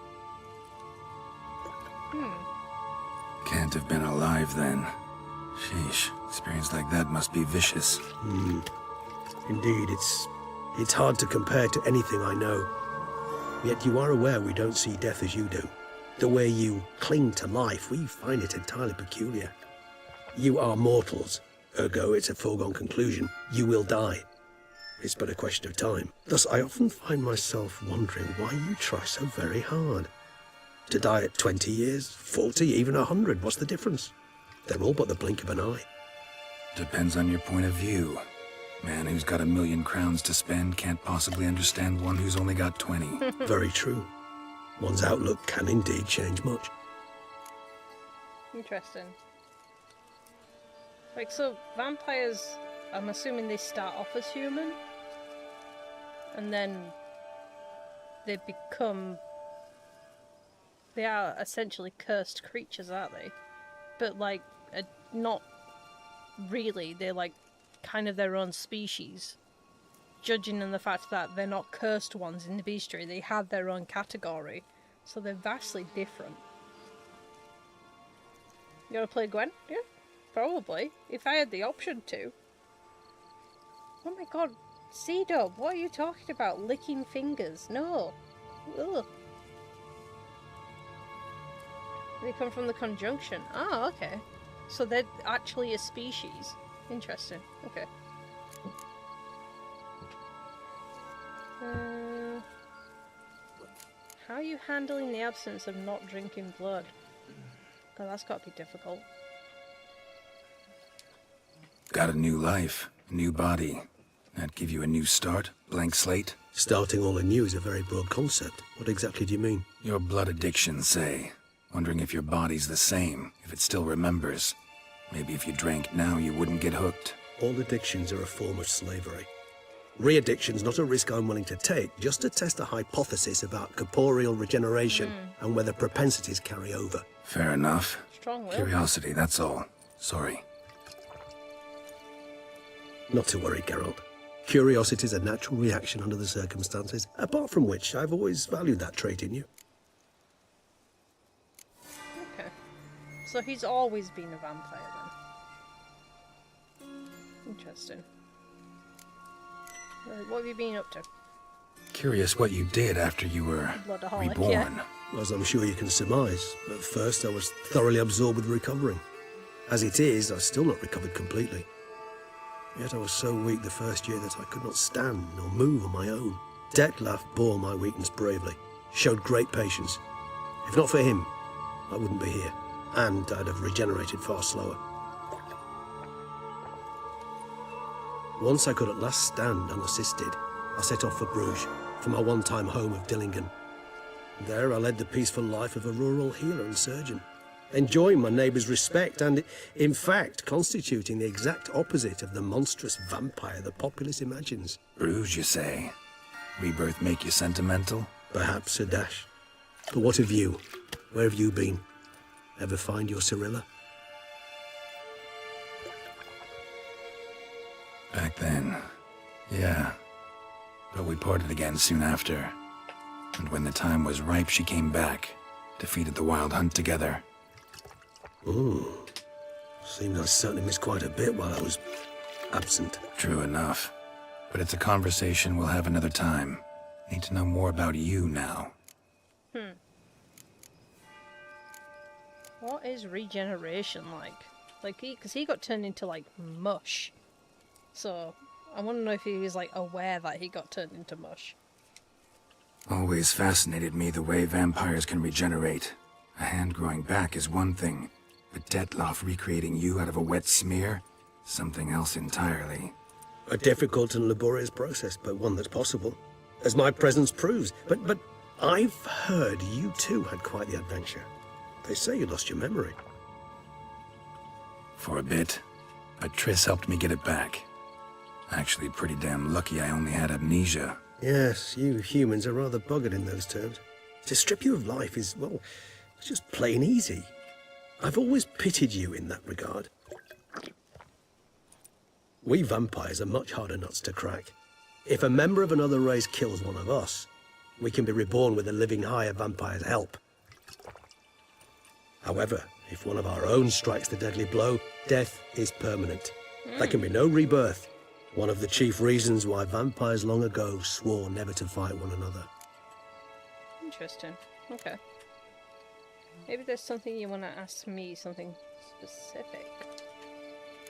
Can't have been alive then. Sheesh, experience like that must be vicious. Indeed, it's hard to compare to anything I know. Yet you are aware we don't see death as you do. The way you cling to life, we find it entirely peculiar. You are mortals, ergo it's a foregone conclusion. You will die. It's but a question of time. Thus, I often find myself wondering why you try so very hard. To die at 20 years, 40, even 100, what's the difference? They're all but the blink of an eye. Depends on your point of view. Man who's got 1,000,000 crowns to spend can't possibly understand one who's only got 20. Very true. One's outlook can indeed change much. Interesting. Like, so vampires, I'm assuming they start off as human, and then they are essentially cursed creatures, aren't they? But, like, not really, they're like kind of their own species. Judging on the fact that they're not cursed ones in the bestiary, they have their own category. So they're vastly different. You wanna play Gwen? Yeah, probably. If I had the option to. Oh my god, C-Dub, what are you talking about? Licking fingers? No. Ugh. They come from the conjunction. Oh, okay. So they're actually a species. Interesting. Okay. How are you handling the absence of not drinking blood? God, that's got to be difficult. Got a new life, a new body. That give you a new start? Blank slate? Starting all anew is a very broad concept. What exactly do you mean? Your blood addiction, say. Wondering if your body's the same, if it still remembers. Maybe if you drank now, you wouldn't get hooked. All addictions are a form of slavery. Re-addiction's not a risk I'm willing to take, just to test a hypothesis about corporeal regeneration and whether propensities carry over. Fair enough. Strong will. Curiosity, that's all. Sorry. Not to worry, Geralt. Curiosity's a natural reaction under the circumstances, apart from which I've always valued that trait in you. Okay. So he's always been a vampire then. Interesting. What have you been up to? Curious what you did after you were Bloodaholic, reborn. yeah. As I'm sure you can surmise, at first I was thoroughly absorbed with recovering. As it is, I've still not recovered completely. Yet I was so weak the first year that I could not stand nor move on my own. Detlef bore my weakness bravely, showed great patience. If not for him, I wouldn't be here. and I'd have regenerated far slower. Once I could at last stand unassisted, I set off for Bruges, for my one-time home of Dillingen. There I led the peaceful life of a rural healer and surgeon, enjoying my neighbours' respect and, in fact, constituting the exact opposite of the monstrous vampire the populace imagines. Bruges, you say? Rebirth make you sentimental? Perhaps a dash. But what of you? Where have you been? Ever find your Cyrilla? Back then, yeah. But we parted again soon after. And when the time was ripe, she came back, defeated the Wild Hunt together. Ooh. Seems I certainly missed quite a bit while I was absent. True enough. But it's a conversation we'll have another time. Need to know more about you now. What is regeneration like? Because he got turned into, like, mush. So, I want to know if he was, like, aware that he got turned into mush. Always fascinated me the way vampires can regenerate. A hand growing back is one thing, but Detloff recreating you out of a wet smear? Something else entirely. A difficult and laborious process, but one that's possible, as my presence proves. But I've heard you too had quite the adventure. They say you lost your memory. For a bit, but Triss helped me get it back. Actually, pretty damn lucky I only had amnesia. Yes, you humans are rather buggered in those terms. To strip you of life is, well, it's just plain easy. I've always pitied you in that regard. We vampires are much harder nuts to crack. If a member of another race kills one of us, we can be reborn with a living higher vampire's help. However, if one of our own strikes the deadly blow, death is permanent. There can be no rebirth. One of the chief reasons why vampires long ago swore never to fight one another. Interesting. Okay. Maybe there's something you want to ask me, something specific.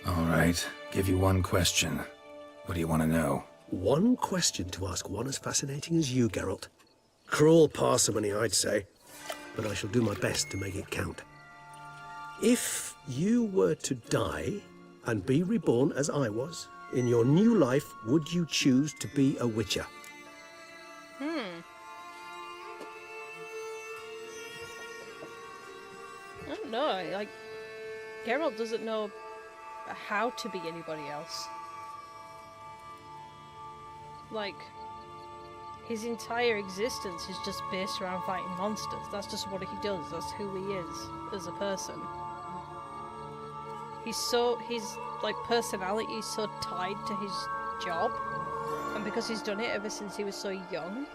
All right, give you one question. What do you want to know? One question to ask one as fascinating as you, Geralt. Cruel parsimony, I'd say, but I shall do my best to make it count. If you were to die and be reborn as I was, in your new life, would you choose to be a Witcher? I don't know, like, Geralt doesn't know how to be anybody else. Like, his entire existence is just based around fighting monsters. That's just what he does, that's who he is as a person. His like personality is so tied to his job, and because he's done it ever since he was so young,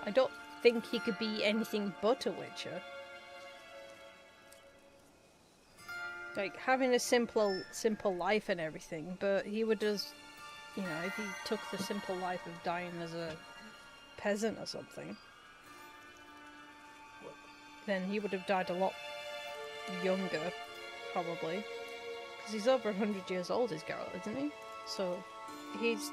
I don't think he could be anything but a Witcher. Like, having a simple life and everything, but he would just, you know, if he took the simple life of dying as a peasant or something, then he would have died a lot younger, probably. Because he's over 100 years old, is Geralt, isn't he? So, he's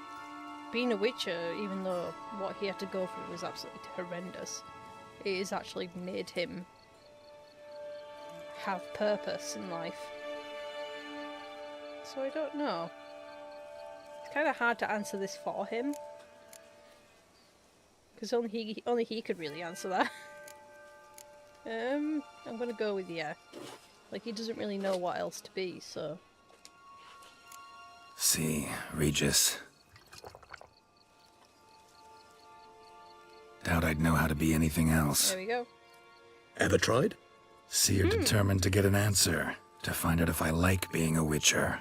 been a Witcher, even though what he had to go through was absolutely horrendous. It has actually made him have purpose in life. So I don't know. It's kind of hard to answer this for him, because only he could really answer that. I'm gonna go with yeah. Like, he doesn't really know what else to be, so. See, Regis. Doubt I'd know how to be anything else. There we go. Ever tried? See, you're determined to get an answer, to find out if I like being a Witcher.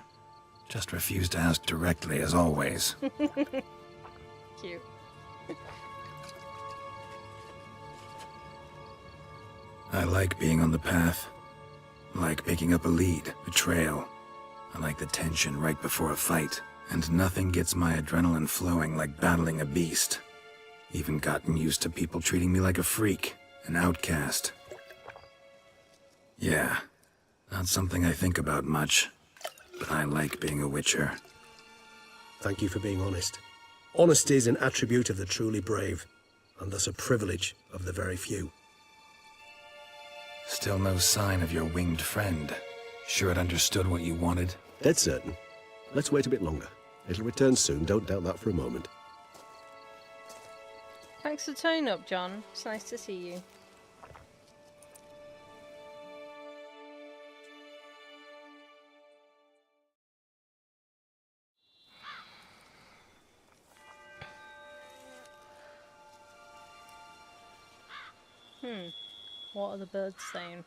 Just refuse to ask directly, as always. Cute. I like being on the path. I like picking up a lead, a trail. I like the tension right before a fight. And nothing gets my adrenaline flowing like battling a beast. Even gotten used to people treating me like a freak, an outcast. Yeah, not something I think about much, but I like being a Witcher. Thank you for being honest. Honesty is an attribute of the truly brave, and thus a privilege of the very few. Still no sign of your winged friend. Sure it understood what you wanted? Dead certain. Let's wait a bit longer. It'll return soon, don't doubt that for a moment. Thanks for turning up, John. It's nice to see you. What are the birds saying?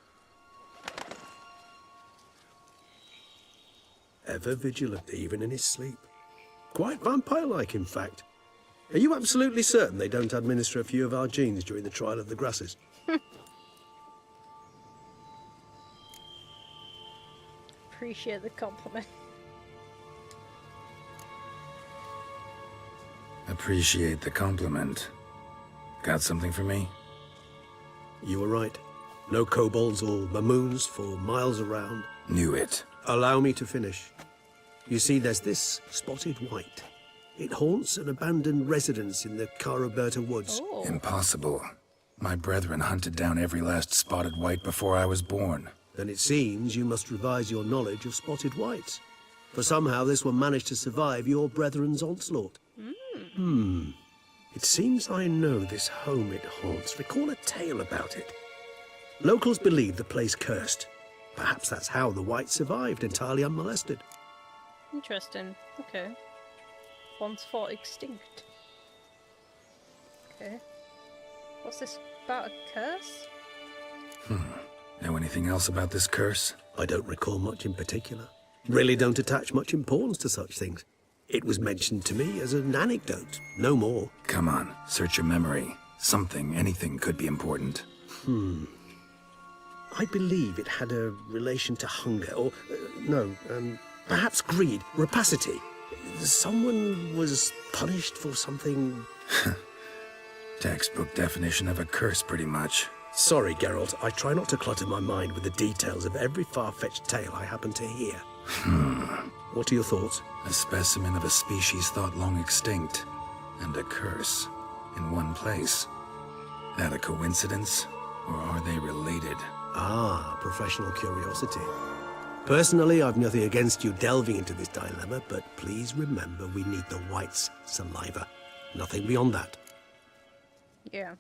Ever vigilant, even in his sleep. Quite vampire-like, in fact. Are you absolutely certain they don't administer a few of our genes during the trial of the grasses? Appreciate the compliment. Appreciate the compliment. Got something for me? You were right. No kobolds or mamoons for miles around. Knew it. Allow me to finish. You see, there's this spotted white. It haunts an abandoned residence in the Caraberta woods. Oh. Impossible. My brethren hunted down every last spotted white before I was born. Then it seems you must revise your knowledge of spotted whites. For somehow this one managed to survive your brethren's onslaught. It seems I know this home it haunts. Recall a tale about it. Locals believe the place cursed. Perhaps that's how the whites survived entirely unmolested. Interesting. Okay. Once thought extinct. Okay. What's this about a curse? Know anything else about this curse? I don't recall much in particular. Really don't attach much importance to such things. It was mentioned to me as an anecdote, no more. Come on, search your memory. Something, anything could be important. I believe it had a relation to hunger, or, perhaps greed, rapacity. Someone was punished for something... Textbook definition of a curse, pretty much. Sorry, Geralt, I try not to clutter my mind with the details of every far-fetched tale I happen to hear. What are your thoughts? A specimen of a species thought long extinct, and a curse, in one place. That a coincidence, or are they related? Ah, professional curiosity. Personally, I've nothing against you delving into this dilemma, but please remember we need the white's saliva. Nothing beyond that. Yeah.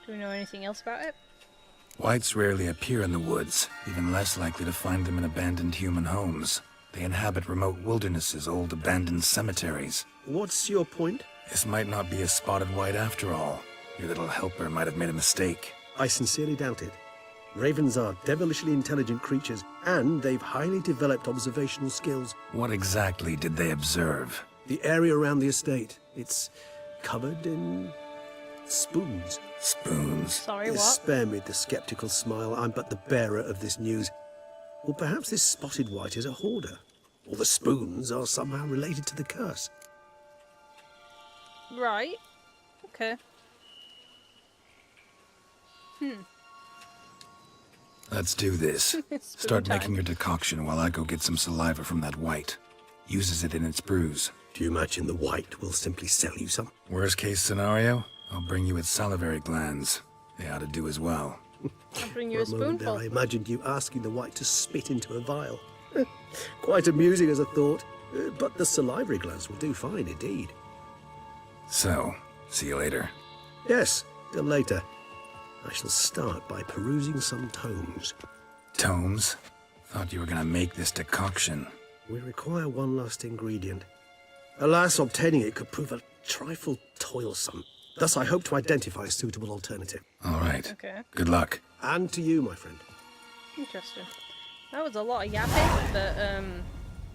Do we know anything else about it? Whites rarely appear in the woods, even less likely to find them in abandoned human homes. They inhabit remote wildernesses, old abandoned cemeteries. What's your point? This might not be a spotted white after all. Your little helper might have made a mistake. I sincerely doubt it. Ravens are devilishly intelligent creatures, and they've highly developed observational skills. What exactly did they observe? The area around the estate. It's covered in... spoons. Spoons? Sorry, what? Spare me the skeptical smile. I'm but the bearer of this news. Or perhaps this spotted white is a hoarder. Or the spoons are somehow related to the curse. Right. Okay. Let's do this. Start making your decoction while I go get some saliva from that white. Uses it in its brews. Do you imagine the white will simply sell you some? Worst case scenario, I'll bring you its salivary glands. They ought to do as well. I'll bring you a For a moment there, spoonful. I imagined you asking the white to spit into a vial. Quite amusing as a thought, but the salivary glands will do fine indeed. So, see you later. Yes, till later. I shall start by perusing some tomes. Tomes? Thought you were gonna make this decoction. We require one last ingredient. Alas, obtaining it could prove a trifle toilsome. Thus, I hope to identify a suitable alternative. All right. Okay. Good luck. And to you, my friend. Interesting. That was a lot of yapping, but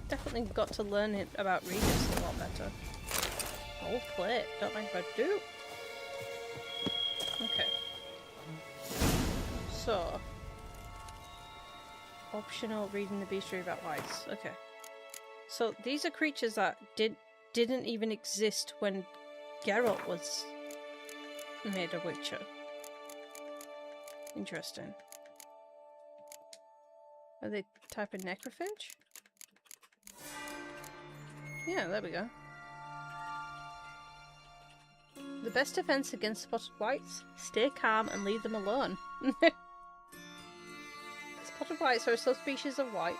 definitely got to learn it about Regis a lot better. Old plate. Don't mind if I do. Okay. So, optional reading the bestiary about whites. Okay. So these are creatures that didn't even exist when Geralt was made a Witcher. Interesting. Are they type of necrophage? Yeah, there we go. The best defense against spotted whites? Stay calm and leave them alone. whites are a subspecies of white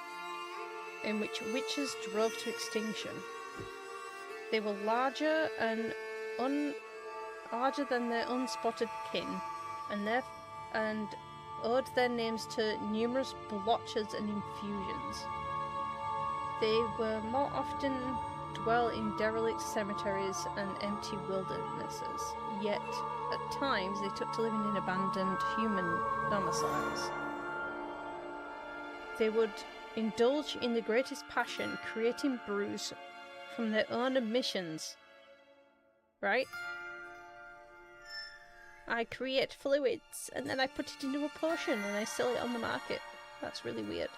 in which witches drove to extinction. They were larger than their unspotted kin, and owed their names to numerous blotches and infusions. They were more often dwell in derelict cemeteries and empty wildernesses, yet at times they took to living in abandoned human domiciles. They would indulge in the greatest passion, creating brews from their own admissions. Right? I create fluids and then I put it into a potion and I sell it on the market. That's really weird.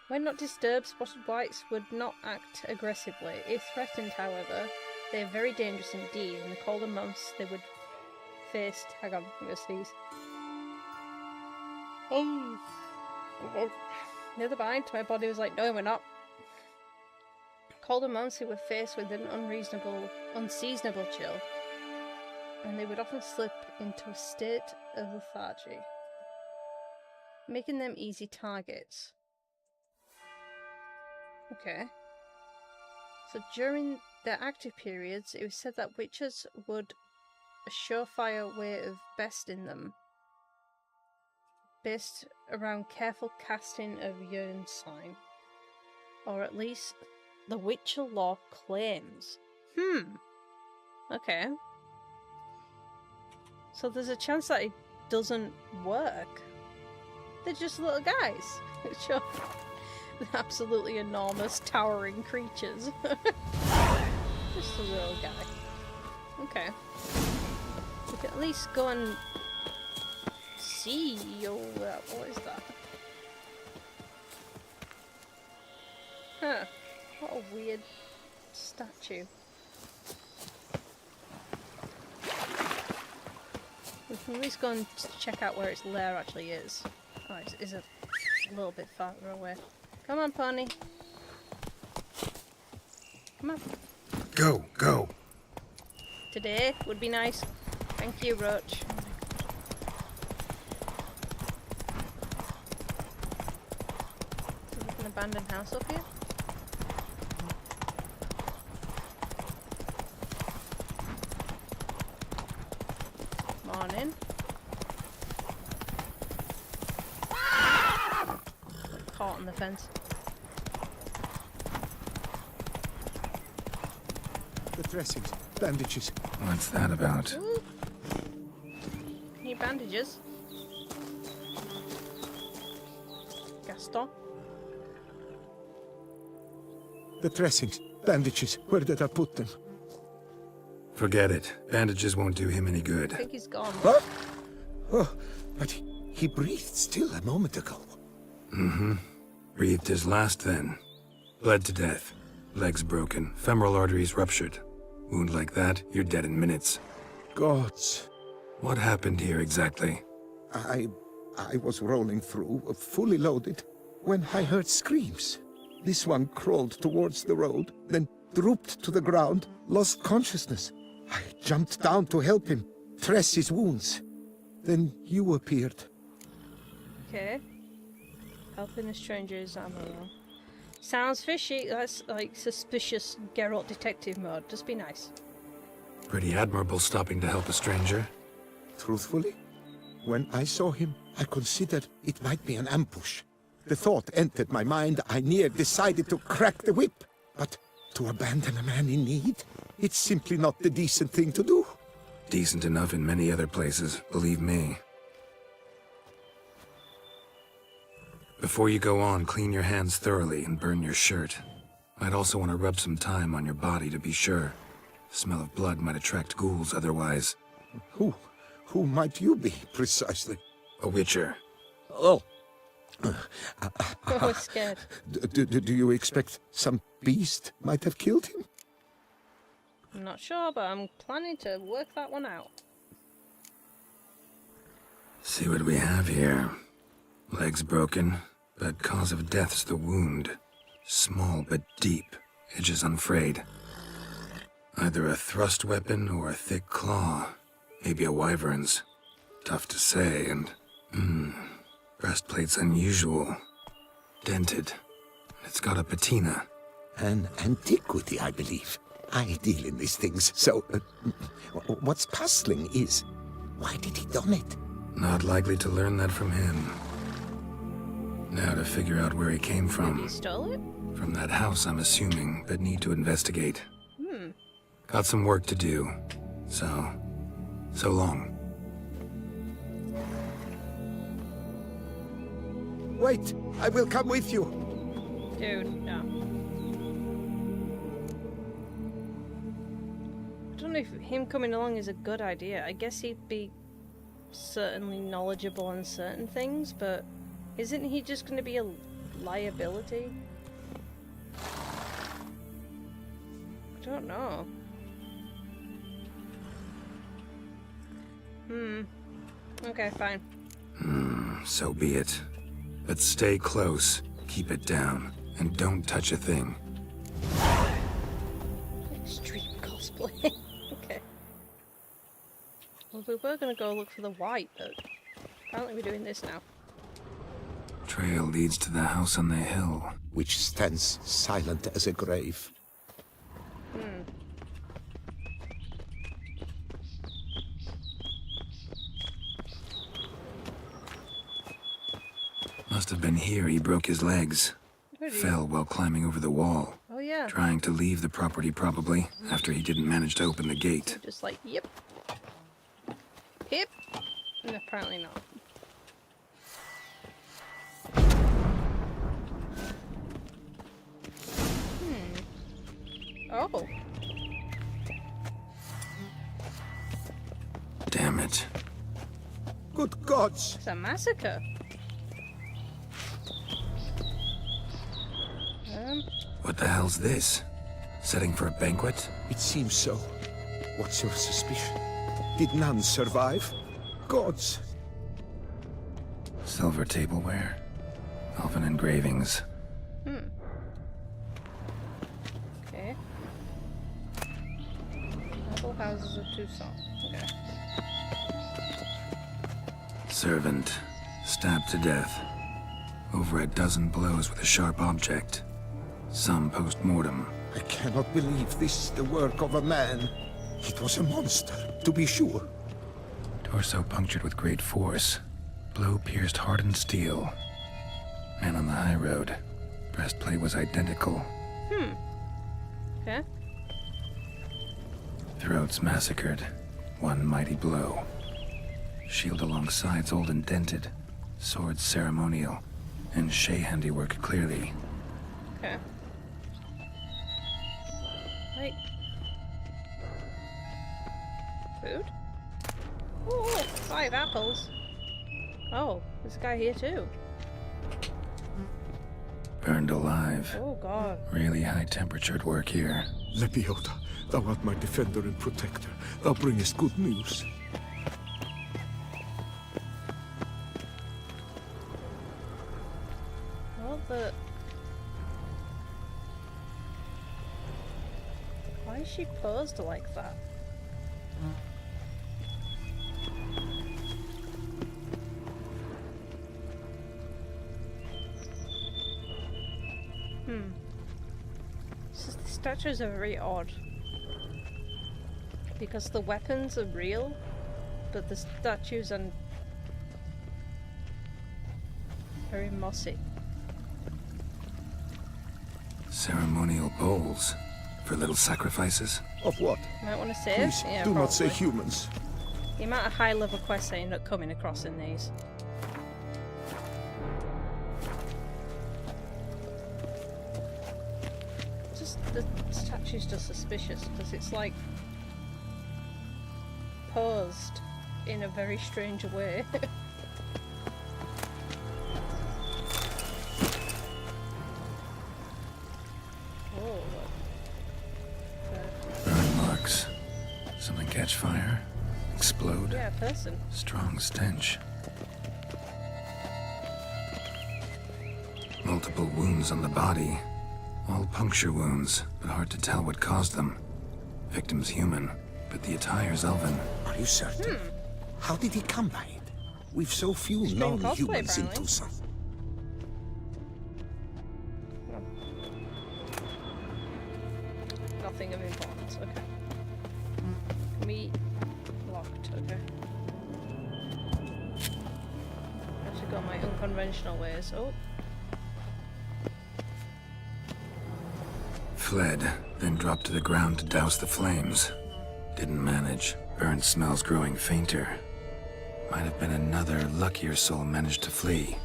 When not disturbed, spotted whites would not act aggressively. If threatened, however, they are very dangerous indeed. In the colder months, they would face... Hang on, I'm going to sneeze. Oh. The other mind, my body was like, no, we're not. Colder months, they were faced with an unseasonable chill, and they would often slip into a state of lethargy, making them easy targets. Okay. So during their active periods, it was said that witches would a surefire way of besting them, based around careful casting of urine sign, or at least the Witcher lore claims. Okay. So there's a chance that it doesn't work. They're just little guys. Sure. They're absolutely enormous, towering creatures. Just a little guy. Okay. We can at least go and see. What is that? Huh. What a weird statue. We can at least go and check out where its lair actually is. Oh, it is a little bit farther away. Come on, pony. Come on. Go, go. Today would be nice. Thank you, Roach. Is there an abandoned house up here? Morning. Caught on the fence. The dressings, bandages. What's that about? Ooh. Need bandages. Gaston. The dressings, bandages. Where did I put them? Forget it. Bandages won't do him any I good. think he's gone. What? Oh, but he breathed still a moment ago. Mm-hmm. Breathed his last then. Bled to death. Legs broken. Femoral arteries ruptured. Wound like that, you're dead in minutes. Gods. What happened here exactly? I was rolling through, fully loaded, when I heard screams. This one crawled towards the road, then drooped to the ground, lost consciousness. I jumped down to help him, dress his wounds. Then you appeared. Okay. Helping a stranger is ammo. Sounds fishy. That's like suspicious Geralt detective mode. Just be nice. Pretty admirable stopping to help a stranger. Truthfully, when I saw him, I considered it might be an ambush. The thought entered my mind, I near decided to crack the whip. But to abandon a man in need? It's simply not the decent thing to do. Decent enough in many other places, believe me. Before you go on, clean your hands thoroughly and burn your shirt. Might also want to rub some thyme on your body to be sure. The smell of blood might attract ghouls otherwise. Who might you be, precisely? A witcher. Oh. I was scared. Do you expect some beast might have killed him? I'm not sure, but I'm planning to work that one out. See what we have here. Legs broken, but cause of death's the wound. Small but deep, edges unfrayed. Either a thrust weapon or a thick claw. Maybe a wyvern's. Tough to say, and... Breastplate's unusual. Dented. It's got a patina. An antiquity, I believe. I deal in these things, so... what's puzzling is... why did he don it? Not likely to learn that from him. Now to figure out where he came from. Maybe he stole it? From that house, I'm assuming, but need to investigate. Hmm. Got some work to do. So long. Wait, I will come with you. Dude, no. I don't know if him coming along is a good idea. I guess he'd be certainly knowledgeable on certain things, but isn't he just going to be a liability? I don't know. Okay, fine. So be it. But stay close, keep it down, and don't touch a thing. Extreme cosplay. Okay. Well, we were gonna go look for the white, but apparently we're doing this now. Trail leads to the house on the hill. Which stands silent as a grave. Must have been here he broke his legs. Fell while climbing over the wall. Oh yeah. Trying to leave the property probably, after he didn't manage to open the gate. Just like, yep. Hip. And apparently not. Oh. Damn it. Good gods! It's a massacre. What the hell's this? Setting for a banquet? It seems so. What's your suspicion? Did none survive? Gods! Silver tableware. Elven engravings. Okay. Noble houses of Toussaint. Okay. Servant. Stabbed to death. Over a dozen blows with a sharp object. Some post-mortem. I cannot believe this is the work of a man. It was a monster, to be sure. Torso punctured with great force. Blow pierced hardened steel. Man on the high road. Breastplate was identical. Okay. Throats massacred. One mighty blow. Shield along sides old and dented. Sword ceremonial. And Shay handiwork clearly. Okay. Like... food? Ooh, 5 apples. Oh, there's a guy here too. Burned alive. Oh god. Really high-temperatured work here. Lepiota, thou art my defender and protector. Thou bringest good news. What the... Why is she posed like that? The statues are very odd. Because the weapons are real, but the statues are very mossy. Ceremonial bowls. For little sacrifices? Of what? Might want to save? Please, Yeah, do probably. not say humans. The amount of high-level quests I end up coming across in these. Just the statue's just suspicious because it's like posed in a very strange way. Burn marks. Something catch fire? Explode? Yeah, person. Strong stench. Multiple wounds on the body. All puncture wounds, but hard to tell what caused them. Victim's human, but the attire's elven. Are you certain? How did he come by it? We've so few Extreme cosplay, non-humans in apparently. Toussaint. Nothing of importance. Okay. Meat locked. Okay. Actually got my unconventional ways. Oh. Fled, then dropped to the ground to douse the flames. Didn't manage. Burnt smells growing fainter. Might have been another luckier soul managed to flee.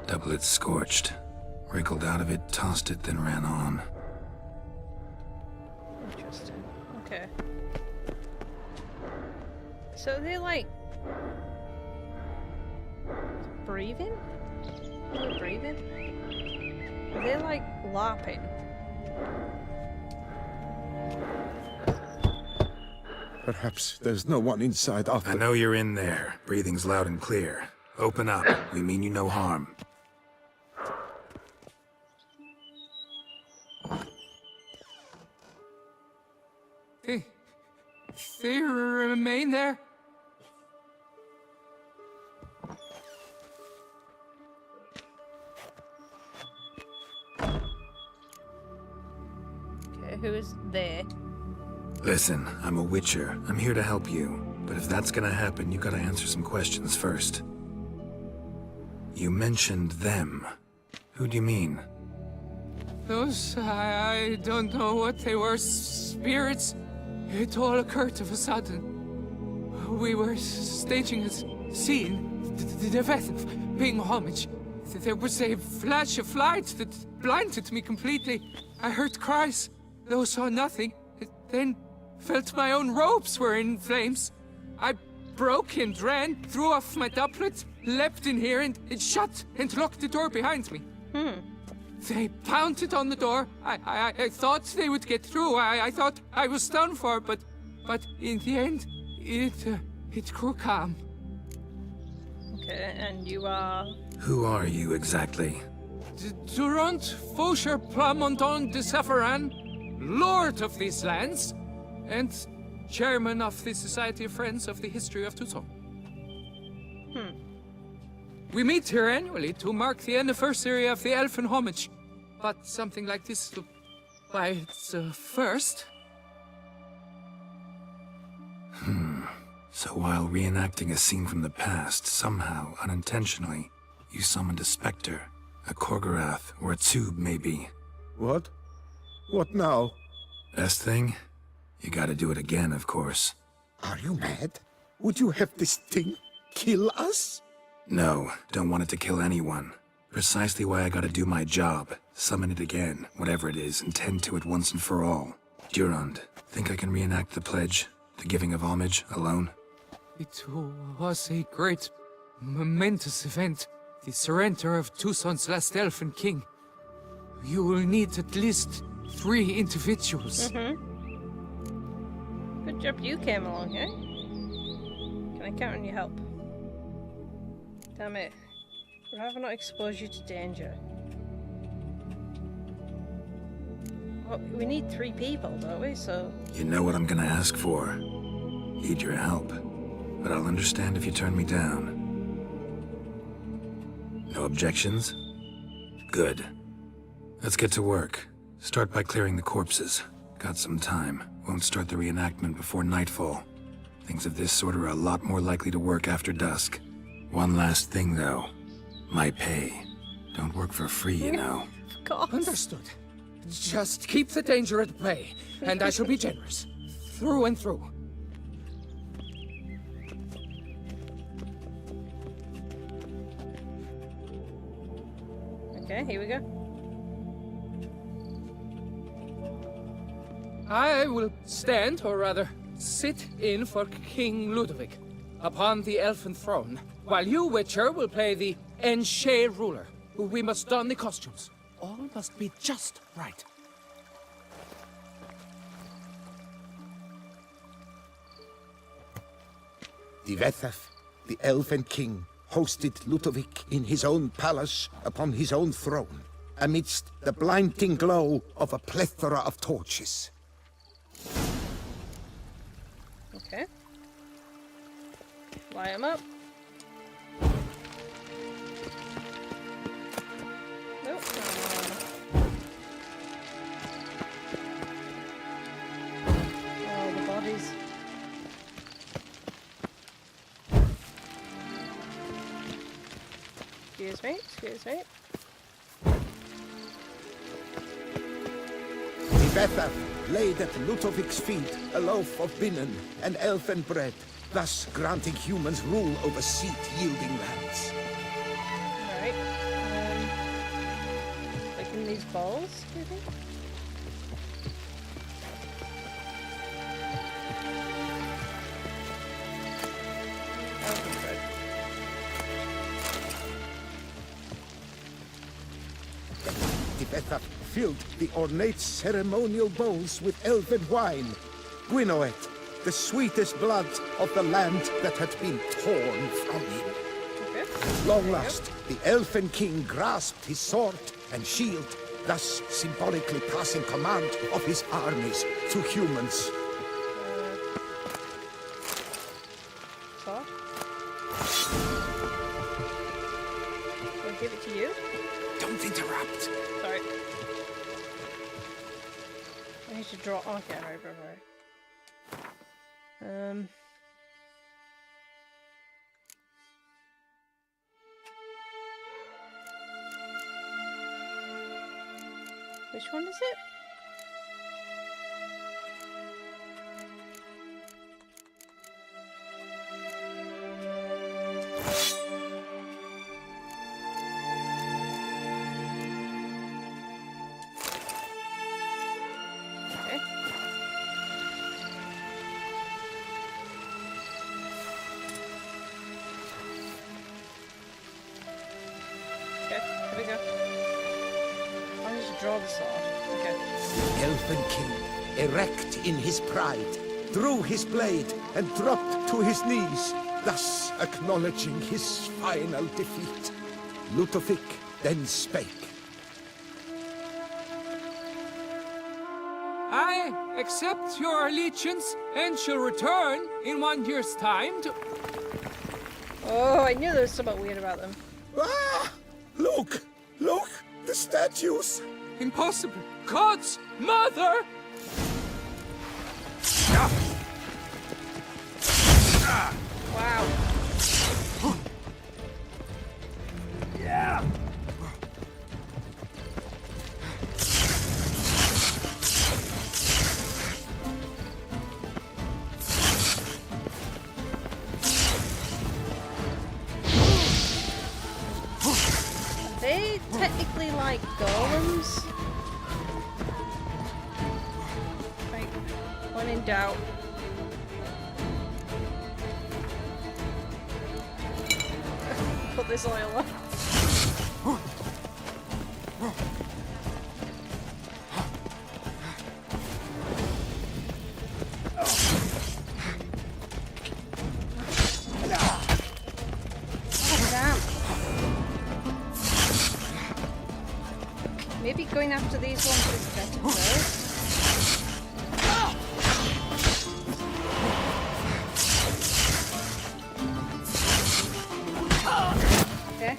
Double it scorched. Wriggled out of it, tossed it, then ran on. Interesting. Okay. So they like breathing? Are they breathing? Are they like LARPing? Perhaps there's no one inside after. I know you're in there. Breathing's loud and clear. Open up. We mean you no harm. They remain there? Okay, who is they? Listen, I'm a witcher. I'm here to help you. But if that's gonna happen, you gotta answer some questions first. You mentioned them. Who do you mean? Those, I don't know what they were. Spirits. It all occurred of a sudden. We were staging a scene, the death of paying homage. There was a flash of light that blinded me completely. I heard cries, though saw nothing. Then felt my own robes were in flames. I broke and ran, threw off my doublet, leapt in here and shut and locked the door behind me. They pounded on the door. I thought they would get through. I thought I was done for, but in the end, it grew calm. Okay, and you are... Who are you exactly? Durant Faucher Plamondon de Safaran, Lord of these lands, and Chairman of the Society of Friends of the History of Toussaint. We meet here annually to mark the anniversary of the Elfin Homage. But something like this, why, it's first. So while reenacting a scene from the past, somehow, unintentionally, you summoned a specter, a Korgorath, or a tube, maybe. What? What now? Best thing? You gotta do it again, of course. Are you mad? Would you have this thing kill us? No, don't want it to kill anyone. Precisely why I gotta do my job. Summon it again, whatever it is, and tend to it once and for all. Durand, think I can reenact the pledge? The giving of homage, alone? It was a great, momentous event. The surrender of Toussaint's last elfin king. You will need at least 3 individuals. Good job you came along, eh? Can I count on your help? Damn it. I'd rather not expose you to danger. Well, we need 3 people, don't we? So... You know what I'm gonna ask for. Need your help. But I'll understand if you turn me down. No objections? Good. Let's get to work. Start by clearing the corpses. Got some time. Won't start the reenactment before nightfall. Things of this sort are a lot more likely to work after dusk. One last thing, though. My pay. Don't work for free, you know. Of course. Understood. Just keep the danger at bay, and I shall be generous. Through and through. Okay, here we go. I will stand, or rather, sit in for King Ludovic, upon the elfin throne, while you, Witcher, will play the Enche ruler. We must don the costumes. All must be just right. Divethaf, the elven king, hosted Ludovic in his own palace upon his own throne, amidst the blinding glow of a plethora of torches. Okay. Light them up. Nope. Oh, the bodies. Excuse me, excuse me. Tivetha laid at Ludovic's feet a loaf of binnen and elfin bread, thus granting humans rule over seat-yielding lands. Right. Like in these balls, do you think? Tivetha filled the ornate ceremonial bowls with elven wine. Gwinoet, the sweetest blood of the land that had been torn from him. Okay. At long last, the elfin king grasped his sword and shield, thus symbolically passing command of his armies to humans. Sword? I'll give it to you. Don't interrupt. Sorry. I need to draw. Okay, right. Which one is it? Draw the sword. Okay. The elfin king, erect in his pride, drew his blade and dropped to his knees, thus acknowledging his final defeat. Ludovic then spake. I accept your allegiance and shall return in 1 year's time to... Oh, I knew there was something weird about them. Ah! Look! Look! The statues! Impossible! God's mother! Wow. Yeah. Are they technically like golems? Like, when in doubt. Put this oil on. Maybe going after these ones is better first. Okay.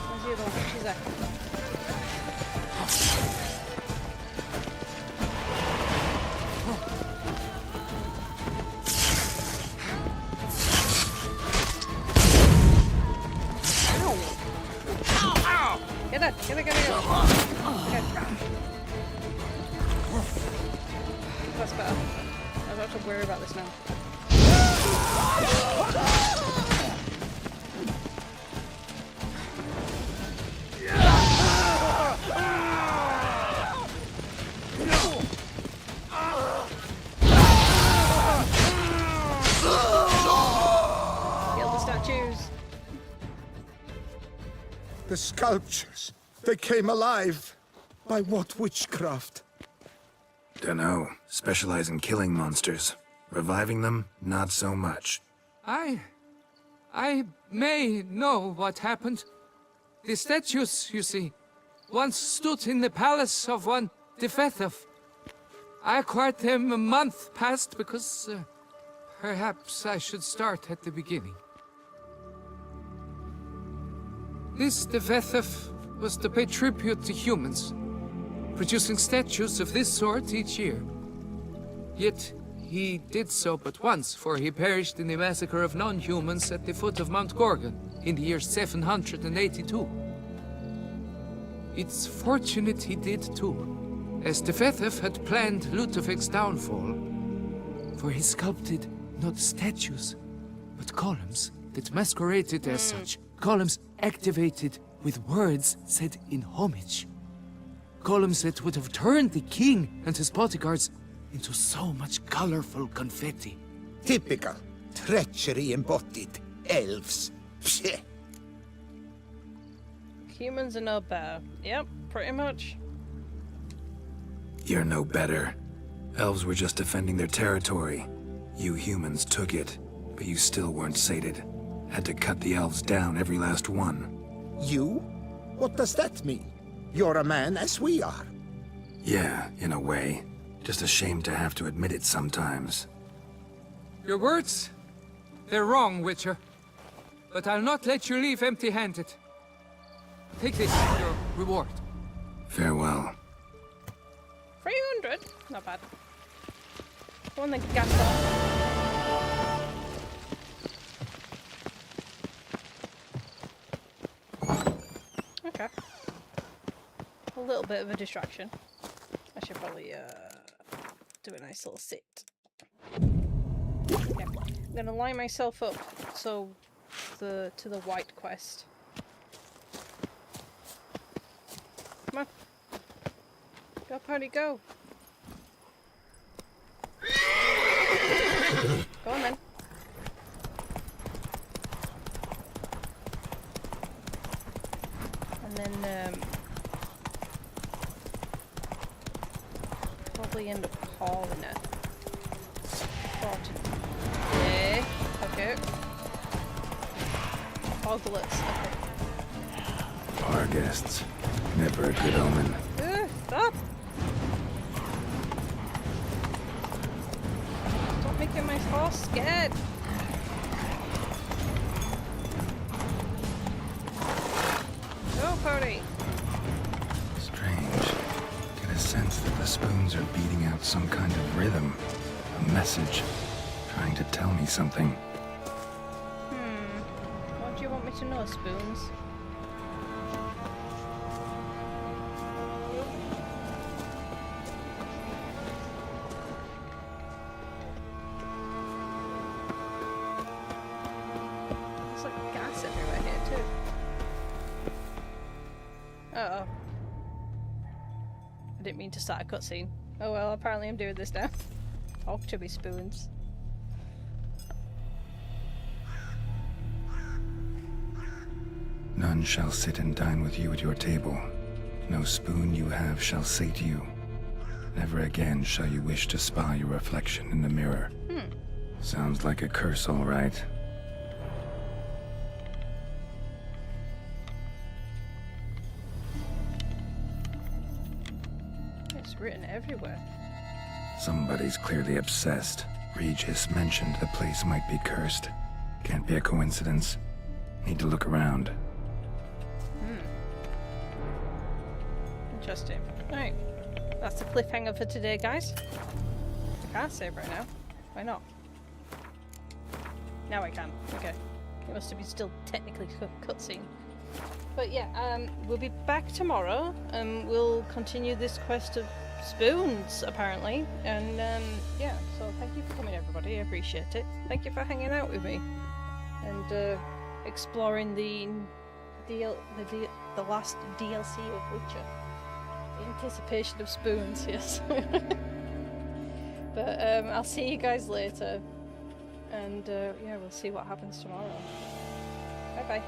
Where's the other one? She's there. Get it! Okay. That's better. I don't have to worry about this now. Kill the statues. The sculptures, they came alive. By what witchcraft? Dunno. Specialize in killing monsters. Reviving them, not so much. I may know what happened. The statues, you see, once stood in the palace of one Defethov. I acquired them a month past because Perhaps I should start at the beginning. This Devethef was to pay tribute to humans, producing statues of this sort each year. Yet, he did so but once, for he perished in the massacre of non-humans at the foot of Mount Gorgon in the year 782. It's fortunate he did too, as Devethef had planned Ludovic's downfall, for he sculpted not statues, but columns that masqueraded as such. Columns activated with words said in homage. Columns that would have turned the king and his bodyguards into so much colorful confetti. Typical. Treachery embodied. Elves. Psheh. Humans are no better. Yep, pretty much. You're no better. Elves were just defending their territory. You humans took it, but you still weren't sated. Had to cut the elves down, every last one. You? What does that mean? You're a man as we are. Yeah, in a way. Just ashamed to have to admit it sometimes. Your words? They're wrong, Witcher. But I'll not let you leave empty-handed. Take this as your reward. Farewell. 300? Not bad. One that gas off. Okay. A little bit of a distraction. I should probably do a nice little sit. Yeah. I'm gonna line myself up so to the white quest. Come on. Go party, go. Go on then. And then probably end up calling it. Yeah, okay. Hoglets, okay. Our guests. Never a good omen. Stop! Stop making my horse scared! Go, party! Strange. Get a sense that the spoons are beating out some kind of rhythm. A message. Trying to tell me something. What do you want me to know, spoons? There's like gas everywhere here too. Uh-oh. I didn't mean to start a cutscene. Oh well, apparently I'm doing this now. Talk to me, spoons. None shall sit and dine with you at your table. No spoon you have shall sate you. Never again shall you wish to spy your reflection in the mirror. Sounds like a curse, all right. It's written everywhere. Somebody's clearly obsessed. Regis mentioned the place might be cursed. Can't be a coincidence. Need to look around. Interesting. Right. That's the cliffhanger for today, guys. I can't save right now. Why not? Now I can. Okay. It must have been still technically cutscene. But yeah, we'll be back tomorrow and we'll continue this quest of spoons, apparently. And yeah, so thank you for coming, everybody. I appreciate it. Thank you for hanging out with me and exploring the last DLC of Witcher. The anticipation of spoons, yes. But I'll see you guys later, and yeah, we'll see what happens tomorrow. Bye bye.